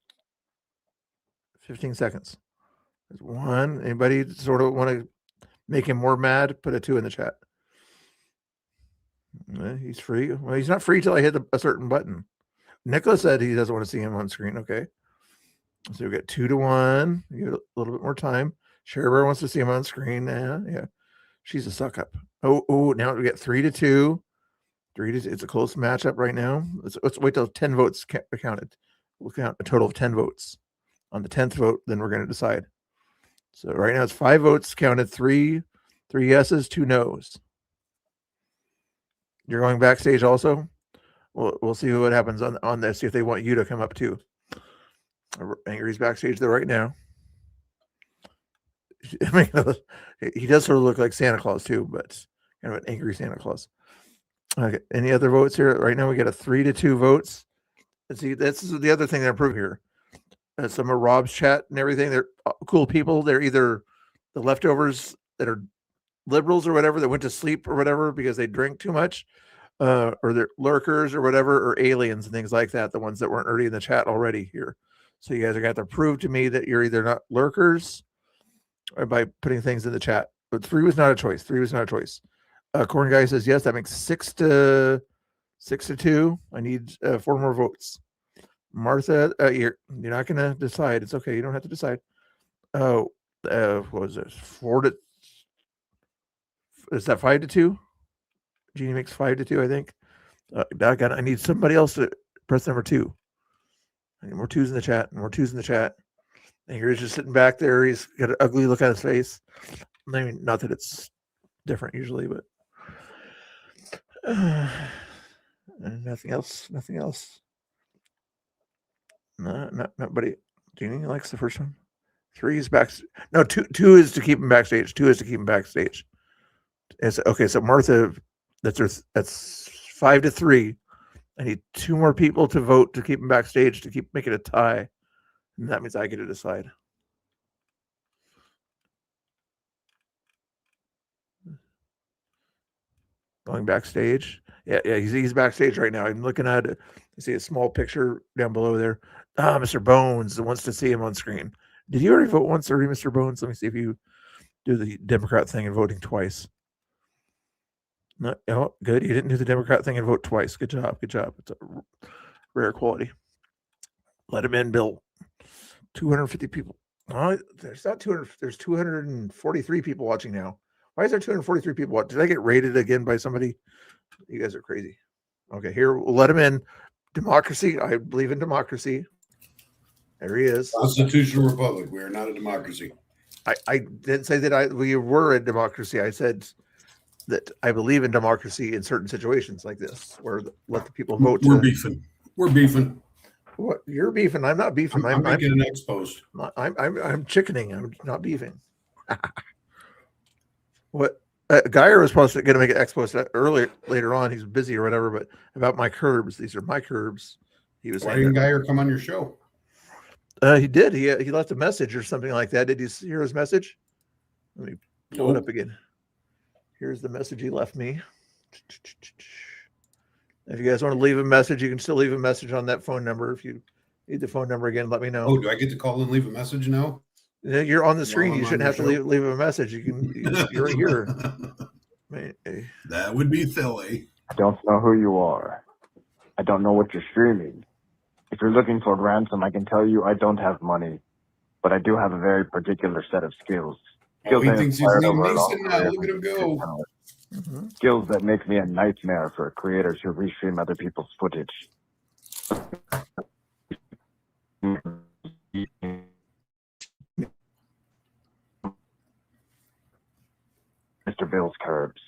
15 seconds. There's 1. Anybody sort of want to make him more mad? Put a 2 in the chat. He's free. Well, he's not free till I hit a certain button. Nicholas said he doesn't want to see him on screen. Okay. So we got 2-1. You get a little bit more time. Sherber wants to see him on screen. Yeah. She's a suck up. Oh, now we get 3-2. 3-2. It's a close matchup right now. Let's wait till 10 votes are counted. We'll count a total of 10 votes. On the 10th vote, then we're going to decide. So right now it's 5 votes counted, 3 yeses, 2 no's. You're going backstage also? We'll see what happens on this. See if they want you to come up too. Angry's backstage there right now. I mean, he does sort of look like Santa Claus too, but kind of an angry Santa Claus. Okay. Any other votes here? Right now we got a 3-2 votes. And see, this is the other thing that improved here. Some of Rob's chat and everything. They're cool people. They're either the leftovers that are liberals or whatever that went to sleep or whatever because they drink too much, or they're lurkers or whatever, or aliens and things like that. The ones that weren't already in the chat already here. So you guys are going to have to prove to me that you're either not lurkers or by putting things in the chat. But 3 was not a choice. 3 was not a choice. Corn Guy says yes. That makes 6-2. I need 4 more votes. Martha, you're not going to decide. It's okay. You don't have to decide. Oh, what was it? 4 to. Is that 5-2? Jeannie makes 5-2, I think. I need somebody else to press number 2. I need more 2s in the chat. More 2s in the chat. And he's just sitting back there. He's got an ugly look on his face. I mean, not that it's different usually, but nothing else. Nothing else. No, nobody. Jeannie likes the first one. 3 is back. No, 2 is to keep him backstage. 2 is to keep him backstage. It's okay. So Martha, that's 5-3. I need 2 more people to vote to keep him backstage to make it a tie, and that means I get to decide. Going backstage. Yeah, he's backstage right now. I'm looking at it. I see a small picture down below there. Mr. Bones wants to see him on screen. Did you already vote once already, Mr. Bones? Let me see if you do the Democrat thing and voting twice. No, oh, good. You didn't do the Democrat thing and vote twice. Good job. Good job. It's a rare quality. Let him in, Bill. 250 people. Oh, there's not 200. There's 243 people watching now. Why is there 243 people watching? Did I get rated again by somebody? You guys are crazy. Okay, here, we'll let him in. Democracy. I believe in democracy. There he is. Constitutional republic. We are not a democracy. I didn't say that we were a democracy. I said that I believe in democracy in certain situations like this, where let the people vote. We're beefing. We're beefing. What? You're beefing. I'm not beefing. I'm making an exposed. I'm chickening. I'm not beefing. What? Geyer was supposed to going to make an expo later on. He's busy or whatever, but about my curbs. These are my curbs. He was. Why didn't Geyer come on your show? He did. He left a message or something like that. Did you hear his message? Let me pull it up again. Here's the message he left me. If you guys want to leave a message, you can still leave a message on that phone number. If you need the phone number again, let me know. Oh, do I get to call and leave a message now? You're on the screen. You shouldn't have to leave a message. You're here. That would be silly. I don't know who you are. I don't know what you're streaming. If you're looking for ransom, I can tell you I don't have money, but I do have a very particular set of skills. Oh, he I thinks he's acquired Liam over a long Neeson now. career Look at him go. Skills that make me a nightmare for creators who restream other people's footage. Mr. Bill's curbs.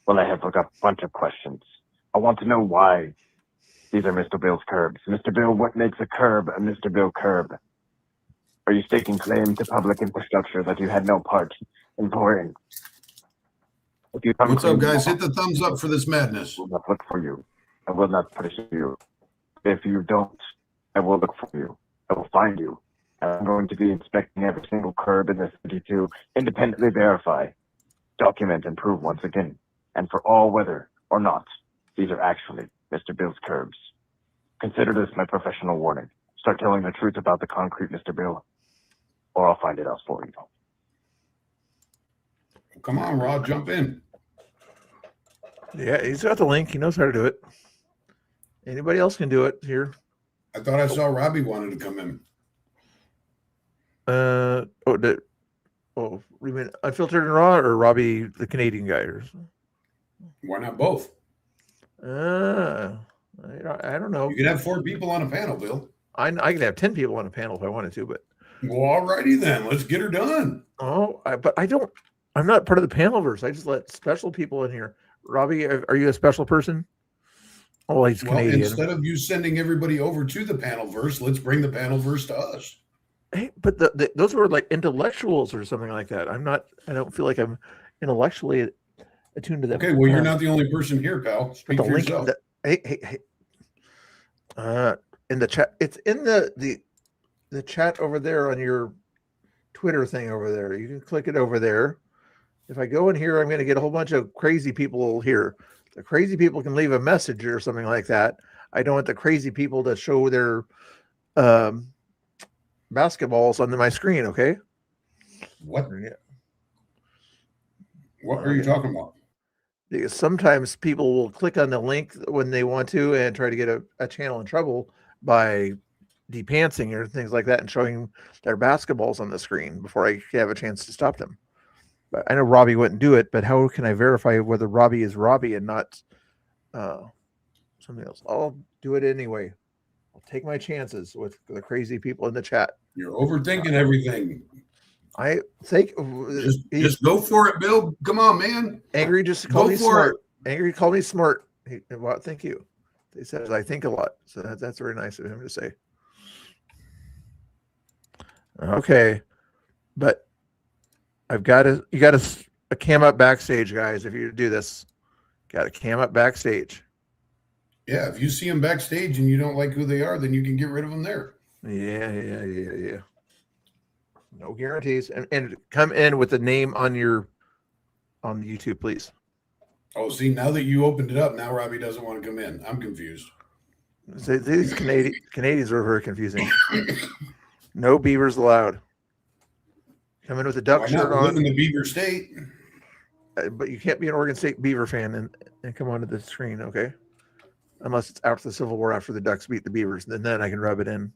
Well, I have a bunch of questions. I want to know why these are Mr. Bill's curbs. Mr. Bill, what makes a curb a Mr. Bill curb? Are you staking claim to public infrastructure that you had no part in pouring? What's up, guys? Hit the thumbs up for this madness. I will not look for you. I will not punish you. If you don't, I will look for you. I will find you. I'm going to be inspecting every single curb in this city to independently verify, document, and prove once again, and for all whether or not these are actually Mr. Bill's curbs. Consider this my professional warning. Start telling the truth about the concrete, Mr. Bill, or I'll find it out for you. Come on, Rod, jump in. Yeah, he's got the link. He knows how to do it. Anybody else can do it here. I thought I saw Robbie wanted to come in. You mean Unfiltered and Raw or Robbie, the Canadian guy? Why not both? I don't know. You can have 4 people on a panel, Bill. I can have 10 people on a panel if I wanted to, but. Well, alrighty then. Let's get her done. But I don't. I'm not part of the panelverse. I just let special people in here. Robbie, are you a special person? Oh, he's Canadian. Instead of you sending everybody over to the panelverse, let's bring the panelverse to us. Hey, but those were like intellectuals or something like that. I'm not. I don't feel like I'm intellectually attuned to that. Okay, well, you're not the only person here, pal. Speak for yourself. Hey. In the chat, it's in the chat over there on your Twitter thing over there. You can click it over there. If I go in here, I'm going to get a whole bunch of crazy people here. The crazy people can leave a message or something like that. I don't want the crazy people to show their basketballs on my screen. Okay. What? What are you talking about? Because sometimes people will click on the link when they want to and try to get a channel in trouble by depantsing or things like that and showing their basketballs on the screen before I have a chance to stop them. But I know Robbie wouldn't do it, but how can I verify whether Robbie is Robbie and not something else? I'll do it anyway. I'll take my chances with the crazy people in the chat. You're overthinking everything. I think just go for it, Bill. Come on, man. Angry just called me smart. Angry called me smart. Well, thank you. They said I think a lot, so that's very nice of him to say. Okay, but you got a cam up backstage, guys. If you do this, got a cam up backstage. Yeah, if you see them backstage and you don't like who they are, then you can get rid of them there. Yeah. No guarantees, and come in with the name on the YouTube, please. Oh, see, now that you opened it up, now Robbie doesn't want to come in. I'm confused. These Canadians are very confusing. No beavers allowed. Come in with a duck shirt on. Live in the Beaver State. But you can't be an Oregon State Beaver fan and come onto the screen, okay? Unless it's after the Civil War, after the Ducks beat the Beavers, then I can rub it in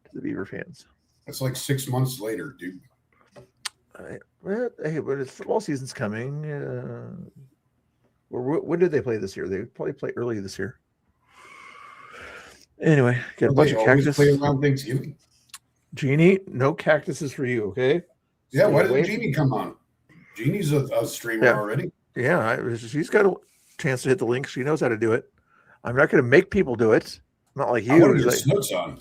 to the Beaver fans. That's like 6 months later, dude. But football season's coming. When did they play this year? They probably play early this year. Anyway, got a bunch of cactus. Play around Thanksgiving. Jeannie, no cactuses for you, okay? Yeah, why didn't Jeannie come on? Jeannie's a streamer already. Yeah, she's got a chance to hit the link. She knows how to do it. I'm not going to make people do it. Not like you. I want to get Snooks on.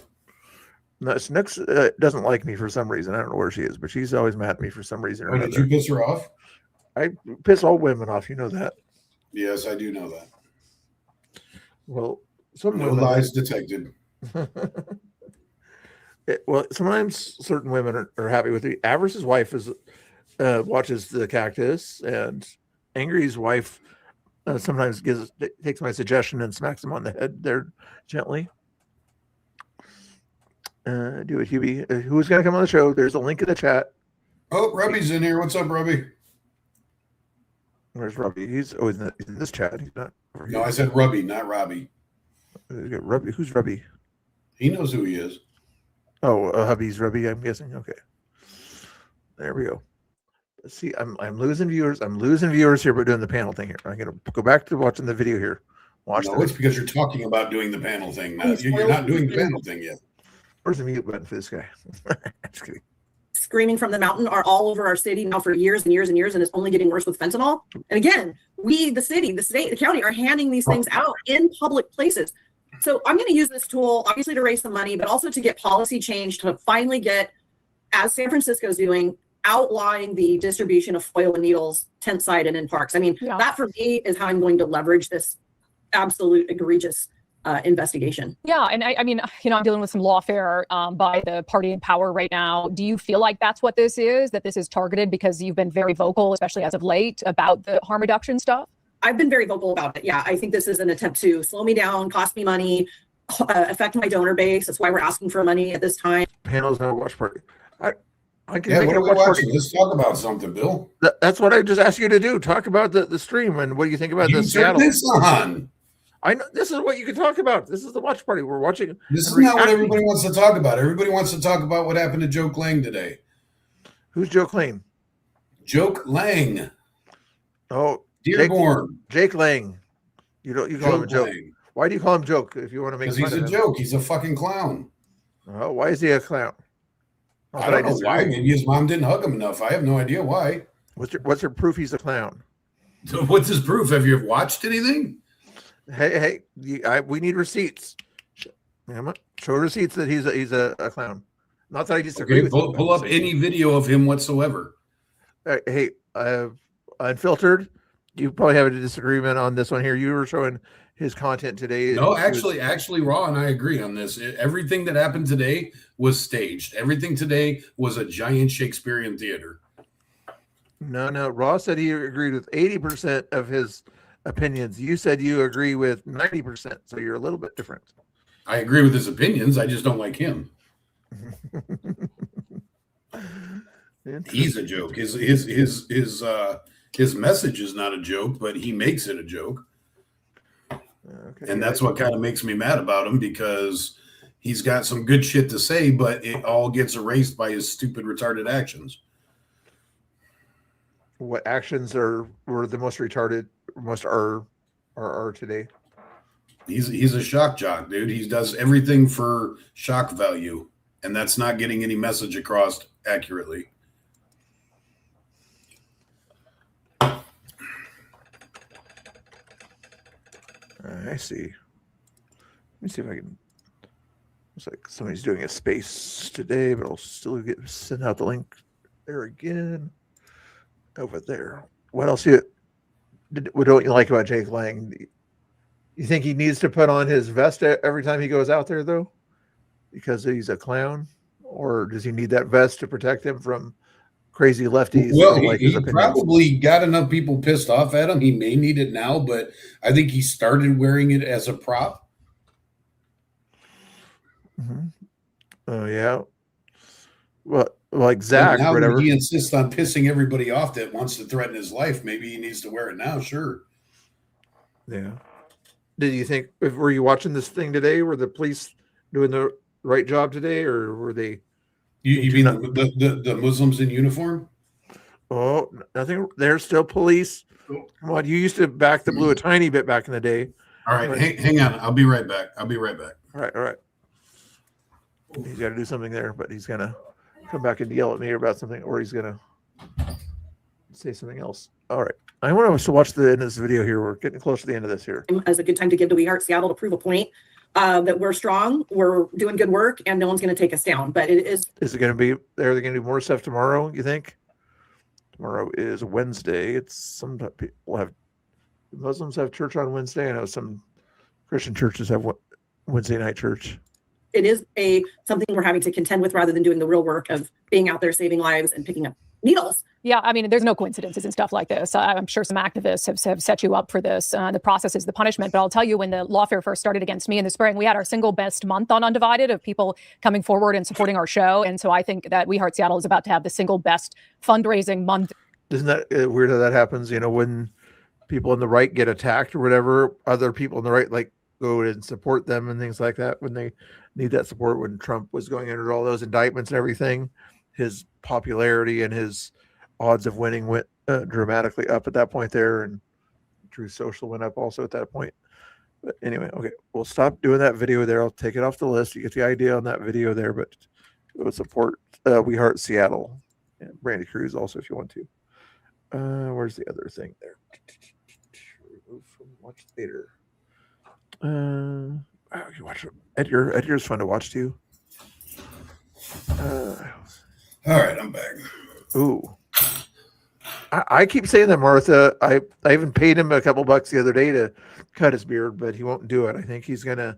No, Snooks doesn't like me for some reason. I don't know where she is, but she's always mad at me for some reason or another. Did you piss her off? I piss all women off. You know that. Yes, I do know that. Well, no lies detected. Well, sometimes certain women are happy with it. Avarice's wife watches the cactus, and Angry's wife sometimes takes my suggestion and smacks him on the head there gently. Do it, Hubie. Who's going to come on the show? There's a link in the chat. Oh, Robbie's in here. What's up, Robbie? Where's Robbie? He's always in this chat. He's not. No, I said Robbie, not Robbie. Robbie. Who's Robbie? He knows who he is. Oh, hubby's Robbie, I'm guessing. Okay. There we go. Let's see. I'm losing viewers. I'm losing viewers here, but doing the panel thing here. I'm going to go back to watching the video here. It's because you're talking about doing the panel thing. Now. You're not doing the panel thing yet. Where's the mute button for this guy? Just kidding. Screaming from the mountain are all over our city now for years and years and years, and it's only getting worse with fentanyl. And again, we, the city, the state, the county, are handing these things out in public places. So I'm going to use this tool, obviously, to raise some money, but also to get policy change to finally get, as San Francisco's doing, outlawing the distribution of foil and needles tent side and in parks. I mean, that for me is how I'm going to leverage this absolute egregious investigation. Yeah, and I mean, I'm dealing with some lawfare by the party in power right now. Do you feel like that's what this is, that this is targeted because you've been very vocal, especially as of late, about the harm reduction stuff? I've been very vocal about it. Yeah, I think this is an attempt to slow me down, cost me money, affect my donor base. That's why we're asking for money at this time. Panel's not a watch party. I can yeah, make what a are we watch watching? party. Let's talk about something, Bill. That's what I just asked you to do. Talk about the stream and what do you think about You the Seattle. this on. I know this is what you can talk about. This is the watch party. We're watching. This and is not what reacting. everybody wants to talk about. Everybody wants to talk about what happened to Joe Lang today. Who's Joe Lang? Joe Lang. Oh, Dearborn. Jake Lang. You call him a joke. Lang. Why do you call him joke if you want to make? Because he's a joke. He's a fucking clown. Oh, why is he a clown? I don't know why. Maybe his mom didn't hug him enough. I have no idea why. What's your proof he's a clown? So what's his proof? Have you watched anything? Hey, we need receipts. Show receipts that he's a clown. Not that I disagree with you. Pull up any video of him whatsoever. Hey, Unfiltered, you probably have a disagreement on this one here. You were showing his content today. No, actually, Raw and I agree on this. Everything that happened today was staged. Everything today was a giant Shakespearean theater. No. Raw said he agreed with 80% of his opinions. You said you agree with 90%, so you're a little bit different. I agree with his opinions. I just don't like him. He's a joke. His message is not a joke, but he makes it a joke. Okay, and that's what kind of makes me mad about him, because he's got some good shit to say, but it all gets erased by his stupid, retarded actions. What actions were the most retarded? Most are today? He's a shock jock, dude. He does everything for shock value, and that's not getting any message across accurately. I see. Let me see if I can. Looks like somebody's doing a space today, but I'll still send out the link there again. Over there. What else what don't you like about Jake Lang? You think he needs to put on his vest every time he goes out there, though, because he's a clown, or does he need that vest to protect him from crazy lefties? Well, he probably got enough people pissed off at him. He may need it now, but I think he started wearing it as a prop. Mm-hmm. Oh yeah. Well, like Zach, now or whatever. He insists on pissing everybody off that wants to threaten his life. Maybe he needs to wear it now. Sure. Yeah. Did you think? Were you watching this thing today? Were the police doing the right job today, or were they? You mean the Muslims in uniform? Oh, nothing. They're still police. Come on, you used to back the blue a tiny bit back in the day. All right, hang on. I'll be right back. All right. He's got to do something there, but he's gonna come back and yell at me about something, or he's gonna say something else. All right. I want us to watch the end of this video here. We're getting close to the end of this here. As a good time to give to We Heart Seattle to prove a point that we're strong, we're doing good work, and no one's going to take us down. But it is. Is it going to be? Are they going to do more stuff tomorrow? You think? Tomorrow is Wednesday. It's some people have. Muslims have church on Wednesday. I know some Christian churches have Wednesday night church. It is something we're having to contend with rather than doing the real work of being out there saving lives and picking up needles. Yeah, I mean, there's no coincidences and stuff like this. I'm sure some activists have set you up for this. The process is the punishment. But I'll tell you, when the lawfare first started against me in the spring, we had our single best month on Undivided of people coming forward and supporting our show. And so I think that We Heart Seattle is about to have the single best fundraising month. Isn't that weird how that happens? You know, when people on the right get attacked or whatever, other people on the right like go and support them and things like that when they need that support. When Trump was going under all those indictments and everything, his popularity and his odds of winning went dramatically up at that point there, and Truth Social went up also at that point. But anyway, okay, we'll stop doing that video there. I'll take it off the list. You get the idea on that video there, but go support We Heart Seattle and Brandy Cruz also if you want to. Where's the other thing there? Remove from watch later. You watch Edgar's fun to watch too. All right, I'm back. Ooh. I keep saying that, Martha. I even paid him a couple bucks the other day to cut his beard, but he won't do it. I think he's gonna,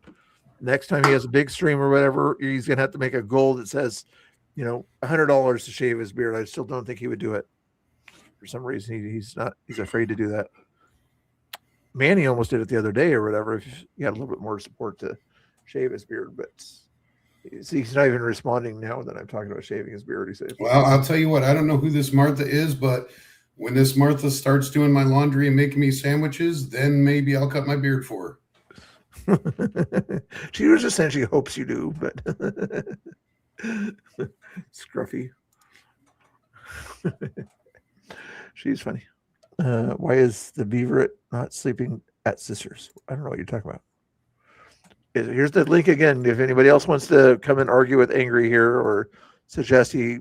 next time he has a big stream or whatever, he's gonna have to make a goal that says, you know, $100 to shave his beard. I still don't think he would do it. For some reason, he's afraid to do that. Manny almost did it the other day or whatever. If he had a little bit more support to shave his beard, but he's not even responding now that I'm talking about shaving his beard. He said, "Well, I'll tell you what. I don't know who this Martha is, but when this Martha starts doing my laundry and making me sandwiches, then maybe I'll cut my beard for her." She was just saying she hopes you do, but Scruffy. She's funny. Why is the beaver not sleeping at Sisters? I don't know what you're talking about. Here's the link again. If anybody else wants to come and argue with Angry here or suggest he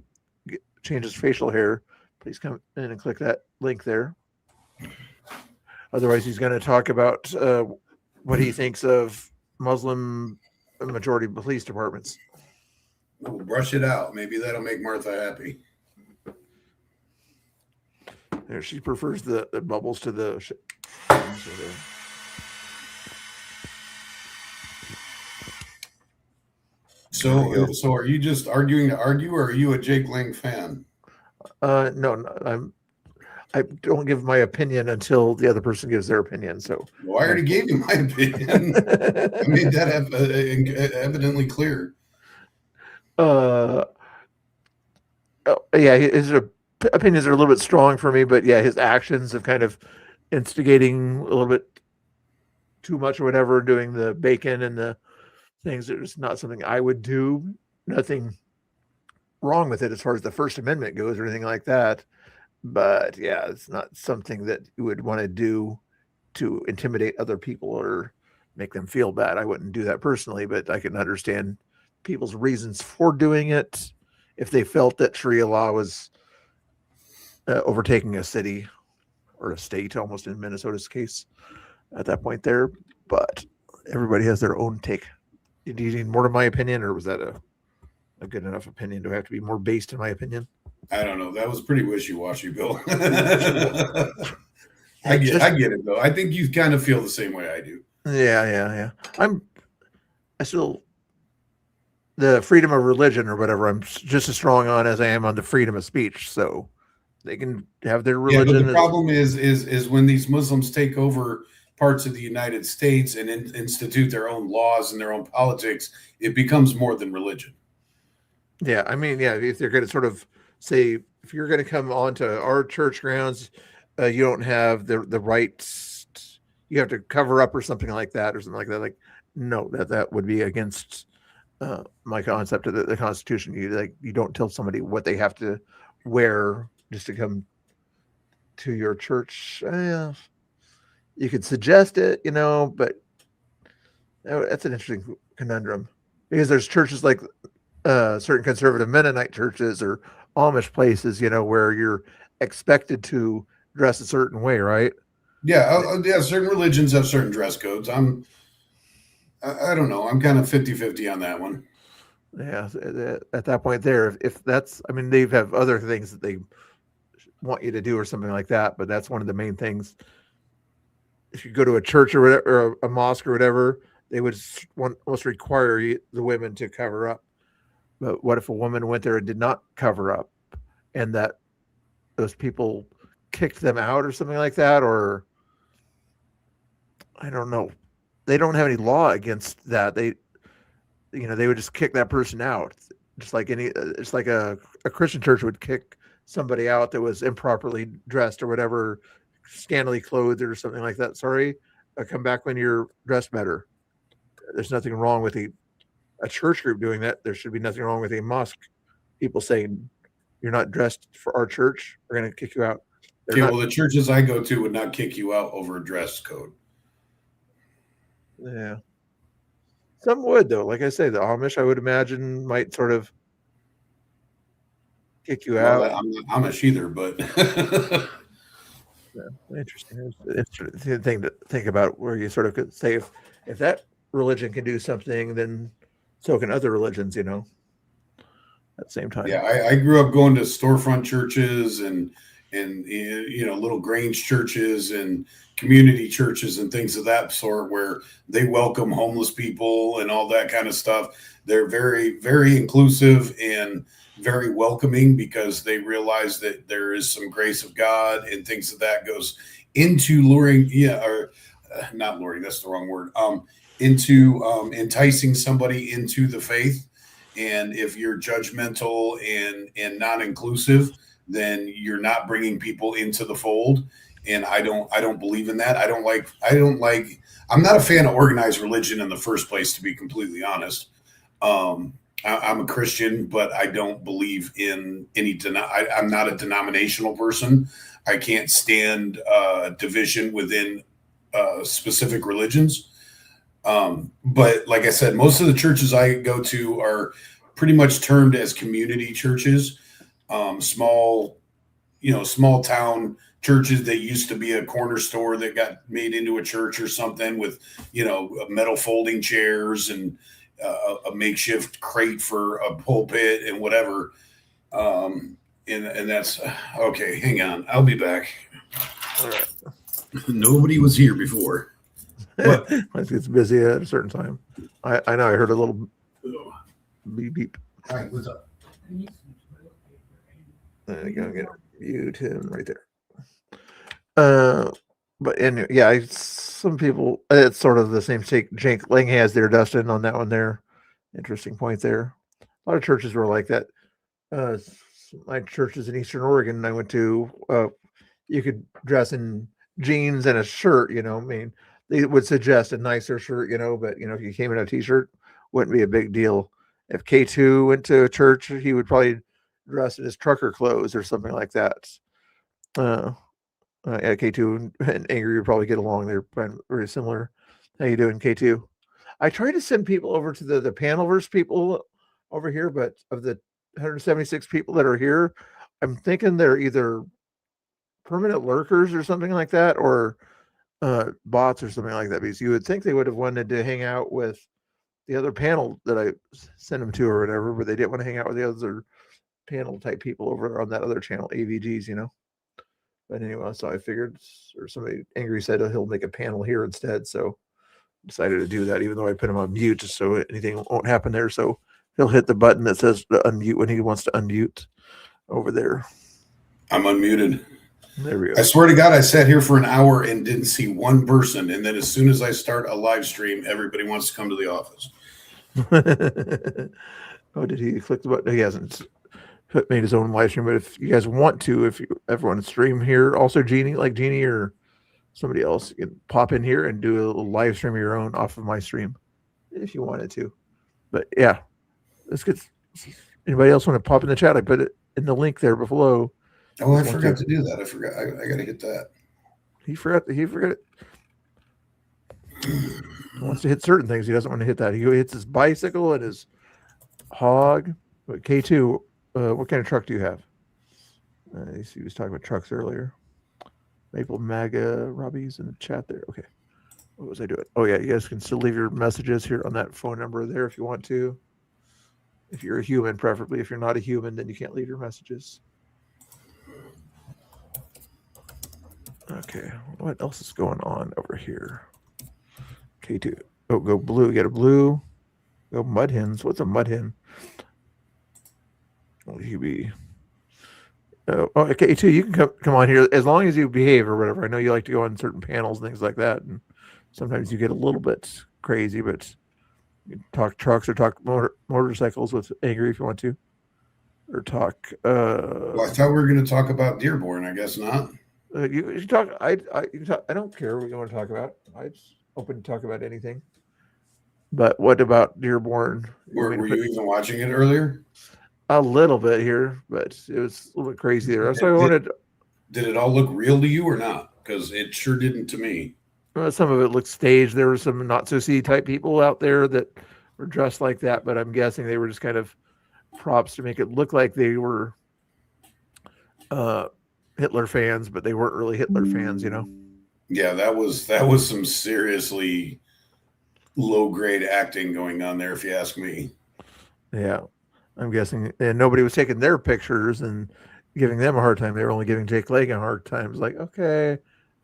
changes facial hair, please come in and click that link there. Otherwise, he's going to talk about what he thinks of Muslim majority police departments. We'll brush it out. Maybe that'll make Martha happy. There, she prefers the bubbles to the. So are you just arguing to argue, or are you a Jake Lang fan? No, I don't give my opinion until the other person gives their opinion. So Well, I already gave you my opinion. I made that evidently clear. Yeah, his opinions are a little bit strong for me, but yeah, his actions of kind of instigating a little bit too much or whatever, doing the bacon and the things, it's not something I would do. Nothing wrong with it as far as the First Amendment goes or anything like that. But yeah, it's not something that you would want to do to intimidate other people or make them feel bad. I wouldn't do that personally, but I can understand people's reasons for doing it if they felt that Sharia law was overtaking a city or a state, almost in Minnesota's case at that point there. But everybody has their own take. Do you need more of my opinion, or was that a good enough opinion? Do I have to be more based in my opinion? I don't know. That was pretty wishy-washy, Bill. I get it, though. I think you kind of feel the same way I do. Yeah. I still, the freedom of religion or whatever, I'm just as strong on as I am on the freedom of speech. So they can have their religion. Yeah, but the problem is when these Muslims take over parts of the United States and institute their own laws and their own politics, it becomes more than religion. Yeah, I mean, yeah, if they're going to sort of say, if you're going to come onto our church grounds, you don't have the rights, you have to cover up or something like that, Like, no, that would be against my concept of the Constitution. You don't tell somebody what they have to wear just to come to your church. You could suggest it, but that's an interesting conundrum, because there's churches like certain conservative Mennonite churches or Amish places, where you're expected to dress a certain way, right? Yeah, certain religions have certain dress codes. I don't know. I'm kind of 50-50 on that one. Yeah, at that point there, if that's, I mean, they have other things that they want you to do or something like that, but that's one of the main things. If you go to a church or whatever, or a mosque or whatever, they would almost require the women to cover up. But what if a woman went there and did not cover up, and that those people kicked them out or something like that? Or I don't know. They don't have any law against that. They would just kick that person out, just like it's like a Christian church would kick somebody out that was improperly dressed or whatever, scantily clothed or something like that. Sorry, come back when you're dressed better. There's nothing wrong with a church group doing that. There should be nothing wrong with a mosque people saying, you're not dressed for our church, we're going to kick you out. Well, the churches I go to would not kick you out over a dress code. Yeah. Some would, though. Like I say, the Amish, I would imagine, might sort of kick you out. I'm not Amish either, but interesting. It's interesting thing to think about, where you sort of could say, if that religion can do something, then so can other religions, at the same time. Yeah, I grew up going to storefront churches and little Grange churches and community churches and things of that sort, where they welcome homeless people and all that kind of stuff. They're very, very inclusive and very welcoming, because they realize that there is some grace of God and things of that goes into not luring, that's the wrong word, into enticing somebody into the faith. And if you're judgmental and non-inclusive, then you're not bringing people into the fold. and I don't believe in that. I'm not a fan of organized religion in the first place, to be completely honest. I'm a Christian, but I don't believe in any I'm not a denominational person. I can't stand division within specific religions. But like I said, most of the churches I go to are pretty much termed as community churches, small town churches that used to be a corner store that got made into a church or something with, metal folding chairs and a makeshift crate for a pulpit and whatever. And that's okay. Hang on. I'll be back. All right. Nobody was here before. What? It's busy at a certain time. I know I heard a little beep beep. All right, what's up? I'm gonna mute him right there. But anyway, some people, it's sort of the same take Jake Lang has there, Dustin, on that one there. Interesting point there. A lot of churches were like that. My churches in Eastern Oregon I went to, you could dress in jeans and a shirt, I mean, they would suggest a nicer shirt, but if you came in a t-shirt, wouldn't be a big deal. If K2 went to a church, he would probably dress in his trucker clothes or something like that. K2 and Angry would probably get along. They're very similar. How you doing, K2? I tried to send people over to the Panelverse people over here, but of the 176 people that are here, I'm thinking they're either permanent lurkers or something like that, or bots or something like that, because you would think they would have wanted to hang out with the other panel that I sent them to or whatever, but they didn't want to hang out with the other panel type people over on that other channel, AVGs, But anyway, so I figured, or somebody Angry said he'll make a panel here instead, so decided to do that, even though I put him on mute just so anything won't happen there. So he'll hit the button that says to unmute when he wants to unmute over there. I'm unmuted. There we go. I swear to God, I sat here for an hour and didn't see one person. And then as soon as I start a live stream, everybody wants to come to the office. Oh, did he click the button? He hasn't made his own live stream, but if you guys want to, if everyone stream here, also Jeannie or somebody else, you can pop in here and do a little live stream of your own off of my stream if you wanted to. But yeah, let's get. Anybody else want to pop in the chat? I put it in the link there below. Oh, I forgot to do that. I forgot. I got to hit that. He forgot it. He wants to hit certain things. He doesn't want to hit that. He hits his bicycle and his hog. But K2, what kind of truck do you have? He was talking about trucks earlier. Maple MAGA, Robbie's in the chat there. Okay. What was I doing? Oh, yeah. You guys can still leave your messages here on that phone number there if you want to. If you're a human, preferably. If you're not a human, then you can't leave your messages. Okay. What else is going on over here? K2. Oh, go blue. Get a blue. Go mud hens. What's a mud hen? Will he be? Oh, okay, too. You can come on here as long as you behave or whatever. I know you like to go on certain panels and things like that, and sometimes you get a little bit crazy. But you can talk trucks or talk motorcycles with Angry if you want to, or talk. Well, I thought we were going to talk about Dearborn. I guess not. You talk. I don't care what you want to talk about. I'm open to talk about anything. But what about Dearborn? Were you even watching it earlier? A little bit here, but it was a little bit crazy there. That's why I wanted. Did it all look real to you or not? Because it sure didn't to me. Some of it looked staged. There were some not so see type people out there that were dressed like that, but I'm guessing they were just kind of props to make it look like they were Hitler fans, but they weren't really Hitler fans, Yeah, that was some seriously low grade acting going on there, if you ask me. Yeah. I'm guessing, and nobody was taking their pictures and giving them a hard time. They were only giving Jake Leg a hard time. It's like, okay,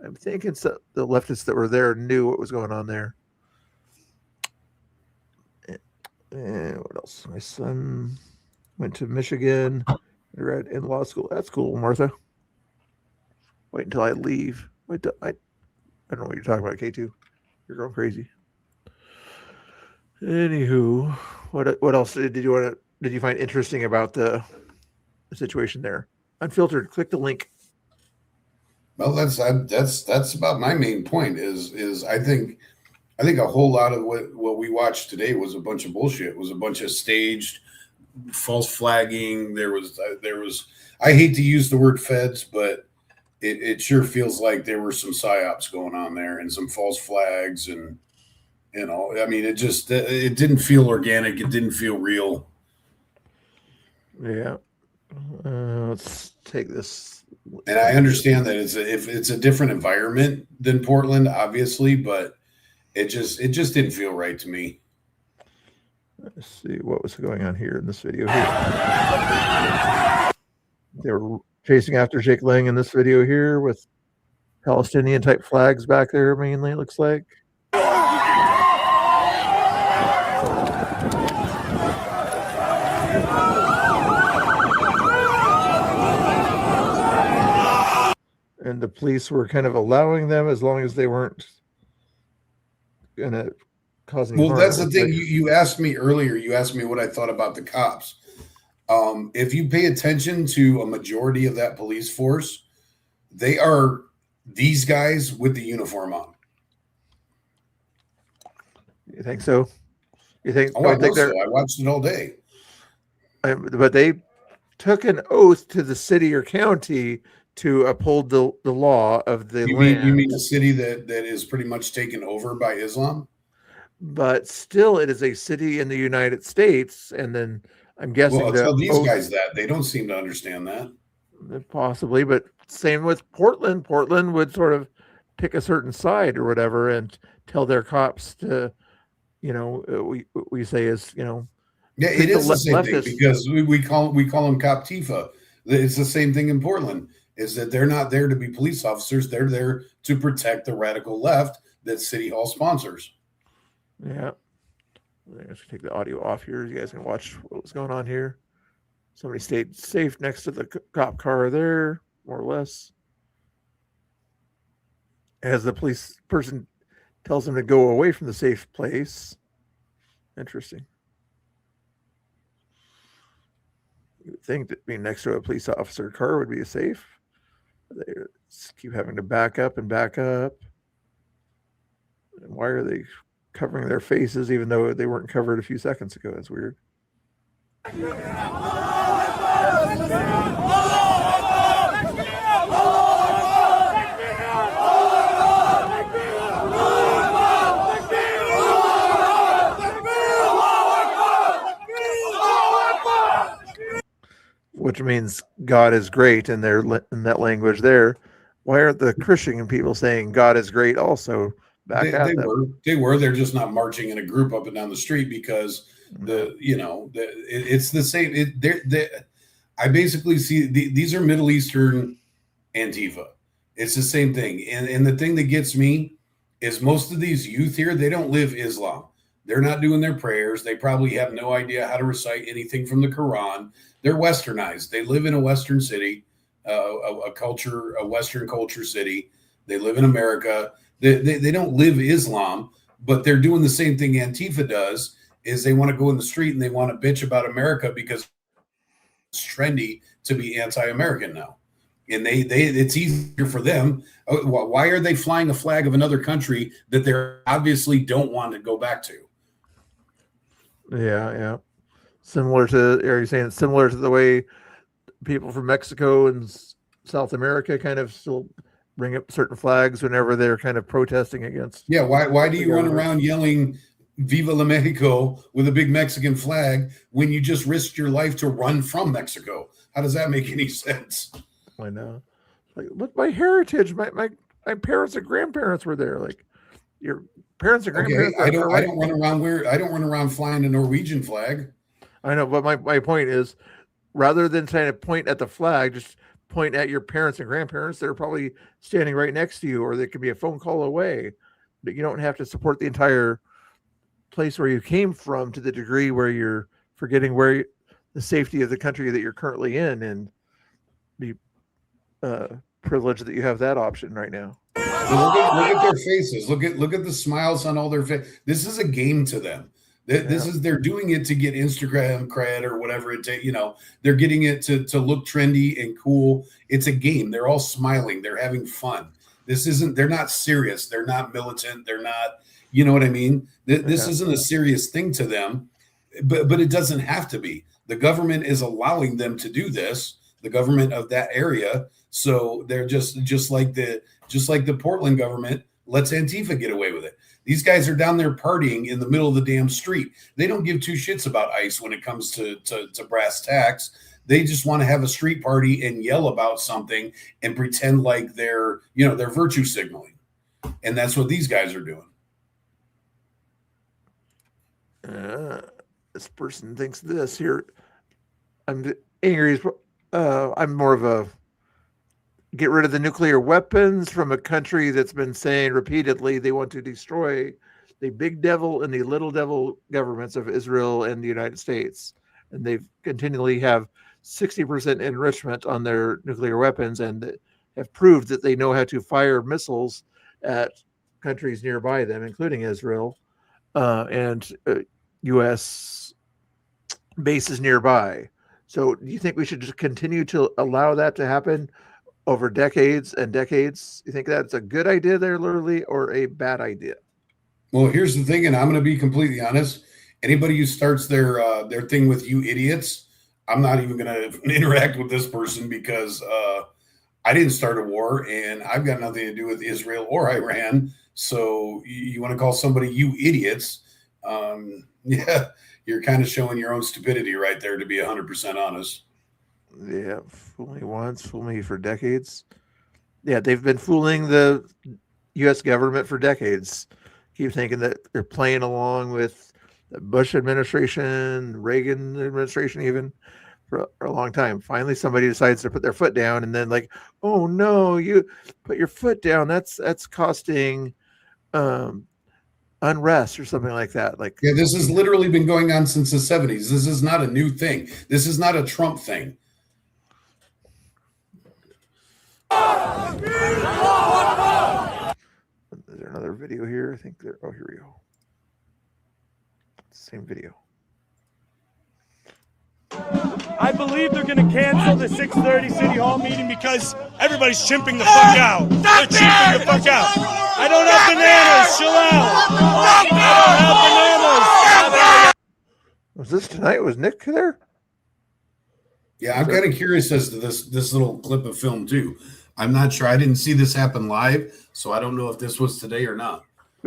I'm thinking the leftists that were there knew what was going on there. And what else? My son went to Michigan, read in law school. That's cool, Martha. Wait until I leave. I don't know what you're talking about, K2. You're going crazy. Anywho, what else did you find interesting about the situation there? Unfiltered. Click the link. Well, that's about my main point. Is I think a whole lot of what we watched today was a bunch of bullshit. It was a bunch of staged false flagging. There was I hate to use the word feds, but it sure feels like there were some psyops going on there and some false flags, and I mean, it didn't feel organic. It didn't feel real. Yeah. Let's take this. And I understand that it's a different environment than Portland, obviously, but it just didn't feel right to me. Let's see what was going on here in this video here. They were chasing after Jake Lang in this video here with Palestinian type flags back there, mainly, it looks like. And the police were kind of allowing them as long as they weren't gonna cause any harm. That's the thing. You asked me earlier. You asked me what I thought about the cops. If you pay attention to a majority of that police force, they are these guys with the uniform on. You think so? You think? Oh, I know so. I watched it all day. But they took an oath to the city or county to uphold the law of the land. You mean a city that is pretty much taken over by Islam? But still, it is a city in the United States, and then I'm guessing. Well, tell these guys that they don't seem to understand that. Possibly, but same with Portland. Portland would sort of pick a certain side or whatever, and tell their cops to, we say is, Yeah, it is the same thing because we call them Cop Tifa. It's the same thing in Portland. Is that they're not there to be police officers. They're there to protect the radical left that City Hall sponsors. Yeah. Let's take the audio off here. You guys can watch what was going on here. Somebody stayed safe next to the cop car there, more or less. As the police person tells them to go away from the safe place. Interesting. You would think that being next to a police officer car would be safe. They keep having to back up and back up. And why are they covering their faces even though they weren't covered a few seconds ago? That's weird. Which means God is great in that language there. Why aren't the Christian people saying God is great also? They were. They're just not marching in a group up and down the street because it's the same. I basically see these are Middle Eastern Antifa. It's the same thing. And the thing that gets me is most of these youth here, they don't live Islam. They're not doing their prayers. They probably have no idea how to recite anything from the Quran. They're westernized. They live in a Western city, a Western culture city. They live in America. They don't live Islam, but they're doing the same thing Antifa does, is they want to go in the street and they want to bitch about America because it's trendy to be anti-American now. And it's easier for them. Why are they flying a flag of another country that they obviously don't want to go back to? Yeah. Similar to, are you saying it's similar to the way people from Mexico and South America kind of still bring up certain flags whenever they're kind of protesting against? Yeah. Why do you run around yelling Viva la Mexico with a big Mexican flag when you just risked your life to run from Mexico? How does that make any sense? I know. Like, look, my heritage, my parents and grandparents were there. Like, your parents and grandparents. Okay, I don't run around flying a Norwegian flag. I know, but my point is, rather than trying to point at the flag, just point at your parents and grandparents that are probably standing right next to you, or they could be a phone call away. But you don't have to support the entire place where you came from to the degree where you're forgetting the safety of the country that you're currently in, and be privileged that you have that option right now. Look at their faces. Look at the smiles on all their faces. This is a game to them. This is, they're doing it to get Instagram cred or whatever it takes. You know, they're getting it to look trendy and cool. It's a game. They're all smiling. They're having fun. They're not serious. They're not militant. They're not, you know what I mean? This isn't a serious thing to them, but it doesn't have to be. The government is allowing them to do this, the government of that area. So they're just like the Portland government lets Antifa get away with it. These guys are down there partying in the middle of the damn street. They don't give two shits about ICE when it comes to brass tacks. They just want to have a street party and yell about something and pretend like they're virtue signaling. And that's what these guys are doing. This person thinks this here. I'm angry. I'm more of a get rid of the nuclear weapons from a country that's been saying repeatedly they want to destroy the big devil and the little devil governments of Israel and the United States. And they've continually have 60% enrichment on their nuclear weapons and have proved that they know how to fire missiles at countries nearby them, including Israel and U.S. bases nearby. So do you think we should just continue to allow that to happen over decades and decades? You think that's a good idea there, literally, or a bad idea? Well, here's the thing, and I'm going to be completely honest. Anybody who starts their thing with "you idiots," I'm not even going to interact with this person because I didn't start a war, and I've got nothing to do with Israel or Iran. So you want to call somebody "you idiots"? Yeah, you're kind of showing your own stupidity right there, to be 100% honest. Yeah, fool me once, fool me for decades. Yeah, they've been fooling the U.S. government for decades. Keep thinking that they're playing along with the Bush administration, Reagan administration, even for a long time. Finally, somebody decides to put their foot down, and then like, oh no, you put your foot down. That's costing unrest or something like that. Like, yeah, this has literally been going on since the 70s. This is not a new thing. This is not a Trump thing. Is there another video here? I think there. Oh, here we go. Same video. I believe they're going to cancel the 6:30 City Hall meeting because everybody's chimping the fuck out. They're chimping the fuck out. I don't have bananas. Chill out. I don't have bananas. Was this tonight? Was Nick there? Yeah, I'm kind of curious as to this little clip of film too. I'm not sure. I didn't see this happen live, so I don't know if this was today or not.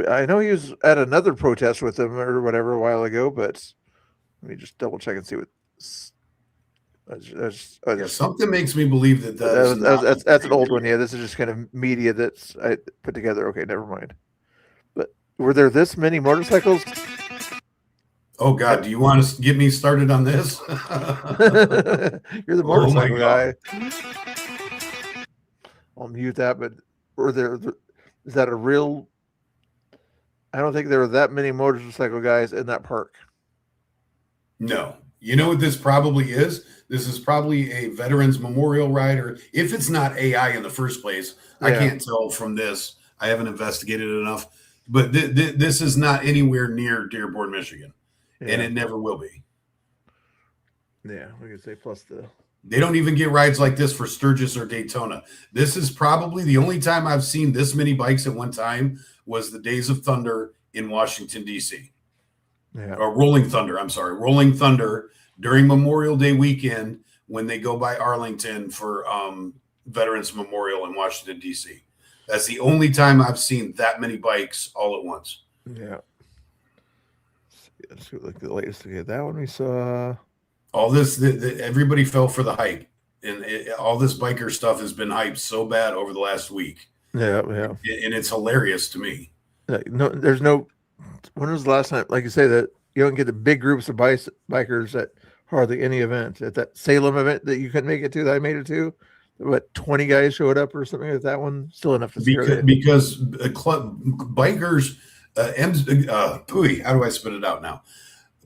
I know he was at another protest with them or whatever a while ago, but let me just double check and see what. Something makes me believe that's an old one. Yeah, this is just kind of media that's I put together. Okay, never mind. But were there this many motorcycles? Oh God, do you want to get me started on this? You're the motorcycle guy. I'll mute that. But were there? Is that a real? I don't think there were that many motorcycle guys in that park. No. You know what this probably is? This is probably a Veterans Memorial Ride, or if it's not AI in the first place, I can't tell from this. I haven't investigated enough, but this is not anywhere near Dearborn, Michigan, and it never will be. Yeah, we could say plus they don't even get rides like this for Sturgis or Daytona. This is probably the only time I've seen this many bikes at one time was the Days of Thunder in Washington, D.C. Yeah. Or Rolling Thunder, I'm sorry. Rolling Thunder during Memorial Day weekend when they go by Arlington for Veterans Memorial in Washington, D.C. That's the only time I've seen that many bikes all at once. Yeah. Let's see, look at the latest. Okay, that one we saw. All this, everybody fell for the hype. And all this biker stuff has been hyped so bad over the last week. Yeah. And it's hilarious to me. No, there's no. When was the last time, like you say, that you don't get the big groups of bikers at hardly any event? At that Salem event that you couldn't make it to, that I made it to, what, 20 guys showed up or something like that one? Still enough to scare because bikers, how do I spit it out now?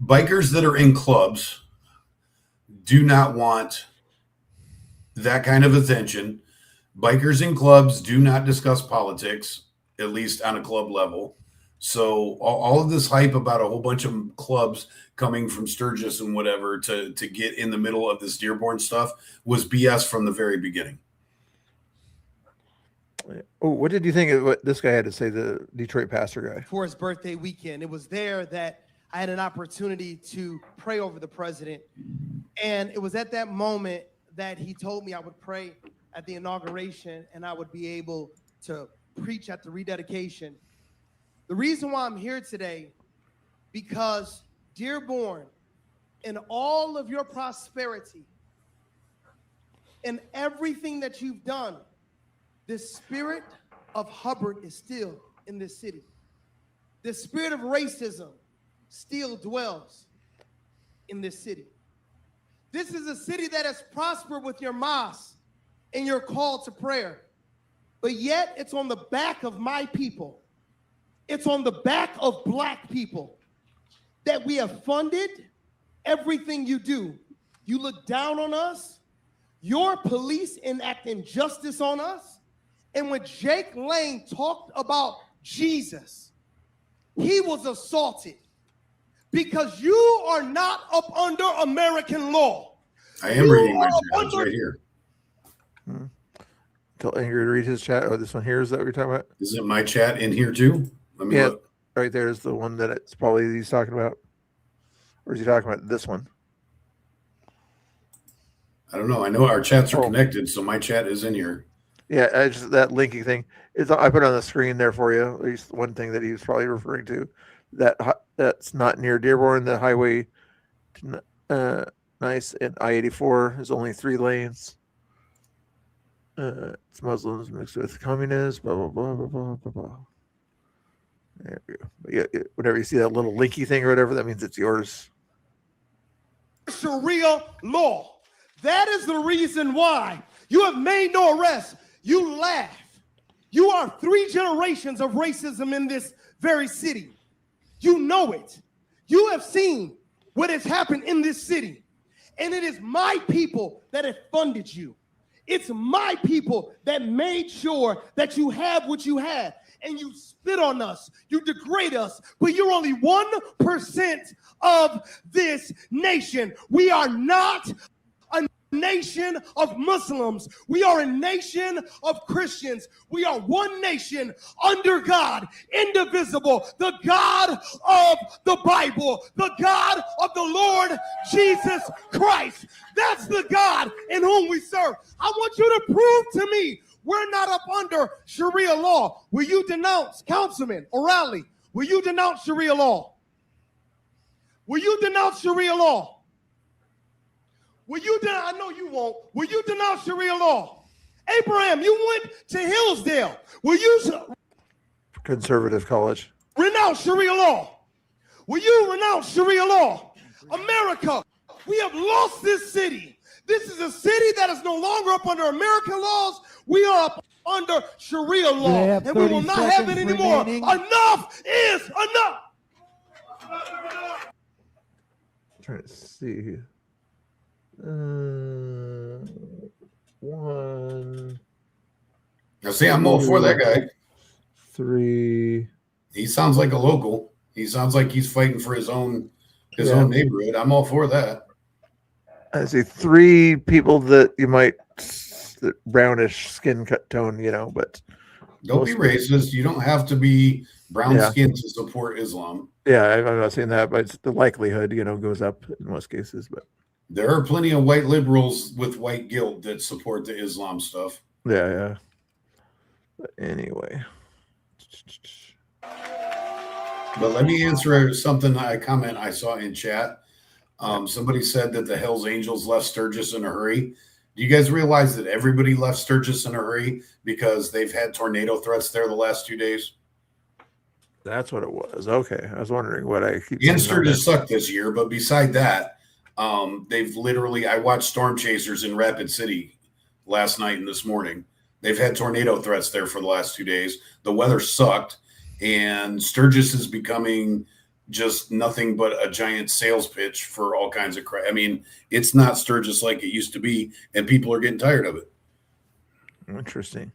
Bikers that are in clubs do not want that kind of attention. Bikers in clubs do not discuss politics, at least on a club level. So all of this hype about a whole bunch of clubs coming from Sturgis and whatever to get in the middle of this Dearborn stuff was BS from the very beginning. Oh, what did you think of what this guy had to say, the Detroit pastor guy? For his birthday weekend. It was there that I had an opportunity to pray over the president. And it was at that moment that he told me I would pray at the inauguration and I would be able to preach at the rededication. The reason why I'm here today, because Dearborn, in all of your prosperity, in everything that you've done, the spirit of Hubbard is still in this city. The spirit of racism still dwells in this city. This is a city that has prospered with your mosque and your call to prayer, but yet it's on the back of my people. It's on the back of Black people that we have funded everything you do. You look down on us. Your police enact injustice on us. And when Jake Lane talked about Jesus, he was assaulted because you are not up under American law. I am reading my chat. It's right here. Tell Ingrid to read his chat. Oh, this one here, is that what you're talking about? Is it my chat in here too? Let me look. Right there is the one that it's probably he's talking about. Or is he talking about this one? I don't know. I know our chats are connected, so my chat is in here. Yeah, just that linking thing. I put it on the screen there for you. At least one thing that he was probably referring to. That's not near Dearborn. The highway, nice, and I-84 is only 3 lanes. It's Muslims mixed with communists. Blah blah blah blah blah blah blah. There we go. But yeah, whenever you see that little linky thing or whatever, that means it's yours. Sharia law. That is the reason why you have made no arrest. You laugh. You are 3 generations of racism in this very city. You know it. You have seen what has happened in this city. And it is my people that have funded you. It's my people that made sure that you have what you had. And you spit on us, you degrade us, but you're only 1% of this nation. We are not a nation of Muslims. We are a nation of Christians. We are one nation under God, indivisible, the God of the Bible, the God of the Lord Jesus Christ. That's the God in whom we serve. I want you to prove to me we're not up under Sharia law. Will you denounce, Councilman O'Reilly, will you denounce Sharia law? Will you denounce Sharia law? Will you I know you won't. Will you denounce Sharia law? Abraham, you went to Hillsdale. Will you Conservative college. renounce Sharia law? Will you renounce Sharia law? America, we have lost this city. This is a city that is no longer up under American laws. We are up under Sharia law, and we will not have it anymore. Enough is enough. I'm trying to see. 1. Now, see, I'm all for that guy. 3. He sounds like a local. He sounds like he's fighting for his own neighborhood. I'm all for that. I see 3 people that you might brownish skin tone, but don't be racist. You don't have to be brown skinned to support Islam. Yeah, I'm not saying that, but it's the likelihood, goes up in most cases. But there are plenty of white liberals with white guilt that support the Islam stuff. Yeah. But anyway. But let me answer something comment I saw in chat. Somebody said that the Hells Angels left Sturgis in a hurry. Do you guys realize that everybody left Sturgis in a hurry because they've had tornado threats there the last 2 days? That's what it was. Okay. I was wondering what I keep And Sturgis sucked this year, but beside that, they've literally, I watched Storm Chasers in Rapid City last night and this morning. They've had tornado threats there for the last 2 days. The weather sucked, and Sturgis is becoming just nothing but a giant sales pitch for all kinds of crap. I mean, it's not Sturgis like it used to be, and people are getting tired of it. Interesting.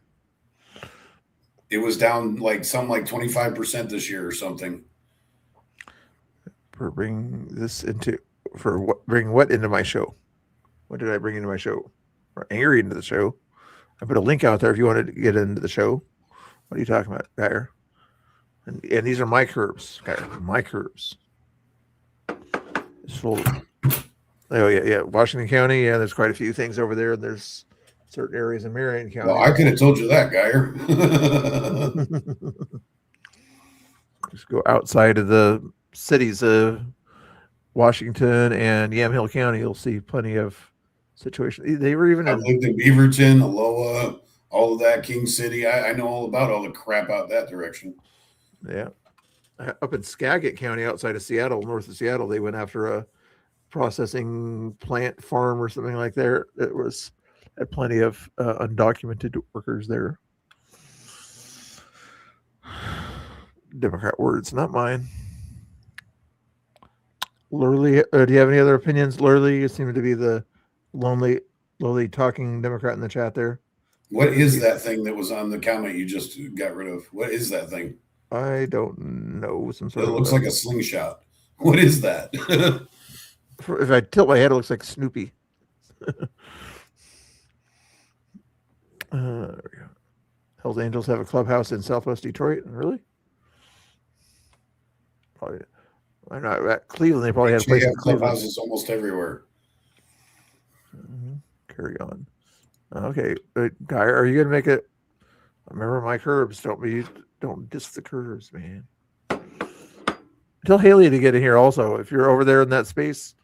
It was down like 25% this year or something. For bring this into for what bring what into my show? What did I bring into my show? Or angry into the show? I put a link out there if you wanted to get into the show. What are you talking about, Geyer? And these are my curves, Geyer. My curves. It's full. Oh yeah. Washington County. Yeah, there's quite a few things over there. There's certain areas in Marion County. Well, I could have told you that, Geyer. Just go outside of the cities of Washington and Yamhill County. You'll see plenty of situations. They were even I lived in Beaverton, Aloha, all of that, King City. I know all about all the crap out that direction. Yeah. Up in Skagit County, outside of Seattle, north of Seattle, they went after a processing plant farm or something like there. It was had plenty of undocumented workers there. Democrat words, not mine. Lurley, do you have any other opinions? Lurley, you seem to be the lonely talking Democrat in the chat there. What is that thing that was on the comment you just got rid of? What is that thing? I don't know. Some sort It of looks like a slingshot. What is that? If I tilt my head, it looks like Snoopy. There we go. Hells Angels have a clubhouse in Southwest Detroit. Really? Probably. Why not at Cleveland? They probably had a place in Cleveland. Clubhouses almost everywhere. Carry on. Okay, Guy, are you gonna make it? Remember my curves. Don't diss the curves, man. Tell Haley to get in here also. If you're over there in that space,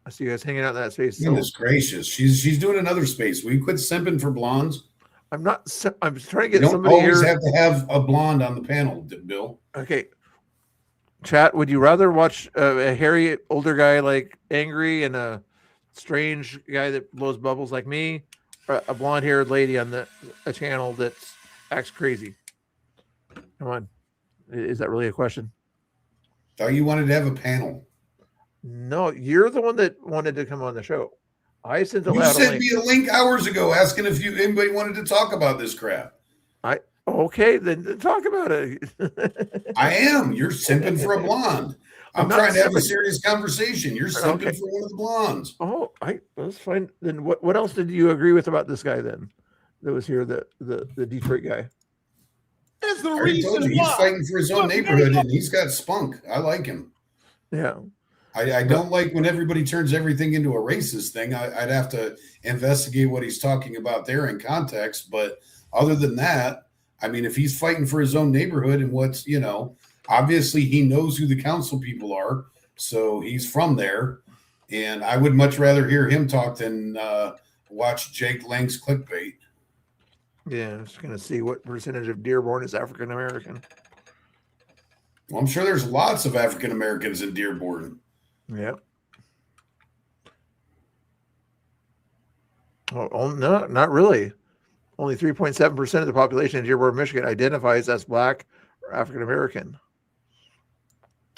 I see you guys hanging out in that space. Goodness gracious, she's doing another space. Will you quit simping for blondes? I'm not. I'm trying to get you don't somebody always here. have to have a blonde on the panel, Bill. Okay. Chat, would you rather watch a hairy older guy like angry and a strange guy that blows bubbles like me, or a blonde-haired lady on a channel that acts crazy? Come on. Is that really a question? Thought you wanted to have a panel. No, you're the one that wanted to come on the show. I sent You sent me a link hours ago asking if anybody wanted to talk about this crap. Okay, then talk about it. I am. You're simping for a blonde. I'm not trying to have a simping. serious conversation. You're simping Okay. for one of the blondes. Oh, that's fine. Then what else did you agree with about this guy then? That was here, the Detroit guy. That's the I already told reason you, he's why. fighting for his own neighborhood and he's got spunk. I like him. Yeah. I don't like when everybody turns everything into a racist thing. I'd have to investigate what he's talking about there in context. But other than that, I mean, if he's fighting for his own neighborhood and what's, obviously he knows who the council people are. So he's from there. And I would much rather hear him talk than watch Jake Lang's clickbait. Yeah, I'm just going to see what percentage of Dearborn is African American. Well, I'm sure there's lots of African Americans in Dearborn. Yeah. Oh, no, not really. Only 3.7% of the population in Dearborn, Michigan identifies as Black or African American.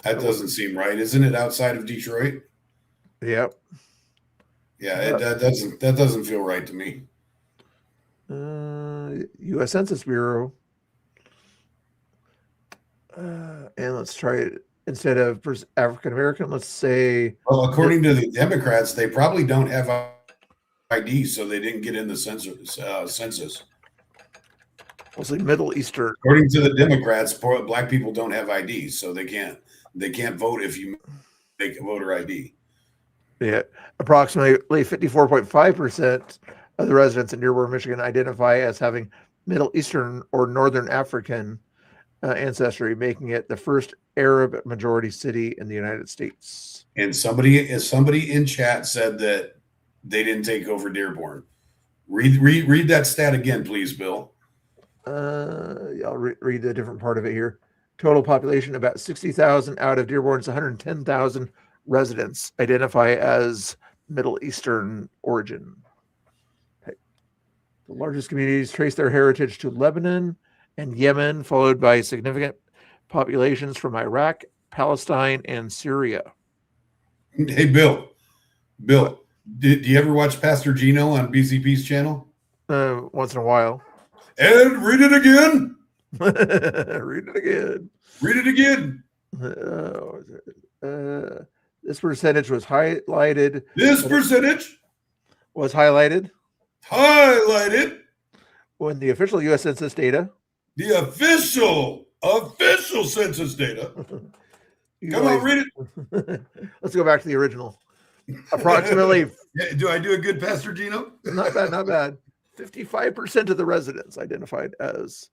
That doesn't seem right. Isn't it outside of Detroit? Yep. Yeah, that doesn't feel right to me. U.S. Census Bureau. And let's try it. Instead of African American, let's say. Well, according to the Democrats, they probably don't have ID, so they didn't get in the census. We'll say Middle Eastern. According to the Democrats, Black people don't have ID, so they can't vote if you make a voter ID. Yeah, approximately 54.5% of the residents in Dearborn, Michigan, identify as having Middle Eastern or Northern African ancestry, making it the first Arab majority city in the United States. And somebody in chat said that they didn't take over Dearborn. Read that stat again, please, Bill. I'll read the different part of it here. Total population about 60,000 out of Dearborn's 110,000 residents identify as Middle Eastern origin. Okay. The largest communities trace their heritage to Lebanon and Yemen, followed by significant populations from Iraq, Palestine, and Syria. Hey, Bill, do you ever watch Pastor Gino on BCP's channel? Once in a while. And read it again. Read it again. Read it again. This percentage was highlighted. This percentage was highlighted. Highlighted. When the official U.S. Census data. The official census data. Come on, read it. Let's go back to the original. Approximately. Do I do a good Pastor Gino? Not bad, not bad. 55% of the residents identified as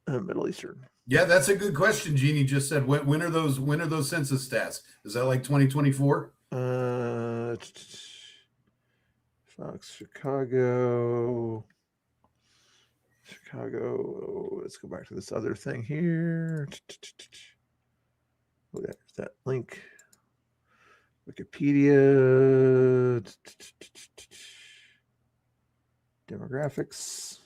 Middle Eastern. Yeah, that's a good question. Jeannie just said, when are those census stats? Is that like 2024? Fox, Chicago. Let's go back to this other thing here. Oh, there's that link. Wikipedia. Demographics.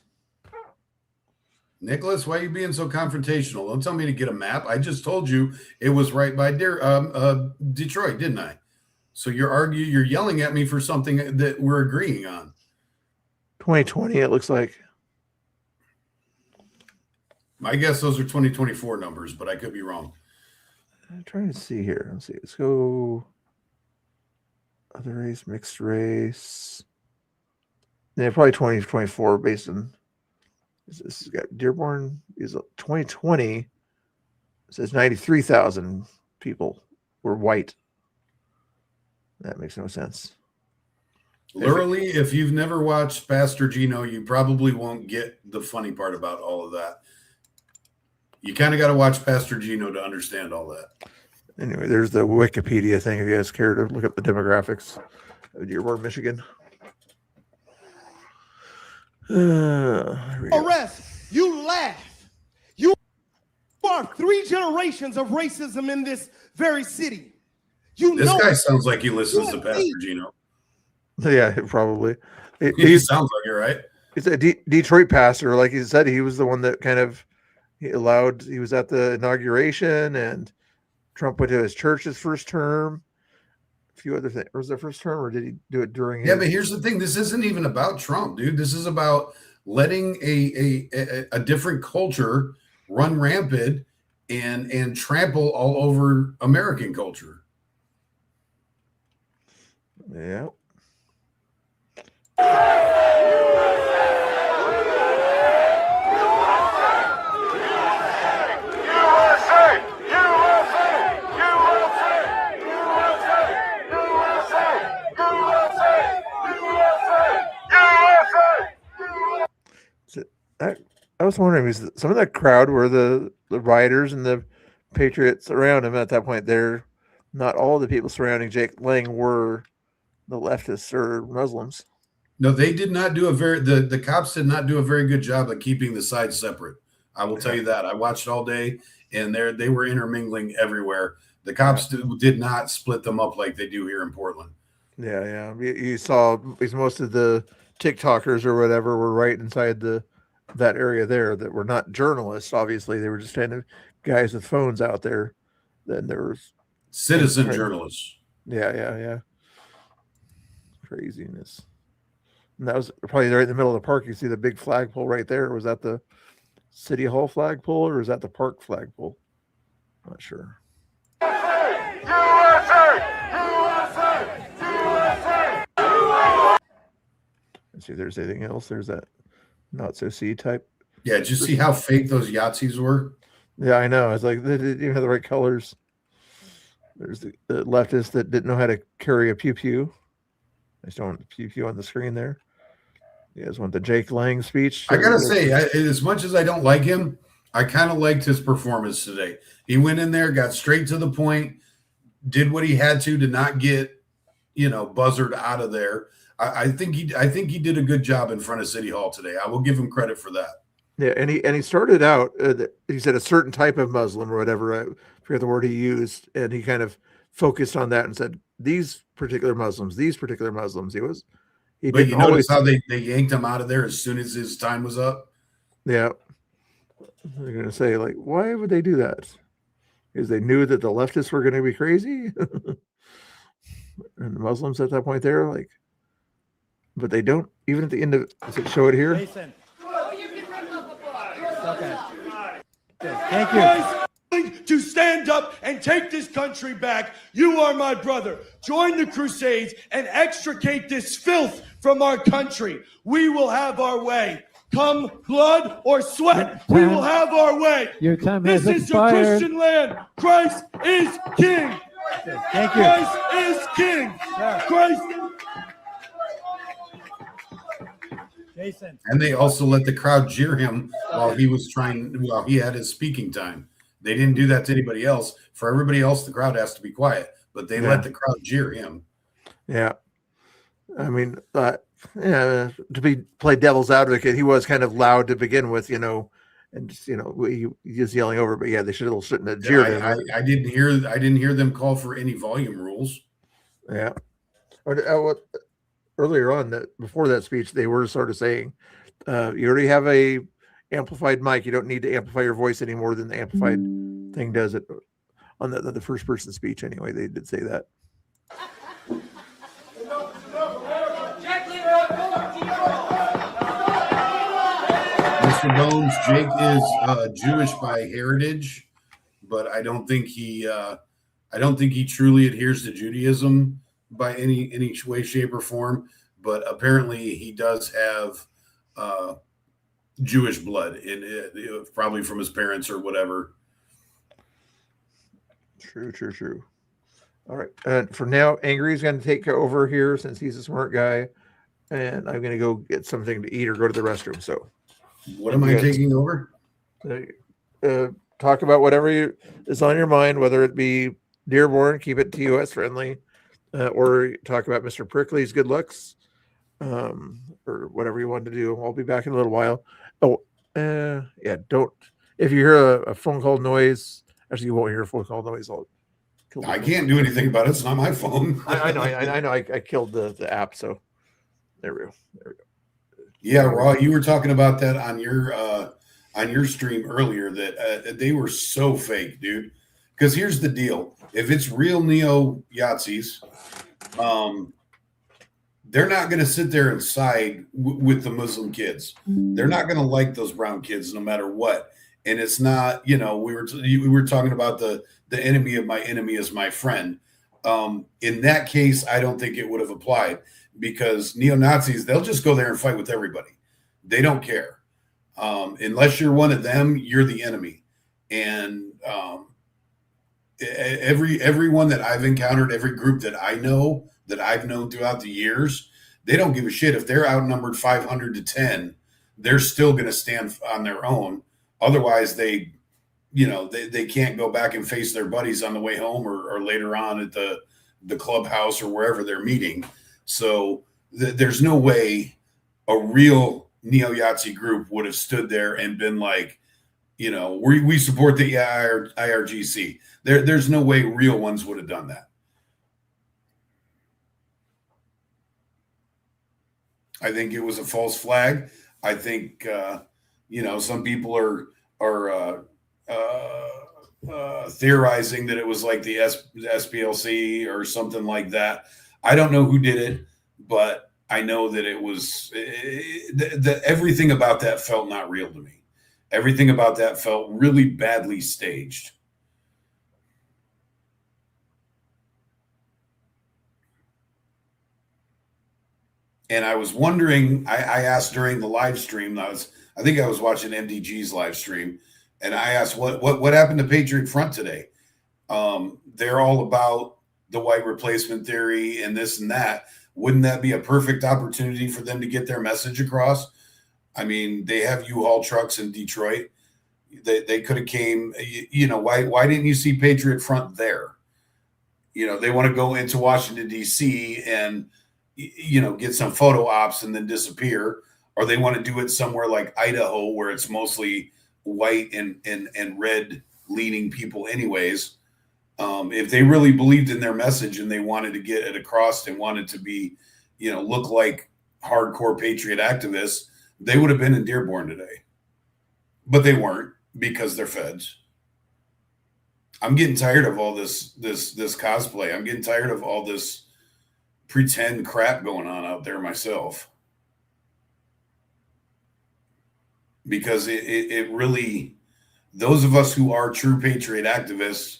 Nicholas, why are you being so confrontational? Don't tell me to get a map. I just told you it was right by Detroit, didn't I? So you're yelling at me for something that we're agreeing on. 2020, it looks like. I guess those are 2024 numbers, but I could be wrong. I'm trying to see here. Let's see. Let's go. Other race, mixed race. Yeah, probably 2024 based on. This has got Dearborn is 2020. It says 93,000 people were white. That makes no sense. Literally, if you've never watched Pastor Gino, you probably won't get the funny part about all of that. You kind of got to watch Pastor Gino to understand all that. Anyway, there's the Wikipedia thing if you guys care to look up the demographics of Dearborn, Michigan. Arrest. You laugh. You are 3 generations of racism in this very city. This guy sounds like he listens to Pastor Gino. Yeah, probably. He sounds like it, right? He's a Detroit pastor. Like he said, he was the one that kind of he was at the inauguration, and Trump went to his church his first term. A few other things. Was it first term, or did he do it during? Yeah, but here's the thing. This isn't even about Trump, dude. This is about letting a different culture run rampant and trample all over American culture. Yeah. I was wondering, was some of that crowd were the rioters and the patriots around him at that point? They're not all the people surrounding Jake Lang were the leftists or Muslims. No, they did not do the cops did not do a very good job of keeping the sides separate. I will tell you that. I watched all day, and they were intermingling everywhere. The cops did not split them up like they do here in Portland. Yeah. You saw because most of the TikTokers or whatever were right inside that area there that were not journalists. Obviously, they were just kind of guys with phones out there. Then there was citizen journalists. Yeah. Craziness. And that was probably right in the middle of the park. You see the big flagpole right there. Was that the City Hall flagpole or is that the park flagpole? Not sure. Let's see if there's anything else. There's that not so C type. Yeah, did you see how fake those Yahtzees were? Yeah, I know. It's like they didn't even have the right colors. There's the leftists that didn't know how to carry a pew. I just don't want the pew on the screen there. You guys want the Jake Lang speech? I gotta say, as much as I don't like him, I kind of liked his performance today. He went in there, got straight to the point, did what he had to not get, buzzard out of there. I think he did a good job in front of City Hall today. I will give him credit for that. Yeah, and he started out. He said a certain type of Muslim or whatever. I forget the word he used, and he kind of focused on that and said these particular Muslims. He was. But you notice how they yanked him out of there as soon as his time was up. Yeah, they're going to say like, why would they do that? Because they knew that the leftists were going to be crazy, and the Muslims at that point there like. But they don't even at the end of. Does it show it here? Jason. Okay. Thank you. To stand up and take this country back. You are my brother. Join the Crusades and extricate this filth from our country. We will have our way. Come blood or sweat, we will have our way. Your time This has is your expired. Christian land. Christ is king. Thank you. Christ is king. Christ. Jason. And they also let the crowd jeer him while he had his speaking time. They didn't do that to anybody else. For everybody else, the crowd has to be quiet, but they let the crowd jeer him. Yeah. I mean, play devil's advocate, he was kind of loud to begin with, and just, he was yelling over, but they shouldn't have jeered him. I didn't hear them call for any volume rules. Yeah. Earlier on, before that speech, they were sort of saying, you already have a amplified mic. You don't need to amplify your voice any more than the amplified thing does it. On the first person speech, anyway, they did say that. Mr. Bones, Jake is Jewish by heritage, but I don't think he truly adheres to Judaism by any way, shape, or form. But apparently, he does have Jewish blood in it, probably from his parents or whatever. True. All right. For now, Angry's going to take over here since he's a smart guy, and I'm going to go get something to eat or go to the restroom. So, what am I taking over? Talk about whatever is on your mind, whether it be Dearborn, keep it TOS friendly, or talk about Mr. Prickly's good looks, or whatever you want to do. I'll be back in a little while. Don't. If you hear a phone call noise, actually, you won't hear a phone call noise. I can't do anything about it. It's not my phone. I know. I killed the app, so there we go. Yeah, Raw, you were talking about that on your stream earlier that they were so fake, dude. Because here's the deal: if it's real neo Yahtzees, they're not going to sit there and side with the Muslim kids. They're not going to like those brown kids no matter what. And it's not, we were talking about the enemy of my enemy is my friend. In that case, I don't think it would have applied because neo-Nazis, they'll just go there and fight with everybody. They don't care. Unless you're one of them, you're the enemy. And everyone that I've encountered, every group that I know, that I've known throughout the years, they don't give a shit. If they're outnumbered 500 to 10, they're still going to stand on their own. Otherwise, they can't go back and face their buddies on the way home or later on at the clubhouse or wherever they're meeting. So there's no way a real neo-Yahtzee group would have stood there and been like, we support the IRGC. There's no way real ones would have done that. I think it was a false flag. I think, some people are theorizing that it was like the SPLC or something like that. I don't know who did it, but I know that it was everything about that felt not real to me. Everything about that felt really badly staged. And I was wondering, I asked during the live stream, I think I was watching MDG's live stream, and I asked what happened to Patriot Front today? They're all about the white replacement theory and this and that. Wouldn't that be a perfect opportunity for them to get their message across? I mean, they have U-Haul trucks in Detroit. They could have came, why didn't you see Patriot Front there? They want to go into Washington, D.C. and, get some photo ops and then disappear. Or they want to do it somewhere like Idaho where it's mostly white and red leaning people anyways. If they really believed in their message and they wanted to get it across and wanted to be, look like hardcore patriot activists, they would have been in Dearborn today. But they weren't because they're feds. I'm getting tired of all this cosplay. I'm getting tired of all this pretend crap going on out there myself. Because it really, those of us who are true patriot activists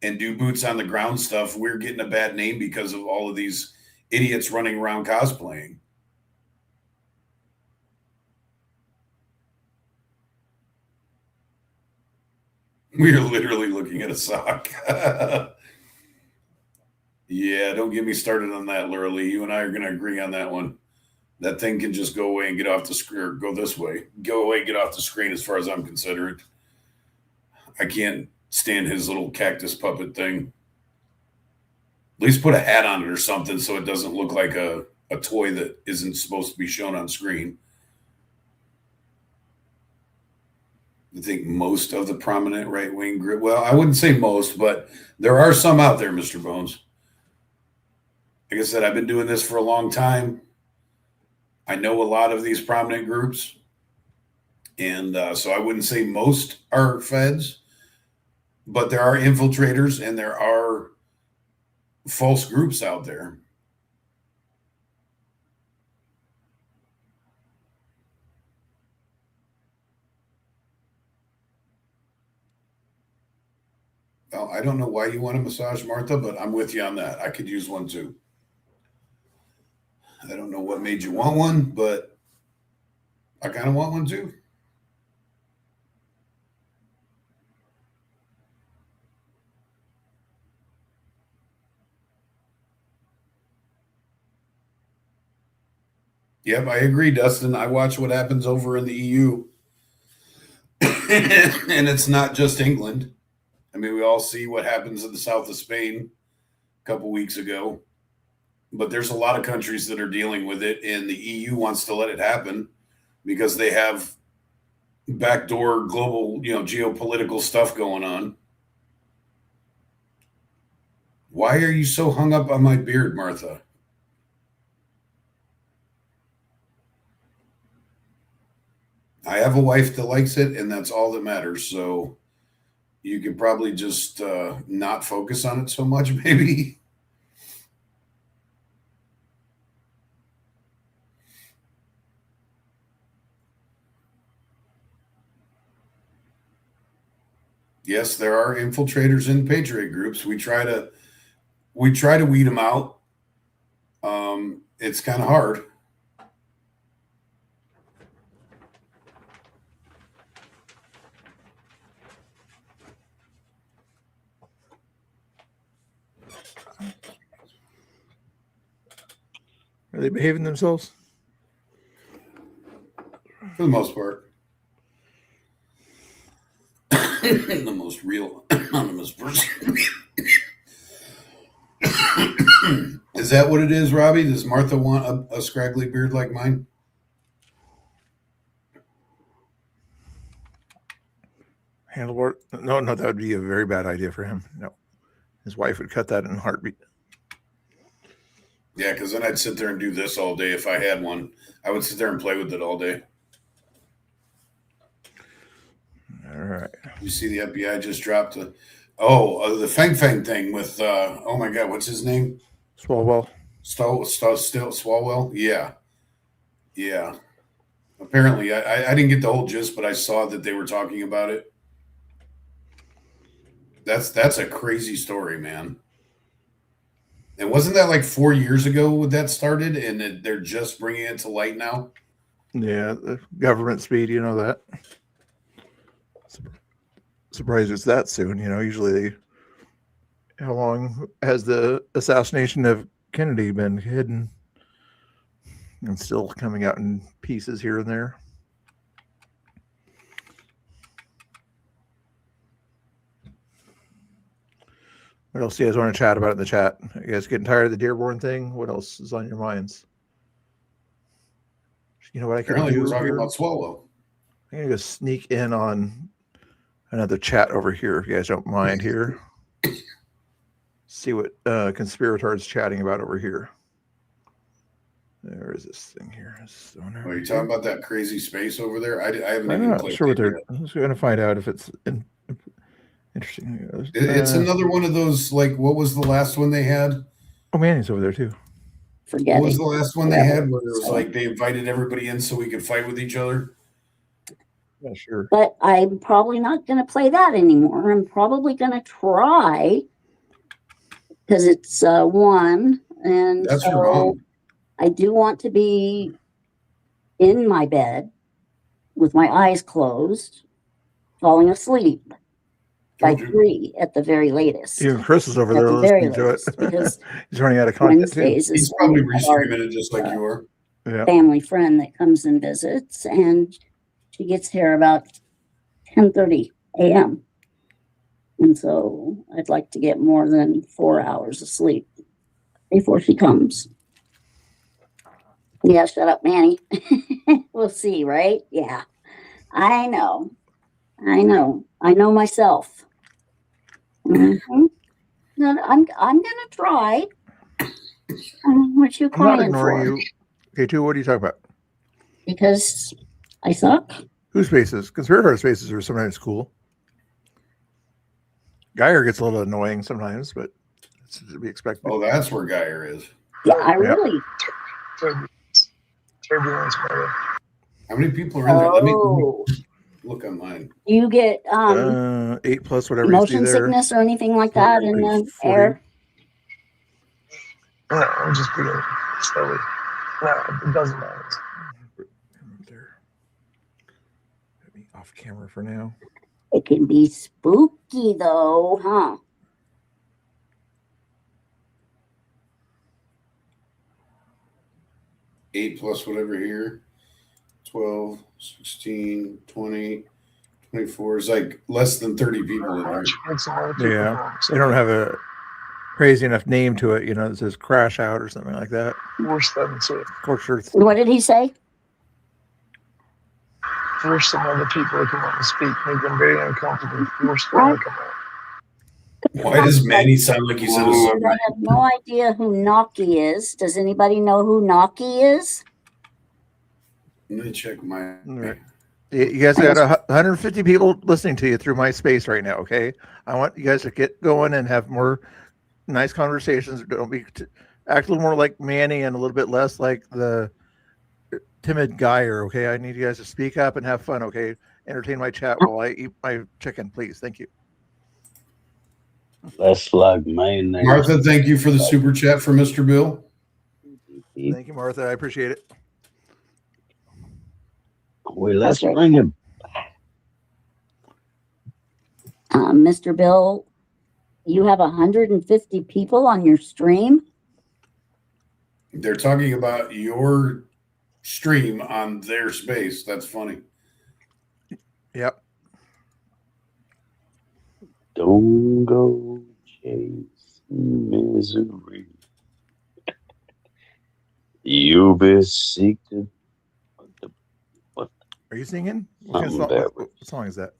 and do boots on the ground stuff, we're getting a bad name because of all of these idiots running around cosplaying. We are literally looking at a sock. Yeah, don't get me started on that, Lurley. You and I are going to agree on that one. That thing can just go away and get off the screen, or go this way. Go away, get off the screen as far as I'm concerned. I can't stand his little cactus puppet thing. At least put a hat on it or something so it doesn't look like a toy that isn't supposed to be shown on screen. I think most of the prominent right-wing group, well, I wouldn't say most, but there are some out there, Mr. Bones. Like I said, I've been doing this for a long time. I know a lot of these prominent groups. And so I wouldn't say most are feds, but there are infiltrators and there are false groups out there. Well, I don't know why you want a massage, Martha, but I'm with you on that. I could use one too. I don't know what made you want one, but I kind of want one too. Yep, I agree, Dustin. I watch what happens over in the EU. And it's not just England. I mean, we all see what happens in the south of Spain a couple weeks ago. But there's a lot of countries that are dealing with it, and the EU wants to let it happen because they have backdoor global, geopolitical stuff going on. Why are you so hung up on my beard, Martha? I have a wife that likes it, and that's all that matters. So you can probably just not focus on it so much, maybe. Yes, there are infiltrators in patriot groups. We try to weed them out. It's kind of hard. Are they behaving themselves? For the most part. The most real anonymous person. Is that what it is, Robbie? Does Martha want a scraggly beard like mine? Handlebar? No, that would be a very bad idea for him. No. His wife would cut that in a heartbeat. Yeah, because then I'd sit there and do this all day if I had one. I would sit there and play with it all day. All right. You see the FBI just dropped the Feng thing with oh my God, what's his name? Swalwell. Swalwell. Yeah. Apparently, I didn't get the whole gist, but I saw that they were talking about it. That's a crazy story, man. And wasn't that like 4 years ago when that started, and they're just bringing it to light now? Yeah, the government speed, you know that. Surprised it's that soon. Usually how long has the assassination of Kennedy been hidden and still coming out in pieces here and there? What else do you guys want to chat about in the chat? You guys getting tired of the Dearborn thing? What else is on your minds? You know what I can Apparently do? we're talking about Swalwell. I'm gonna go sneak in on another chat over here, if you guys don't mind here. See what conspirators chatting about over here. There is this thing here. Are you talking about that crazy space over there? I haven't I'm even not played sure what it they're. yet. I'm just going to find out if it's interesting. It's another one of those, like, what was the last one they had? Oh, Manny's over there too. What was the last one they had where it was like they invited everybody in so we could fight with each other? Yeah, sure. But I'm probably not going to play that anymore. I'm probably going to try because it's 1. And That's your so mom. I do want to be in my bed with my eyes closed, falling asleep by 3 at the very latest. Even Chris is over At there the very listening to it. latest, because He's running out of content too. Wednesdays He's is probably when our restreaming it just like you are. Yeah. family friend that comes and visits, and she gets here about 10:30 a.m. And so I'd like to get more than 4 hours of sleep before she comes. Yeah, shut up, Manny. We'll see, right? Yeah. I know. I know myself. I'm gonna try. What you I'm not crying ignoring for? you. K2, what are you talking about? Because I suck. Whose spaces? Conspirator spaces are sometimes cool. Geyer gets a little annoying sometimes, but it's to be expected. Oh, that's where Geyer is. Yeah, I really. Turbulence, brother. How many people are in there? Let me Oh. look online. Do you get 8 plus whatever you see motion there. sickness or anything like that in the 40. air? No, I'm just breathing slowly. No, it doesn't matter. Off camera for now. It can be spooky though, huh? Eight plus whatever here. 12, 16, 20, 24. It's like less than 30 people in there. Yeah. They don't have a crazy enough name to it, that says crash out or something like that. Force them to Scorched earth. What did he say? force some other people to come out and speak, make them very uncomfortable, force them to come out. Why does Manny sound like he's in a And submarine? I have no idea who Naki is. Does anybody know who Naki is? Let me check my. You guys got 150 people listening to you through my space right now. Okay, I want you guys to get going and have more nice conversations. Don't be act a little more like Manny and a little bit less like the timid Geyer. Okay, I need you guys to speak up and have fun. Okay, entertain my chat while I eat my chicken, please. Thank you. That's like mayonnaise. Martha, thank you for the super chat for Mr. Bill. Thank you, Martha. I appreciate it. Well, let's bring him. Mr. Bill, you have 150 people on your stream? They're talking about your stream on their space. That's funny. Yep. Don't go chasing misery. You'll be seeking. Are you singing? What, kind of song, what song is that?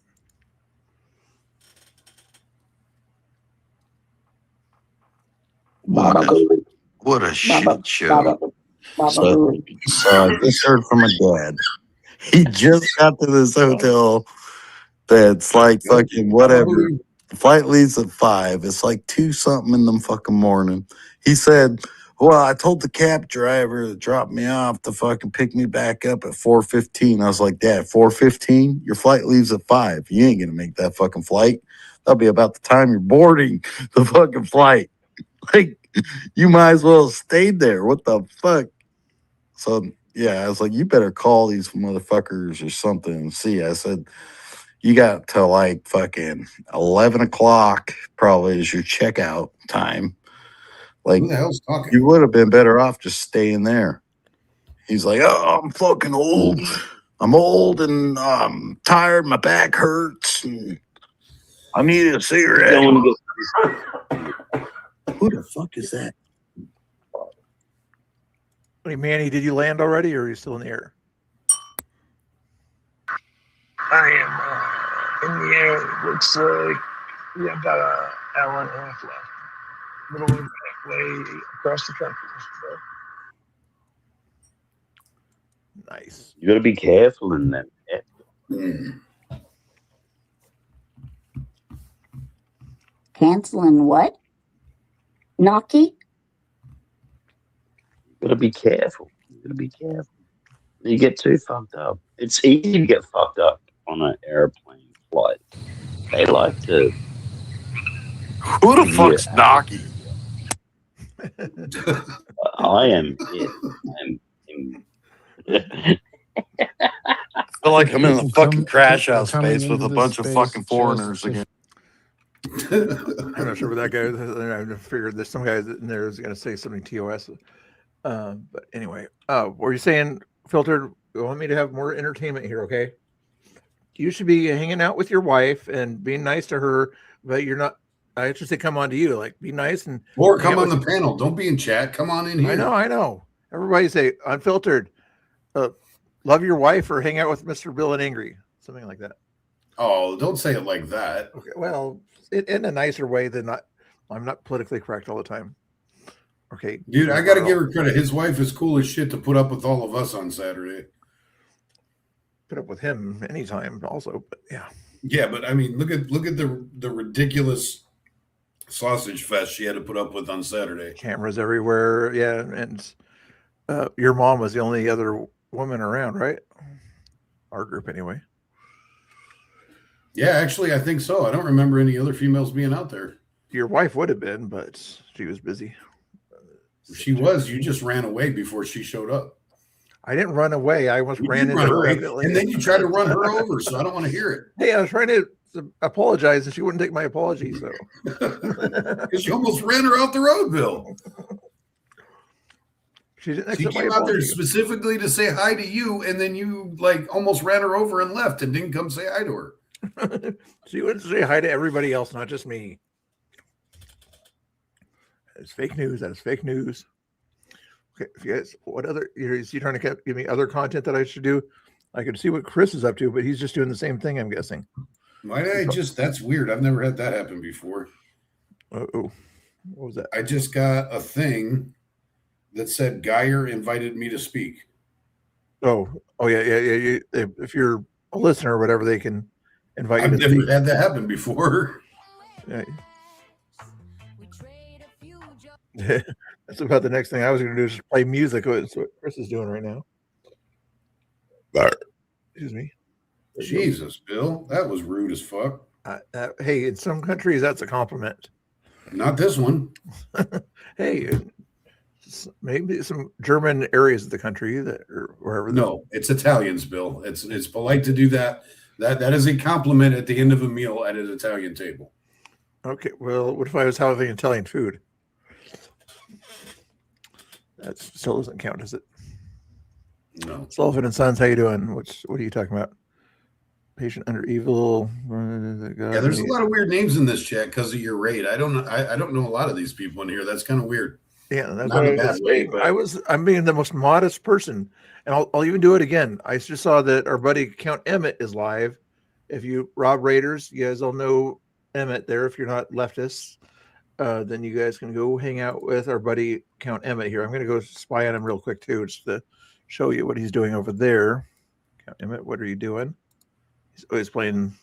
What a shit show. So I just heard from my dad. He just got to this hotel that's like fucking whatever. The flight leaves at 5. It's like 2 something in the fucking morning. He said, well, I told the cab driver to drop me off to fucking pick me back up at 4:15. I was like, Dad, 4:15? Your flight leaves at 5. You ain't gonna make that fucking flight. That'll be about the time you're boarding the fucking flight. Like, you might as well have stayed there. What the fuck? So, yeah, I was like, you better call these motherfuckers or something and see. I said, you got to like fucking 11 o'clock probably is your checkout time. Like, Who the hell's talking? You would have been better off just staying there. He's like, oh, I'm fucking old. I'm old and I'm tired. My back hurts. And I need a cigarette. Who the fuck is that? Hey, Manny, did you land already or are you still in the air? I am in the air. It looks like we have about an hour and a half left. A little over halfway across the country, Mr. Bill. Nice. You gotta be careful in that. Canceling what? Naki? You gotta be careful. You gotta be careful. You get too fucked up. It's easy to get fucked up on an airplane flight. They like to. Who the fuck's knocking? I am it. I feel like I'm in the fucking crash out space with a bunch of fucking foreigners again. I'm not sure what that guy is. I figured there's some guy in there is going to say something TOS. But anyway, were you saying, Filtered, you want me to have more entertainment here, okay? You should be hanging out with your wife and being nice to her, but you're not. I should say, come on to you. Like, be nice and Or come on the panel. Don't be in chat. Come on in here. I know. Everybody say, Unfiltered, love your wife or hang out with Mr. Bill and Angry. Something like that. Oh, don't say it like that. Okay, well, in a nicer way than I'm not politically correct all the time. Okay. Dude, I got to give her credit. His wife is cool as shit to put up with all of us on Saturday. Put up with him anytime also, but yeah. Yeah, but I mean, look at the ridiculous sausage fest she had to put up with on Saturday. Cameras everywhere. Yeah, and your mom was the only other woman around, right? Our group anyway. Yeah, actually, I think so. I don't remember any other females being out there. Your wife would have been, but she was busy. She was. You just ran away before she showed up. I didn't run away. I was ran into her. And then you tried to run her over, so I don't want to hear it. Hey, I was trying to apologize, and she wouldn't take my apology. So because you almost ran her off the road, Bill. She didn't She accept my came out there apology. specifically to say hi to you, and then you like almost ran her over and left and didn't come say hi to her. She wouldn't say hi to everybody else, not just me. It's fake news. That is fake news. Okay, if you guys, what other? Is he trying to give me other content that I should do? I can see what Chris is up to, but he's just doing the same thing, I'm guessing. Why did I just? That's weird. I've never had that happen before. Oh, what was that? I just got a thing that said Geyer invited me to speak. Oh, yeah. If you're a listener or whatever, they can invite you I've to never speak. had that happen before. Yeah. That's about the next thing I was going to do is play music. That's what Chris is doing right now. Excuse me. Jesus, Bill, that was rude as fuck. Hey, in some countries, that's a compliment. Not this one. Hey, maybe some German areas of the country that or wherever. No, it's Italians, Bill. It's polite to do that. That is a compliment at the end of a meal at an Italian table. Okay, well, what if I was having Italian food? That still doesn't count, does it? No. Sullivan and Sons, how you doing? What are you talking about? Patient under evil. Yeah, there's a lot of weird names in this chat because of your raid. I don't know. I don't know a lot of these people in here. That's kind of weird. Yeah, that's Not what in a I bad was way, saying. but I'm being the most modest person, and I'll even do it again. I just saw that our buddy Count Emmett is live. If you Rob Raiders, you guys all know Emmett there. If you're not leftists, then you guys can go hang out with our buddy Count Emmett here. I'm going to go spy on him real quick too, just to show you what he's doing over there. Count Emmett, what are you doing? He's playing.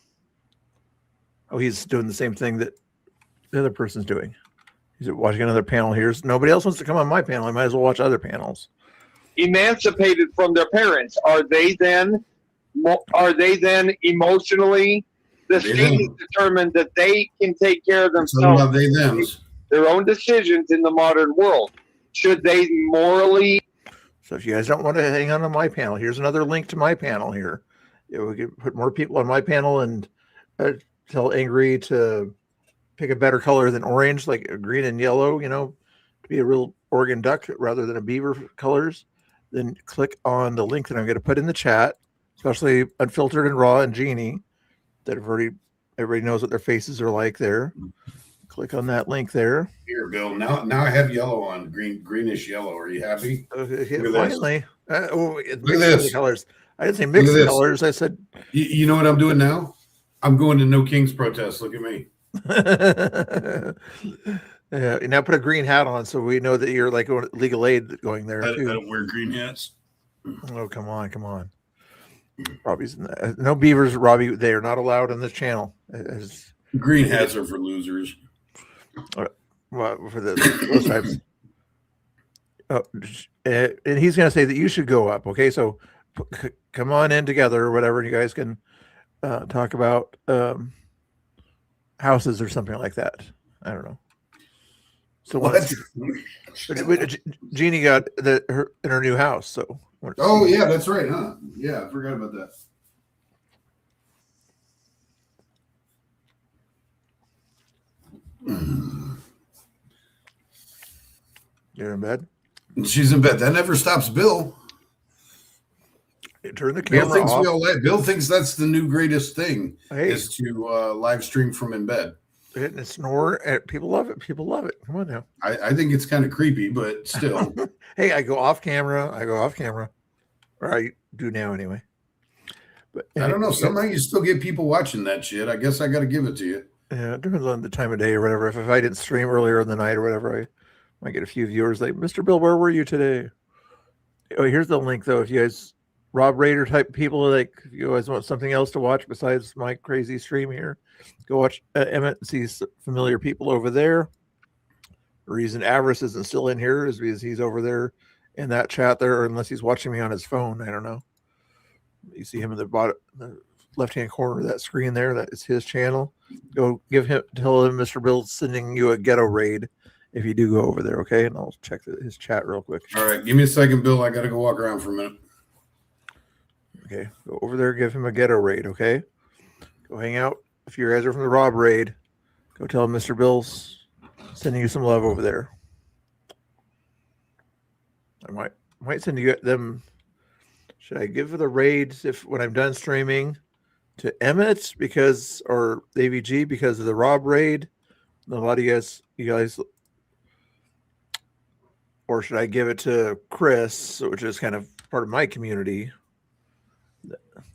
Oh, he's doing the same thing that the other person's doing. He's watching another panel here. Nobody else wants to come on my panel. I might as well watch other panels. Emancipated from their parents, are they then emotionally? The state is determined that they can take care of themselves, their own decisions in the modern world. Should they morally? So if you guys don't want to hang on my panel, here's another link to my panel here. We can put more people on my panel and tell Angry to pick a better color than orange, like green and yellow, to be a real Oregon duck rather than a beaver colors. Then click on the link that I'm going to put in the chat, especially Unfiltered and Raw and Genie, that everybody knows what their faces are like there. Click on that link there. Here, Bill. Now I have yellow on, greenish yellow. Are you happy? Finally. Look at this. Colors. I didn't say mix the colors. I said. You know what I'm doing now? I'm going to No Kings protest. Look at me. Yeah, now put a green hat on so we know that you're like legal aid going there. I too. don't wear green hats. Oh, come on. Robbie's no beavers, Robbie. They are not allowed on this channel. Green hats are for losers. Well, for those types. Oh, and he's going to say that you should go up. Okay, so come on in together or whatever. You guys can talk about houses or something like that. I don't know. So What? Jeannie got her in her new house. So. Oh yeah, that's right, huh? Yeah, I forgot about that. You're in bed? She's in bed. That never stops Bill. Turn the camera Bill thinks off. Bill thinks that's the new greatest thing Hey. is to live stream from in bed. Hitting a snore. People love it. People love it. Come on now. I think it's kind of creepy, but still. Hey, I go off camera. Or I do now anyway. But I don't know. Somehow you still get people watching that shit. I guess I got to give it to you. Yeah, it depends on the time of day or whatever. If I didn't stream earlier in the night or whatever, I might get a few viewers like, Mr. Bill, where were you today? Oh, here's the link though. If you guys Rob Raider type people, like if you guys want something else to watch besides my crazy stream here, go watch Emmett and see some familiar people over there. The reason Avarice isn't still in here is because he's over there in that chat there, or unless he's watching me on his phone. I don't know. You see him in the bottom, the left-hand corner of that screen there. That is his channel. Go tell him Mr. Bill's sending you a ghetto raid if you do go over there, okay? And I'll check his chat real quick. All right, give me a second, Bill. I got to go walk around for a minute. Okay, go over there, give him a ghetto raid, okay? Go hang out. If you guys are from the Rob raid, go tell him Mr. Bill's sending you some love over there. I might send you them. Should I give the raids when I'm done streaming to Emmett or AVG because of the Rob raid? A lot of you guys, or should I give it to Chris, which is kind of part of my community?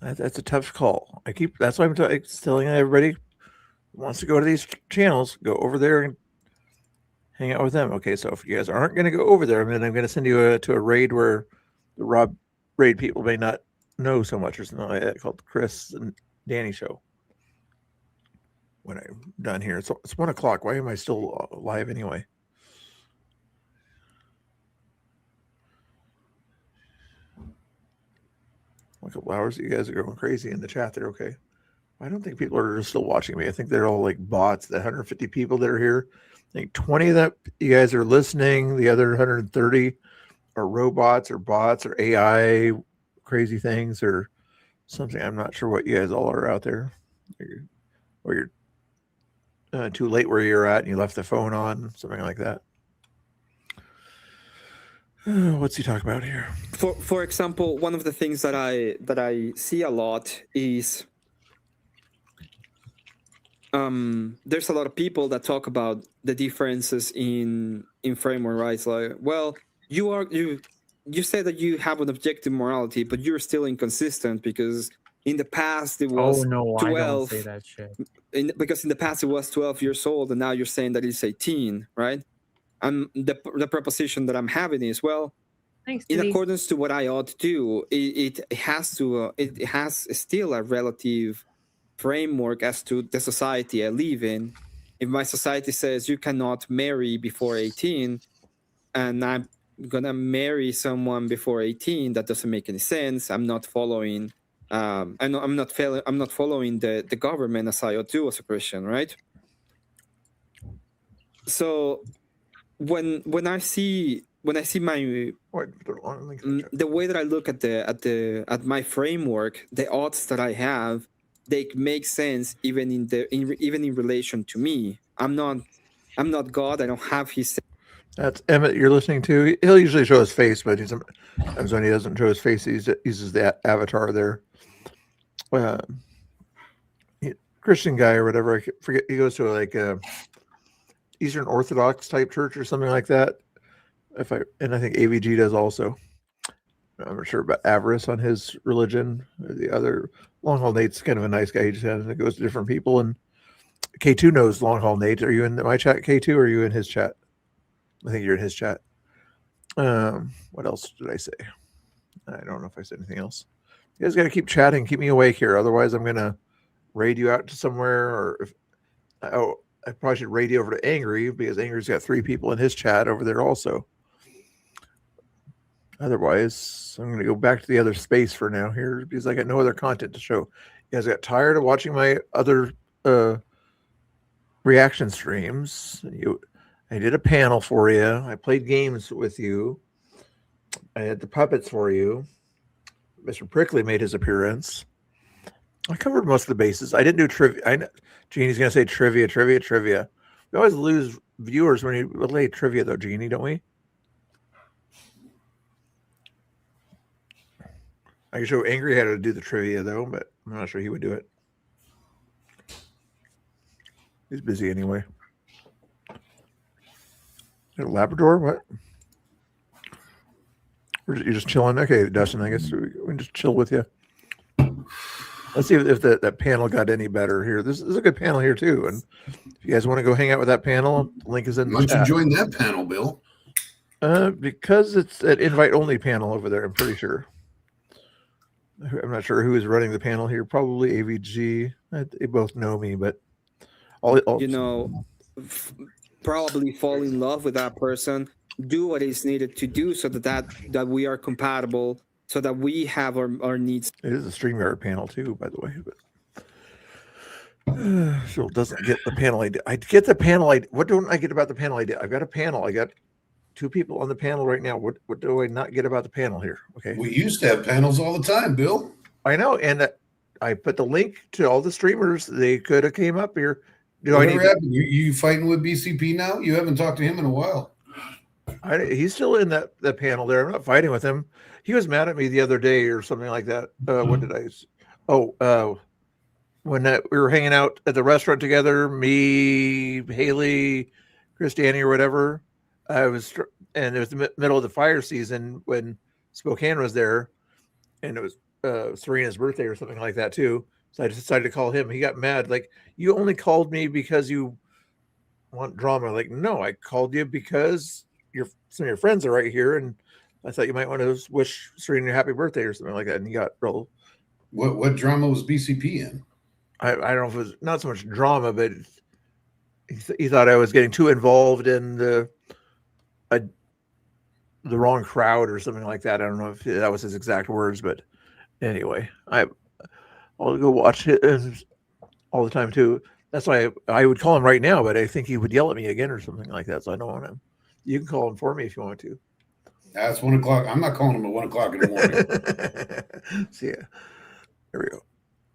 That's a tough call. That's why I'm telling everybody who wants to go to these channels, go over there and hang out with them. Okay, so if you guys aren't going to go over there, then I'm going to send you to a raid where the Rob raid people may not know so much or something like that, called Chris and Danny Show. When I'm done here, it's 1 o'clock. Why am I still live anyway? A couple hours. You guys are going crazy in the chat there. Okay, I don't think people are still watching me. I think they're all like bots. The 150 people that are here, I think 20 of that you guys are listening. The other 130 are robots or bots or AI crazy things or something. I'm not sure what you guys all are out there. Or you're too late where you're at and you left the phone on, something like that. What's he talking about here? For example, one of the things that I see a lot is there's a lot of people that talk about the differences in framework, right? It's like, well, you say that you have an objective morality, but you're still inconsistent because in the past it was 12. I don't say that shit. Because in the past it was 12 years old, and now you're saying that it's 18, right? And the proposition that I'm having is, well, Thanks, in Denise. accordance to what I ought to do, it has still a relative framework as to the society I live in. If my society says you cannot marry before 18, and I'm gonna marry someone before 18, that doesn't make any sense. I'm not following. I'm not following the government as I ought to as a Christian, right? So when I see my the way that I look at my framework, the odds that I have, they make sense even in relation to me. I'm not God. I don't have his. That's Emmett you're listening to. He'll usually show his face, but sometimes when he doesn't show his face, he uses the avatar there. Christian guy or whatever, I forget. He goes to like a Eastern Orthodox type church or something like that. I think AVG does also. I'm not sure about Avarice on his religion. The other Long Haul Nate's kind of a nice guy. He just goes to different people. And K2 knows Long Haul Nate. Are you in my chat, K2, or are you in his chat? I think you're in his chat. What else did I say? I don't know if I said anything else. You guys got to keep chatting, keep me awake here. Otherwise, I'm gonna raid you out to somewhere. Or I probably should raid you over to Angry because Angry's got 3 people in his chat over there also. Otherwise, I'm gonna go back to the other space for now here because I got no other content to show. You guys got tired of watching my other reaction streams. I did a panel for you. I played games with you. I had the puppets for you. Mr. Prickly made his appearance. I covered most of the bases. I didn't do trivia. Jeannie's going to say trivia. We always lose viewers when you relay trivia, though, Jeannie, don't we? I can show Angry how to do the trivia, though, but I'm not sure he would do it. He's busy anyway. A Labrador? What? Or you're just chilling? Okay, Dustin, I guess we can just chill with you. Let's see if that panel got any better here. This is a good panel here, too. And if you guys want to go hang out with that panel, the link is in the Why don't chat. you join that panel, Bill? Because it's an invite-only panel over there, I'm pretty sure. I'm not sure who is running the panel here. Probably AVG. They both know me, but probably fall in love with that person, do what is needed to do so that we are compatible, so that we have our needs. It is a StreamYard panel too, by the way. But Cheryl doesn't get the panel ID. I get the panel ID. What don't I get about the panel ID? I've got a panel. I got 2 people on the panel right now. What do I not get about the panel here? Okay. We used to have panels all the time, Bill. I know, and I put the link to all the streamers. They could have came up here. Whatever happened? You fighting with BCP now? You haven't talked to him in a while. He's still in that panel there. I'm not fighting with him. He was mad at me the other day or something like that. What did I? When we were hanging out at the restaurant together, me, Haley, Christiane, or whatever. And it was the middle of the fire season when Spokane was there, and it was Serena's birthday or something like that too. So I just decided to call him. He got mad. Like, you only called me because you want drama. Like, no, I called you because some of your friends are right here, and I thought you might want to wish Serena a happy birthday or something like that. And he got real. What drama was BCP in? I don't know if it was not so much drama, but he thought I was getting too involved in the wrong crowd or something like that. I don't know if that was his exact words, but anyway, I'll go watch it all the time too. That's why I would call him right now, but I think he would yell at me again or something like that. So I don't want him. You can call him for me if you want to. That's 1 o'clock. I'm not calling him at 1 o'clock in the morning. So yeah, there we go.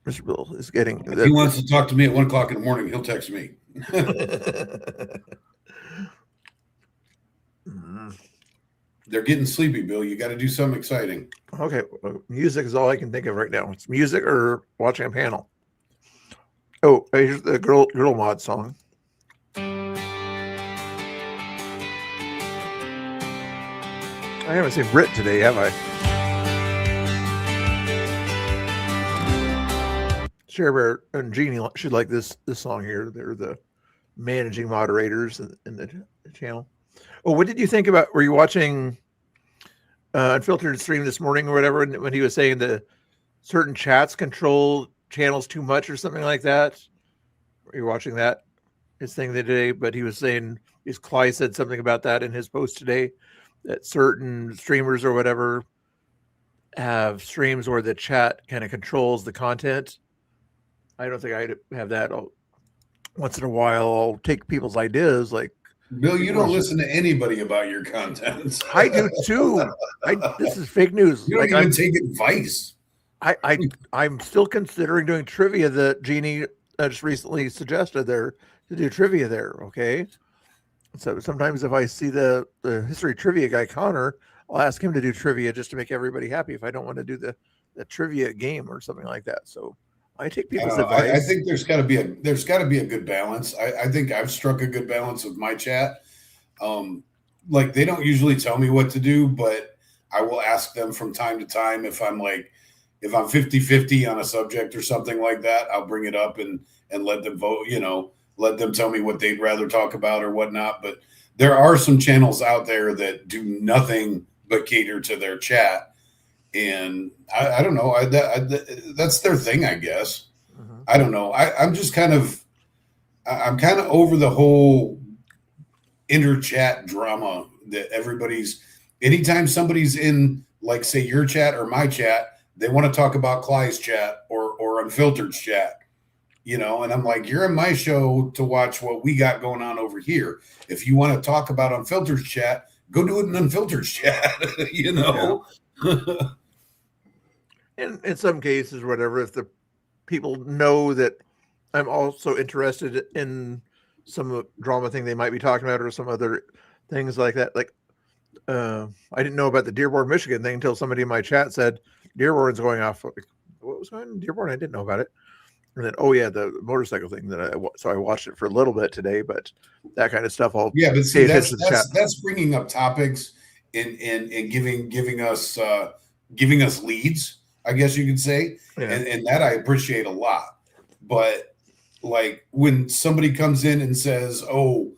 Mr. Bill is getting. If he wants to talk to me at 1 o'clock in the morning, he'll text me. They're getting sleepy, Bill. You got to do something exciting. Okay, music is all I can think of right now. It's music or watching a panel. Oh, here's the girl mod song. I haven't seen Brit today, have I? Cher Bear and Jeannie should like this song here. They're the managing moderators in the channel. Oh, what did you think about? Were you watching Unfiltered stream this morning or whatever? When he was saying that certain chats control channels too much or something like that? Were you watching that? His thing today, but he was saying Cly said something about that in his post today, that certain streamers or whatever have streams where the chat kind of controls the content. I don't think I'd have that. Once in a while, I'll take people's ideas. Like, Bill, you don't listen to anybody about your content. I do too. This is fake news. You don't even take advice. I'm still considering doing trivia that Jeannie just recently suggested there to do trivia there. Okay. So sometimes if I see the history trivia guy, Connor, I'll ask him to do trivia just to make everybody happy if I don't want to do the trivia game or something like that. So I take people's advice. I think there's got to be a good balance. I think I've struck a good balance with my chat. Like, they don't usually tell me what to do, but I will ask them from time to time if I'm 50-50 on a subject or something like that. I'll bring it up and let them vote, let them tell me what they'd rather talk about or whatnot. But there are some channels out there that do nothing but cater to their chat. And I don't know. That's their thing, I guess. Mm-hmm. I don't know. I'm kind of over the whole inter-chat drama that anytime somebody's in, like, say, your chat or my chat, They want to talk about Clyde's chat or Unfiltered's chat, you know, and I'm like, you're in my show to watch what we got going on over here. If you want to talk about Unfiltered's chat, go do it in Unfiltered's chat, you know. Yeah. In some cases, whatever, if the people know that I'm also interested in some drama thing they might be talking about or some other things like that. Like, I didn't know about the Dearborn, Michigan thing until somebody in my chat said Dearborn's going off. Like, what was going on in Dearborn? I didn't know about it. And then, oh yeah, the motorcycle thing so I watched it for a little bit today, but that kind of stuff. But see, that's bringing up topics and giving us leads, I guess you could say. Yeah. And that I appreciate a lot. But like when somebody comes in and says, oh,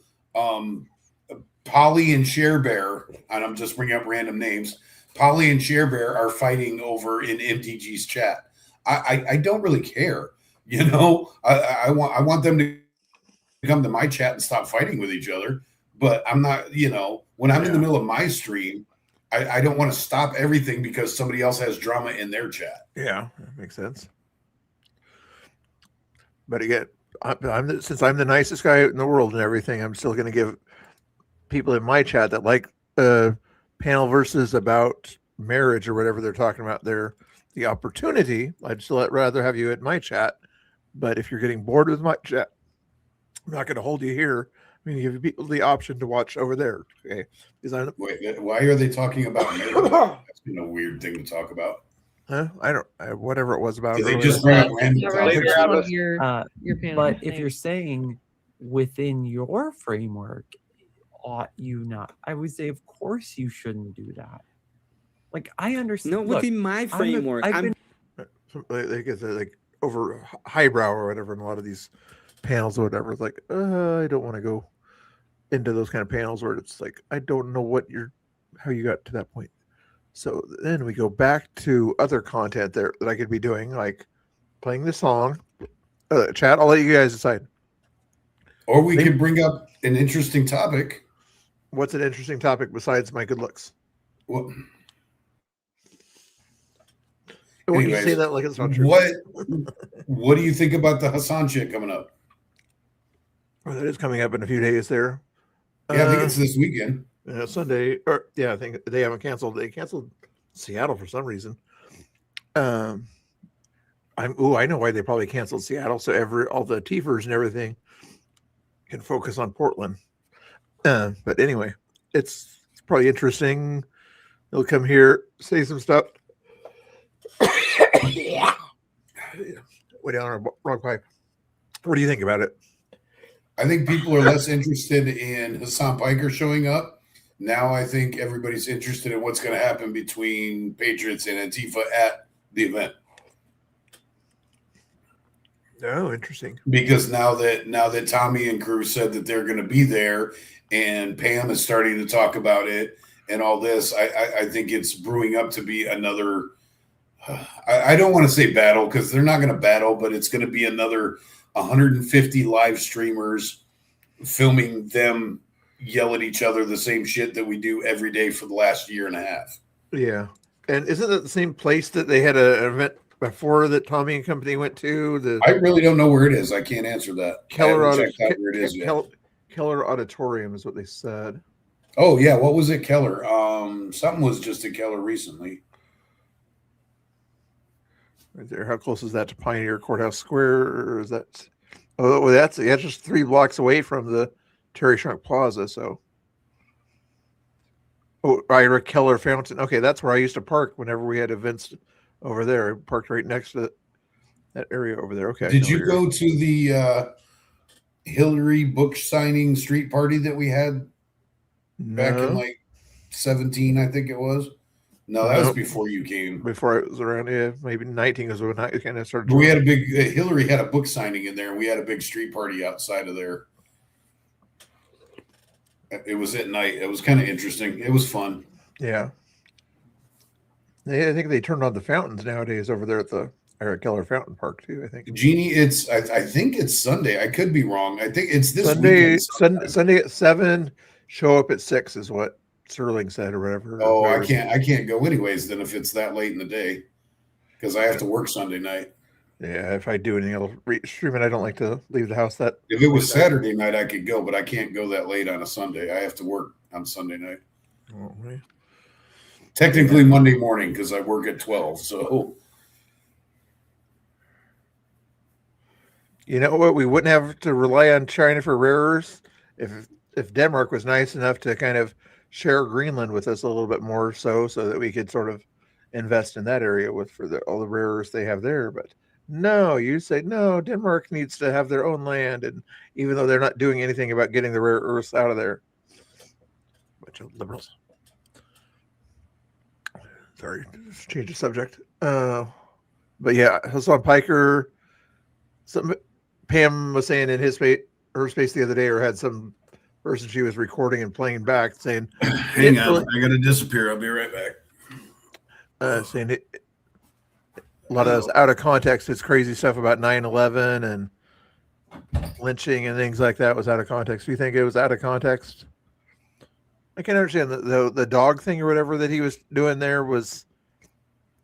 Polly and Share Bear, and I'm just bringing up random names, Polly and Share Bear are fighting over in MTG's chat. I don't really care. You know, I want them to come to my chat and stop fighting with each other. But I'm not, you know, when I'm in the middle of my stream, I don't want to stop everything because somebody else has drama in their chat. Yeah, that makes sense. But again, since I'm the nicest guy in the world and everything, I'm still going to give people in my chat that like panel versus about marriage or whatever they're talking about there the opportunity. I'd still rather have you at my chat. But if you're getting bored with my chat, I'm not going to hold you here. I'm going to give people the option to watch over there. Okay? Because Wait, why are they talking about marriage? That's been a weird thing to talk about. Huh? I don't. Whatever it was about. They just bring up random topics. But if you're saying within your framework, ought you not? I would say, of course, you shouldn't do that. Like I understand. No, within my framework, like over highbrow or whatever in a lot of these panels or whatever. It's like, I don't want to go into those kind of panels where it's like, I don't know how you got to that point. So then we go back to other content there that I could be doing, like playing the song. Chat, I'll let you guys decide. Or we could bring up an interesting topic. What's an interesting topic besides my good looks? Well, when you say that like it's not true. What do you think about the Hassan shit coming up? Well, that is coming up in a few days there. Yeah, I think it's this weekend. Sunday, or yeah, I think they haven't canceled. They canceled Seattle for some reason. I know why they probably canceled Seattle, so all the TFers and everything can focus on Portland. But anyway, it's probably interesting. They'll come here, say some stuff. Way down our wrong pipe. What do you think about it? I think people are less interested in Hassan Piker showing up. Now I think everybody's interested in what's going to happen between Patriots and Antifa at the event. Oh, interesting. Because now that Tommy and crew said that they're going to be there, and Pam is starting to talk about it and all this, I think it's brewing up to be another. I don't want to say battle because they're not going to battle, but it's going to be another 150 live streamers filming them yell at each other the same shit that we do every day for the last year and a half. Yeah. And isn't it the same place that they had an event before that Tommy and company went to? I really don't know where it is. I can't answer that. Keller where it is yet. Keller Auditorium is what they said. Oh yeah. What was it? Keller. Something was just at Keller recently. Right there. How close is that to Pioneer Courthouse Square? Or is that? Oh, well, that's just 3 blocks away from the Terry Shrunk Plaza. So, Ira Keller Fountain. Okay, that's where I used to park whenever we had events over there. I parked right next to that area over there. Okay. Did you go to the Hillary book signing street party that we had back in like 17? I think it was. No, that was before you came. Before I was around, yeah, maybe 19 is when I kind of started. We had a big Hillary had a book signing in there, and we had a big street party outside of there. It was at night. It was kind of interesting. It was fun. Yeah. I think they turned on the fountains nowadays over there at the Eric Keller Fountain Park too. I think Jeannie, I think it's Sunday. I could be wrong. I think it's this Sunday. Sunday at 7. Show up at 6 is what Sterling said or whatever. Oh, I can't go anyways then if it's that late in the day. because I have to work Sunday night. Yeah, if I do anything else streaming, I don't like to leave the house that. If it was Saturday night, I could go, but I can't go that late on a Sunday. I have to work on Sunday night. Oh, right. Technically Monday morning because I work at 12. So you know what? We wouldn't have to rely on China for rare earths if Denmark was nice enough to kind of share Greenland with us a little bit more, so that we could sort of invest in that area with all the rare earths they have there. But no, you say no. Denmark needs to have their own land, and even though they're not doing anything about getting the rare earths out of there, bunch of liberals. Sorry, just change the subject. But yeah, Hassan Piker. Pam was saying in her space the other day, or had some person she was recording and playing back saying, hang on, I gotta disappear. I'll be right back. Saying a lot of us out of context. His crazy stuff about 9/11 and lynching and things like that was out of context. Do you think it was out of context? I can understand the dog thing or whatever that he was doing there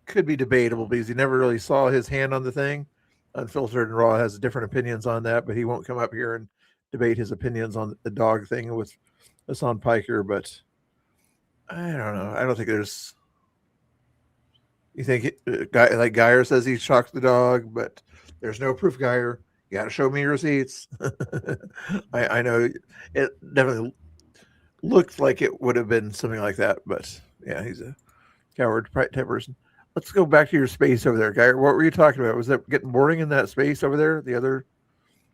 could be debatable because he never really saw his hand on the thing. Unfiltered and Raw has different opinions on that, but he won't come up here and debate his opinions on the dog thing with Hassan Piker. But I don't know. I don't think there's. You think guy like Geyer says he shocked the dog, but there's no proof. Geyer, you got to show me your receipts. I know it definitely looked like it would have been something like that, but yeah, he's a coward type person. Let's go back to your space over there, Geyer. What were you talking about? Was that getting boring in that space over there? The other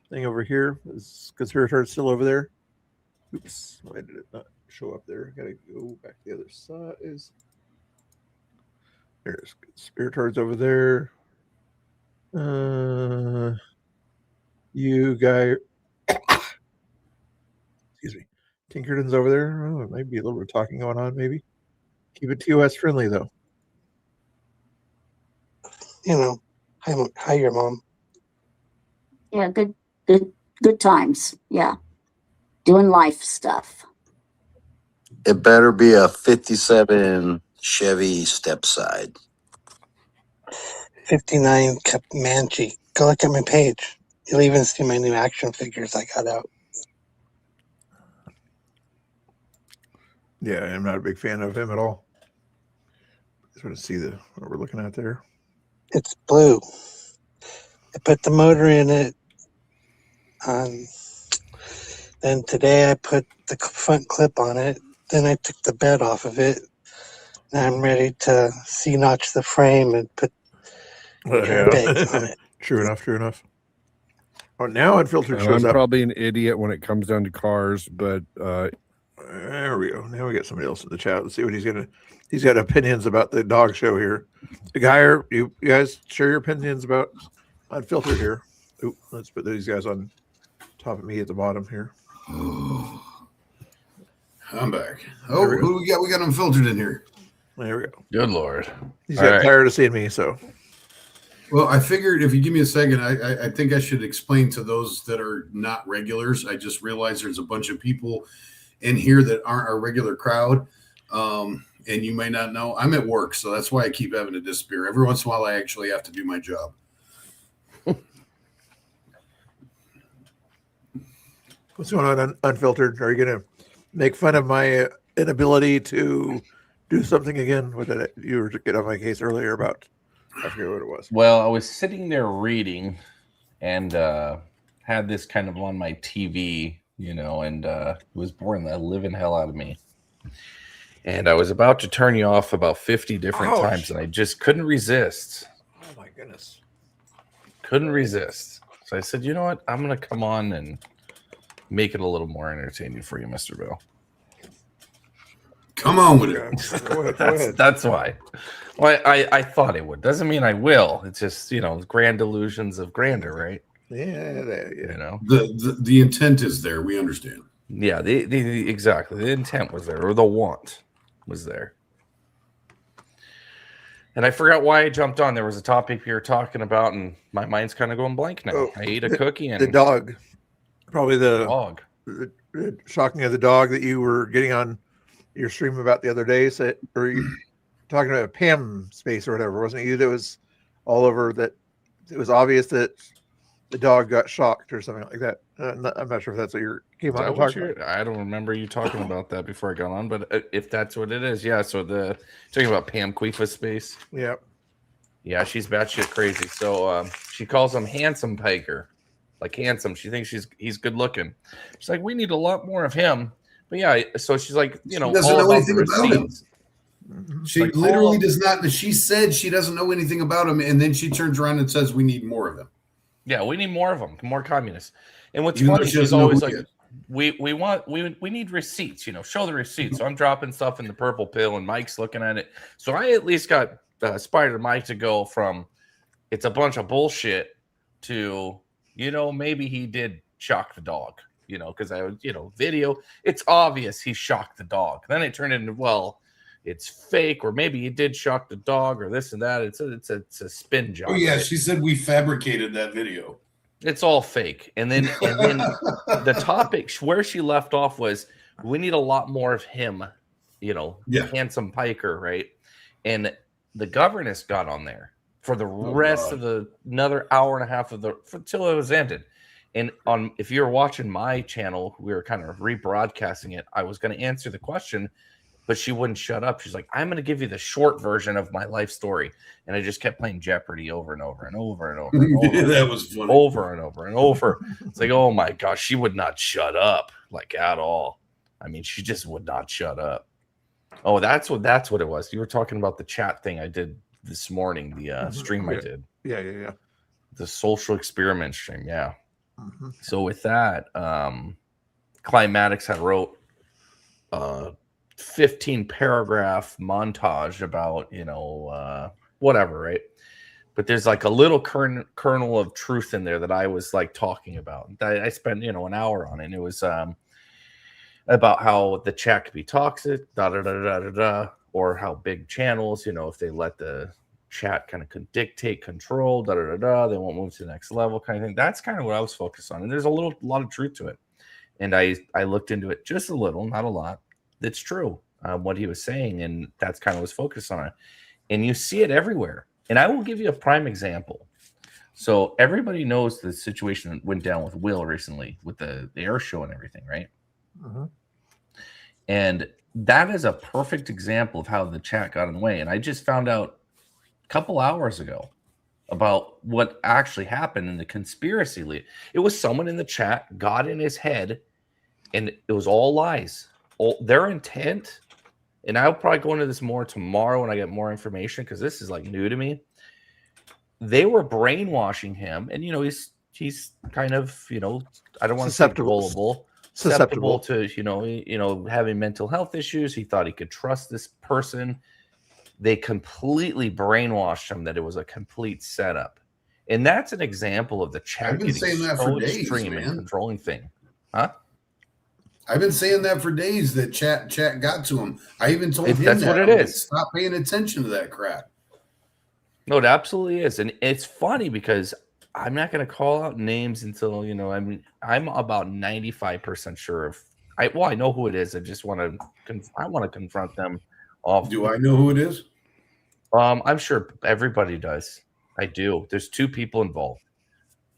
thing over here is conspirator still over there. Oops, why did it not show up there? Gotta go back to the other side. There's conspirators over there. You guy, excuse me, Tinkerton's over there. Oh, it might be a little bit of talking going on. Maybe keep it TOS friendly though. You know, hi, your mom. Yeah, good times. Yeah, doing life stuff. It better be a 57 Chevy stepside. 59 Comanche. Go look at my page. You'll even see my new action figures I got out. Yeah, I'm not a big fan of him at all. Sort of see what we're looking at there. It's blue. I put the motor in it. Then today I put the front clip on it. Then I took the bed off of it. Now I'm ready to C-notch the frame and put airbags on it. True enough. Oh, now Unfiltered I'm shows up. probably an idiot when it comes down to cars, but there we go. Now we got somebody else in the chat. Let's see what he's got opinions about the dog show here. The guy, you guys share your opinions about Unfiltered here. Ooh, let's put these guys on top of me at the bottom here. I'm back. Oh, who we got? We got Unfiltered in here. There we go. Good Lord. He's got tired of seeing me, so. Well, I figured if you give me a second, I think I should explain to those that are not regulars. I just realized there's a bunch of people in here that aren't our regular crowd. And you may not know. I'm at work, so that's why I keep having to disappear. Every once in a while, I actually have to do my job. What's going on, Unfiltered? Are you going to make fun of my inability to do something again? With it, you were to get on my case earlier about, I forget what it was. Well, I was sitting there reading and had this kind of on my TV, and it was boring the living hell out of me. And I was about to turn you off about 50 different times, and I just couldn't resist. Oh, my goodness. Couldn't resist. So I said, you know what? I'm going to come on and make it a little more entertaining for you, Mr. Bill. Come on with it. Go ahead. That's why. Well, I thought it would. Doesn't mean I will. It's just, grand illusions of grandeur, right? Yeah. The intent is there. We understand. Yeah, exactly. The intent was there, or the want was there. And I forgot why I jumped on. There was a topic you were talking about, and my mind's kind of going blank now. I ate a cookie and the dog. Probably the dog. The shocking of the dog that you were getting on your stream about the other day. Or you talking about Pam space or whatever, wasn't it you that was all over that it was obvious that the dog got shocked or something like that. I'm not sure if that's what you came on to talk about. I don't remember you talking about that before I got on, but if that's what it is, yeah. So talking about Pam Quifa's space. Yeah. Yeah, she's batshit crazy. So she calls him Handsome Piker, like handsome. She thinks he's good looking. She's like, we need a lot more of him. But yeah, so she's like, She doesn't know anything about him. She Like, literally does not. She said she doesn't know anything about him, and then she turns around and says, "We need more of him." Yeah, we need more of them, more communists. And what's Even though funny, she she's doesn't know always who like, he is. we need receipts, show the receipts. So I'm dropping stuff in the purple pill, and Mike's looking at it. So I at least got Spider Mike to go from it's a bunch of bullshit to maybe he did shock the dog, because I would video. It's obvious he shocked the dog. Then it turned into it's fake, or maybe he did shock the dog, or this and that. It's a spin job. Oh yeah, right? she said we fabricated that video. It's all fake. And then the topic where she left off was we need a lot more of him, Handsome Piker, right? And the governess got on there for the rest of another hour and a half until it was ended. And if you're watching my channel, we were kind of rebroadcasting it. I was going to answer the question, but she wouldn't shut up. She's like, I'm going to give you the short version of my life story. And I just kept playing Jeopardy over and over and over and over. And over That was funny. Over and over and over. It's like, oh my gosh, she would not shut up at all. I mean, she just would not shut up. Oh, that's what it was. You were talking about the chat thing I did this morning, the stream I did. Yeah. The social experiment stream. Yeah. So with that, Climatics had wrote 15 paragraph montage about whatever, right? But there's like a little kernel of truth in there that I was like talking about. I spent an hour on it. And it was about how the chat could be toxic, or how big channels, if they let the chat kind of dictate control, they won't move to the next level, kind of thing. That's kind of what I was focused on, and there's a lot of truth to it. And I looked into it just a little, not a lot. That's true, what he was saying, and that's kind of was focused on it. And you see it everywhere. And I will give you a prime example. So everybody knows the situation that went down with Will recently with the air show and everything, right? And that is a perfect example of how the chat got in the way. And I just found out a couple hours ago about what actually happened in the conspiracy lead. It was someone in the chat got in his head, and it was all lies. Their intent, and I'll probably go into this more tomorrow when I get more information, because this is like new to me. They were brainwashing him, and he's kind of I don't want to say susceptible to having mental health issues. He thought he could trust this person. They completely brainwashed him that it was a complete setup, and that's an example of the chat I've been getting saying that so for days, extreme man. and controlling thing, huh? I've been saying that for days that chat got to him. I even told him that's that. what it is. Stop paying attention to that crap. No, it absolutely is, and it's funny because I'm not going to call out names until I'm about 95% sure of. I know who it is. I just want to confront them. Do I know who it is? I'm sure everybody does. I do. There's two people involved.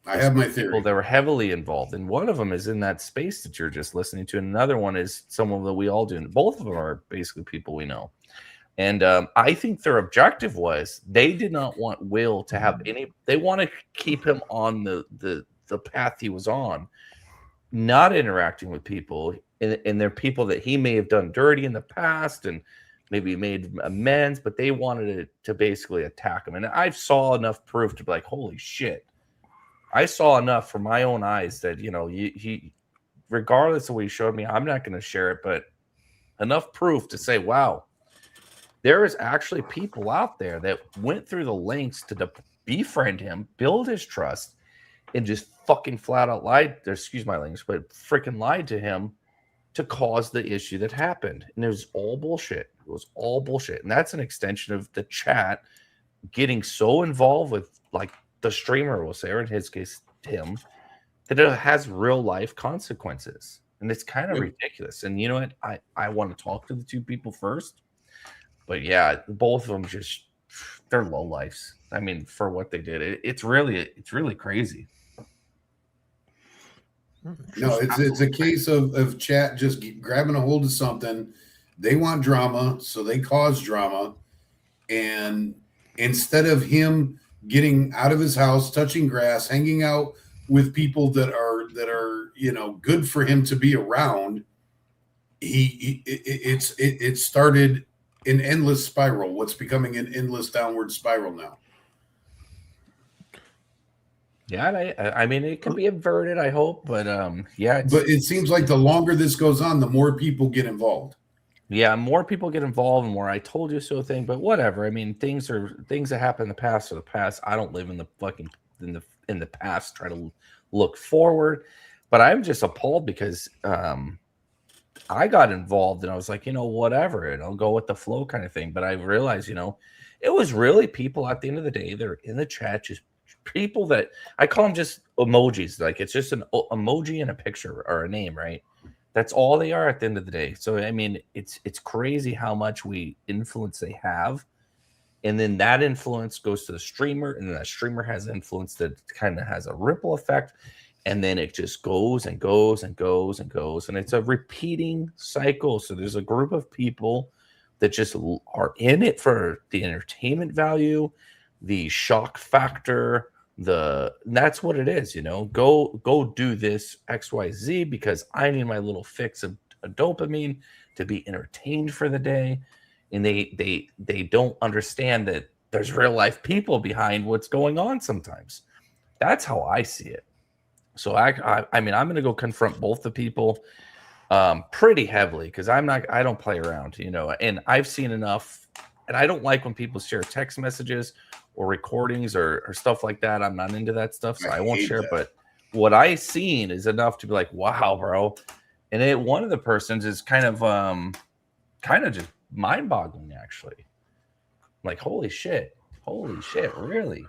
I have my theory. People that were heavily involved, and one of them is in that space that you're just listening to, and another one is someone that we all do. And both of them are basically people we know. And I think their objective was they did not want Will to have any. They want to keep him on the path he was on, not interacting with people, and they're people that he may have done dirty in the past and maybe made amends, but they wanted to basically attack him. And I saw enough proof to be like, holy shit. I saw enough from my own eyes that, he, regardless of what he showed me, I'm not going to share it, but enough proof to say, wow, there is actually people out there that went through the lengths to befriend him, build his trust, and just fucking flat out lied, excuse my language, but freaking lied to him to cause the issue that happened. And it was all bullshit. It was all bullshit. And that's an extension of the chat getting so involved with, like, the streamer will say, or in his case, Tim, that it has real life consequences. And it's kind of ridiculous. And you know what? I want to talk to the two people first. But yeah, both of them just they're low lives. I mean, for what they did, it's really crazy. No, it's a case of chat just grabbing a hold of something. They want drama, so they cause drama. And instead of him getting out of his house, touching grass, hanging out with people that are good for him to be around, it started an endless spiral. What's becoming an endless downward spiral now. Yeah, I mean, it can be averted, I hope, but yeah. But it seems like the longer this goes on, the more people get involved. Yeah, more people get involved, and more "I told you so" thing. But whatever. I mean, things that happen in the past are the past. I don't live in the fucking in the past. Try to look forward, but I'm just appalled because I got involved, and I was like, whatever, and I'll go with the flow kind of thing. But I realized, it was really people at the end of the day. They're in the chat, just people that I call them just emojis. Like it's just an emoji and a picture or a name, right? That's all they are at the end of the day. So I mean, it's crazy how much influence they have, and then that influence goes to the streamer, and then that streamer has influence that kind of has a ripple effect, and then it just goes and goes and goes and goes, and it's a repeating cycle. So there's a group of people that just are in it for the entertainment value, the shock factor. That's what it is, go do this XYZ because I need my little fix of dopamine to be entertained for the day. And they don't understand that there's real life people behind what's going on sometimes. That's how I see it. So I mean, I'm going to go confront both the people pretty heavily because I don't play around, and I've seen enough, and I don't like when people share text messages or recordings or stuff like that. I'm not into that stuff, so I won't share. But what I seen is enough to be like, wow, bro. And one of the persons is kind of just mind-boggling, actually. Like, holy shit, really?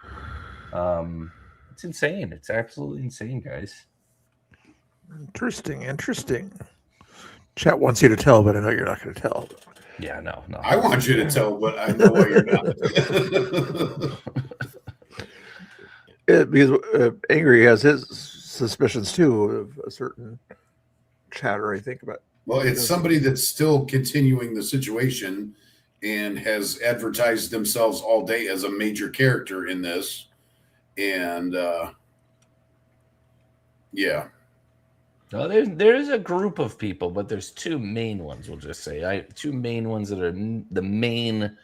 It's insane. It's absolutely insane, guys. Interesting. Chat wants you to tell, but I know you're not going to tell. Yeah, no. I want you to tell, but I know why you're not. Because Angry has his suspicions too of a certain chatter, I think, about. Well, it's somebody that's still continuing the situation and has advertised themselves all day as a major character in this. And yeah. No, there's a group of people, but there's two main ones. We'll just say two main ones that are the main.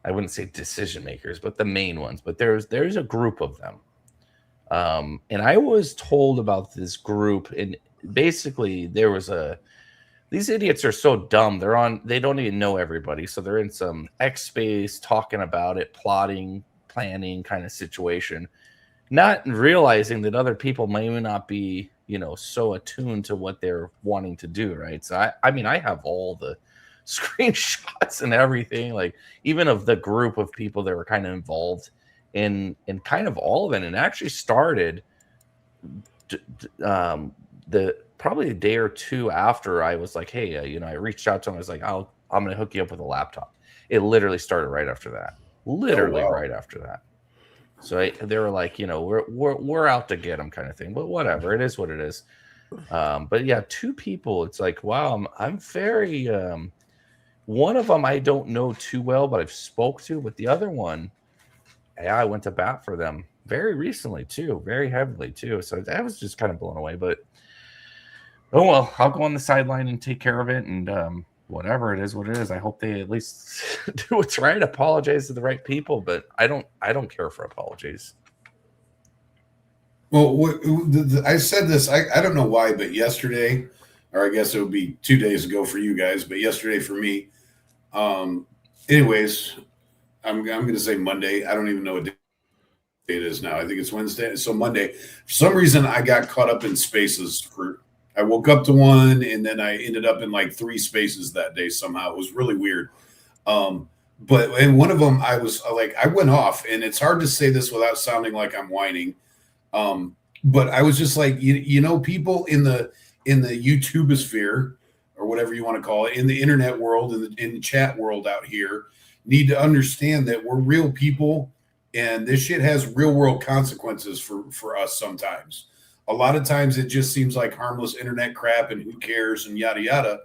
I wouldn't say decision makers, but the main ones. But there's a group of them, and I was told about this group. And basically, there was these idiots are so dumb. They don't even know everybody, so they're in some X space talking about it, plotting, planning kind of situation, not realizing that other people may not be so attuned to what they're wanting to do, right? So I mean, I have all the screenshots and everything, like even of the group of people that were kind of involved in kind of all of it. And it actually started probably a day or two after I was like, hey, I reached out to him. I was like, I'm going to hook you up with a laptop. It literally started right after that. Right after that. So they were like, we're out to get them kind of thing, but whatever, it is what it is. But yeah, two people, it's like, wow, I'm very, one of them I don't know too well, but I've spoke to, but the other one, I went to bat for them very recently too, very heavily too. So I was just kind of blown away, but oh, well, I'll go on the sideline and take care of it. And, whatever it is, what it is. I hope they at least do what's right, apologize to the right people, but I don't care for apologies. Well, I said this, I don't know why, but yesterday, or I guess it would be 2 days ago for you guys, but yesterday for me. Anyways, I'm going to say Monday. I don't even know what day it is now. I think it's Wednesday. So Monday, for some reason, I got caught up in spaces I woke up to one, and then I ended up in like 3 spaces that day somehow. It was really weird. But in one of them, I was like, I went off, and it's hard to say this without sounding like I'm whining. But I was just like, people in the YouTubeosphere, or whatever you want to call it, in the internet world, in the chat world out here, need to understand that we're real people, and this shit has real world consequences for us sometimes. A lot of times it just seems like harmless internet crap and who cares and yada yada.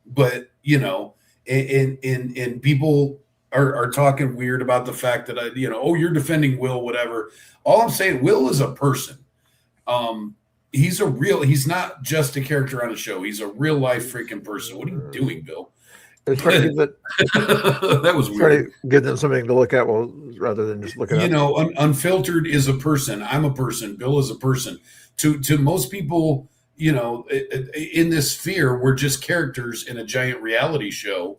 But you know, and people are talking weird about the fact that oh, you're defending Will, whatever. All I'm saying, Will is a person. He's not just a character on a show. He's a real life freaking person. What are you doing, Bill? It's trying to get that was trying weird. to get them something to look at, well, rather than just looking at. You know, Unfiltered is a person. I'm a person. Bill is a person. To most people, you know, in this sphere, we're just characters in a giant reality show.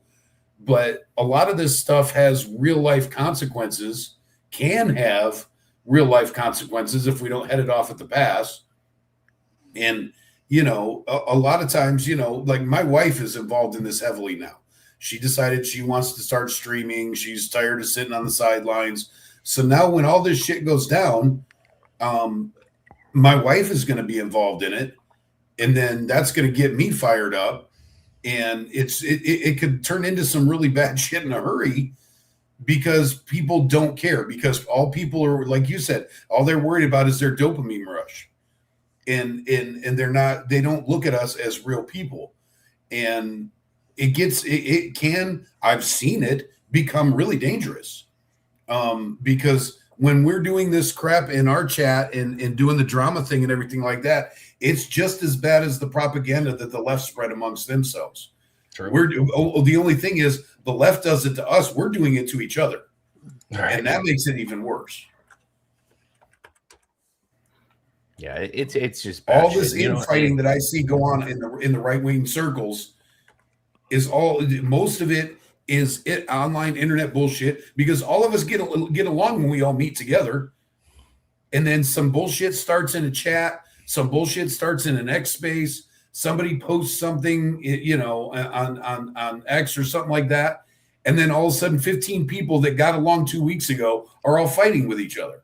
But a lot of this stuff has real life consequences, can have real life consequences if we don't head it off at the pass. And, you know, a lot of times, you know, like my wife is involved in this heavily now. She decided she wants to start streaming. She's tired of sitting on the sidelines. So now when all this shit goes down, my wife is going to be involved in it. And then that's going to get me fired up. And it could turn into some really bad shit in a hurry because people don't care, because all people are, like you said, all they're worried about is their dopamine rush. And they don't look at us as real people. And it can, I've seen it become really dangerous. Because when we're doing this crap in our chat and doing the drama thing and everything like that, it's just as bad as the propaganda that the left spread amongst themselves. True. The only thing is the left does it to us. We're doing it to each other. Right. And that makes it even worse. Yeah, it's just bad all this shit. infighting that I see go on in the right wing circles is most of it is online internet bullshit, because all of us get along when we all meet together, and then some bullshit starts in a chat, some bullshit starts in an X space, somebody posts something, you know, on X or something like that, and then all of a sudden 15 people that got along 2 weeks ago are all fighting with each other.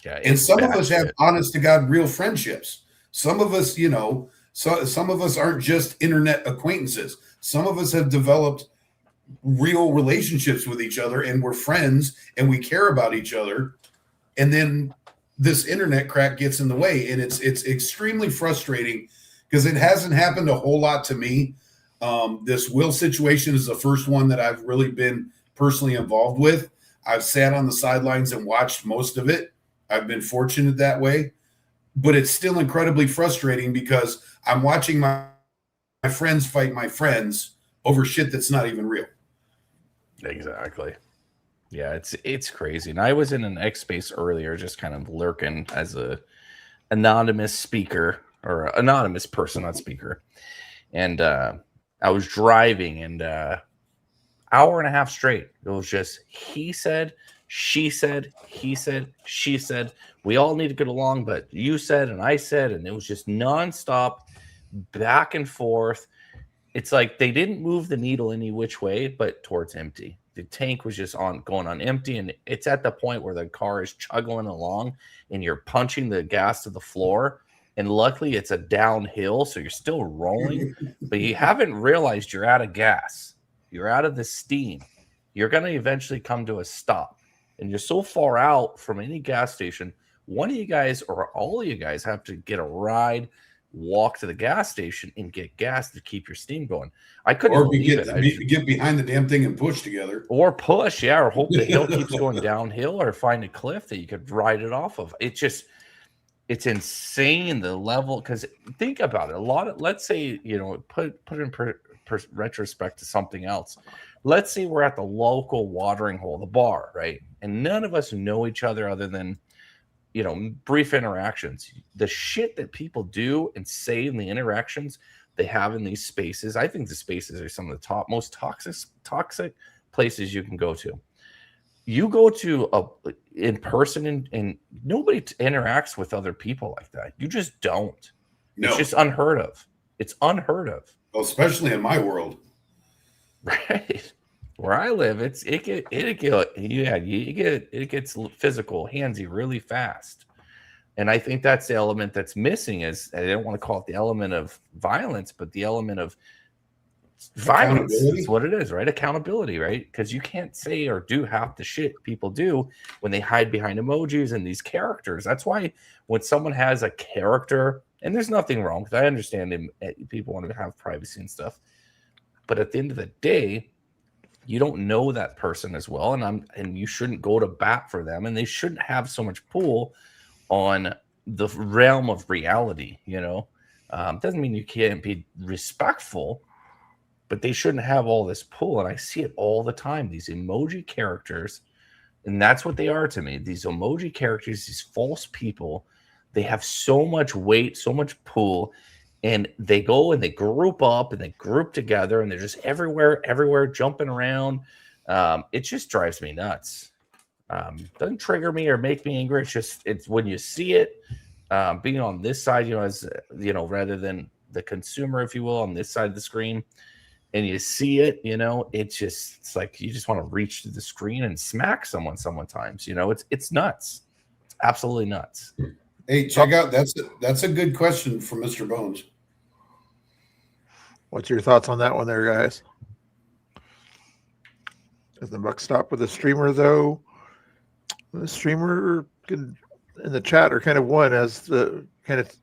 Yeah, and some of us have honest to God real friendships. Some of us, you know, some of us aren't just internet acquaintances. Some of us have developed real relationships with each other, and we're friends and we care about each other. And then this internet crack gets in the way, and it's extremely frustrating because it hasn't happened a whole lot to me. This Will situation is the first one that I've really been personally involved with. I've sat on the sidelines and watched most of it. I've been fortunate that way, but it's still incredibly frustrating because I'm watching my friends fight my friends over shit that's not even real. Exactly. Yeah, it's crazy. And I was in an X space earlier, just kind of lurking as a anonymous speaker or anonymous person, not speaker. And I was driving, and hour and a half straight, it was just he said, she said, he said, she said. We all need to get along, but you said and I said, and it was just nonstop back and forth. It's like they didn't move the needle any which way, but towards empty. The tank was just going on empty, and it's at the point where the car is chugging along, and you're punching the gas to the floor. And luckily, it's a downhill, so you're still rolling, but you haven't realized you're out of gas. You're out of the steam. You're going to eventually come to a stop. And you're so far out from any gas station, one of you guys or all of you guys have to get a ride, walk to the gas station, and get gas to keep your steam going. I couldn't believe it. Get behind the damn thing and push together. Or push, yeah, or hope the hill keeps going downhill, or find a cliff that you could ride it off of. It's insane, the level, because think about it. Let's say, you know, put in retrospect to something else. Let's say we're at the local watering hole, the bar, right? And none of us know each other other than, you know, brief interactions. The shit that people do and say in the interactions they have in these spaces, I think the spaces are some of the most toxic places you can go to. You go to in person and nobody interacts with other people like that. You just don't. No. It's just unheard of. It's unheard of. Well, especially in my world. Right. Where I live, it gets physical, handsy really fast. And I think that's the element that's missing. Is I don't want to call it the element of violence, but the element of violence. Accountability? That's what it is, right? Accountability, right? Because you can't say or do half the shit people do when they hide behind emojis and these characters. That's why when someone has a character, and there's nothing wrong with it, I understand people want to have privacy and stuff, but at the end of the day, you don't know that person as well, and you shouldn't go to bat for them, and they shouldn't have so much pull on the realm of reality. Doesn't mean you can't be respectful, but they shouldn't have all this pull. And I see it all the time, these emoji characters, and that's what they are to me. These emoji characters, these false people, they have so much weight, so much pull, and they go and they group up and they group together and they're just everywhere, jumping around. It just drives me nuts. Doesn't trigger me or make me angry. It's when you see it, being on this side, as rather than the consumer, if you will, on this side of the screen, and you see it, it's like you just want to reach to the screen and smack someone sometimes. It's nuts. It's absolutely nuts. Hey, check out that's a good question from Mr. Bones. What's your thoughts on that one there, guys? Does the buck stop with the streamer, though? The streamer in the chat are kind of one, as the kind of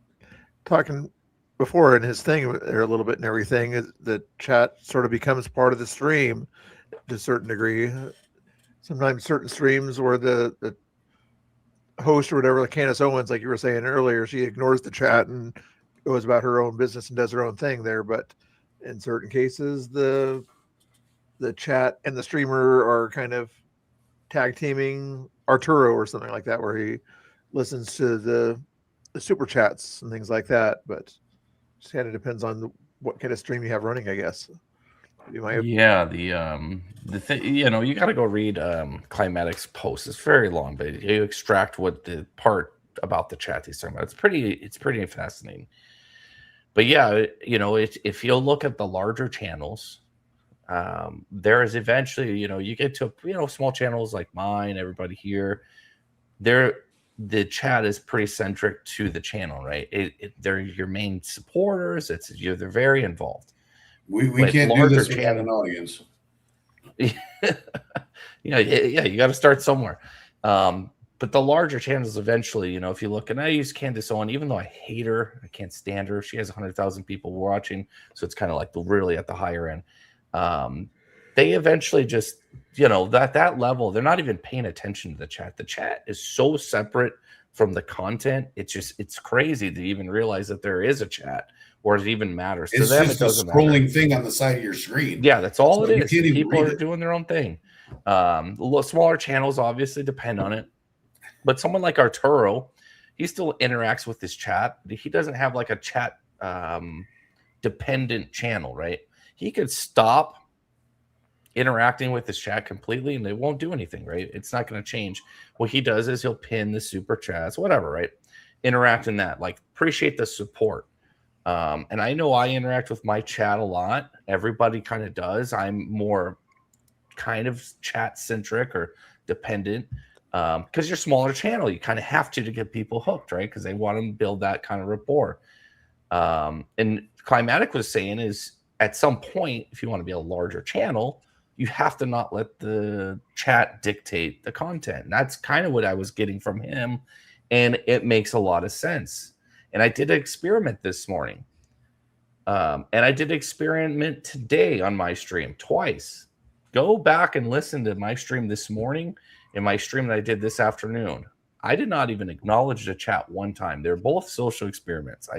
talking before in his thing there a little bit and everything. The chat sort of becomes part of the stream to a certain degree. Sometimes certain streams where the host or whatever, like Candace Owens, like you were saying earlier, she ignores the chat and goes about her own business and does her own thing there. But in certain cases, the chat and the streamer are kind of tag teaming Arturo or something like that, where he listens to the super chats and things like that. But just kind of depends on what kind of stream you have running, I guess. Yeah, the thing, you got to go read Climatic's post. It's very long, but you extract what the part about the chat he's talking about. It's pretty fascinating. But yeah, if you'll look at the larger channels, there is eventually, you get to small channels like mine, everybody here, the chat is pretty centric to the channel, right? They're your main supporters. They're very involved. We can't do this without an audience. yeah, you got to start somewhere. But the larger channels eventually, if you look, and I use Candace Owen, even though I hate her, I can't stand her. She has 100,000 people watching, so it's kind of like really at the higher end. They eventually just, that level, they're not even paying attention to the chat. The chat is so separate from the content. It's crazy to even realize that there is a chat or it even matters to them. It's just a scrolling thing on the side of your screen. Yeah, that's all it is. People are doing their own thing. Smaller channels obviously depend on it, but someone like Arturo, he still interacts with this chat. He doesn't have like a chat dependent channel, right? He could stop interacting with this chat completely and they won't do anything, right? It's not going to change. What he does is he'll pin the super chats, whatever, right? Interact in that, like appreciate the support. And I know I interact with my chat a lot. Everybody kind of does. I'm more kind of chat centric or dependent because you're a smaller channel. You kind of have to get people hooked, right? Because they want to build that kind of rapport. And Climatic was saying is at some point, if you want to be a larger channel, you have to not let the chat dictate the content. And that's kind of what I was getting from him. And it makes a lot of sense. And I did an experiment this morning. And I did an experiment today on my stream twice. Go back and listen to my stream this morning and my stream that I did this afternoon. I did not even acknowledge the chat one time. They're both social experiments.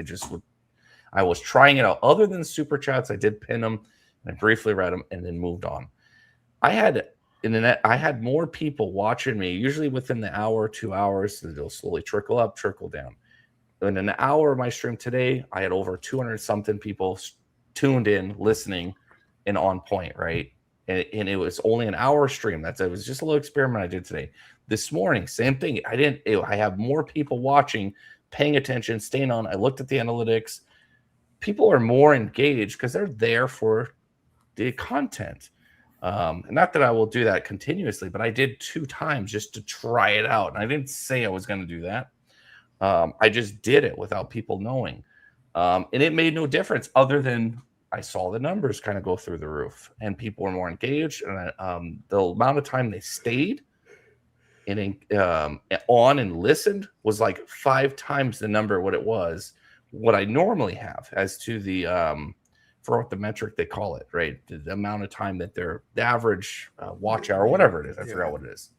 I was trying it out. Other than super chats, I did pin them and I briefly read them and then moved on. I had more people watching me, usually within the hour, 2 hours. They'll slowly trickle up, trickle down. In an hour of my stream today, I had over 200 something people tuned in, listening, and on point, right? And it was only an hour stream. It was just a little experiment I did today. This morning, same thing. I have more people watching, paying attention, staying on. I looked at the analytics. People are more engaged because they're there for the content. Not that I will do that continuously, but I did 2 times just to try it out. And I didn't say I was going to do that. I just did it without people knowing. And it made no difference other than I saw the numbers kind of go through the roof, and people were more engaged, and the amount of time they stayed on and listened was like 5 times the number what it was what I normally have as to the for what the metric they call it, right? The amount of time that the average watch hour, whatever it is, I forgot what it is.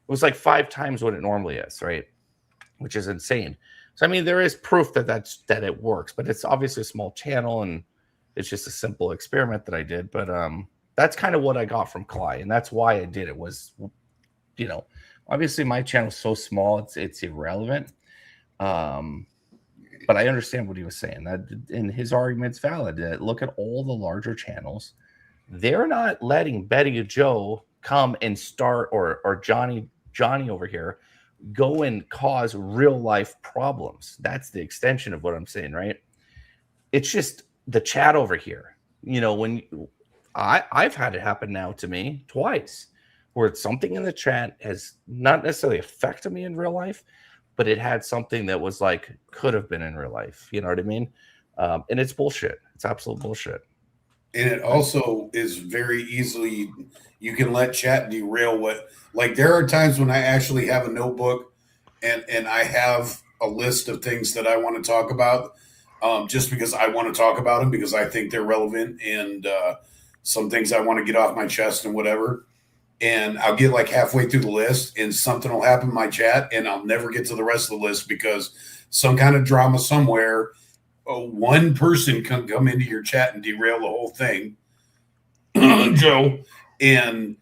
It was like 5 times what it normally is, right? Which is insane. So I mean, there is proof that it works, but it's obviously a small channel and it's just a simple experiment that I did. But that's kind of what I got from Kalai, and that's why I did it. Was, you know, obviously my channel is so small, it's irrelevant. But I understand what he was saying. That, and his argument's valid. Look at all the larger channels; they're not letting Betty Joe come and start, or Johnny over here go and cause real life problems. That's the extension of what I'm saying, right? It's just the chat over here. You know, when I've had it happen now to me twice, where it's something in the chat has not necessarily affected me in real life, but it had something that was like, could have been in real life. You know what I mean? And it's bullshit. It's absolute bullshit. And it also is very easily, you can let chat derail what, like there are times when I actually have a notebook and I have a list of things that I want to talk about just because I want to talk about them because I think they're relevant and some things I want to get off my chest and whatever. And I'll get like halfway through the list and something will happen in my chat and I'll never get to the rest of the list because some kind of drama somewhere, one person can come into your chat and derail the whole thing, Joe. And,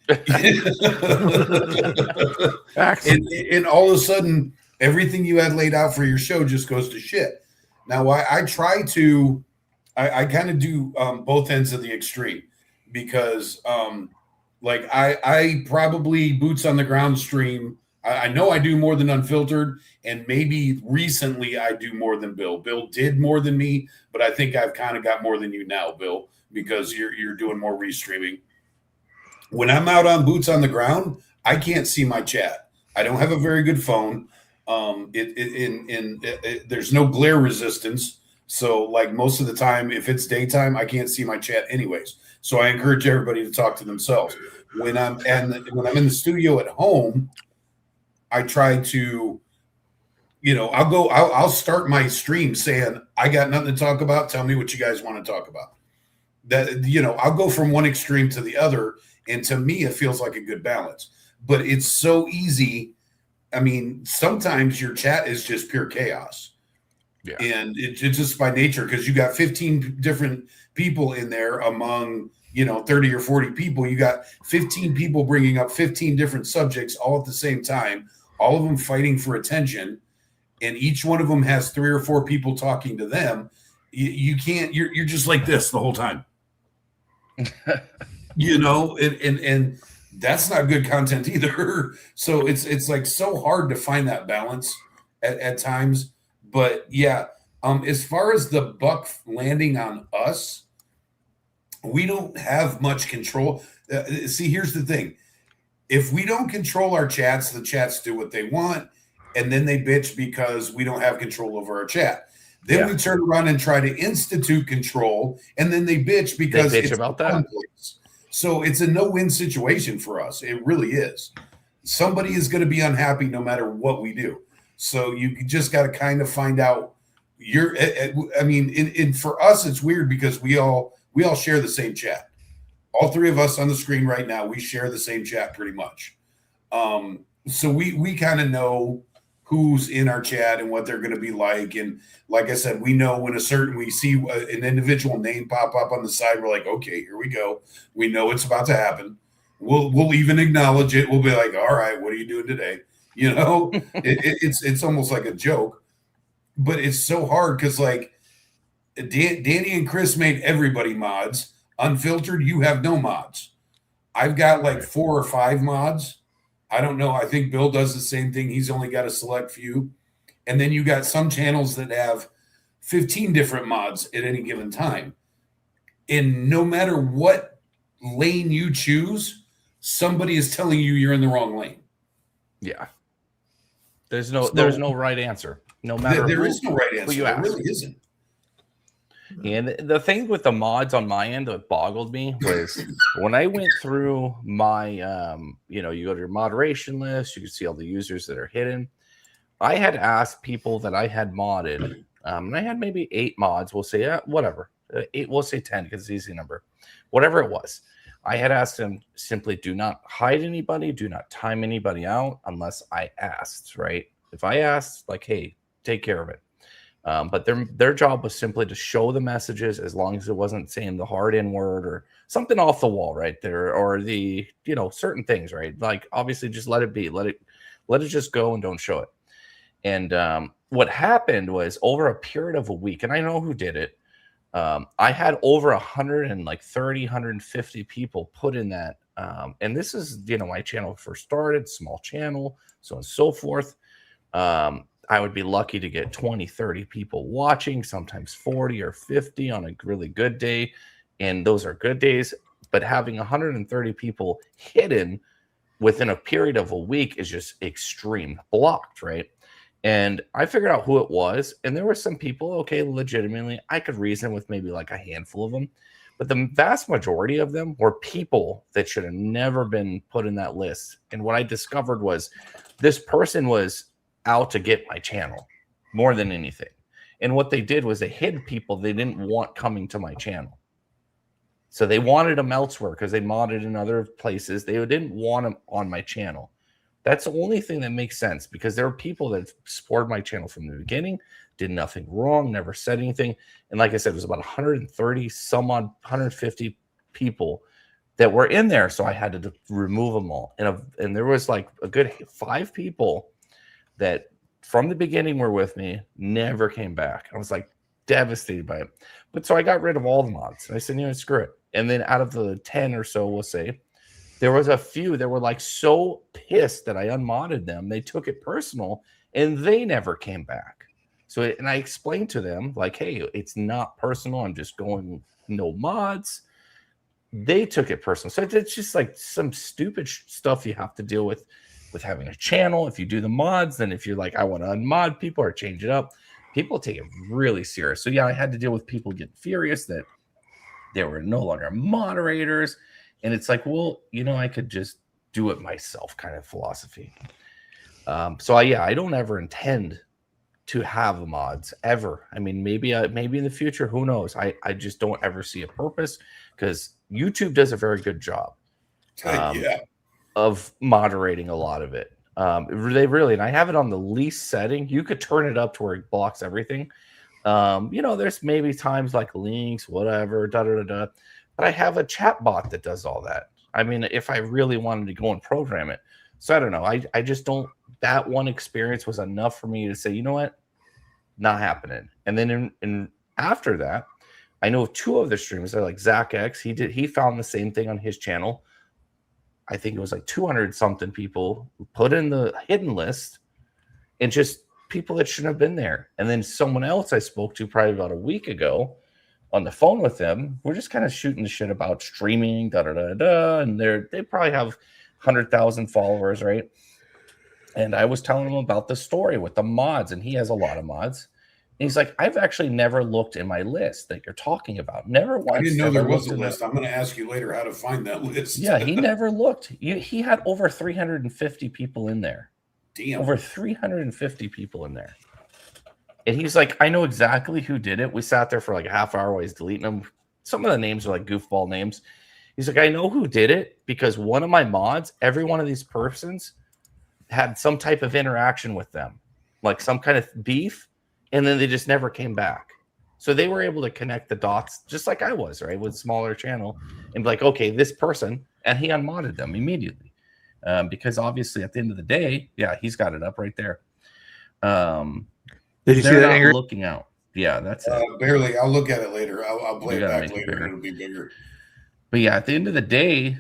and all of a sudden, everything you had laid out for your show just goes to shit. Now, I try to, I kind of do both ends of the extreme because like I probably boots on the ground stream. I know I do more than Unfiltered, and maybe recently I do more than Bill. Bill did more than me, but I think I've kind of got more than you now, Bill, because you're doing more restreaming. When I'm out on boots on the ground, I can't see my chat. I don't have a very good phone. There's no glare resistance. So like most of the time, if it's daytime, I can't see my chat anyways. So I encourage everybody to talk to themselves. When I'm in the studio at home, I try to, you know, I'll start my stream saying, I got nothing to talk about. Tell me what you guys want to talk about. That, you know, I'll go from one extreme to the other. And to me, it feels like a good balance, but it's so easy. I mean, sometimes your chat is just pure chaos. Yeah. And it's just by nature, because you got 15 different people in there among, you know, 30 or 40 people. You got 15 people bringing up 15 different subjects all at the same time, all of them fighting for attention. And each one of them has 3 or 4 people talking to them. You can't, you're just like this the whole time. You know, and that's not good content either. So it's like so hard to find that balance at times. But yeah, as far as the buck landing on us, we don't have much control. See, here's the thing. If we don't control our chats, the chats do what they want, and then they bitch because we don't have control over our chat. Then we turn around and try to institute control, and then they bitch because they bitch about that. So it's a no-win situation for us. It really is. Somebody is going to be unhappy no matter what we do. So you just got to kind of find out. I mean, for us, it's weird because we all share the same chat. All 3 of us on the screen right now, we share the same chat pretty much. So we kind of know who's in our chat and what they're going to be like. And like I said, we know when we see an individual name pop up on the side, we're like, okay, here we go. We know it's about to happen. We'll even acknowledge it. We'll be like, all right, what are you doing today? You know, it's almost like a joke, but it's so hard because like Danny and Chris made everybody mods. Unfiltered, you have no mods. I've got like 4 or 5 mods. I don't know. I think Bill does the same thing. He's only got a select few. And then you got some channels that have 15 different mods at any given time. And no matter what lane you choose, somebody is telling you you're in the wrong lane. Yeah. There's no right answer. No matter there is no right answer. You there ask. really isn't. And the thing with the mods on my end that boggled me was when I went through my, you go to your moderation list, you can see all the users that are hidden. I had asked people that I had modded, and I had maybe 8 mods. We'll say, whatever. 8, we'll say 10 because it's an easy number. Whatever it was. I had asked them simply do not hide anybody, do not time anybody out unless I asked, right? If I asked, like, hey, take care of it. But their job was simply to show the messages as long as it wasn't saying the hard N word or something off the wall right there, or the, certain things, right? Like, obviously just let it be, let it just go and don't show it. And what happened was over a period of a week, and I know who did it. I had over 130, 150 people put in that. And this is, my channel first started, small channel, so on and so forth. I would be lucky to get 20, 30 people watching, sometimes 40 or 50 on a really good day. And those are good days. But having 130 people hidden within a period of a week is just extreme, blocked, right? And I figured out who it was. And there were some people, okay, legitimately, I could reason with maybe like a handful of them. But the vast majority of them were people that should have never been put in that list. And what I discovered was this person was out to get my channel more than anything. And what they did was they hid people they didn't want coming to my channel. So they wanted them elsewhere because they modded in other places. They didn't want them on my channel. That's the only thing that makes sense, because there are people that supported my channel from the beginning, did nothing wrong, never said anything. And like I said, it was about 130 some odd, 150 people that were in there. So I had to remove them all. And there was like a good 5 people that from the beginning were with me, never came back. I was like devastated by it. But so I got rid of all the mods. I said, screw it. And then out of the 10 or so, we'll say, there was a few that were like so pissed that I unmodded them. They took it personal and they never came back. And I explained to them like, hey, it's not personal. I'm just going no mods. They took it personal. So it's just like some stupid stuff you have to deal with having a channel. If you do the mods, then if you're like, I want to unmod people or change it up, people take it really serious. So yeah, I had to deal with people getting furious that they were no longer moderators. And it's like, well, I could just do it myself kind of philosophy. So I don't ever intend to have the mods ever. I mean, maybe in the future, who knows? I just don't ever see a purpose, because YouTube does a very good job of moderating a lot of it. They really, and I have it on the least setting. You could turn it up to where it blocks everything. There's maybe times like links, whatever, but I have a chat bot that does all that. I mean, if I really wanted to go and program it. So I don't know. I just don't, that one experience was enough for me to say, you know what? Not happening. And then in after that, I know 2 of the streamers, they're like Zach X. He found the same thing on his channel. I think it was like 200 something people put in the hidden list, and just people that shouldn't have been there. And then someone else I spoke to probably about a week ago on the phone with them, we're just kind of shooting the shit about streaming, and they probably have 100,000 followers, right? And I was telling him about the story with the mods, and he has a lot of mods. And he's like, I've actually never looked in my list that you're talking about. Never once. I didn't know there was a list. I'm going to ask you later how to find that list. Yeah, he never looked. He had over 350 people in there. Damn. Over 350 people in there. And he's like, I know exactly who did it. We sat there for like a half hour while he's deleting them. Some of the names are like goofball names. He's like, I know who did it because one of my mods, every one of these persons had some type of interaction with them, like some kind of beef, and then they just never came back. So they were able to connect the dots just like I was, right, with smaller channel, and be like, okay, this person, and he unmodded them immediately. Because obviously at the end of the day, yeah, he's got it up right there. Did you see that, Angry? Looking out. Yeah, that's it. Barely. I'll look at it later. I'll play it back later. It'll be bigger. But yeah, at the end of the day,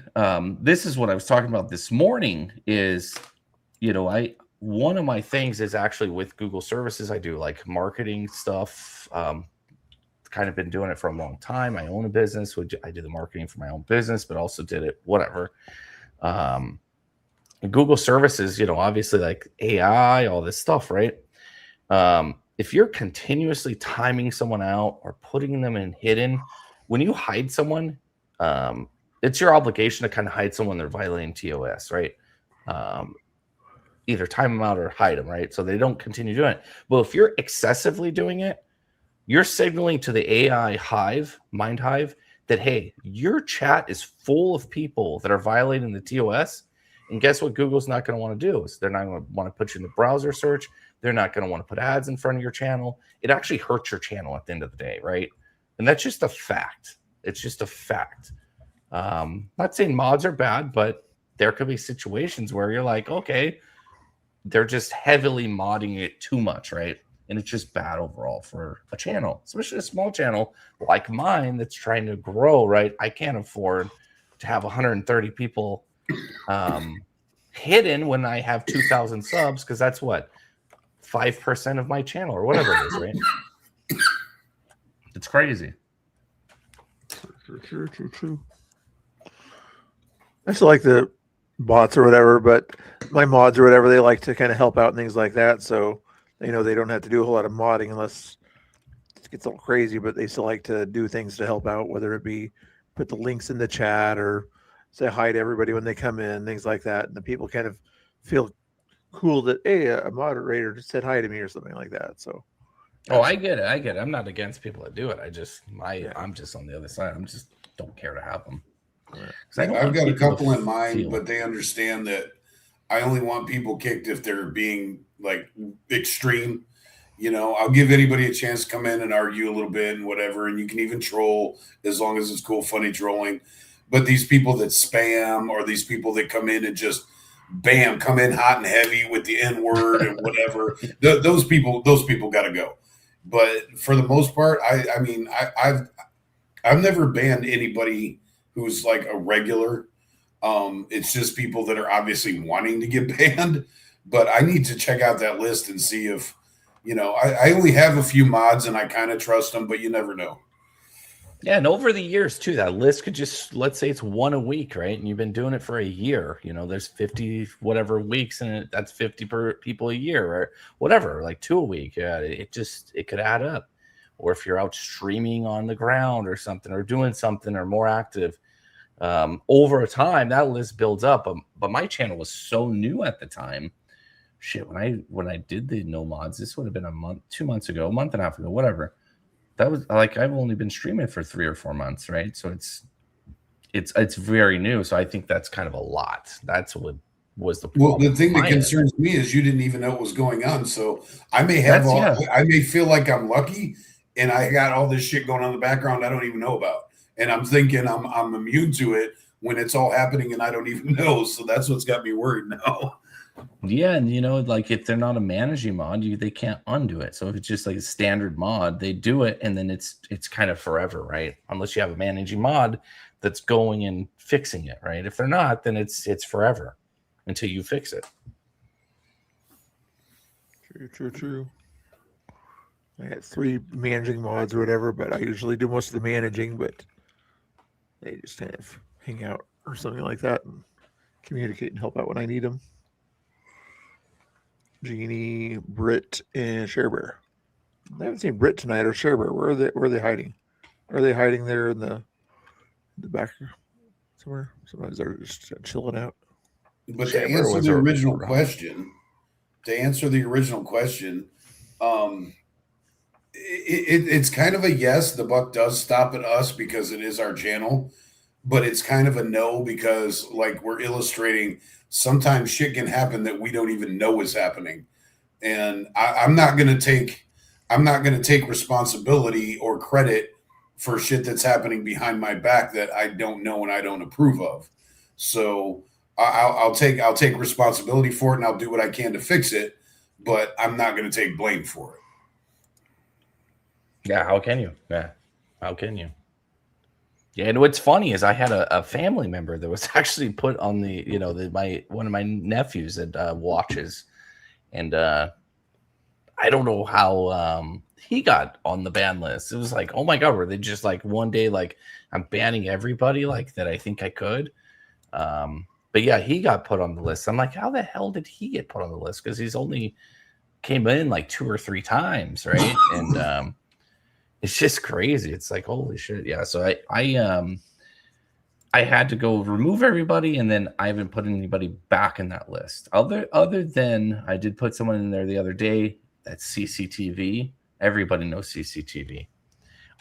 this is what I was talking about this morning is, one of my things is actually with Google services. I do like marketing stuff. Kind of been doing it for a long time. I own a business. I do the marketing for my own business, but also did it, whatever. Google services, obviously like AI, all this stuff, right? if you're continuously timing someone out or putting them in hidden, when you hide someone, it's your obligation to kind of hide someone they're violating TOS, right? Either time them out or hide them, right? So they don't continue doing it. Well, if you're excessively doing it, you're signaling to the AI hive, mind hive, that, hey, your chat is full of people that are violating the TOS. And guess what Google's not going to want to do is they're not going to want to put you in the browser search. They're not going to want to put ads in front of your channel. It actually hurts your channel at the end of the day, right? And that's just a fact. It's just a fact. Not saying mods are bad, but there could be situations where you're like, okay, they're just heavily modding it too much, right? And it's just bad overall for a channel, especially a small channel like mine that's trying to grow, right? I can't afford to have 130 people hidden when I have 2,000 subs, because that's what, 5% of my channel or whatever it is, right? It's crazy. True. I still like the bots or whatever, but my mods or whatever, they like to kind of help out and things like that. So, you know, they don't have to do a whole lot of modding unless it gets all crazy, but they still like to do things to help out, whether it be put the links in the chat or say hi to everybody when they come in, things like that. And the people kind of feel cool that, hey, a moderator just said hi to me or something like that. So, I get it. I'm not against people that do it. I'm just on the other side. I'm just don't care to have them. I've got a couple in mind, but they understand that I only want people kicked if they're being like extreme. You know, I'll give anybody a chance to come in and argue a little bit and whatever, and you can even troll as long as it's cool, funny trolling. But these people that spam or these people that come in and just bam, come in hot and heavy with the N-word and whatever, those people got to go. But for the most part, I've never banned anybody who's like a regular. It's just people that are obviously wanting to get banned. But I need to check out that list and see if, you know, I only have a few mods and I kind of trust them, but you never know. Yeah, and over the years too, that list could just, let's say it's one a week, right? And you've been doing it for a year. You know, there's 50 whatever weeks, and that's 50 per people a year, or whatever, like 2 a week. Yeah, it could add up. Or if you're out streaming on the ground or something, or doing something, or more active, over time that list builds up. But my channel was so new at the time. Shit, when I did the no mods, this would have been a month, 2 months ago, a month and a half ago, whatever. That was like, I've only been streaming for 3 or 4 months, right? So it's very new. So I think that's kind of a lot. That's what was the problem. Well, the thing that concerns me is you didn't even know what was going on. So I may have I may feel like I'm lucky and I got all this shit going on in the background I don't even know about. And I'm thinking I'm immune to it when it's all happening and I don't even know. So that's what's got me worried now. Yeah, and you know, like if they're not a managing mod, they can't undo it. So if it's just like a standard mod, they do it, and then it's kind of forever, right? Unless you have a managing mod that's going and fixing it, right? If they're not, then it's forever until you fix it. True. I got 3 managing mods or whatever, but I usually do most of the managing, but they just kind of hang out or something like that and communicate and help out when I need them. Jeannie, Britt, and Sharebear. I haven't seen Britt tonight or Sharebear. Where are they hiding? Are they hiding there in the back somewhere? Sometimes they're just chilling out. But to answer the original question, it's kind of a yes. The buck does stop at us because it is our channel, but it's kind of a no because, like, we're illustrating. Sometimes shit can happen that we don't even know is happening, and I'm not gonna take responsibility or credit for shit that's happening behind my back that I don't know and I don't approve of. So I'll take responsibility for it and I'll do what I can to fix it, but I'm not gonna take blame for it. Yeah, how can you? Yeah, how can you? Yeah, and what's funny is I had a family member that was actually put on the, you know, one of my nephews that watches, and I don't know how he got on the ban list. It was like, oh my god, were they just like one day like I'm banning everybody like that? I think I could, but yeah, he got put on the list. I'm like, how the hell did he get put on the list? Because he's only came in like 2 or 3 times, right? And it's just crazy. It's like, holy shit. Yeah. So I had to go remove everybody, and then I haven't put anybody back in that list. Other than I did put someone in there the other day. That's CCTV. Everybody knows CCTV.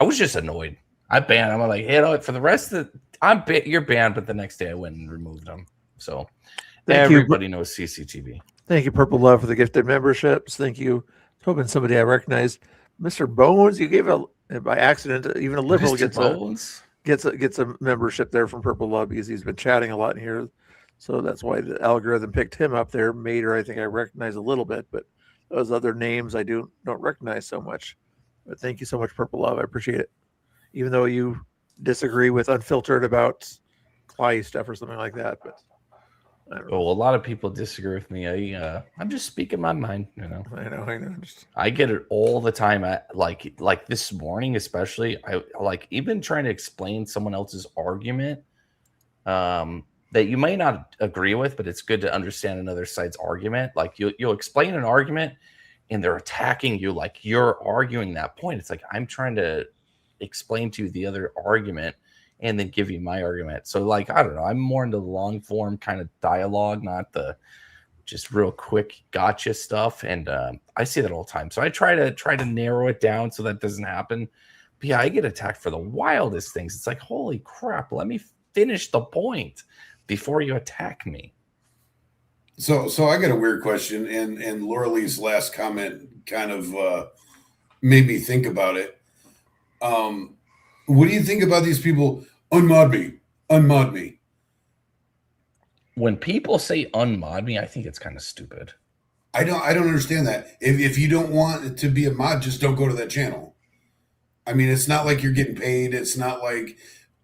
I was just annoyed. I'm like, hey, for the rest of you're banned, but the next day I went and removed them. So everybody knows CCTV. Thank you, Purple Love, for the gifted memberships. Thank you. Hoping somebody I recognize. Mr. Bones, you gave by accident, even a liberal gets a membership there from Purple Love because he's been chatting a lot in here. So that's why the algorithm picked him up there. Mater, I think I recognize a little bit, but those other names I don't recognize so much. But thank you so much, Purple Love. I appreciate it. Even though you disagree with Unfiltered about Cly stuff or something like that, but a lot of people disagree with me. I'm just speaking my mind, you know. I know. I get it all the time. Like this morning, especially. I like even trying to explain someone else's argument that you may not agree with, but it's good to understand another side's argument. Like you'll explain an argument, and they're attacking you like you're arguing that point. It's like I'm trying to explain to you the other argument and then give you my argument. So like, I don't know, I'm more into the long form kind of dialogue, not the just real quick gotcha stuff. And I see that all the time. So I try to narrow it down so that doesn't happen. But yeah, I get attacked for the wildest things. It's like, holy crap, let me finish the point before you attack me. So I got a weird question, and Laura Lee's last comment kind of made me think about it. What do you think about these people? Unmod me. When people say unmod me, I think it's kind of stupid. I don't understand that. If you don't want it to be a mod, just don't go to that channel. I mean, it's not like you're getting paid. It's not like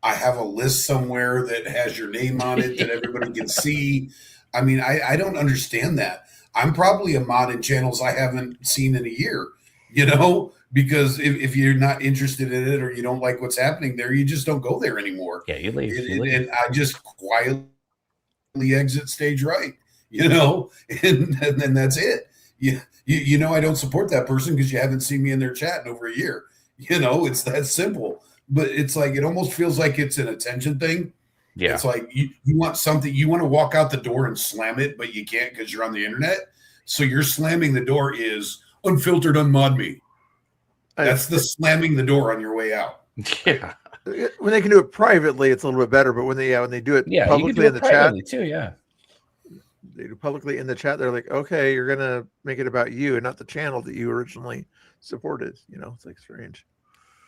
I have a list somewhere that has your name on it that everybody can see. I mean, I don't understand that. I'm probably a mod in channels I haven't seen in a year, you know, because if you're not interested in it or you don't like what's happening there, you just don't go there anymore. Yeah, you leave. And I just quietly exit stage right, you know, and then that's it. You know, I don't support that person because you haven't seen me in their chat in over a year. You know, it's that simple. But it's like, it almost feels like it's an attention thing. Yeah. It's like you want something, you want to walk out the door and slam it, but you can't because you're on the internet. So you're slamming the door is Unfiltered, unmod me. That's the slamming the door on your way out. Yeah. When they can do it privately, it's a little bit better. But when they do it publicly in the chat too, yeah. They do publicly in the chat, they're like, okay, you're gonna make it about you and not the channel that you originally supported. You know, it's like strange.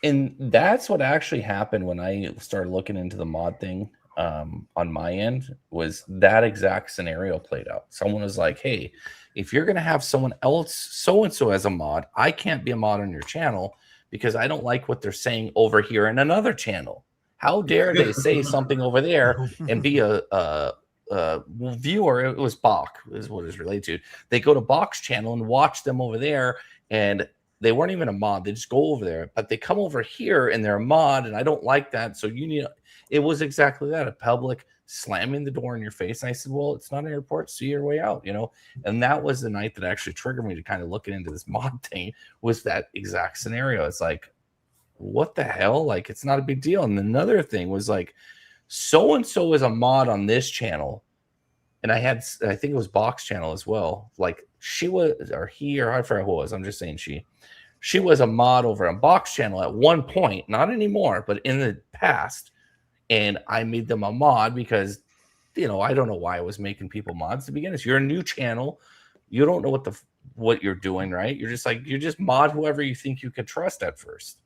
And that's what actually happened when I started looking into the mod thing on my end, was that exact scenario played out. Someone was like, hey, if you're going to have someone else, so-and-so as a mod, I can't be a mod on your channel because I don't like what they're saying over here in another channel. How dare they say something over there and be a viewer? It was Bach is what it's related to. They go to Bach's channel and watch them over there, and they weren't even a mod. They just go over there, but they come over here and they're a mod, and I don't like that. So you need, it was exactly that, a public slamming the door in your face. And I said, well, it's not an airport. See your way out, you know? And that was the night that actually triggered me to kind of looking into this mod thing, was that exact scenario. It's like, what the hell? Like, it's not a big deal. And another thing was like, so-and-so is a mod on this channel. And I think it was Bach's channel as well. Like, she was, or he, or I forgot who it was. I'm just saying she was a mod over on Bach's channel at one point, not anymore, but in the past. And I made them a mod because, you know, I don't know why I was making people mods to begin with. You're a new channel. You don't know what you're doing, right? You're just like, you just mod whoever you think you can trust at first.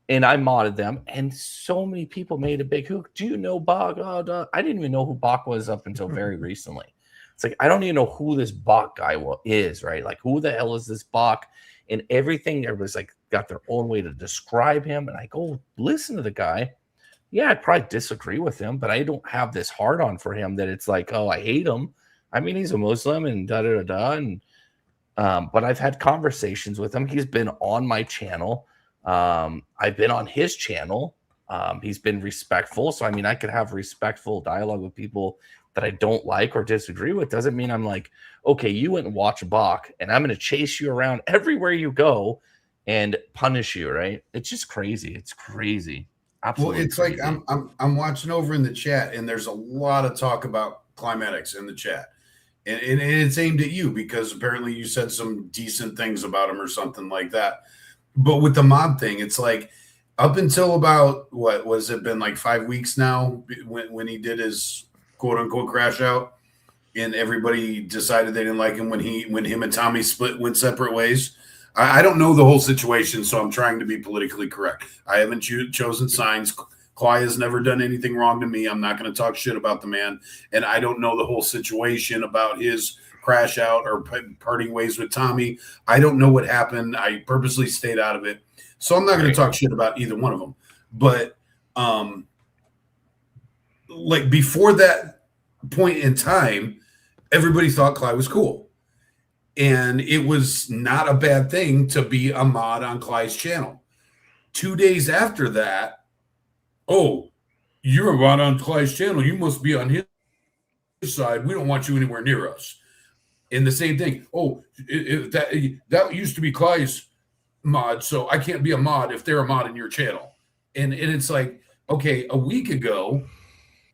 And I modded them, and so many people made a big hook. Do you know Bach? I didn't even know who Bach was up until very recently. It's like, I don't even know who this Bach guy is, right? Like, who the hell is this Bach? And everything, everybody's like, got their own way to describe him. And I go, listen to the guy. Yeah, I'd probably disagree with him, but I don't have this hard on for him that it's like, oh, I hate him. I mean, he's a Muslim and da-da-da-da. And, but I've had conversations with him. He's been on my channel. I've been on his channel. He's been respectful. So, I mean, I could have respectful dialogue with people that I don't like or disagree with doesn't mean I'm like, okay, you went and watched Bach and I'm going to chase you around everywhere you go and punish you, right? It's just crazy. It's crazy. Absolutely. Well, it's crazy. like I'm watching over in the chat, and there's a lot of talk about climatics in the chat, and it's aimed at you because apparently you said some decent things about him or something like that. But with the mod thing, it's like up until about what was it been like 5 weeks now when he did his quote unquote crash out, and everybody decided they didn't like him when him and Tommy went separate ways. I don't know the whole situation, so I'm trying to be politically correct. I haven't chosen sides. Clay has never done anything wrong to me. I'm not going to talk shit about the man. And I don't know the whole situation about his crash out or parting ways with Tommy. I don't know what happened. I purposely stayed out of it. So I'm not going to talk shit about either one of them. But like before that point in time, everybody thought Clay was cool. And it was not a bad thing to be a mod on Clyde's channel. 2 days after that, oh, you're a mod on Clyde's channel. You must be on his side. We don't want you anywhere near us. And the same thing. Oh, that used to be Clyde's mod, so I can't be a mod if they're a mod in your channel. And it's like, okay, a week ago,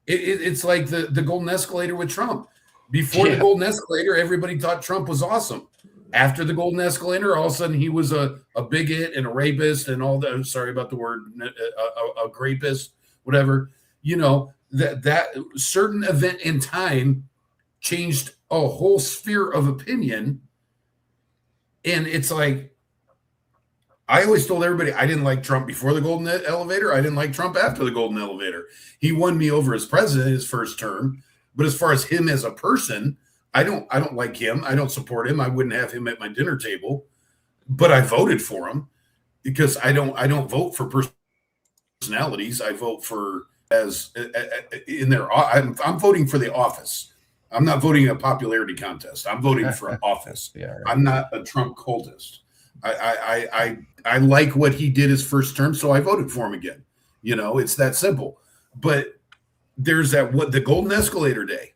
it's like the golden escalator with Trump. Before the golden escalator, everybody thought Trump was awesome. After the golden escalator, all of a sudden he was a bigot and a rapist and all that. Sorry about the word, a grapist, whatever. You know, that certain event in time changed a whole sphere of opinion. And it's like, I always told everybody I didn't like Trump before the golden elevator. I didn't like Trump after the golden elevator. He won me over as president his first term. But as far as him as a person, I don't like him. I don't support him. I wouldn't have him at my dinner table. But I voted for him because I don't vote for personalities. I vote for I'm voting for the office. I'm not voting in a popularity contest. I'm voting for an office. Yeah, right. I'm not a Trump cultist. I like what he did his first term, so I voted for him again. You know, it's that simple. But there's the golden escalator day.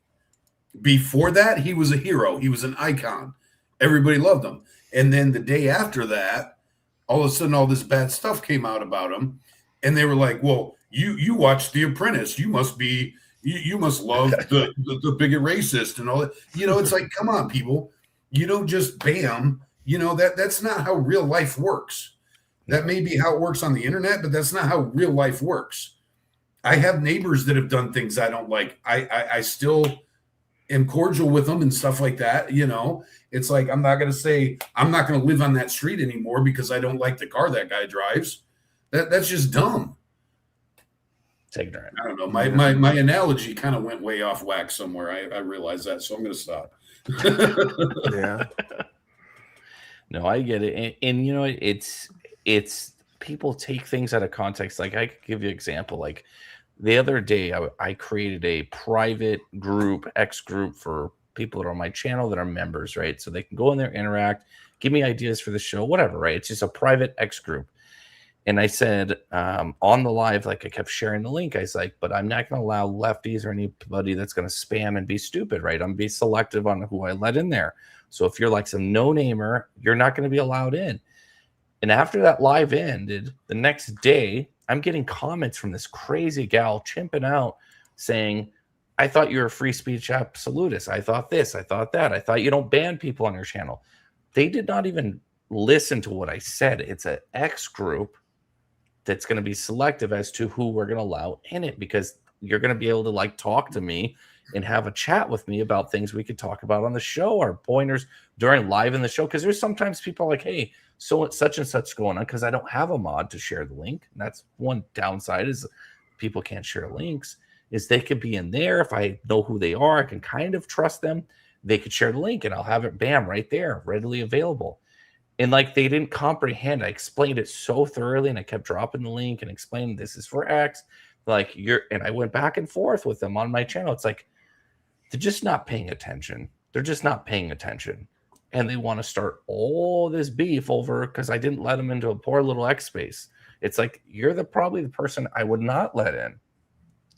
Before that, he was a hero. He was an icon. Everybody loved him. And then the day after that, all of a sudden, all this bad stuff came out about him. And they were like, well, you watched The Apprentice. You must be, you must love the bigot racist and all that. You know, it's like, come on, people. You don't just bam. You know, that's not how real life works. That may be how it works on the internet, but that's not how real life works. I have neighbors that have done things I don't like. I still am cordial with them and stuff like that. You know, it's like, I'm not going to say I'm not going to live on that street anymore because I don't like the car that guy drives. That's just dumb. It's ignorant. I don't know. My analogy kind of went way off whack somewhere. I realize that. So I'm going to stop. Yeah. No, I get it. And you know, it's people take things out of context. Like I could give you an example. Like the other day, I created a private group, X group for people that are on my channel that are members, right? So they can go in there, interact, give me ideas for the show, whatever, right? It's just a private X group. And I said on the live, like I kept sharing the link. I was like, but I'm not going to allow lefties or anybody that's going to spam and be stupid, right? I'm be selective on who I let in there. So if you're like some no-namer, you're not going to be allowed in. And after that live ended, the next day, I'm getting comments from this crazy gal chimping out saying, I thought you were a free speech absolutist. I thought this, I thought that. I thought you don't ban people on your channel. They did not even listen to what I said. It's an X group that's going to be selective as to who we're going to allow in it, because you're going to be able to like talk to me and have a chat with me about things we could talk about on the show, or pointers during live in the show. Because there's sometimes people like, hey, so such and such going on, because I don't have a mod to share the link. And that's one downside, is people can't share links, is they could be in there. If I know who they are, I can kind of trust them. They could share the link and I'll have it, bam, right there, readily available. And like, they didn't comprehend. I explained it so thoroughly, and I kept dropping the link and explaining this is for X. Like and I went back and forth with them on my channel. It's like, they're just not paying attention. They're just not paying attention. And they want to start all this beef over because I didn't let them into a poor little X space. It's like, you're probably the person I would not let in.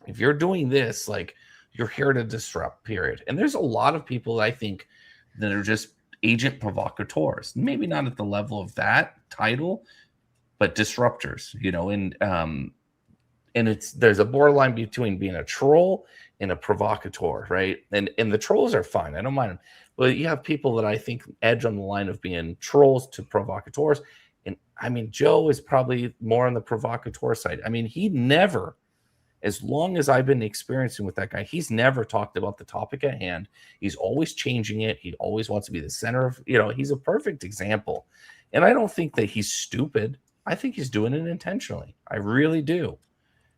If you're doing this, like You're here to disrupt, period. And there's a lot of people, I think, that are just agent provocateurs. Maybe not at the level of that title, but disruptors, you know, and there's a borderline between being a troll and a provocateur, right? And the trolls are fine. I don't mind them. But you have people that I think edge on the line of being trolls to provocateurs. And I mean, Joe is probably more on the provocateur side. I mean, he never, as long as I've been experiencing with that guy, he's never talked about the topic at hand. He's always changing it. He always wants to be the center of, you know, he's a perfect example. And I don't think that he's stupid. I think he's doing it intentionally. I really do.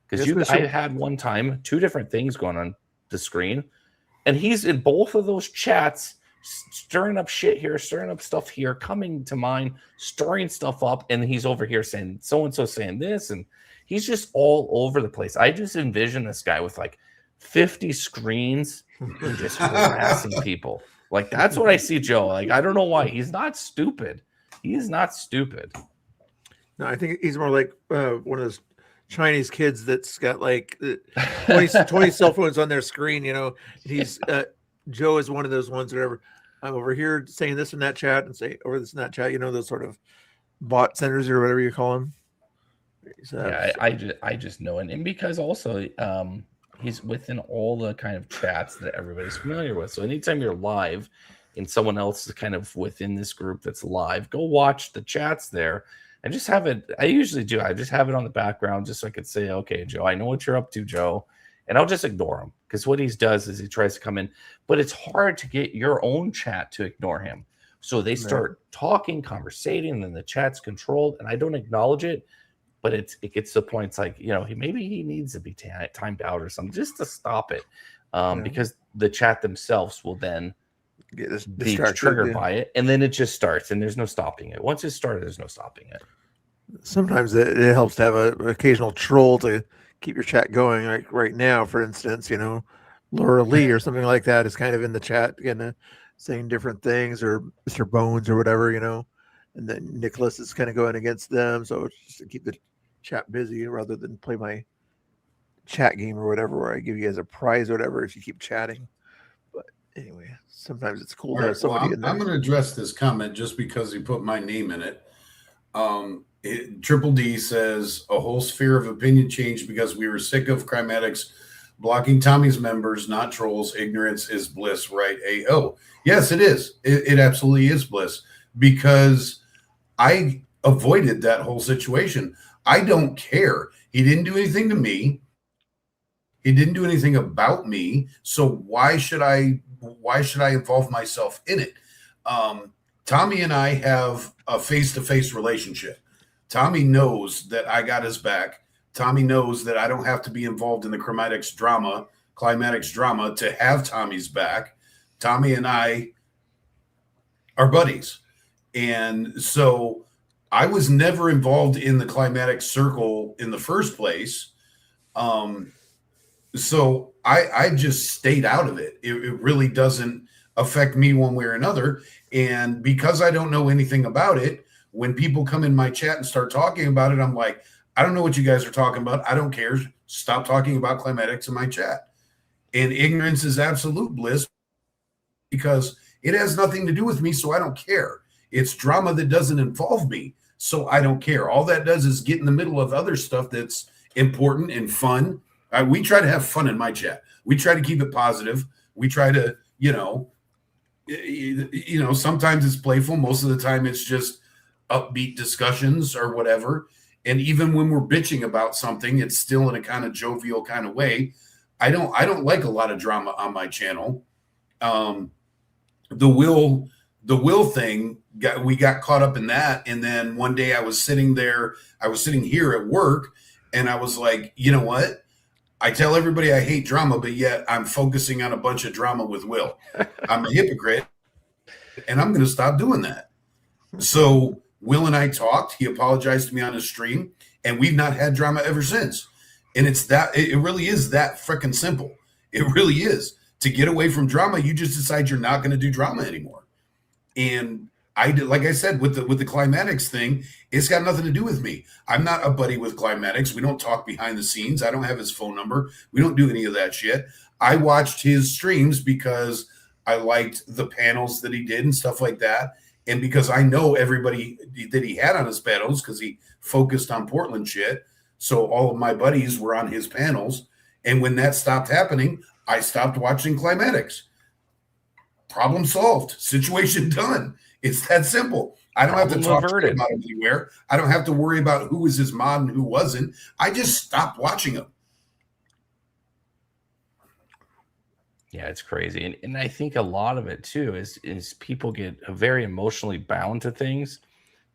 Because I had one time 2 different things going on the screen, and he's in both of those chats, stirring up shit here, stirring up stuff here, coming to mine, stirring stuff up, and he's over here saying so-and-so saying this, and he's just all over the place. I just envision this guy with like 50 screens and just harassing people. Like, that's what I see Joe. Like, I don't know why. He's not stupid. He is not stupid. No, I think he's more like one of those Chinese kids that's got like 20 cell phones on their screen, you know. He's Joe is one of those ones, whatever. I'm over here saying this in that chat and say over this in that chat, you know, those sort of bot centers or whatever you call them. Yeah, I just know it. And because also he's within all the kind of chats that everybody's familiar with. So anytime you're live and someone else is kind of within this group that's live, go watch the chats there. I just have it. I usually do. I just have it on the background just so I could say, okay, Joe, I know what you're up to, Joe. And I'll just ignore him because what he does is he tries to come in. But it's hard to get your own chat to ignore him. So they start talking, conversating, and then the chat's controlled. And I don't acknowledge it. But it gets to the point, it's like, you know, maybe he needs to be timed out or something just to stop it. Because the chat themselves will then be triggered by it, and then it just starts, and there's no stopping it. Once it started, there's no stopping it. Sometimes it helps to have an occasional troll to keep your chat going. Like right now, for instance, you know, Laura Lee or something like that is kind of in the chat, saying different things, or Mr. Bones or whatever, you know, and then Nicholas is kind of going against them. So it's just to keep the chat busy rather than play my chat game or whatever, where I give you guys a prize or whatever if you keep chatting. But anyway, sometimes it's cool to have somebody in there. I'm going to address this comment just because he put my name in it. Triple D says a whole sphere of opinion changed because we were sick of Crimatics blocking Tommy's members, not trolls. Ignorance is bliss, right? AO. Yes, it is. It absolutely is bliss, because I avoided that whole situation. I don't care. He didn't do anything to me. He didn't do anything about me. So why should I involve myself in it? Tommy and I have a face-to-face relationship. Tommy knows that I got his back. Tommy knows that I don't have to be involved in the climatics drama to have Tommy's back. Tommy and I are buddies. And so I was never involved in the climatic circle in the first place. So I just stayed out of it. It really doesn't affect me one way or another. And because I don't know anything about it, when people come in my chat and start talking about it, I'm like, I don't know what you guys are talking about. I don't care. Stop talking about climatics in my chat. And ignorance is absolute bliss, because it has nothing to do with me, so I don't care. It's drama that doesn't involve me, so I don't care. All that does is get in the middle of other stuff that's important and fun. We try to have fun in my chat. We try to keep it positive. We try to, sometimes it's playful. Most of the time it's just upbeat discussions or whatever. And even when we're bitching about something, it's still in a kind of jovial kind of way. I don't like a lot of drama on my channel. The will thing, we got caught up in that. And then one day I was sitting here at work, and I was like, you know what? I tell everybody I hate drama, but yet I'm focusing on a bunch of drama with Will. I'm a hypocrite, and I'm going to stop doing that. So Will and I talked. He apologized to me on his stream, and we've not had drama ever since. And it really is that freaking simple. It really is. To get away from drama, you just decide you're not going to do drama anymore. And I did, like I said, with the climatics thing, it's got nothing to do with me. I'm not a buddy with climatics. We don't talk behind the scenes. I don't have his phone number. We don't do any of that shit. I watched his streams because I liked the panels that he did and stuff like that. And because I know everybody that he had on his panels, because he focused on Portland shit. So all of my buddies were on his panels. And when that stopped happening, I stopped watching climatics. Problem solved. Situation done. It's that simple. I don't have to talk about him anywhere. I don't have to worry about who was his mod and who wasn't. I just stopped watching him. Yeah, it's crazy. And I think a lot of it too is people get very emotionally bound to things,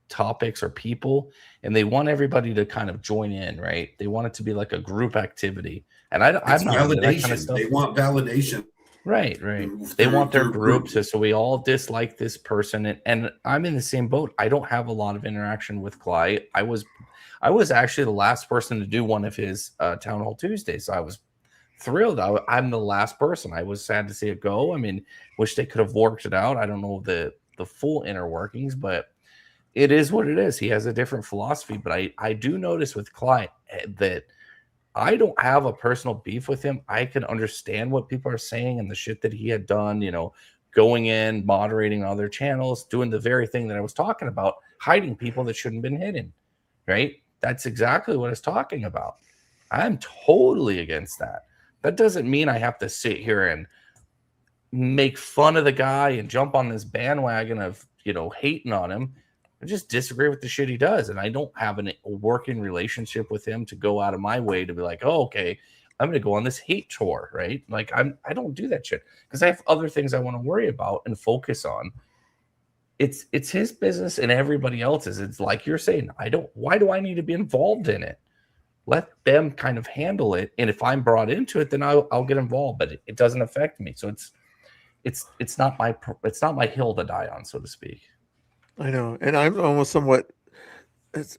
topics or people, and they want everybody to kind of join in, right? They want it to be like a group activity. And I'm not into that kind of stuff. They want validation. Right. They want their group to, so we all dislike this person. And I'm in the same boat. I don't have a lot of interaction with Cly. I was actually the last person to do one of his Town Hall Tuesdays. So I was thrilled. I'm the last person. I was sad to see it go. I mean, wish they could have worked it out. I don't know the full inner workings, but it is what it is. He has a different philosophy, but I do notice with Cly that I don't have a personal beef with him. I can understand what people are saying and the shit that he had done, going in, moderating other channels, doing the very thing that I was talking about, hiding people that shouldn't have been hidden, right? That's exactly what I was talking about. I'm totally against that. That doesn't mean I have to sit here and make fun of the guy and jump on this bandwagon of, hating on him. I just disagree with the shit he does. And I don't have a working relationship with him to go out of my way to be like, oh, okay, I'm going to go on this hate tour, right? Like I don't do that shit because I have other things I want to worry about and focus on. It's his business and everybody else's. It's like you're saying, why do I need to be involved in it? Let them kind of handle it. And if I'm brought into it, then I'll get involved, but it doesn't affect me. So it's not my hill to die on, so to speak. I know. And I'm almost somewhat, it's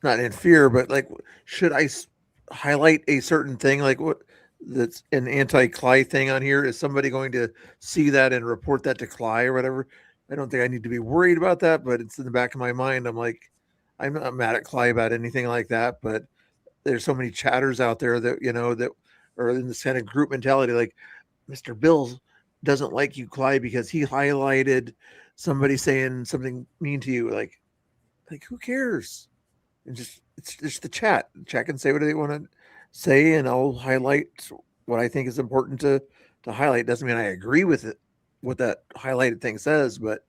not in fear, but like, should I highlight a certain thing? Like what that's an anti-Cly thing on here? Is somebody going to see that and report that to Cly or whatever? I don't think I need to be worried about that, but it's in the back of my mind. I'm like, I'm not mad at Cly about anything like that, but there's so many chatters out there that, that are in this kind of group mentality. Like Mr. Bill doesn't like you, Cly, because he highlighted somebody saying something mean to you. Like who cares? And it's just the chat. The chat can say what they want to say, and I'll highlight what I think is important to highlight. Doesn't mean I agree with it, what that highlighted thing says, but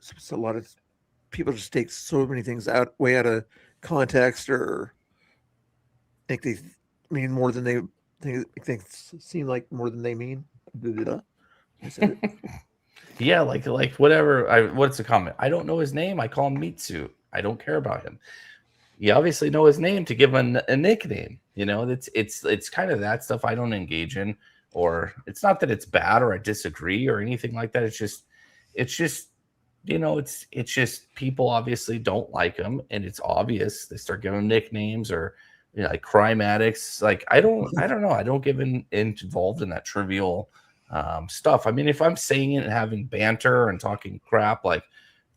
it's a lot of people just take so many things way out of context, or think they mean more than they think seem like more than they mean. Yeah, like whatever. What's the comment? I don't know his name. I call him Mitsu. I don't care about him. You obviously know his name to give him a nickname. It's kind of that stuff I don't engage in. Or it's not that it's bad or I disagree or anything like that. It's just it's just people obviously don't like him, and it's obvious. They start giving him nicknames or like crime addicts. Like I don't know. I don't get involved in that trivial stuff. I mean, if I'm saying it and having banter and talking crap, like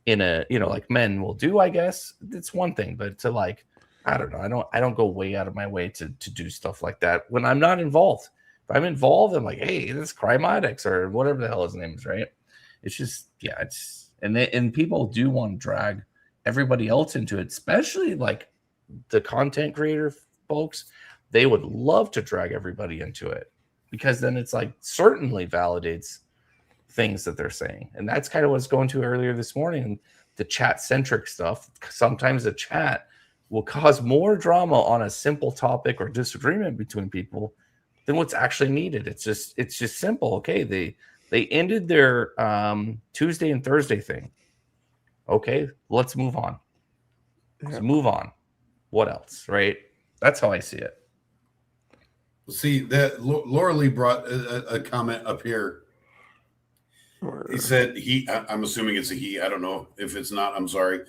in a like men will do, I guess it's one thing. But to like, I don't know. I don't go way out of my way to do stuff like that when I'm not involved. If I'm involved, I'm like, hey, this crime addicts or whatever the hell his name is, right? It's just and people do want to drag everybody else into it, especially like the content creator folks. They would love to drag everybody into it because then it's like certainly validates things that they're saying. And that's kind of what I was going to earlier this morning, the chat centric stuff. Sometimes the chat will cause more drama on a simple topic or disagreement between people than what's actually needed. It's just simple. Okay, they ended their Tuesday and Thursday thing. Okay, let's move on. Let's move on. What else, right? That's how I see it. See, that Laura Lee brought a comment up here. He said I'm assuming it's a he. I don't know if it's not. I'm sorry.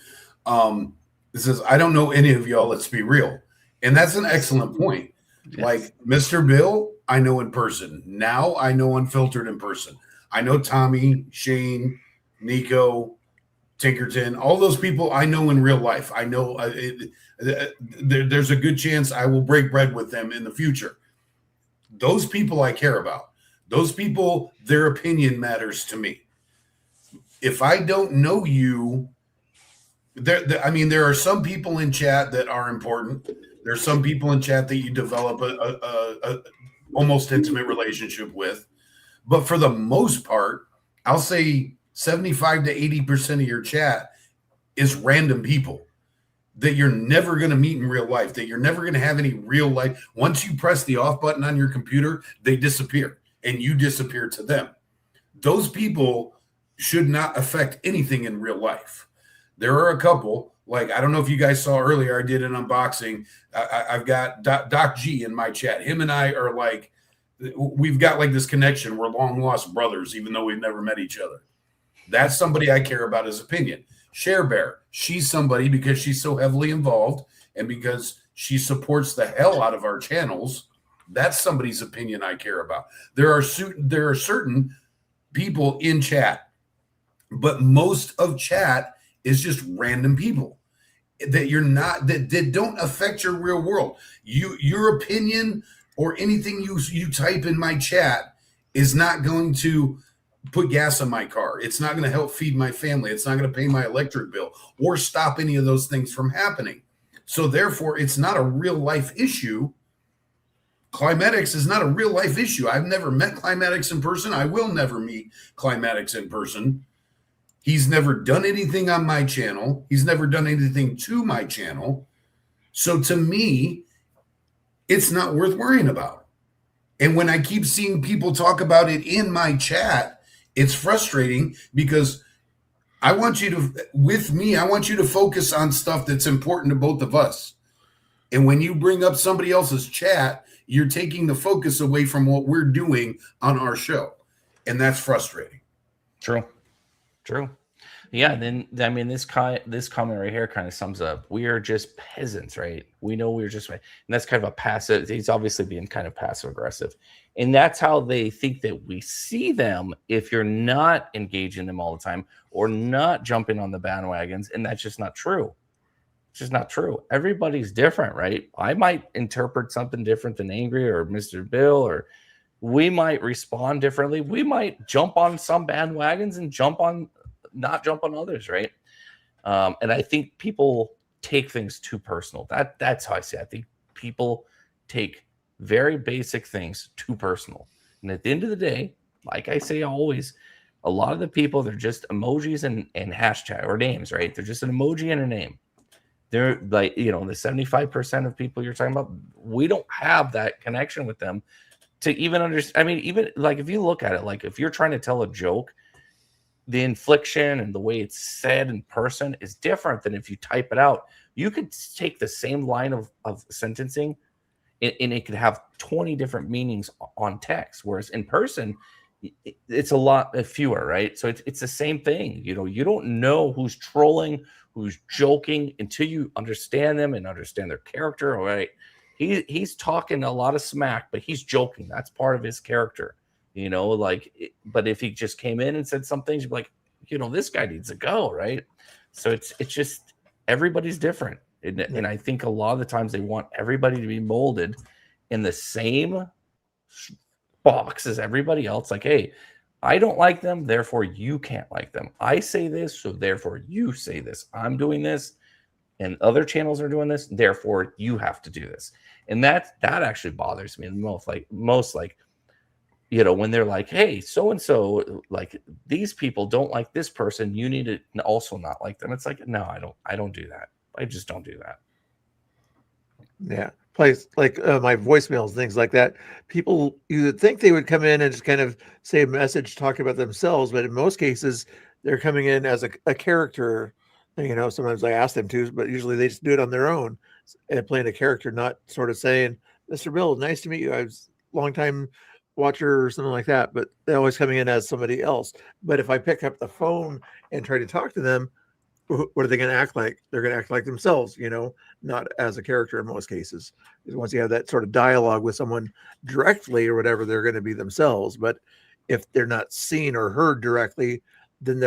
It says, I don't know any of y'all. Let's be real. And that's an excellent point. Yes. Like Mr. Bill, I know in person. Now I know unfiltered in person. I know Tommy, Shane, Nico, Tinkerton, all those people I know in real life. I know there's a good chance I will break bread with them in the future. Those people I care about. Those people, their opinion matters to me. If I don't know you, there are some people in chat that are important. There's some people in chat that you develop a almost intimate relationship with. But for the most part, I'll say 75 to 80% of your chat is random people that you're never going to meet in real life, that you're never going to have any real life. Once you press the off button on your computer, they disappear and you disappear to them. Those people should not affect anything in real life. There are a couple, like, I don't know if you guys saw earlier, I did an unboxing. I've got Doc G in my chat. Him and I are like, we've got like this connection. We're long lost brothers, even though we've never met each other. That's somebody I care about his opinion. Share Bear, she's somebody because she's so heavily involved and because she supports the hell out of our channels. That's somebody's opinion I care about. There are certain people in chat, but most of chat is just random people that you're not, that don't affect your real world. Your opinion or anything you type in my chat is not going to put gas on my car. It's not going to help feed my family. It's not going to pay my electric bill or stop any of those things from happening. So therefore, it's not a real life issue. Climatics is not a real life issue. I've never met Climatics in person. I will never meet Climatics in person. He's never done anything on my channel. He's never done anything to my channel. So to me, it's not worth worrying about. And when I keep seeing people talk about it in my chat, it's frustrating because I want you to focus on stuff that's important to both of us. And when you bring up somebody else's chat, you're taking the focus away from what we're doing on our show. And that's frustrating. True. Yeah, then I mean this comment right here kind of sums up. We are just peasants, right? We know we're just, and that's kind of a passive. He's obviously being kind of passive aggressive, and that's how they think that we see them. If you're not engaging them all the time or not jumping on the bandwagons, and that's just not true. It's just not true. Everybody's different, right? I might interpret something different than Angry or Mr. Bill, or we might respond differently. We might jump on some bandwagons and not jump on others, right? And I think people take things too personal. That's how I see it. I think people take very basic things too personal. And at the end of the day, like I say always, a lot of the people, they're just emojis and hashtag or names, right? They're just an emoji and a name. They're like, the 75% of people you're talking about, we don't have that connection with them to even understand. I mean, even like if you look at it, like if you're trying to tell a joke, the inflection and the way it's said in person is different than if you type it out. You could take the same line of sentencing and it could have 20 different meanings on text, whereas in person, it's a lot fewer, right? So it's the same thing. You don't know who's trolling, who's joking until you understand them and understand their character, right? He's talking a lot of smack, but he's joking. That's part of his character. But if he just came in and said some things, you'd be like, this guy needs to go, right? So it's just everybody's different. And I think a lot of the times they want everybody to be molded in the same box as everybody else. Like, hey, I don't like them, therefore you can't like them. I say this, so therefore you say this. I'm doing this, and other channels are doing this, therefore you have to do this. And that actually bothers me the most. When they're like, hey, so-and-so, like these people don't like this person, you need to also not like them. It's like, no, I don't do that. I just don't do that. Yeah. Place like my voicemails, things like that. People, you would think they would come in and just kind of say a message talking about themselves, but in most cases, they're coming in as a character. Sometimes I ask them to, but usually they just do it on their own and playing a character, not sort of saying, Mr. Bill, nice to meet you. I was a long time watcher or something like that, but they're always coming in as somebody else. But if I pick up the phone and try to talk to them, what are they going to act like? They're going to act like themselves, not as a character in most cases. Because once you have that sort of dialogue with someone directly or whatever, they're going to be themselves. But if they're not seen or heard directly, then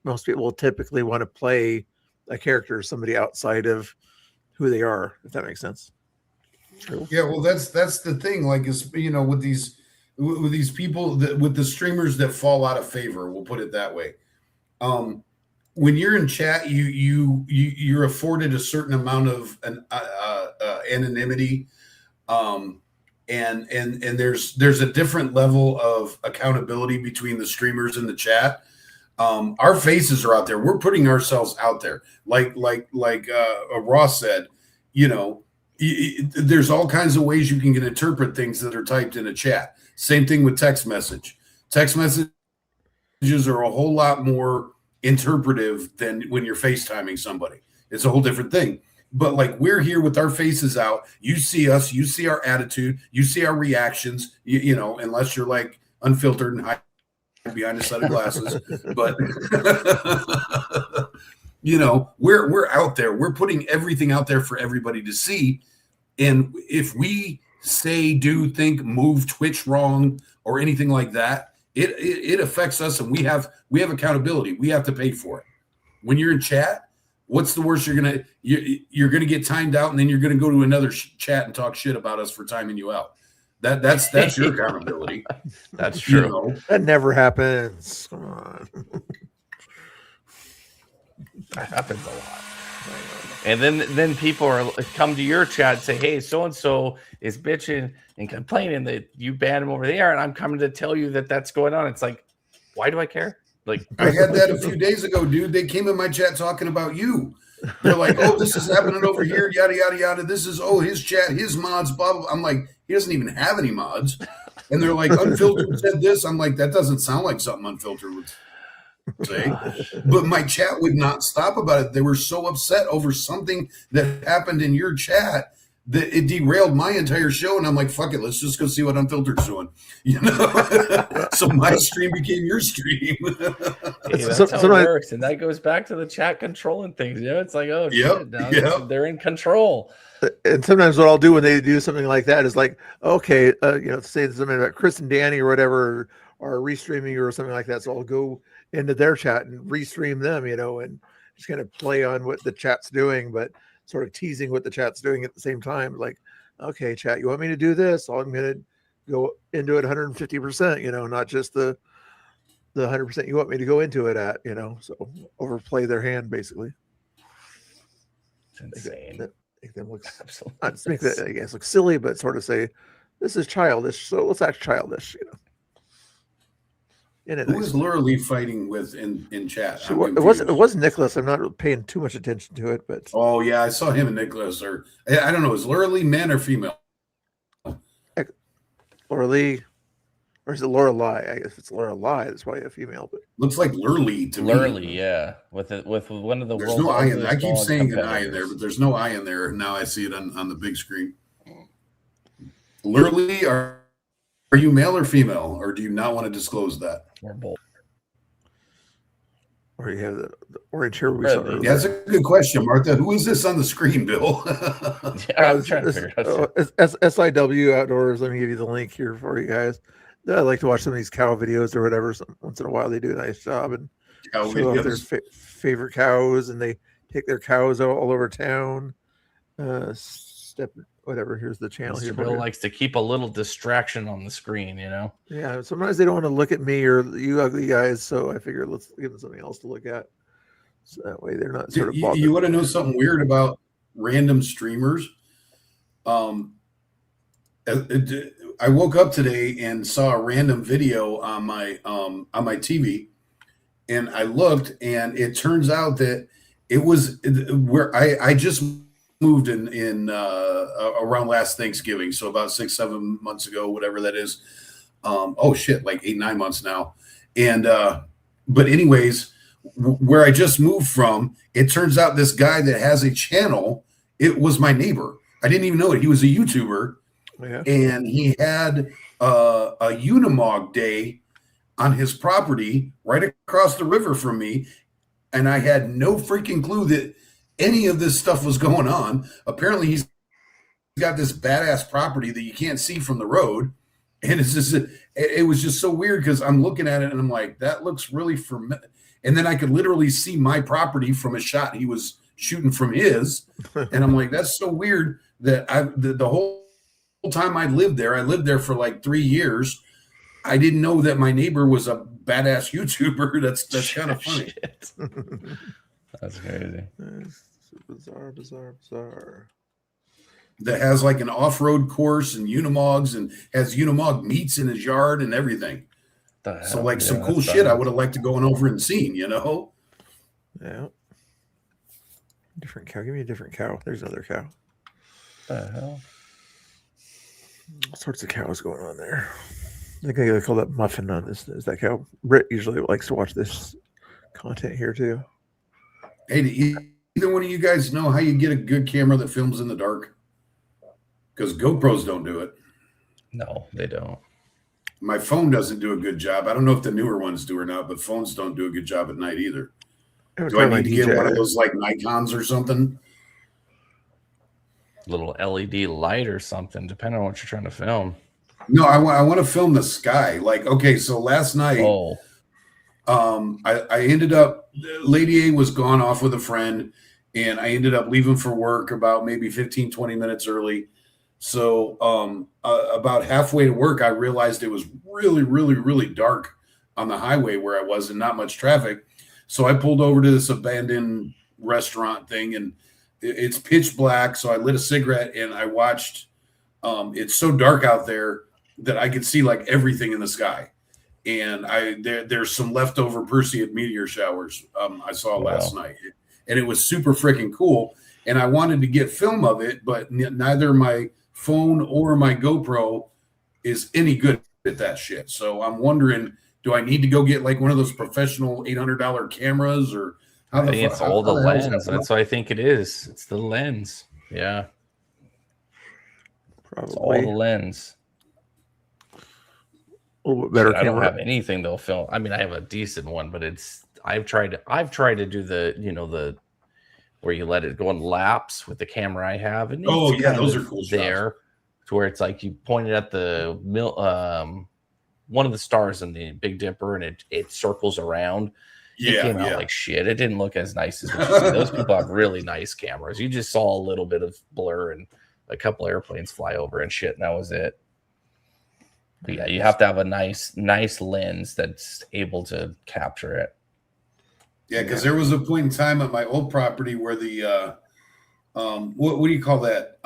most people will typically want to play a character, somebody outside of who they are, if that makes sense. True. Yeah, well, that's the thing. Like, is with these people with the streamers that fall out of favor, we'll put it that way. When you're in chat, you're afforded a certain amount of anonymity, and there's a different level of accountability between the streamers and the chat. Our faces are out there. We're putting ourselves out there. Like Ross said, there's all kinds of ways you can interpret things that are typed in a chat. Same thing with text message. Text messages are a whole lot more interpretive than when you're FaceTiming somebody. It's a whole different thing. But like, we're here with our faces out. You see us, you see our attitude, you see our reactions, unless you're like unfiltered and hide behind a set of glasses. But we're out there. We're putting everything out there for everybody to see. And if we say, do, think, move, twitch wrong, or anything like that, it affects us, and we have accountability. We have to pay for it. When you're in chat, what's the worst you're gonna get timed out, and then you're gonna go to another chat and talk shit about us for timing you out. That's your accountability. That's true. That never happens. Come on. That happens a lot. And then people come to your chat and say, hey, so-and-so is bitching and complaining that you banned him over there, and I'm coming to tell you that that's going on. It's like, why do I care? Like, I had that a few days ago, dude. They came in my chat talking about you. They're like, oh, this is happening over here, yada, yada, yada. This is, his chat, his mods, blah, blah. I'm like, he doesn't even have any mods. And they're like, Unfiltered said this. I'm like, that doesn't sound like something Unfiltered would say. But my chat would not stop about it. They were so upset over something that happened in your chat that it derailed my entire show. And I'm like, fuck it, let's just go see what Unfiltered's doing. So my stream became your stream. Hey, that's how it works. And that goes back to the chat controlling things. It's like, oh, shit, now they're in control. And sometimes what I'll do when they do something like that is like, okay, say something about Chris and Danny or whatever are restreaming or something like that. So I'll go into their chat and restream them, and just kind of play on what the chat's doing, but sort of teasing what the chat's doing at the same time. Like, okay, chat, you want me to do this? I'm going to go into it 150%, not just the 100% you want me to go into it at, so overplay their hand basically. It's insane. Make them look not to make that, I guess, look silly, but sort of say this is childish, so let's act childish, Who was Lurley fighting with in chat? It was Nicholas. I'm not paying too much attention to it, but oh yeah, I saw him and Nicholas. Or I don't know, is Lurley man or female? Lurley, or is it Lorelei? I guess it's Lorelei. That's probably a female, but looks like Lurley to me. Lurley, yeah, with one of the. There's no I in there. I keep saying an I in there, but there's no I in there. Now I see it on the big screen. Lurley, are you male or female, or do you not want to disclose that? Or both. Or you have the orange hair we saw earlier. Yeah, that's a good question, Martha. Who is this on the screen, Bill? I was trying to figure it out. SIW Outdoors. Let me give you the link here for you guys. I like to watch some of these cow videos or whatever. Once in a while, they do a nice job and show off their favorite cows, and they take their cows all over town. Whatever. Here's the channel. Mr. Bill likes to keep a little distraction on the screen, Yeah, sometimes they don't want to look at me or you ugly guys, so I figure let's give them something else to look at. So that way they're not sort of bothered. You want to know something weird about random streamers? I woke up today and saw a random video on my TV, and I looked, and it turns out that it was where I just moved in around last Thanksgiving, so about 6-7 months ago, whatever that is. Like 8-9 months now. And but anyways, where I just moved from, it turns out this guy that has a channel, it was my neighbor. I didn't even know it. He was a YouTuber, and he had a Unimog day on his property right across the river from me, and I had no freaking clue that any of this stuff was going on. Apparently he's got this badass property that you can't see from the road. And it was just so weird because I'm looking at it and I'm like, that looks really familiar. and then I could literally see my property from a shot he was shooting from his. And I'm like, that's so weird that the whole time I lived there for like 3 years. I didn't know that my neighbor was a badass YouTuber. That's kind of funny. That's crazy. Bizarre. That has like an off-road course and Unimogs and has Unimog meets in his yard and everything. So like some cool shit I would have liked to go over and seen, you know? Yeah. Different cow. Give me a different cow. There's another cow. The hell? All sorts of cows going on there. I think I gotta call that Muffin on this. Is that cow? Britt usually likes to watch this content here too. Hey, do either one of you guys know how you get a good camera that films in the dark? Because GoPros don't do it. No, they don't. My phone doesn't do a good job. I don't know if the newer ones do or not, but phones don't do a good job at night either. Do I need to get one of those like Nikons or something? Little LED light or something, depending on what you're trying to film. No, I want to film the sky. Like, okay, so last night, I ended up, Lady A was gone off with a friend, and I ended up leaving for work about maybe 15, 20 minutes early. So about halfway to work, I realized it was really, really, really dark on the highway where I was and not much traffic. So I pulled over to this abandoned restaurant thing, and it's pitch black. So I lit a cigarette and I watched. It's so dark out there that I could see like everything in the sky. And there's some leftover Perseid meteor showers I saw last night. And it was super freaking cool. And I wanted to get film of it, but neither my phone or my GoPro is any good at that shit. So I'm wondering, do I need to go get like one of those professional $800 cameras, or how I the think fuck? it's all the lens. That's what I think it is. It's the lens. Yeah. Probably. It's all the lens. A little bit better I don't camera. have anything they'll film. I mean, I have a decent one, but I've tried to do the where you let it go in laps with the camera I have. And Oh it's yeah, kind those of are cool there shots. to where it's like you pointed at the one of the stars in the Big Dipper and it circles around. It Yeah, came out yeah. like shit. It didn't look as nice as what you see. Those people have really nice cameras. You just saw a little bit of blur and a couple airplanes fly over and shit, and that was it. But yeah, you have to have a nice lens that's able to capture it. Yeah, because there was a point in time at my old property where the what do you call that?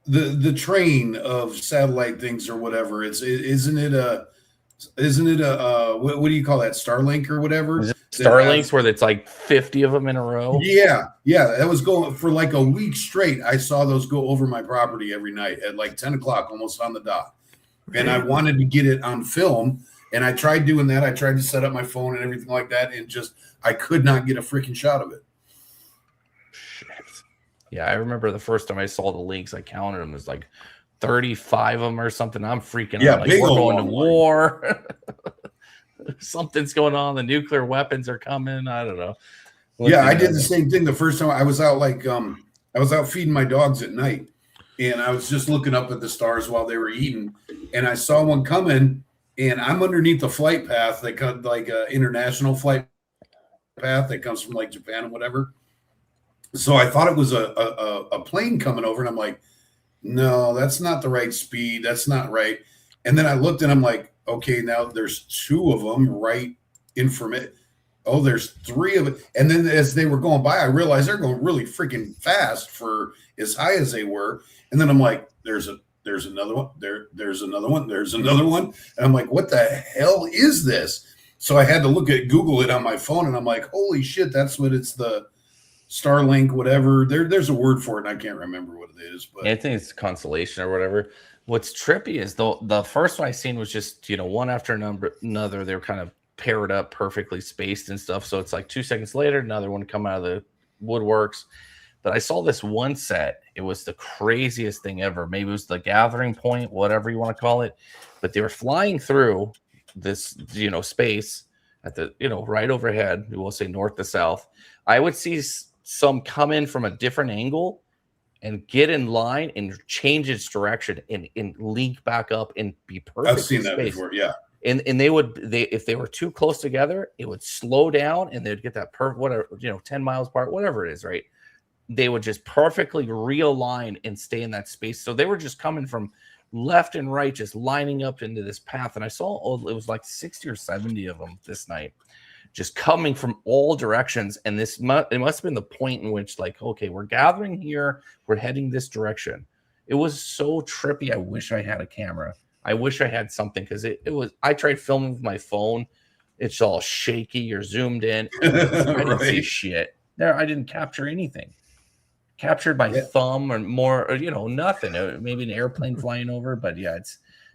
The train of satellite things or whatever. Isn't it a what do you call that? Starlink or whatever? Is it Starlinks where it's like 50 of them in a row? Yeah, that was going for like a week straight. I saw those go over my property every night at like 10 o'clock, almost on the dot. And I wanted to get it on film. And I tried doing that. I tried to set up my phone and everything like that. And just, I could not get a freaking shot of it. Shit. Yeah, I remember the first time I saw the links, I counted them. There's like 35 of them or something. I'm freaking out. Like, big we're old going to one. war. Something's going on. The nuclear weapons are coming. I don't know. Yeah, I did the same thing the first time I was out. Like, I was out feeding my dogs at night. And I was just looking up at the stars while they were eating. And I saw one coming. And I'm underneath the flight path that comes like an international flight path that comes from like Japan and whatever. So I thought it was a plane coming over, and I'm like, no, that's not the right speed. That's not right. And then I looked and I'm like, okay, now there's two of them right in from it. Oh, there's three of it. And then as they were going by, I realized they're going really freaking fast for as high as they were. And then I'm like, there's another one. There's another one. There's another one. And I'm like, what the hell is this? So I had to Google it on my phone, and I'm like, holy shit, that's what it's the Starlink, whatever. There's a word for it, and I can't remember what it is. But I think it's constellation or whatever. What's trippy is the first one I seen was just, one after another. They were kind of paired up, perfectly spaced and stuff. So it's like 2 seconds later, another one come out of the woodworks. But I saw this one set. It was the craziest thing ever. Maybe it was the gathering point, whatever you want to call it. But they were flying through this, space at the, right overhead. We will say north to south. I would see some come in from a different angle and get in line and change its direction and link back up and be perfect. I've seen that before. Yeah. And if they were too close together, it would slow down and they'd get that whatever, 10 miles apart, whatever it is, right? They would just perfectly realign and stay in that space. So they were just coming from left and right, just lining up into this path. And I saw it was like 60 or 70 of them this night, just coming from all directions. And it must have been the point in which, like, okay, we're gathering here, we're heading this direction. It was so trippy. I wish I had a camera. I wish I had something, because I tried filming with my phone. It's all shaky or zoomed in. I didn't see shit. There, I didn't capture anything. Captured by thumb or more, or, nothing. Maybe an airplane flying over, but yeah,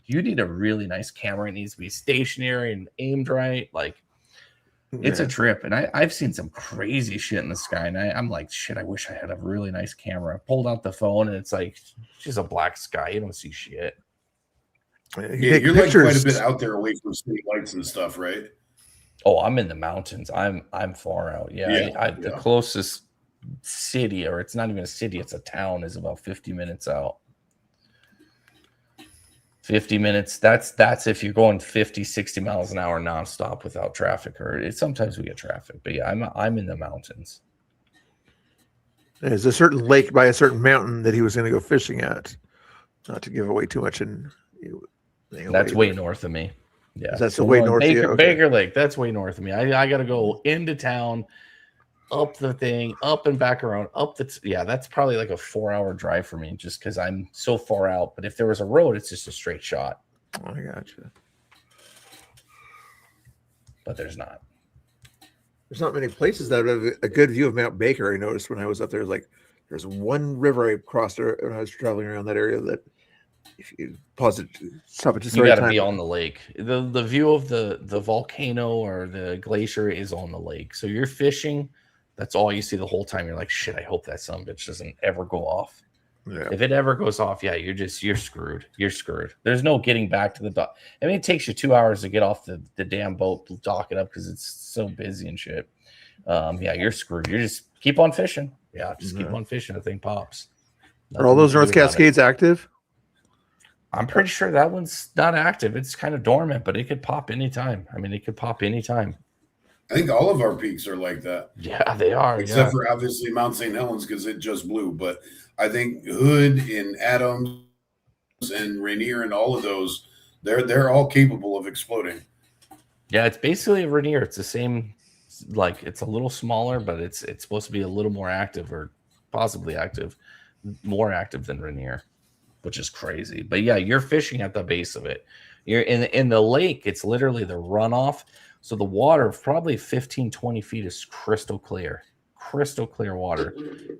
you need a really nice camera. It needs to be stationary and aimed right. Like, it's a trip. And I've seen some crazy shit in the sky, and I'm like, shit, I wish I had a really nice camera. I pulled out the phone, and it's like just a black sky. You don't see shit. Yeah, you're like quite a bit out there away from city lights and stuff, right? Oh, I'm in the mountains. I'm far out. Yeah, the closest city, or it's not even a city, it's a town, is about 50 minutes out. 50 minutes. That's if you're going 50, 60 miles an hour nonstop without traffic, or sometimes we get traffic. But yeah, I'm in the mountains. There's a certain lake by a certain mountain that he was going to go fishing at. Not to give away too much. That's way north of me. Yeah, that's the way north. Baker Lake. That's way north of me. I got to go into town, up the thing, up and back around, that's probably like a 4-hour drive for me, just because I'm so far out. But if there was a road, it's just a straight shot. Oh, I gotcha. But there's not. There's not many places that have a good view of Mount Baker. I noticed when I was up there, there's one river I crossed when I was traveling around that area that, if you pause it, stop it just you got to be on the lake. The view of the volcano or the glacier is on the lake. So you're fishing. That's all you see the whole time. You're like, shit, I hope that son of a bitch doesn't ever go off. Yeah. If it ever goes off, you're screwed. You're screwed. There's no getting back to the dock. I mean, it takes you 2 hours to get off the damn boat, dock it up, because it's so busy and shit. You're screwed. You just keep on fishing. Yeah, just keep on fishing. The thing pops. Are all those North Cascades active? I'm pretty sure that one's not active. It's kind of dormant, but it could pop anytime. I mean, it could pop anytime. I think all of our peaks are like that. Yeah, they are. Except for obviously Mount St. Helens, because it just blew. But I think Hood and Adams and Rainier and all of those, they're all capable of exploding. Yeah, it's basically a Rainier. It's the same, like, it's a little smaller, but it's supposed to be a little more active, or possibly more active than Rainier, which is crazy. But yeah, you're fishing at the base of it. You're in the lake. It's literally the runoff. So the water, probably 15, 20 feet, is crystal clear water.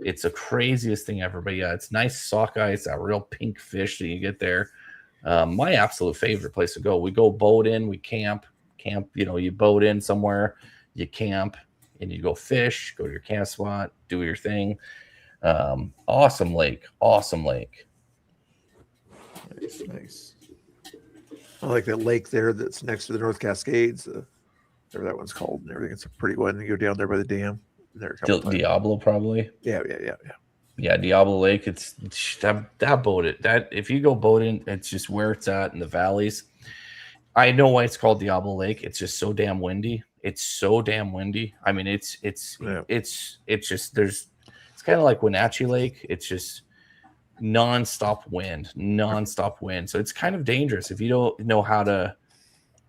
It's the craziest thing ever. But yeah, it's nice sockeye. It's that real pink fish that you get there. My absolute favorite place to go. We go boat in, we camp, you boat in somewhere, you camp, and you go fish, go to your camp spot, do your thing. Awesome lake. Nice. I like that lake there that's next to the North Cascades. Whatever that one's called and everything. It's a pretty one. You go down there by the dam. Diablo, probably. Yeah. Yeah, Diablo Lake. It's that boat. If you go boating, it's just where it's at in the valleys. I know why it's called Diablo Lake. It's just so damn windy. I mean, it's just it's kind of like Wenatchee Lake. It's just nonstop wind. So it's kind of dangerous if you don't know how to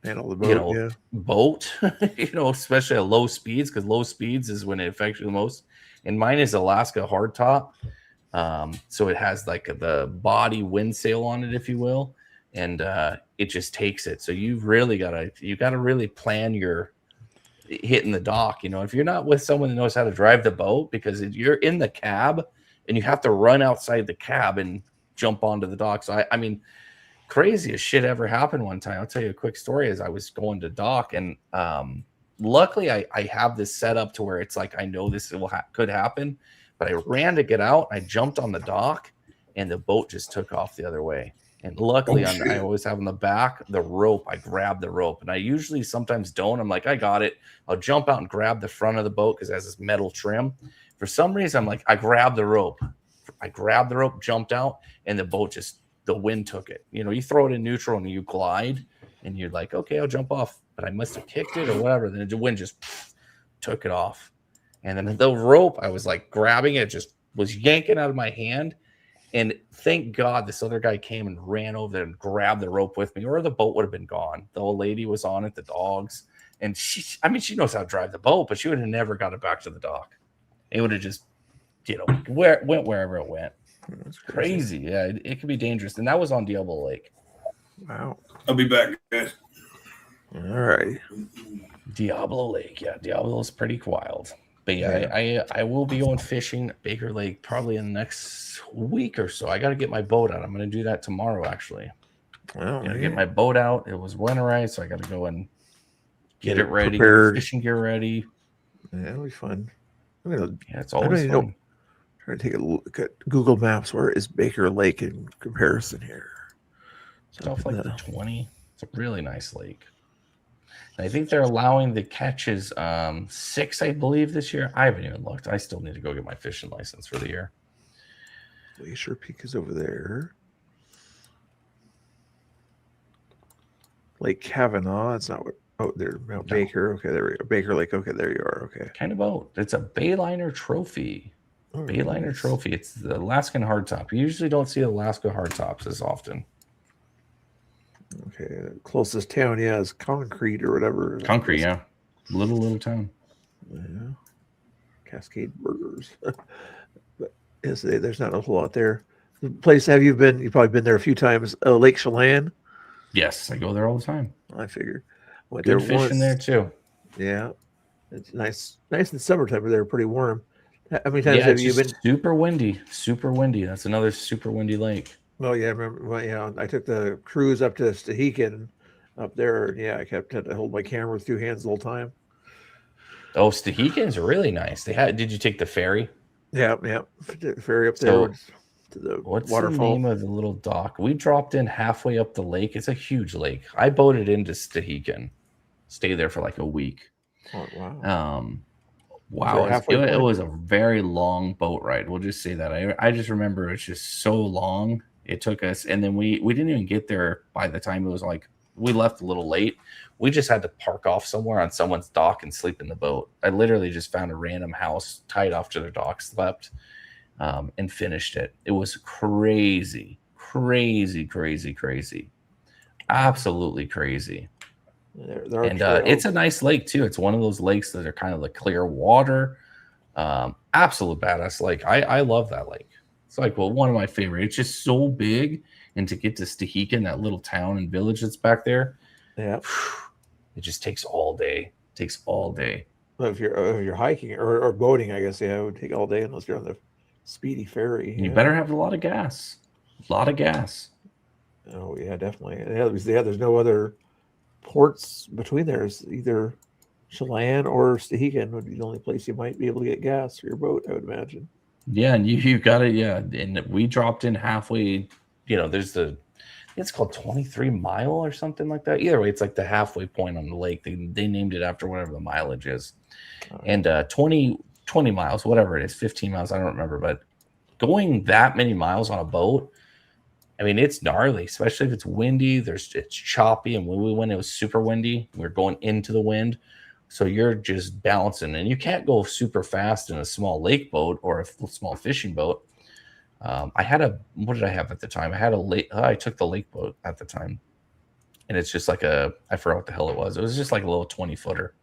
handle the boat, boat, especially at low speeds, because low speeds is when it affects you the most. And mine is Alaska hardtop. So it has like the body wind sail on it, if you will. And it just takes it. So you gotta really plan your hitting the dock. If you're not with someone that knows how to drive the boat, because you're in the cab and you have to run outside the cab and jump onto the dock. So I mean, craziest shit ever happened one time. I'll tell you a quick story. As I was going to dock, and luckily I have this set up to where it's like, I know this could happen, but I ran to get out. I jumped on the dock and the boat just took off the other way. And luckily I always have in the back the rope. I grabbed the rope, and I usually sometimes don't. I'm like, I got it. I'll jump out and grab the front of the boat because it has this metal trim. For some reason, I'm like, I grabbed the rope, jumped out, and the boat the wind took it. You throw it in neutral and you glide, and you're like, okay, I'll jump off, but I must have kicked it or whatever. Then the wind just took it off, and then the rope, I was like grabbing it, just was yanking out of my hand. And thank God this other guy came and ran over there and grabbed the rope with me, or the boat would have been gone. The old lady was on it, the dogs, and she knows how to drive the boat, but she would have never got it back to the dock. It would have just, went wherever it went. That's crazy. Yeah, it could be dangerous. And that was on Diablo Lake. Wow. I'll be back, guys. All right. Diablo Lake. Yeah, Diablo's pretty wild. But yeah, I will be going fishing Baker Lake probably in the next week or so. I got to get my boat out. I'm going to do that tomorrow, actually. Well, Get my boat out. It was winterized, so I got to go and get it ready, prepared. fishing gear ready. Yeah, it'll be fun. It's always fun. Trying to take a look at Google Maps. Where is Baker Lake in comparison here? It's off like the 20. It's a really nice lake. And I think they're allowing the catches 6, I believe, this year. I haven't even looked. I still need to go get my fishing license for the year. Glacier Peak is over there. Lake Kavanaugh. It's not what. Oh, there's Mount Baker. Okay, there we go. Baker Lake. Okay, there you are. Okay. Kind of boat. It's a Bayliner trophy. Bayliner trophy. It's the Alaskan hardtop. You usually don't see Alaska hardtops as often. Okay, the closest town, is Concrete or whatever. Concrete, yeah. Little town. Yeah. Cascade Burgers. But yes, there's not a whole lot there. The place, have you been? You've probably been there a few times. Lake Chelan. Yes, I go there all the time. I figure. Went Good there fishing there too. Yeah, it's nice in the summertime, but they're pretty warm. How many times Yeah, have you been? Super windy. Super windy. That's another super windy lake. Oh yeah, I remember. Well, yeah, I took the cruise up to Stehekin up there. And yeah, I had to hold my camera with 2 hands the whole time. Oh, Stehekin's really nice. Did you take the ferry? Yeah. The ferry up there to the what's waterfall. the name of the little dock? We dropped in halfway up the lake. It's a huge lake. I boated into Stehekin. Stayed there for like a week. Oh wow. Wow, it was a very long boat ride. We'll just say that. I just remember it's just so long. It took us, and then we didn't even get there by the time it was like we left a little late. We just had to park off somewhere on someone's dock and sleep in the boat. I literally just found a random house, tied off to their dock, slept, and finished it. It was crazy. Absolutely crazy. It's a nice lake too. It's one of those lakes that are kind of like clear water. Absolute badass lake. I love that lake. It's like, one of my favorite. It's just so big, and to get to Stehekin, that little town and village that's back there, yeah, it just takes all day. Well, if you're hiking or boating, I guess it would take all day unless you're on the speedy ferry. You better have a lot of gas. Oh yeah, definitely. Yeah, there's no other ports between there. It's either Chelan or Stehekin would be the only place you might be able to get gas for your boat, I would imagine. Yeah, and you got it. Yeah, and we dropped in halfway. There's it's called 23 Mile or something like that. Either way, it's like the halfway point on the lake. They named it after whatever the mileage is. And 20 miles, whatever it is, 15 miles, I don't remember. But going that many miles on a boat, I mean, it's gnarly, especially if it's windy. It's choppy, and when we went, it was super windy. We were going into the wind. So you're just bouncing, and you can't go super fast in a small lake boat or a small fishing boat. What did I have at the time? I took the lake boat at the time, and it's just like I forgot what the hell it was. It was just like a little 20-footer.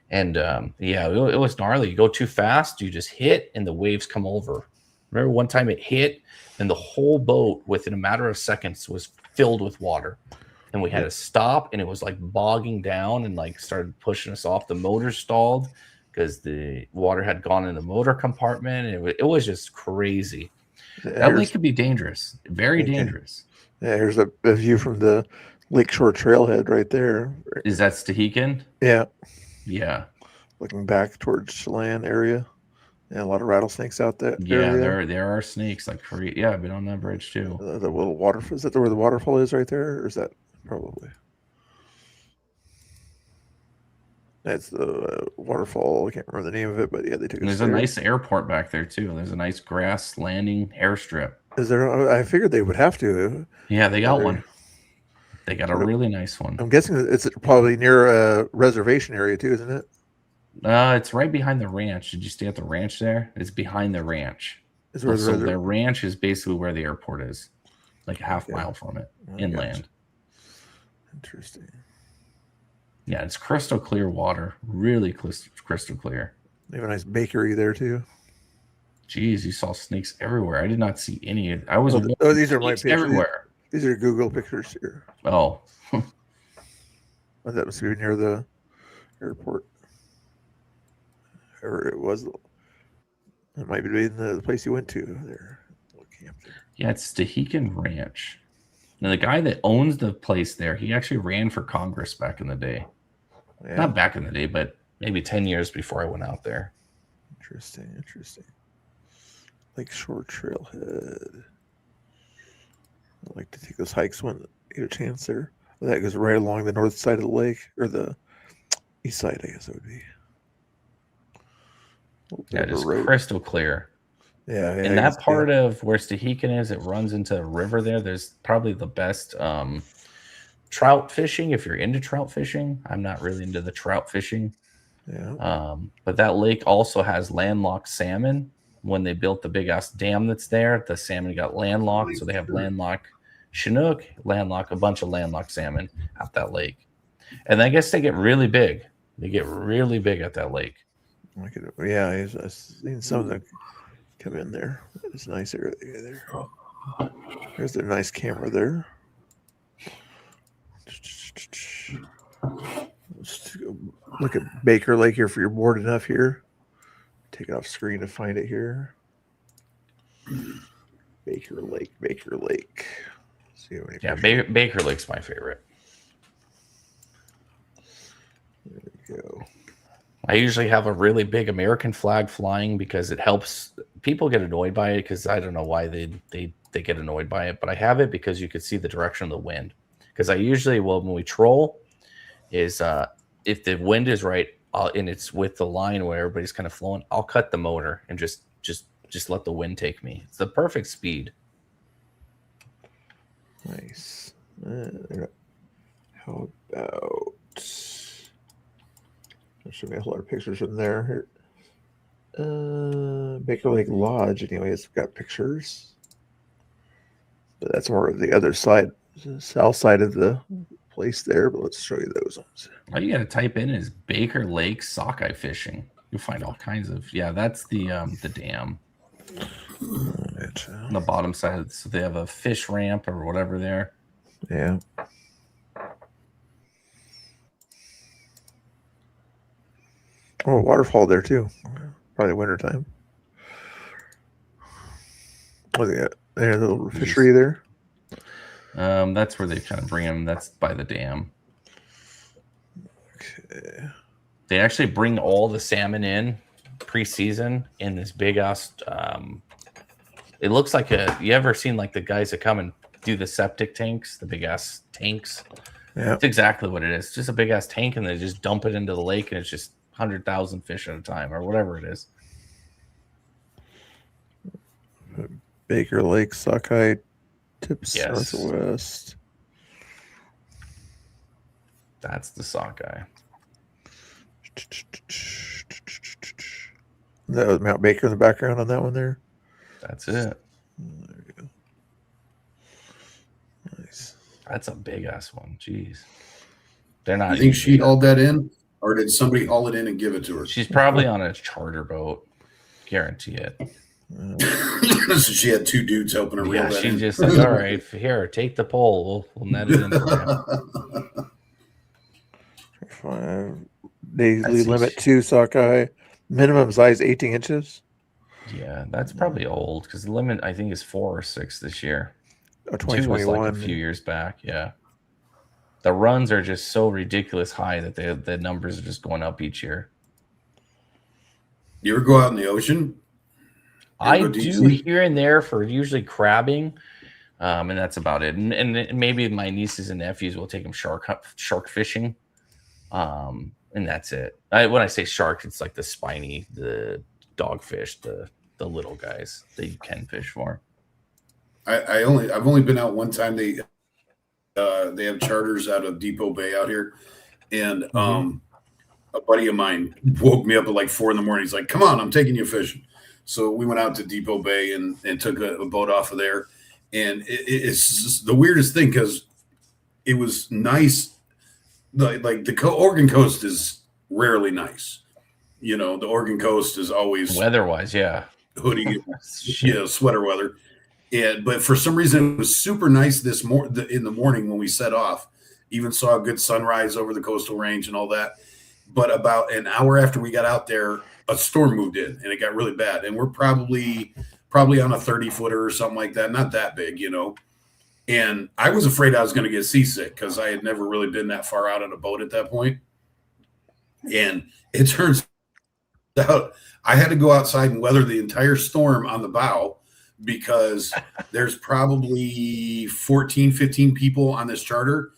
And it was gnarly. You go too fast, you just hit, and the waves come over. Remember one time it hit, and the whole boat within a matter of seconds was filled with water. And we had to stop, and it was like bogging down and like started pushing us off. The motor stalled because the water had gone in the motor compartment. And it was just crazy. That lake could be dangerous, very dangerous. Yeah, here's a view from the Lakeshore Trailhead right there. Is that Stehekin? Yeah. Yeah. Looking back towards Chelan area. Yeah, a lot of rattlesnakes out there. Yeah, there are snakes like crazy. Yeah, I've been on that bridge too. The little waterfall. Is that where the waterfall is right there? Or is that probably? That's the waterfall. I can't remember the name of it, but yeah, they took. There's a nice airport back there too. There's a nice grass landing airstrip. Is there? I figured they would have to. Yeah, they got one. They got a really nice one. I'm guessing that it's probably near a reservation area too, isn't it? It's right behind the ranch. Did you stay at the ranch there? It's behind the ranch. Is where So the ranch is basically where the airport is, like a half Okay. mile from it, I inland. gotcha. Interesting. Yeah, it's crystal clear water. Really crystal clear. They have a nice bakery there too. Jeez, you saw snakes everywhere. I did not see any. I was. Oh, these are my snakes pictures. everywhere. These are Google pictures here. Oh. That must be near the airport. Or it was. It might be in the place you went to there. Yeah, it's Stehekin Ranch. Now, the guy that owns the place there, he actually ran for Congress back in the day. Yeah. Not back in the day, but maybe 10 years before I went out there. Interesting. Lakeshore Trailhead. I like to take those hikes when you get a chance there. That goes right along the north side of the lake, or the east side, I guess it would be. Yeah, just crystal clear. Yeah, In that part of where Stehekin is, it runs into a river there. There's probably the best trout fishing if you're into trout fishing. I'm not really into the trout fishing. Yeah. But that lake also has landlocked salmon. When they built the big ass dam that's there, the salmon got landlocked. So they have landlocked Chinook, a bunch of landlocked salmon at that lake. And I guess they get really big. They get really big at that lake. Yeah, I've seen some of them come in there. It's nice area there. There's a nice camera there. Let's look at Baker Lake here if you're bored enough here. Take it off screen to find it here. Baker Lake. See how many Yeah, Baker Lake's my favorite. There we go. I usually have a really big American flag flying because it helps. People get annoyed by it because I don't know why they get annoyed by it, but I have it because you can see the direction of the wind. Because I usually, when we troll, is if the wind is right and it's with the line where everybody's kind of flowing, I'll cut the motor and just let the wind take me. It's the perfect speed. Nice. How about? There should be a whole lot of pictures from there. Baker Lake Lodge, anyways, got pictures. But that's more of the other side, the south side of the place there. But let's show you those ones. All you got to type in is Baker Lake sockeye fishing. You'll find all kinds of. Yeah, that's the dam. On the bottom side, so they have a fish ramp or whatever there. Yeah. Oh, waterfall there too. Probably wintertime. What do they got? There's a little fishery there. That's where they kind of bring them. That's by the dam. Okay. They actually bring all the salmon in pre-season in this big ass. It looks like you ever seen like the guys that come and do the septic tanks, the big ass tanks? Yeah. It's exactly what it is. It's just a big ass tank, and they just dump it into the lake, and it's just 100,000 fish at a time, or whatever it is. Baker Lake sockeye tips Yes. northwest. That's the sockeye. That was Mount Baker in the background on that one there. That's it. There you go. Nice. That's a big ass one. Jeez. They're not. You think she hauled that in, or did somebody haul it in and give it to her? She's probably on a charter boat. Guarantee it. So she had two dudes helping her reel Yeah, that she in. just like, all right, here, take the pole. We'll net it in for you. 5 daily limit 2 sockeye. Minimum size 18 inches. Yeah, that's probably old because the limit I think is 4 or 6 this year. Oh, 2 was like 2021. a few years back. Yeah, the runs are just so ridiculous high that the numbers are just going up each year. You ever go out in the ocean? I go do deep sea? here and there for usually crabbing, and that's about it. And maybe my nieces and nephews will take them shark fishing, and that's it. When I say shark, it's like the spiny, the dogfish, the little guys that you can fish for. I've only been out one time. they have charters out of Depot Bay out here, and a buddy of mine woke me up at like 4 a.m. He's like, "Come on, I'm taking you fishing." So we went out to Depot Bay and took a boat off of there, and it's just the weirdest thing because it was nice. Like the Oregon coast is rarely nice. You know, the Oregon coast is always weather-wise, yeah, hoodie, sweater weather. But for some reason, it was super nice in the morning when we set off. Even saw a good sunrise over the coastal range and all that. But about an hour after we got out there, a storm moved in and it got really bad. And we're probably on a 30-footer or something like that, not that big, you know. And I was afraid I was going to get seasick because I had never really been that far out on a boat at that point. And it turns out I had to go outside and weather the entire storm on the bow because there's probably 14, 15 people on this charter,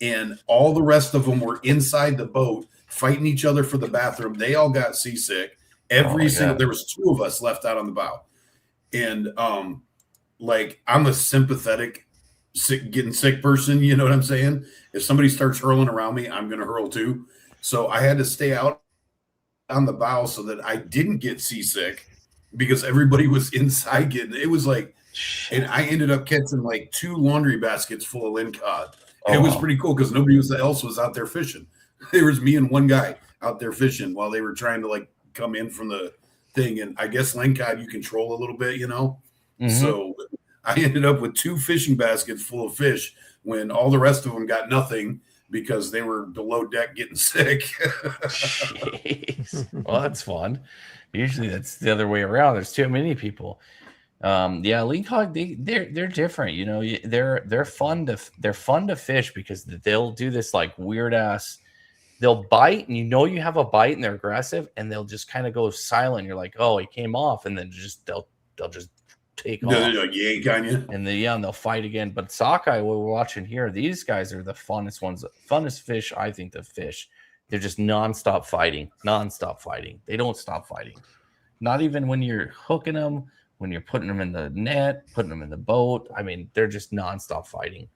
and all the rest of them were inside the boat fighting each other for the bathroom. They all got seasick. There was 2 of us left out on the bow. And like I'm a sympathetic getting sick person, you know what I'm saying? If somebody starts hurling around me, I'm going to hurl too. So I had to stay out on the bow so that I didn't get seasick because everybody was inside it was like, and I ended up catching like 2 laundry baskets full of lingcod. It was pretty cool because nobody else was out there fishing. There was me and one guy out there fishing while they were trying to like come in from the thing. And I guess lingcod you control a little bit, you know? So I ended up with 2 fishing baskets full of fish when all the rest of them got nothing because they were below deck getting sick. Jeez. Well, that's fun. Usually that's the other way around. There's too many people. Lingcod, they're different. You know, they're fun to fish because they'll do this like weird ass. They'll bite, and you know you have a bite, and they're aggressive, and they'll just kind of go silent. You're like, oh, he came off, and then they'll just take off. Like yank on you. And they'll fight again. But sockeye, what we're watching here, these guys are the funnest ones, funnest fish I think to fish. They're just nonstop fighting. They don't stop fighting. Not even when you're hooking them, when you're putting them in the net, putting them in the boat. I mean, they're just nonstop fighting.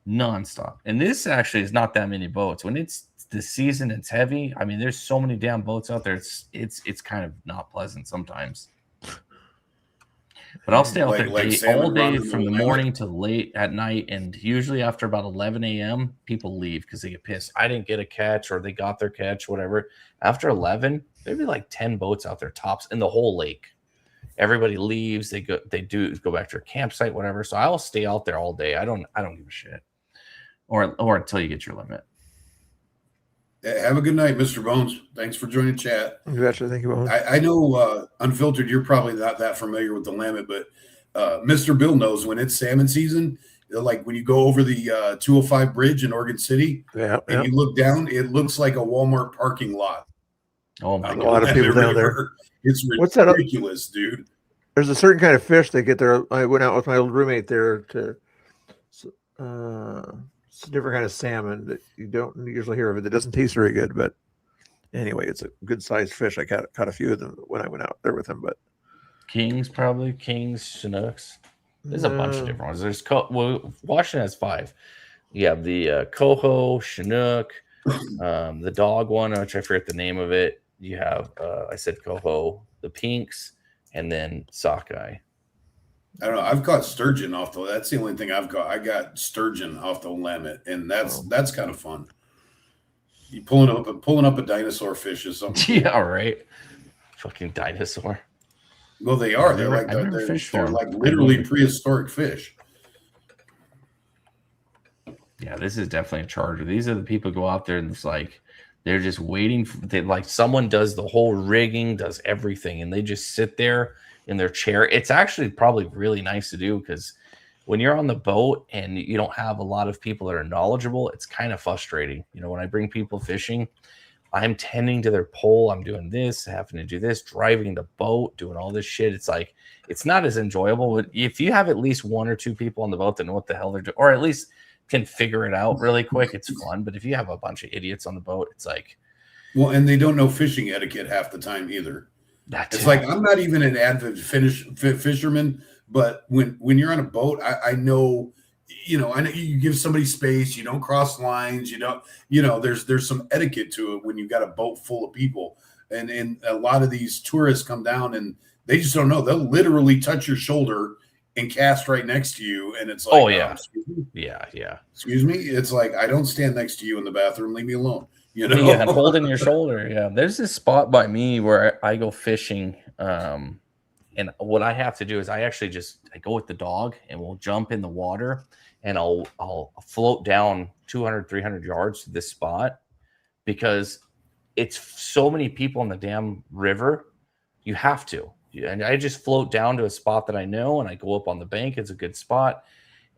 Nonstop. And this actually is not that many boats. When it's the season, it's heavy. I mean, there's so many damn boats out there. It's kind of not pleasant sometimes. But I'll stay out there all day from the morning to late at night. And usually after about 11 a.m., people leave because they get pissed. I didn't get a catch or they got their catch, whatever. After 11, there'd be like 10 boats out there tops in the whole lake. Everybody leaves. They go back to their campsite, whatever. So I'll stay out there all day. I don't give a shit. Or until you get your limit. Have a good night, Mr. Bones. Thanks for joining chat. You betcha. Thank you, Bones. I know Unfiltered, you're probably not that familiar with the Willamette, but Mr. Bill knows when it's salmon season, like when you go over the 205 bridge in Oregon City and you look down, it looks like a Walmart parking lot. Oh my God. A lot of people down there. It's ridiculous, dude. There's a certain kind of fish they get there. I went out with my old roommate there to it's a different kind of salmon that you don't usually hear of. It doesn't taste very good, but anyway, it's a good sized fish. I caught a few of them when I went out there with him. But Kings, Chinooks. There's a bunch of different ones. There's Washington has 5. You have the coho, Chinook, the dog one, which I forget the name of it. You have I said coho, the pinks, and then sockeye. I don't know. I've caught sturgeon off that's the only thing I've caught. I got sturgeon off the Willamette, and that's kind of fun. You pulling up a dinosaur fish is something. Yeah, right. Fucking dinosaur. Well, they are. They're like literally prehistoric fish. Yeah, this is definitely a charger. These are the people who go out there and it's like they're just waiting. Like someone does the whole rigging, does everything, and they just sit there in their chair. It's actually probably really nice to do because when you're on the boat and you don't have a lot of people that are knowledgeable, it's kind of frustrating. You know, when I bring people fishing, I'm tending to their pole. I'm doing this, having to do this, driving the boat, doing all this shit. It's like, it's not as enjoyable. But if you have at least 1 or 2 people on the boat that know what the hell they're doing, or at least can figure it out really quick, it's fun. But if you have a bunch of idiots on the boat, it's like, well, and they don't know fishing etiquette half the time either. It's like, I'm not even an avid fisherman, but when you're on a boat, I know I know you give somebody space, you don't cross lines, there's some etiquette to it when you've got a boat full of people. And a lot of these tourists come down and they just don't know. They'll literally touch your shoulder and cast right next to you. And it's like, Oh yeah. Yeah. Excuse me. It's like, I don't stand next to you in the bathroom. Leave me alone. Yeah, and holding your shoulder. Yeah. There's this spot by me where I go fishing. And what I have to do is I go with the dog and we'll jump in the water and I'll float down 200, 300 yards to this spot because it's so many people in the damn river. You have to. And I just float down to a spot that I know and I go up on the bank. It's a good spot.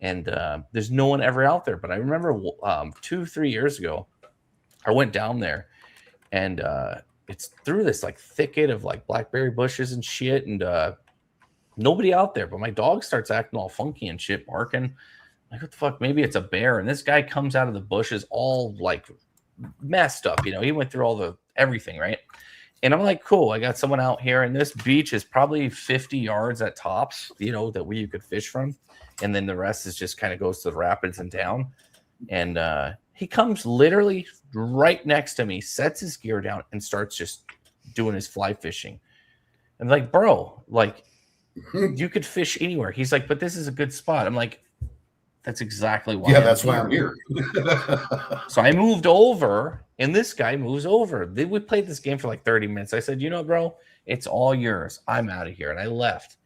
And there's no one ever out there. But I remember 2-3 years ago, I went down there and it's through this like thicket of like blackberry bushes and shit. And nobody out there, but my dog starts acting all funky and shit, barking. Like, what the fuck? Maybe it's a bear. And this guy comes out of the bushes all like messed up. He went through all the everything, right? And I'm like, cool, I got someone out here. And this beach is probably 50 yards at tops, that you could fish from. And then the rest is just kind of goes to the rapids and down. And he comes literally right next to me, sets his gear down, and starts just doing his fly fishing. And like, bro, like, you could fish anywhere. He's like, but this is a good spot. I'm like, that's exactly why. Yeah, that's why I'm here. So I moved over, and this guy moves over. We played this game for like 30 minutes. I said, bro, it's all yours. I'm out of here. And I left.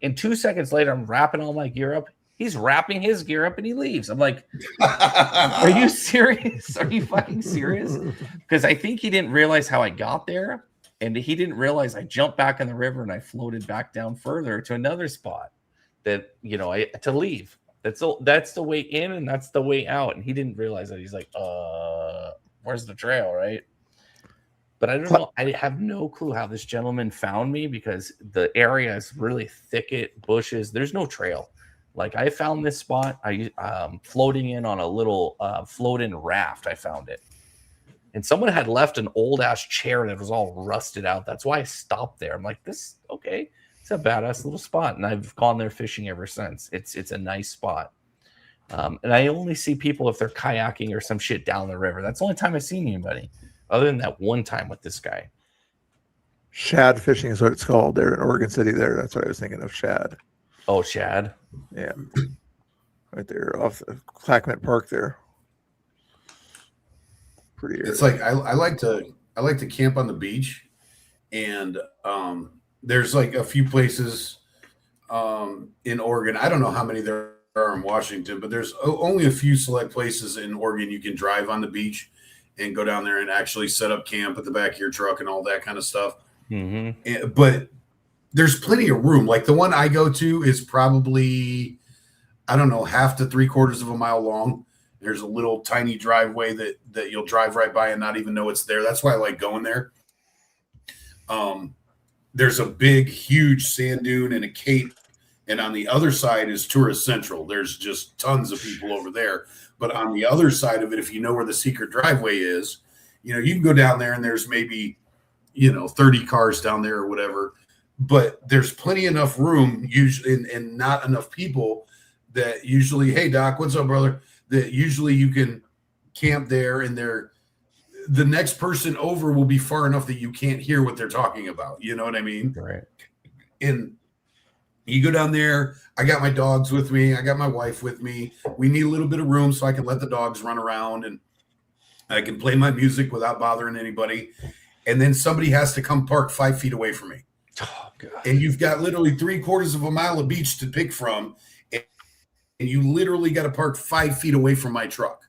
And 2 seconds later, I'm wrapping all my gear up. He's wrapping his gear up and he leaves. I'm like, are you serious? Are you fucking serious? Because I think he didn't realize how I got there. And he didn't realize I jumped back in the river and I floated back down further to another spot that, to leave. That's the way in and that's the way out. And he didn't realize that. He's like, where's the trail, right? But I don't know. I have no clue how this gentleman found me because the area is really thicket, bushes. There's no trail. Like I found this spot. I floating in on a little float-in raft. I found it. And someone had left an old ass chair that was all rusted out. That's why I stopped there. I'm like, okay. It's a badass little spot. And I've gone there fishing ever since. It's a nice spot. And I only see people if they're kayaking or some shit down the river. That's the only time I've seen anybody other than that one time with this guy. Shad fishing is what it's called there in Oregon City there. That's what I was thinking of, shad. Oh, shad. Yeah. Right there off the Clackamas Park there. Pretty area. It's like I like to camp on the beach, and there's like a few places in Oregon. I don't know how many there are in Washington, but there's only a few select places in Oregon you can drive on the beach and go down there and actually set up camp at the back of your truck and all that kind of stuff. Mm-hmm. But there's plenty of room. Like the one I go to is probably, I don't know, 1/2 to 3/4 of a mile long. There's a little tiny driveway that you'll drive right by and not even know it's there. That's why I like going there. There's a big, huge sand dune and a cape. And on the other side is Tourist Central. There's just tons of people over there. But on the other side of it, if you know where the secret driveway is, you can go down there and there's maybe, 30 cars down there or whatever. But there's plenty enough room usually and not enough people that usually, hey, Doc, what's up, brother? That usually you can camp there and the next person over will be far enough that you can't hear what they're talking about. You know what I mean? Right. And you go down there. I got my dogs with me. I got my wife with me. We need a little bit of room so I can let the dogs run around and I can play my music without bothering anybody. And then somebody has to come park 5 feet away from me. Oh, God. And you've got literally 3/4 of a mile of beach to pick from. And you literally got to park 5 feet away from my truck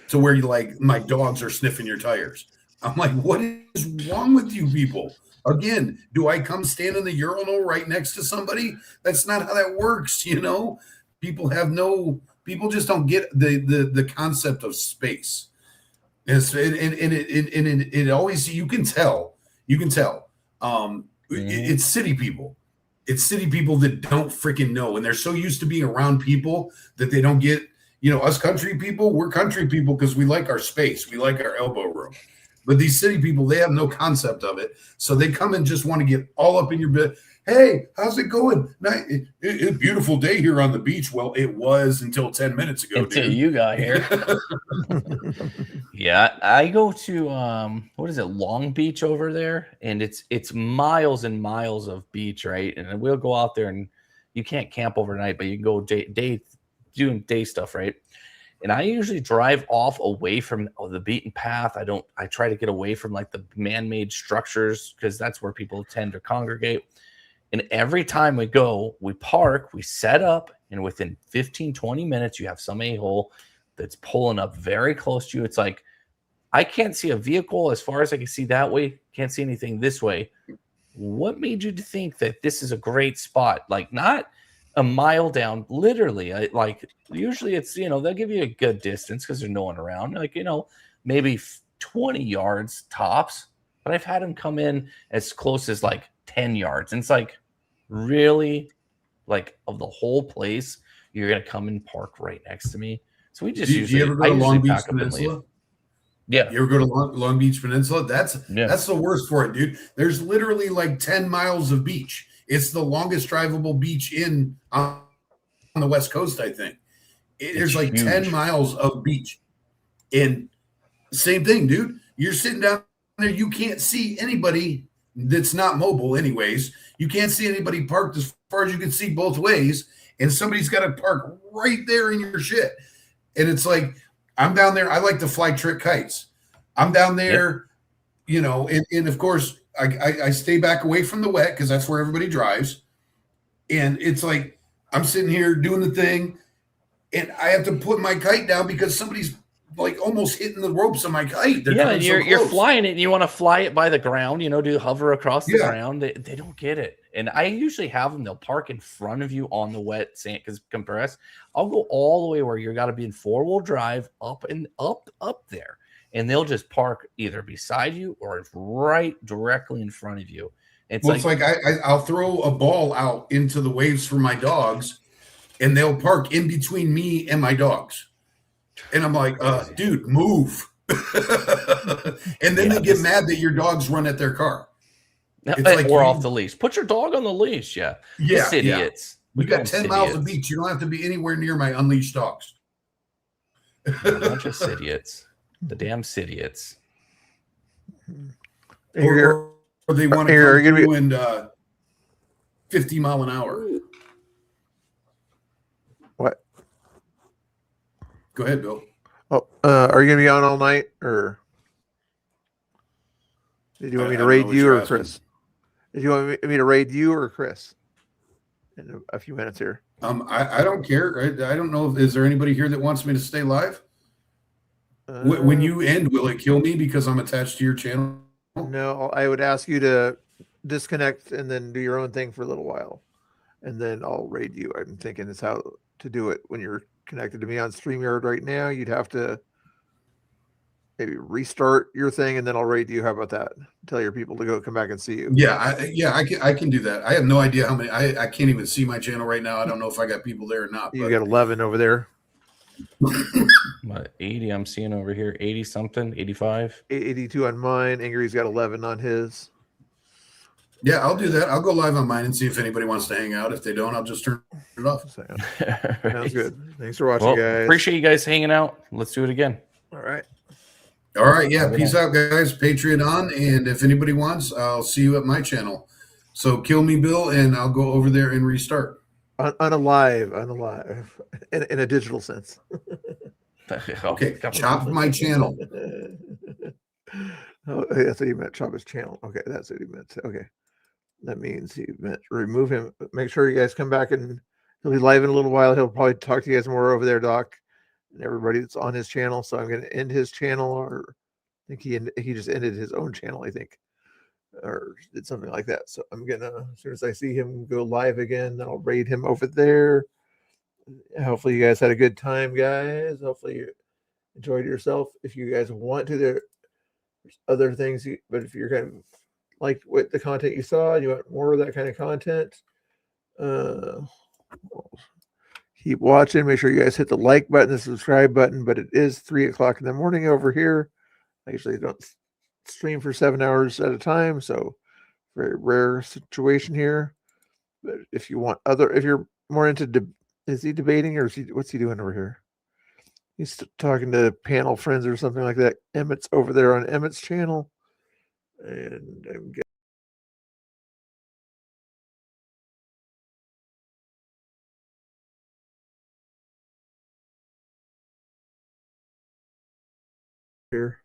to where my dogs are sniffing your tires. I'm like, what is wrong with you people? Again, do I come stand in the urinal right next to somebody? That's not how that works. People just don't get the concept of space. And it always, you can tell, it's city people. It's city people that don't freaking know. And they're so used to being around people that they don't get, us country people, we're country people because we like our space. We like our elbow room. But these city people, they have no concept of it. So they come and just want to get all up in your bed. Hey, how's it going? Beautiful day here on the beach. Well, it was until 10 minutes ago. Until dude. you got here. Yeah, I go to what is it, Long Beach over there, and it's miles and miles of beach, right? And we'll go out there, and you can't camp overnight, but you can go day doing day stuff, right? And I usually drive off away from the beaten path. I try to get away from like the man-made structures because that's where people tend to congregate. And every time we go, we park, we set up, and within 15, 20 minutes, you have some a-hole that's pulling up very close to you. It's like, I can't see a vehicle as far as I can see that way. Can't see anything this way. What made you think that this is a great spot? Like, not a mile down, literally. Usually it's, they'll give you a good distance because there's no one around. Like, maybe 20 yards tops. But I've had them come in as close as like 10 yards. And it's like, really? Like, of the whole place, you're going to come and park right next to me? So we just do you ever go to Long Beach Peninsula? Yeah. You ever go to Long Beach Peninsula? That's the worst for it, dude. There's literally like 10 miles of beach. It's the longest drivable beach on the West Coast, I think. There's like huge. 10 miles of beach. And same thing, dude. You're sitting down there. You can't see anybody that's not mobile anyways. You can't see anybody parked as far as you can see both ways. And somebody's got to park right there in your shit. And it's like, I'm down there. I like to fly trick kites. I'm down there, and of course, I stay back away from the wet because that's where everybody drives. And it's like, I'm sitting here doing the thing, and I have to put my kite down because somebody's like almost hitting the ropes on my kite. They're and you're flying it, and you want to fly it by the ground, do hover across the ground. They don't get it. And I usually have them, they'll park in front of you on the wet sand because compressed. I'll go all the way where you got to be in 4-wheel drive up there. And they'll just park either beside you or right directly in front of you. It's like I'll throw a ball out into the waves for my dogs, and they'll park in between me and my dogs. And I'm like, dude, move. And then they get mad that your dogs run at their car. It's like we're off the leash. Put your dog on the leash. Yeah. Yeah. Idiots. We got 10 miles of beach. You don't have to be anywhere near my unleashed dogs. A bunch of idiots. The damn idiots. Or they want to come through and 50 mile an hour. What? Go ahead, Bill. Oh, are you gonna be on all night, or did you want me to raid you or Chris? Did you want me to raid you or Chris in a few minutes here? I don't care. I don't know. Is there anybody here that wants me to stay live? When you end, will it kill me because I'm attached to your channel? No, I would ask you to disconnect and then do your own thing for a little while, and then I'll raid you. I'm thinking that's how to do it when you're connected to me on StreamYard right now. You'd have to maybe restart your thing, and then I'll raid you. How about that? Tell your people to come back and see you. Yeah, I can do that. I have no idea how many. I can't even see my channel right now. I don't know if I got people there or not. You got 11 over there. What, 80 I'm seeing over here, 80 something, 85, 82 on mine. Angry's got 11 on his. Yeah, I'll do that. I'll go live on mine and see if anybody wants to hang out. If they don't, I'll just turn it off. Sounds good. Thanks for watching, guys. Appreciate you guys hanging out. Let's do it again. All right. Yeah, peace out, guys. Patriot on, and if anybody wants, I'll see you at my channel. So kill me, Bill, and I'll go over there and restart. Unalive, in a digital sense. Okay, chop my channel. Oh, that's what he meant. Chop his channel. Okay, that's what he meant. Okay, that means he meant remove him. Make sure you guys come back, and he'll be live in a little while. He'll probably talk to you guys more over there, Doc, and everybody that's on his channel. So I'm going to end his channel, or I think he just ended his own channel, I think, or did something like that. So I'm gonna, as soon as I see him go live again, then I'll raid him over there. Hopefully you guys had a good time, guys. Hopefully you enjoyed yourself. If you guys want to, there's other things, but if you're kind of like what the content you saw, you want more of that kind of content, keep watching. Make sure you guys hit the like button, the subscribe button. But it is 3 o'clock in the morning over here. I usually don't stream for 7 hours at a time, so very rare situation here. But if you want if you're more into, is he debating or what's he doing over here? He's talking to panel friends or something like that. Emmett's over there on Emmett's channel. And I'm getting here.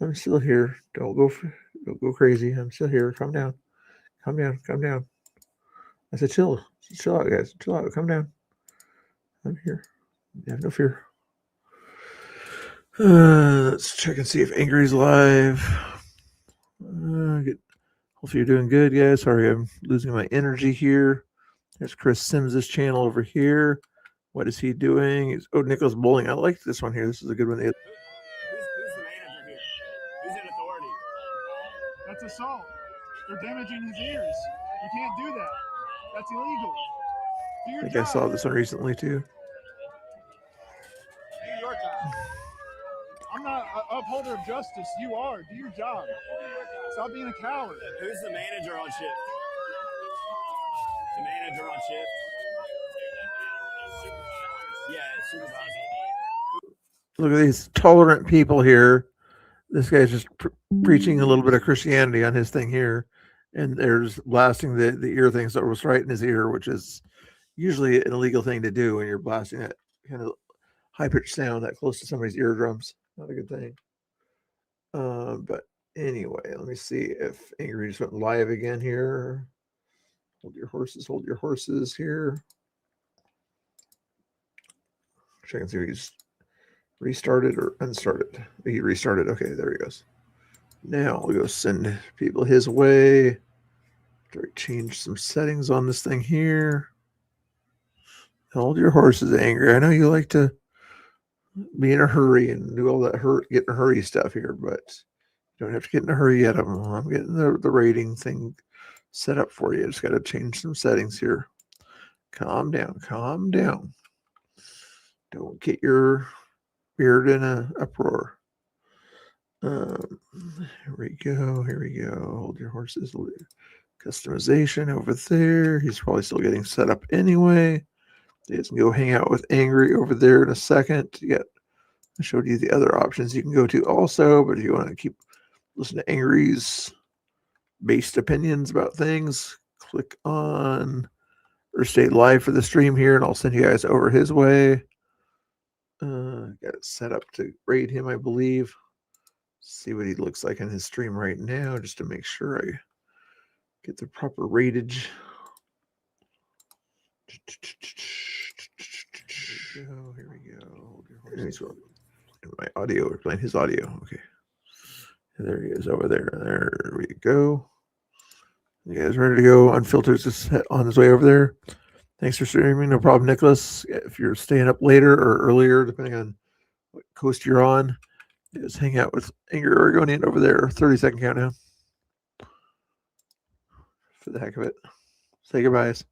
I'm still here. Don't go crazy. I'm still here. Calm down. Calm down. Calm down. I said chill. Chill out, guys. Chill out. Calm down. I'm here. You have no fear. Let's check and see if Angry's live. Hopefully you're doing good, guys. Sorry, I'm losing my energy here. There's Chris Sims' channel over here. What is he doing? Nicholas Bowling. I like this one here. This is a good one. Who's the manager here? Who's in authority? That's assault. They're damaging his ears. You can't do that. That's illegal. Do your I think job. I saw this one recently too. Do your job. I'm not an upholder of justice. You are. Do your job. Stop being a coward. Who's the manager on shift? The manager on shift? Yeah, supervisor. Look at these tolerant people here. This guy's just preaching a little bit of Christianity on his thing here. And there's blasting the ear things that was right in his ear, which is usually an illegal thing to do when you're blasting that kind of high-pitched sound that close to somebody's eardrums. Not a good thing. But anyway, let me see if Angry just went live again here. Hold your horses here. Check and see if he's restarted or unstarted. He restarted. Okay, there he goes. Now we'll go send people his way. Change some settings on this thing here. Hold your horses, Angry. I know you like to be in a hurry and do all that get in a hurry stuff here, but you don't have to get in a hurry yet. I'm getting the rating thing set up for you. Just got to change some settings here. Calm down. Calm down. Don't get your beard in an uproar. Here we go. Here we go. Hold your horses. Customization over there. He's probably still getting set up anyway. You guys can go hang out with Angry over there in a second. I showed you the other options you can go to also, but if you want to keep listening to Angry's based opinions about things, click on or stay live for the stream here, and I'll send you guys over his way. Got it set up to raid him, I believe. See what he looks like in his stream right now, just to make sure I get the proper ratage. Here we go. My audio, we're playing his audio. Okay. There he is over there. There we go. You guys ready to go? Unfiltered is on his way over there. Thanks for streaming. No problem, Nicholas. If you're staying up later or earlier, depending on what coast you're on, just hang out with Angry Oregonian over there. 30-second countdown. For the heck of it. Say goodbyes.